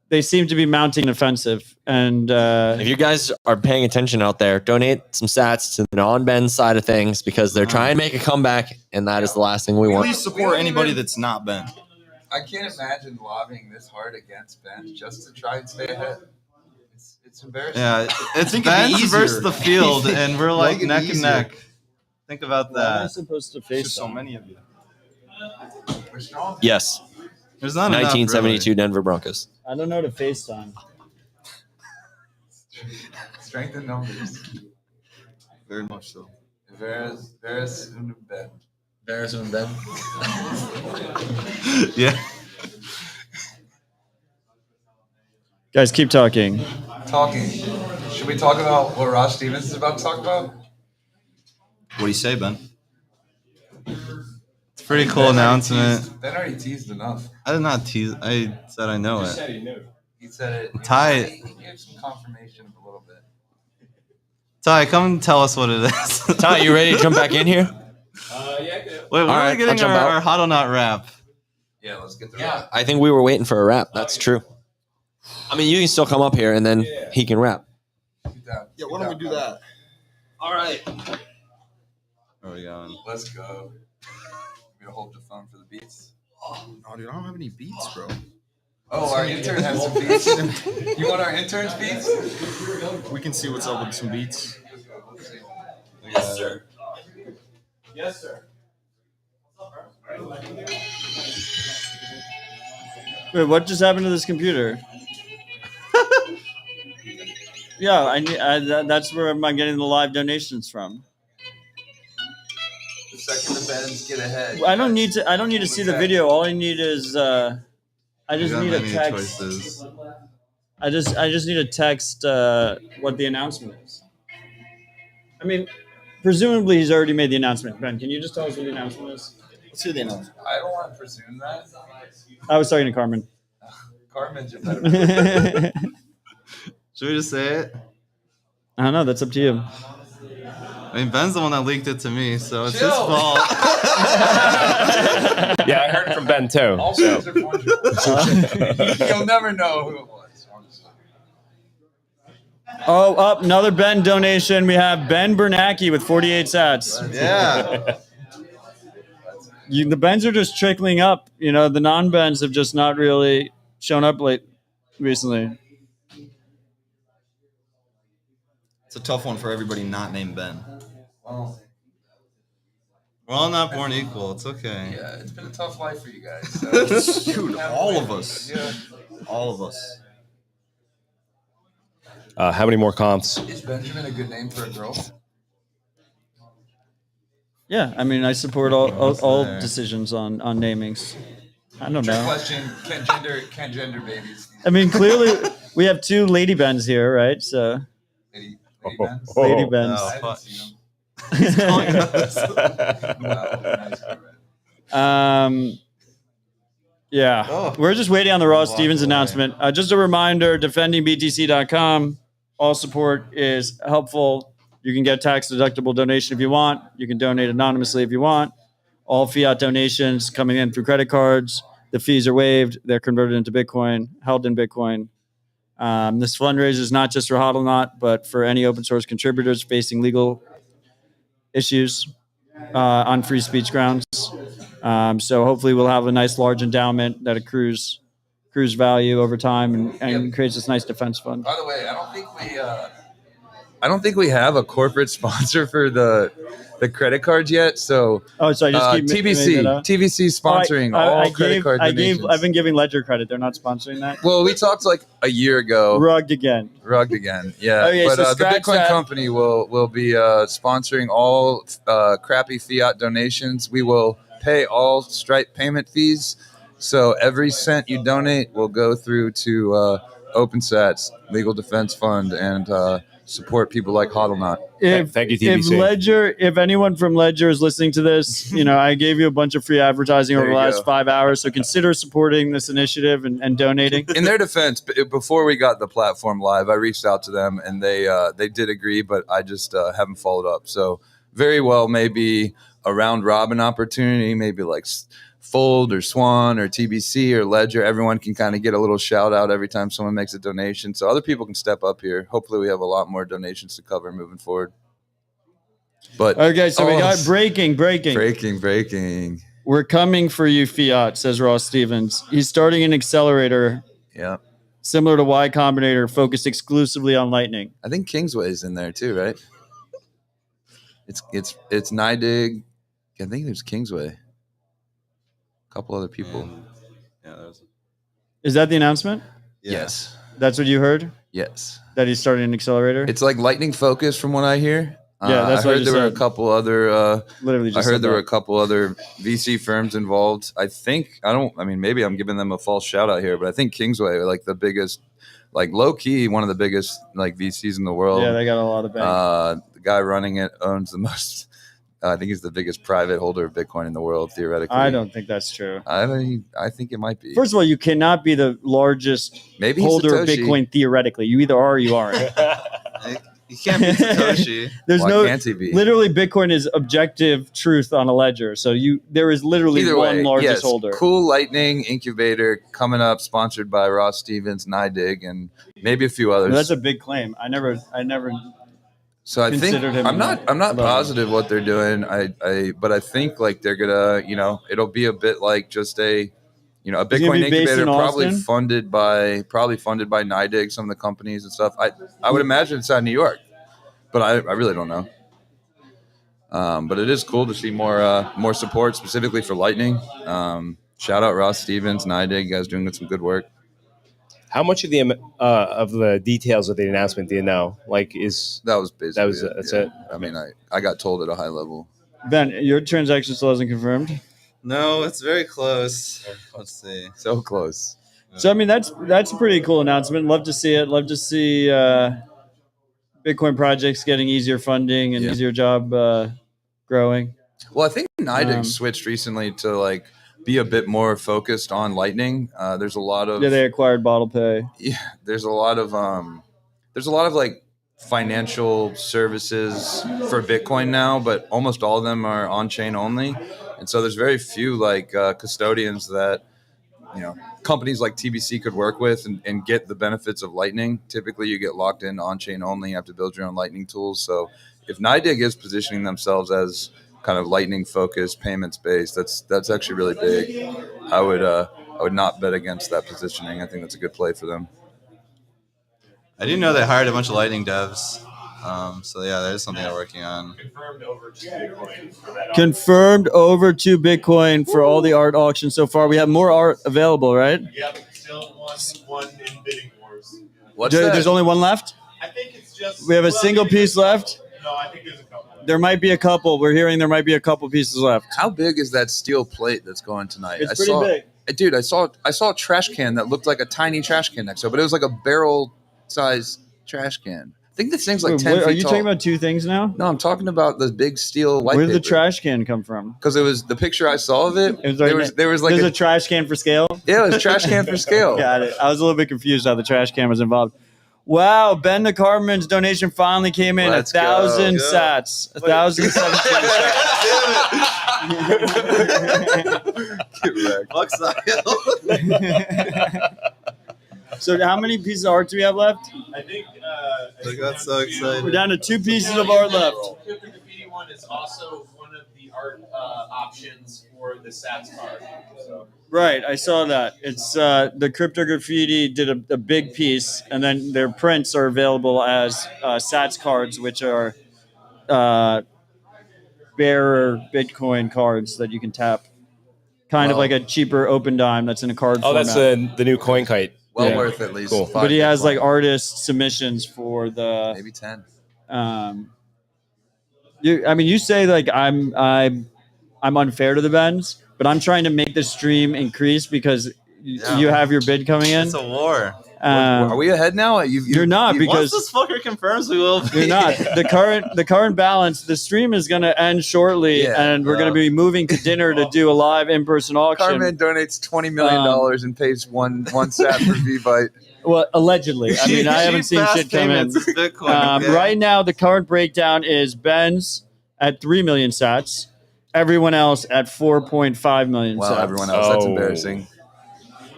they seem to be mounting an offensive. And if you guys are paying attention out there, donate some sats to the non-Ben side of things because they're trying to make a comeback, and that is the last thing we want. Please support anybody that's not Ben. I can't imagine lobbying this hard against Ben just to try and stay ahead. It's embarrassing. Yeah, it's think it'd be Ben's easier. versus the field, and we're like Make it neck and easier. neck. Think about Why am I that. supposed to There's face just so them? many of you. We're strong. Yes, There's not enough, 1972 Denver Broncos. I don't know to FaceTime. Strength in numbers. Very much so. Veras und Ben. Bears and Ben. Really. Yeah. Guys, keep talking. Talking. Should we talk about what Ross Stevens is about to talk about? What do you say, Ben? It's a pretty cool announcement. Ben already teased enough. I did not tease. I said I know it. He knew. He said it. Ty- He gave some confirmation of a little bit. Ty, come and tell us what it is. Ty, you ready to jump back in here? Yeah, Wait, when All are right, we getting I'll jump our out. Hodlonaut wrap? Yeah, let's get the wrap. I think we were waiting for a rap. That's true. I mean, you can still come up here, and then he can rap. Yeah, why don't we do that? All right. Where are we going? Let's go. We gonna hold the phone for the beats. No, dude, I don't have any beats, bro. Oh, our intern has some beats. You want our intern's beats? We can see what's up with some beats. Yes, sir. Yes, sir. Wait, what just happened to this computer? Yeah, that's where I'm getting the live donations from. The second the Bens get ahead. I don't need to see the video. All I need is I just got need a many text. choices. I just need a text what the announcement is. I mean, presumably he's already made the announcement. Ben, can you just tell us what the announcement is? Let's hear the announcement. I don't want to presume that. I was talking to Carmen. Carmen's your better. Should we just say it? I don't know. That's up to you. I mean, Ben's the one that leaked it to me, so it's his Chill. fault. Yeah, I heard it from Ben too. All So. Bens are fungible. You'll never know who it was. Honestly. Oh, up another Ben donation. We have Ben Bernanke with 48 sats. Yeah. The Bens are just trickling up. You know, the non-Bens have just not really shown up recently. It's a tough one for everybody not named Ben. Well, We're all not born equal. It's okay. Yeah, it's been a tough life for you guys. Dude, all of us. Yeah. All of us. How many more comps? Is Benjamin a good name for a girl? Yeah, I mean, I support all decisions on namings. I don't Trick know. question: Can gender babies? I mean, clearly we have two Lady Bens here, right? So Lady Benz? Lady Bens. I haven't seen them. Yeah, we're just waiting on the Ross Stevens announcement. Just a reminder, defendingbtc.com. All support is helpful. You can get tax-deductible donation if you want. You can donate anonymously if you want. All fiat donations coming in through credit cards. The fees are waived. They're converted into Bitcoin, held in Bitcoin. This fundraiser is not just for Hodlonaut, but for any open source contributors facing legal issues on free speech grounds. So hopefully we'll have a nice large endowment that accrues value over time and creates this nice defense fund. By the way, I don't think we have a corporate sponsor for the credit cards yet. So just keep TBC sponsoring all credit card donations. I've been giving Ledger credit. They're not sponsoring that. Well, we talked like a year ago. Rugged again. Yeah. Okay, but so the Bitcoin company will be sponsoring all crappy fiat donations. We will pay all Stripe payment fees. So every cent you donate will go through to OpenSats Legal Defense Fund and support people like Hodlonaut. Thank you, TBC. If anyone from Ledger is listening to this, I gave you a bunch of free advertising over the last 5 hours. So consider supporting this initiative and donating. In their defense, before we got the platform live, I reached out to them and they did agree, but I just haven't followed up. So very well, maybe a round robin opportunity, maybe like Fold or Swan or TBC or Ledger. Everyone can kind of get a little shout out every time someone makes a donation. So other people can step up here. Hopefully we have a lot more donations to cover moving forward. But okay, so we got breaking. We're coming for you, Fiat, says Ross Stevens. He's starting an accelerator. Yeah. Similar to Y Combinator, focused exclusively on Lightning. I think Kingsway is in there too, right? It's NIDIG. I think there's Kingsway. A couple other people. Is that the announcement? Yeah. Yes. That's what you heard? Yes. That he's starting an accelerator? It's like Lightning focused from what I hear. Yeah, that's I what heard there were a couple other. I heard there were a couple other VC firms involved. Maybe I'm giving them a false shout out here, but I think Kingsway are like the biggest, like low key, one of the biggest like VCs in the world. Yeah, they got a lot of bank. The guy running it owns the most. I think he's the biggest private holder of Bitcoin in the world, theoretically. I don't think that's true. I think it might be. First of all, you cannot be the largest holder of Bitcoin theoretically. You either are or you aren't. You can't be Satoshi. Can't he be? Literally, Bitcoin is objective truth on a ledger. So there is literally one largest holder. Cool Lightning Incubator coming up, sponsored by Ross Stevens, NIDIG, and maybe a few others. That's a big claim. I never. So I think I'm not positive what they're doing. But I think like they're gonna, it'll be a bit like just a Bitcoin incubator, probably funded by NIDIG, some of the companies and stuff. I would imagine it's out of New York, but I really don't know. But it is cool to see more support specifically for Lightning. Shout out Ross Stevens, NIDIG, you guys doing some good work. How much of the details of the announcement do you know? That was basically that's it. I mean, I got told at a high level. Ben, your transaction still hasn't confirmed? No, it's very close. Let's see. So close. So I mean, that's a pretty cool announcement. Love to see it. Love to see Bitcoin projects getting easier funding and easier job growing. Well, I think NIDIG switched recently to be a bit more focused on Lightning. There's a lot of they acquired Bottle Pay. Yeah, there's a lot of financial services for Bitcoin now, but almost all of them are on chain only, and so there's very few custodians that companies like TBC could work with and get the benefits of Lightning. Typically, you get locked in on chain only. You have to build your own Lightning tools. So if NIDIG is positioning themselves as kind of Lightning focused, payments based, that's actually really big. I would not bet against that positioning. I think that's a good play for them. I didn't know they hired a bunch of Lightning devs. So yeah, that is something I'm working on. Confirmed over 2 Bitcoin for that. Confirmed over 2 Bitcoin for all the art auctions so far. We have more art available, right? Yep, still one in bidding wars. There's only one left? I think it's just. We have a single piece left? No, I think there's a couple. There might be a couple. We're hearing there might be a couple pieces left. How big is that steel plate that's going tonight? It's pretty big. Dude, I saw a trash can that looked like a tiny trash can next to it, but it was like a barrel-sized trash can. I think this thing's like 10 feet tall. Are you talking about 2 things now? No, I'm talking about the big steel white Where did paper. the trash can come from? Because it was the picture I saw of it. There was like there's a trash can for scale? Yeah, it was trash can for scale. Got it. I was a little bit confused how the trash can was involved. Wow, Ben the Carmen's donation finally came in. Let's 1,000 go. sats. 1,017 sats. So how many pieces of art do we have left? I think. I got so excited. We're down to 2 pieces of art left. The graffiti one is also one of the art options for the Sats card. So. Right, I saw that. It's the Crypto Graffiti did a big piece, and then their prints are available as Sats cards, which are bearer Bitcoin cards that you can tap. Kind of like a cheaper open dime that's in a card format. That's the new coin kite. Well worth at least. Cool. But he has like artist submissions for the maybe 10. You say like I'm unfair to the Bens, but I'm trying to make the stream increase because you have your bid coming in. It's a war. Are we ahead now? You're not because once this fucker confirms, we will be. You're not. The current balance. The stream is going to end shortly, and we're going to be moving to dinner to do a live in-person auction. Carmen donates $20 million and pays one sat per V-Byte. Well, allegedly. I mean, I haven't seen shit come in. Right now, the current breakdown is Ben's at 3 million sats, everyone else at 4.5 million sats. Wow, everyone else. That's embarrassing.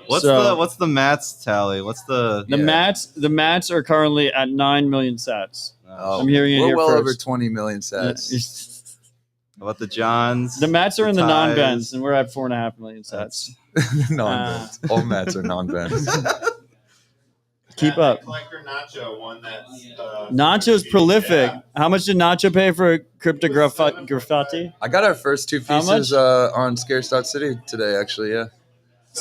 What's the Mats tally? What's the Mats are currently at 9 million sats. I'm hearing it we're here well first. over 20 million sats. How about the Johns? The Mats are in the ties? non-bends, and we're at 4.5 million sats. Non-bends. All Mats are non-bends. Keep up. Collector Nacho won that. Nacho's prolific. Yeah. How much did Nacho pay for Crypto Graffiti? I got our first 2 pieces on Scarce.city today, actually, yeah.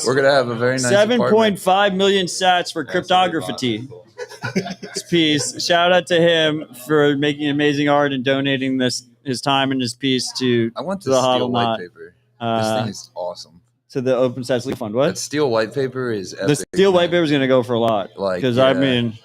We're going to have a very nice 7.5 million sats for Cryptography. This piece. Shout out to him for making amazing art and donating his time and his piece to I want the steel white Hodlonaut. paper. This thing is awesome. To the Open Sats League Fund. What? That steel white paper is epic. The steel white paper is going to go for a lot. I mean...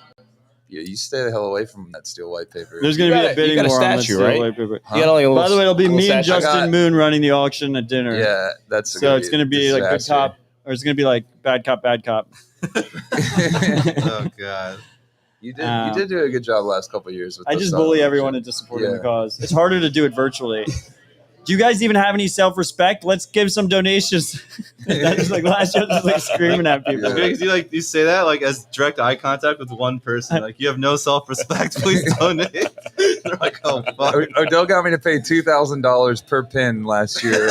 Yeah, you stay the hell away from that steel white paper. There's going to be a bidding war on that steel white paper. Huh? By the way, it'll be me and Justin Moon running the auction at dinner. Yeah, that's so it's going to be like good cop, or it's going to be like bad cop, bad cop. Oh god, you did do a good job last couple of years. With I just bully everyone into supporting the cause. It's harder to do it virtually. Do you guys even have any self-respect? Let's give some donations. That's like last year, just like screaming at people. Because you say that like as direct eye contact with one person. Like you have no self-respect. Please donate. They're like, oh fuck. Odell got me to pay $2,000 per pin last year.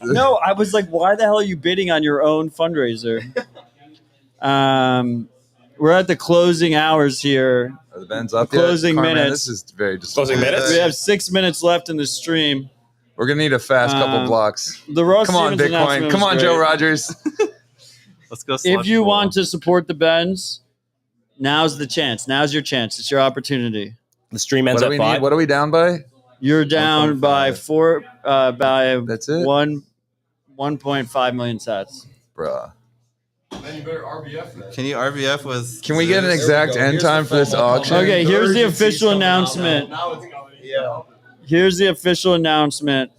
No, I was like, why the hell are you bidding on your own fundraiser? We're at the closing hours here. Are the Ben's up closing yet? Carmen, minutes. This is very disappointing. Closing minutes? We have 6 minutes left in the stream. We're gonna need a fast couple blocks. The Ross Come on, Stevens Bitcoin. announcement Come was on, great. Joe Rogers. Let's go. If you want to support the Bens, now's the chance. Now's your chance. It's your opportunity. The stream ends at 5. What are we down by? You're down by 4. By that's it. 1.5 million sats. Bruh. Then you better RBF that. Can you RBF with? Can we get an exact end time for this auction? Okay, here's the official announcement. Yeah. Here's the official announcement.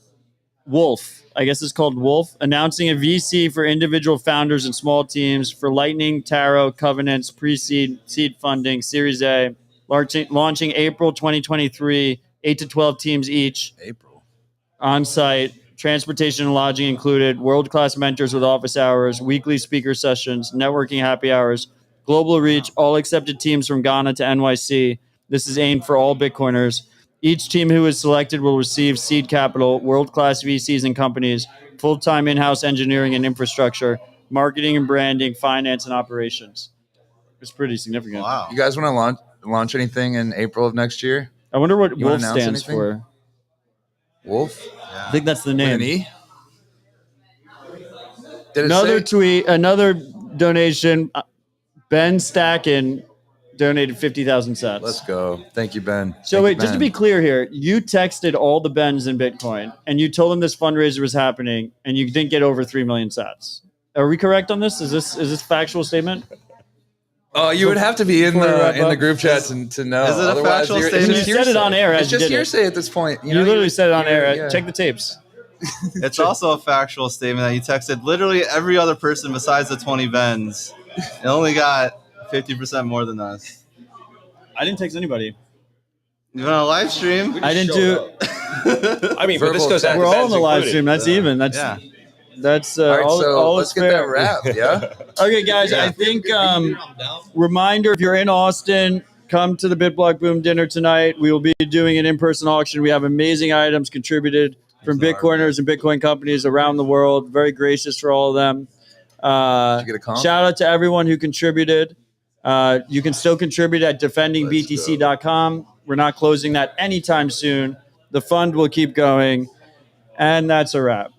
Wolf, I guess it's called Wolf, announcing a VC for individual founders and small teams for Lightning, Tarot, Covenants, Pre-Seed, Seed Funding, Series A, launching April 2023, 8 to 12 teams each. April. On-site, transportation and lodging included, world-class mentors with office hours, weekly speaker sessions, networking happy hours, global reach, all accepted teams from Ghana to NYC. This is aimed for all Bitcoiners. Each team who is selected will receive seed capital, world-class VCs and companies, full-time in-house engineering and infrastructure, marketing and branding, finance and operations. It's pretty significant. Wow. You guys want to launch? launch anything in April of next year? I wonder what You wanna Wolf announce stands anything? for. Wolf? I think that's the With name. an E? Did it Another say- tweet, another donation. Ben Stacken donated 50,000 sats. Let's go. Thank you, Ben. So Thank wait, you, just to Ben. be clear here, you texted all the Bens in Bitcoin and you told them this fundraiser was happening and you didn't get over 3 million sats. Are we correct on this? Is this factual statement? Oh, you would have to be in Before we wrap the up? group chat to know. Is it a Otherwise, factual it's statement? just You said it on air It's as you just did it. hearsay at this point. You literally said it on air. Yeah. Check the tapes. It's also a factual statement that you texted literally every other person besides the 20 Bens. It only got 50% more than us. I didn't text anybody. Even on a live stream. I didn't do. I mean, but this goes out. We're to all on Ben's the live included. stream. That's even. That's Yeah. That's All right, all. so all let's is get that fair. wrap. Yeah. Okay, guys. I think reminder: if you're in Austin, come to the BitBlock Boom dinner tonight. We will be doing an in-person auction. We have amazing items contributed from Bitcoiners and Bitcoin companies around the world. Very gracious for all of them. Did you get a comp? Shout out to everyone who contributed. You can still contribute at defendingbtc.com. We're not closing that anytime soon. The fund will keep going. And that's a wrap.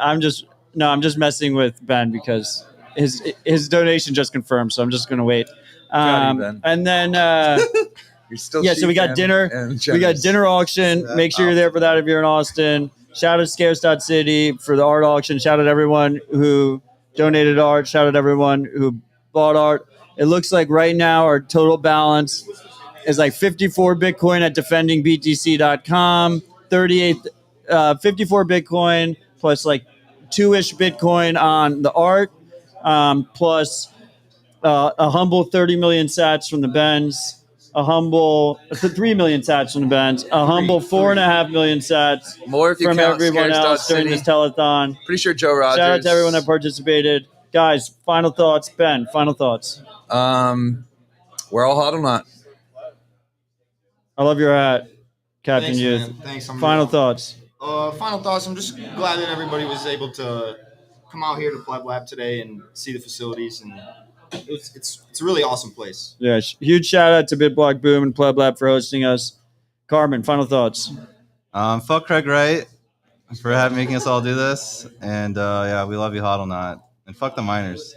I'm just messing with Ben because his donation just confirmed, so I'm just going to wait. Proud of you, Ben. And then You're still so we got cheap dinner. and We generous. got dinner auction. Make sure you're there for that if you're in Austin. Shout out to City for the art auction. Shout out to everyone who donated art. Shout out to everyone who bought art. It looks like right now our total balance is like 54 Bitcoin at defendingbtc.com, 54 Bitcoin plus like 2-ish Bitcoin on the art, plus a humble 30 million sats from the Bens, a humble 3 million sats from the Bens, a humble 4.5 million sats More if you from count everyone Scares else during City. this telethon. Pretty sure Joe Rogers. Shout out to everyone that participated. Guys, final thoughts. Ben, final thoughts. We're all Hodlonaut. I love your hat, Captain Thanks, Youth. man. Thanks. Final thoughts. Final thoughts. I'm just glad that everybody was able to come out here to Pleb Lab today and see the facilities, and it's a really awesome place. Yeah, huge shout out to BitBlock Boom and Pleb Lab for hosting us. Carmen, final thoughts. Fuck Craig Wright for making us all do this. And yeah, we love you, Hodlonaut. And fuck the miners.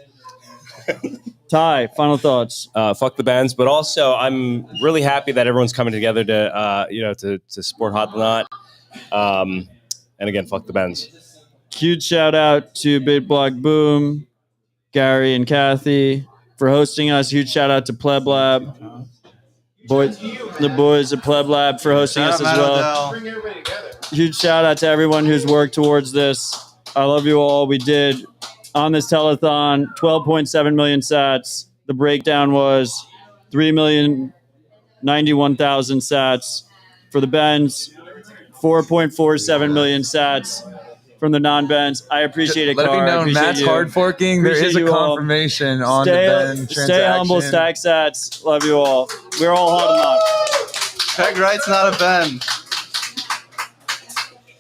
Ty, final thoughts. Fuck the bands, but also I'm really happy that everyone's coming together to support Hodlonaut. And again, fuck the bands. Huge shout out to BitBlock Boom, Gary and Kathy for hosting us. Huge shout out to Pleb Lab. The boys at Pleb Lab for hosting us as well. Huge shout out to everyone who's worked towards this. I love you all. We did on this telethon 12.7 million sats. The breakdown was 3,091,000 sats for the Bens, 4.47 million sats from the non-Bens. I appreciate it, Let it be Car. I known, appreciate Matt's you. hard forking. There is Appreciate a you all. confirmation on the Ben transaction. Stay humble, stack sats. Love you all. We're all Hodlonaut. Craig Wright's not a Ben.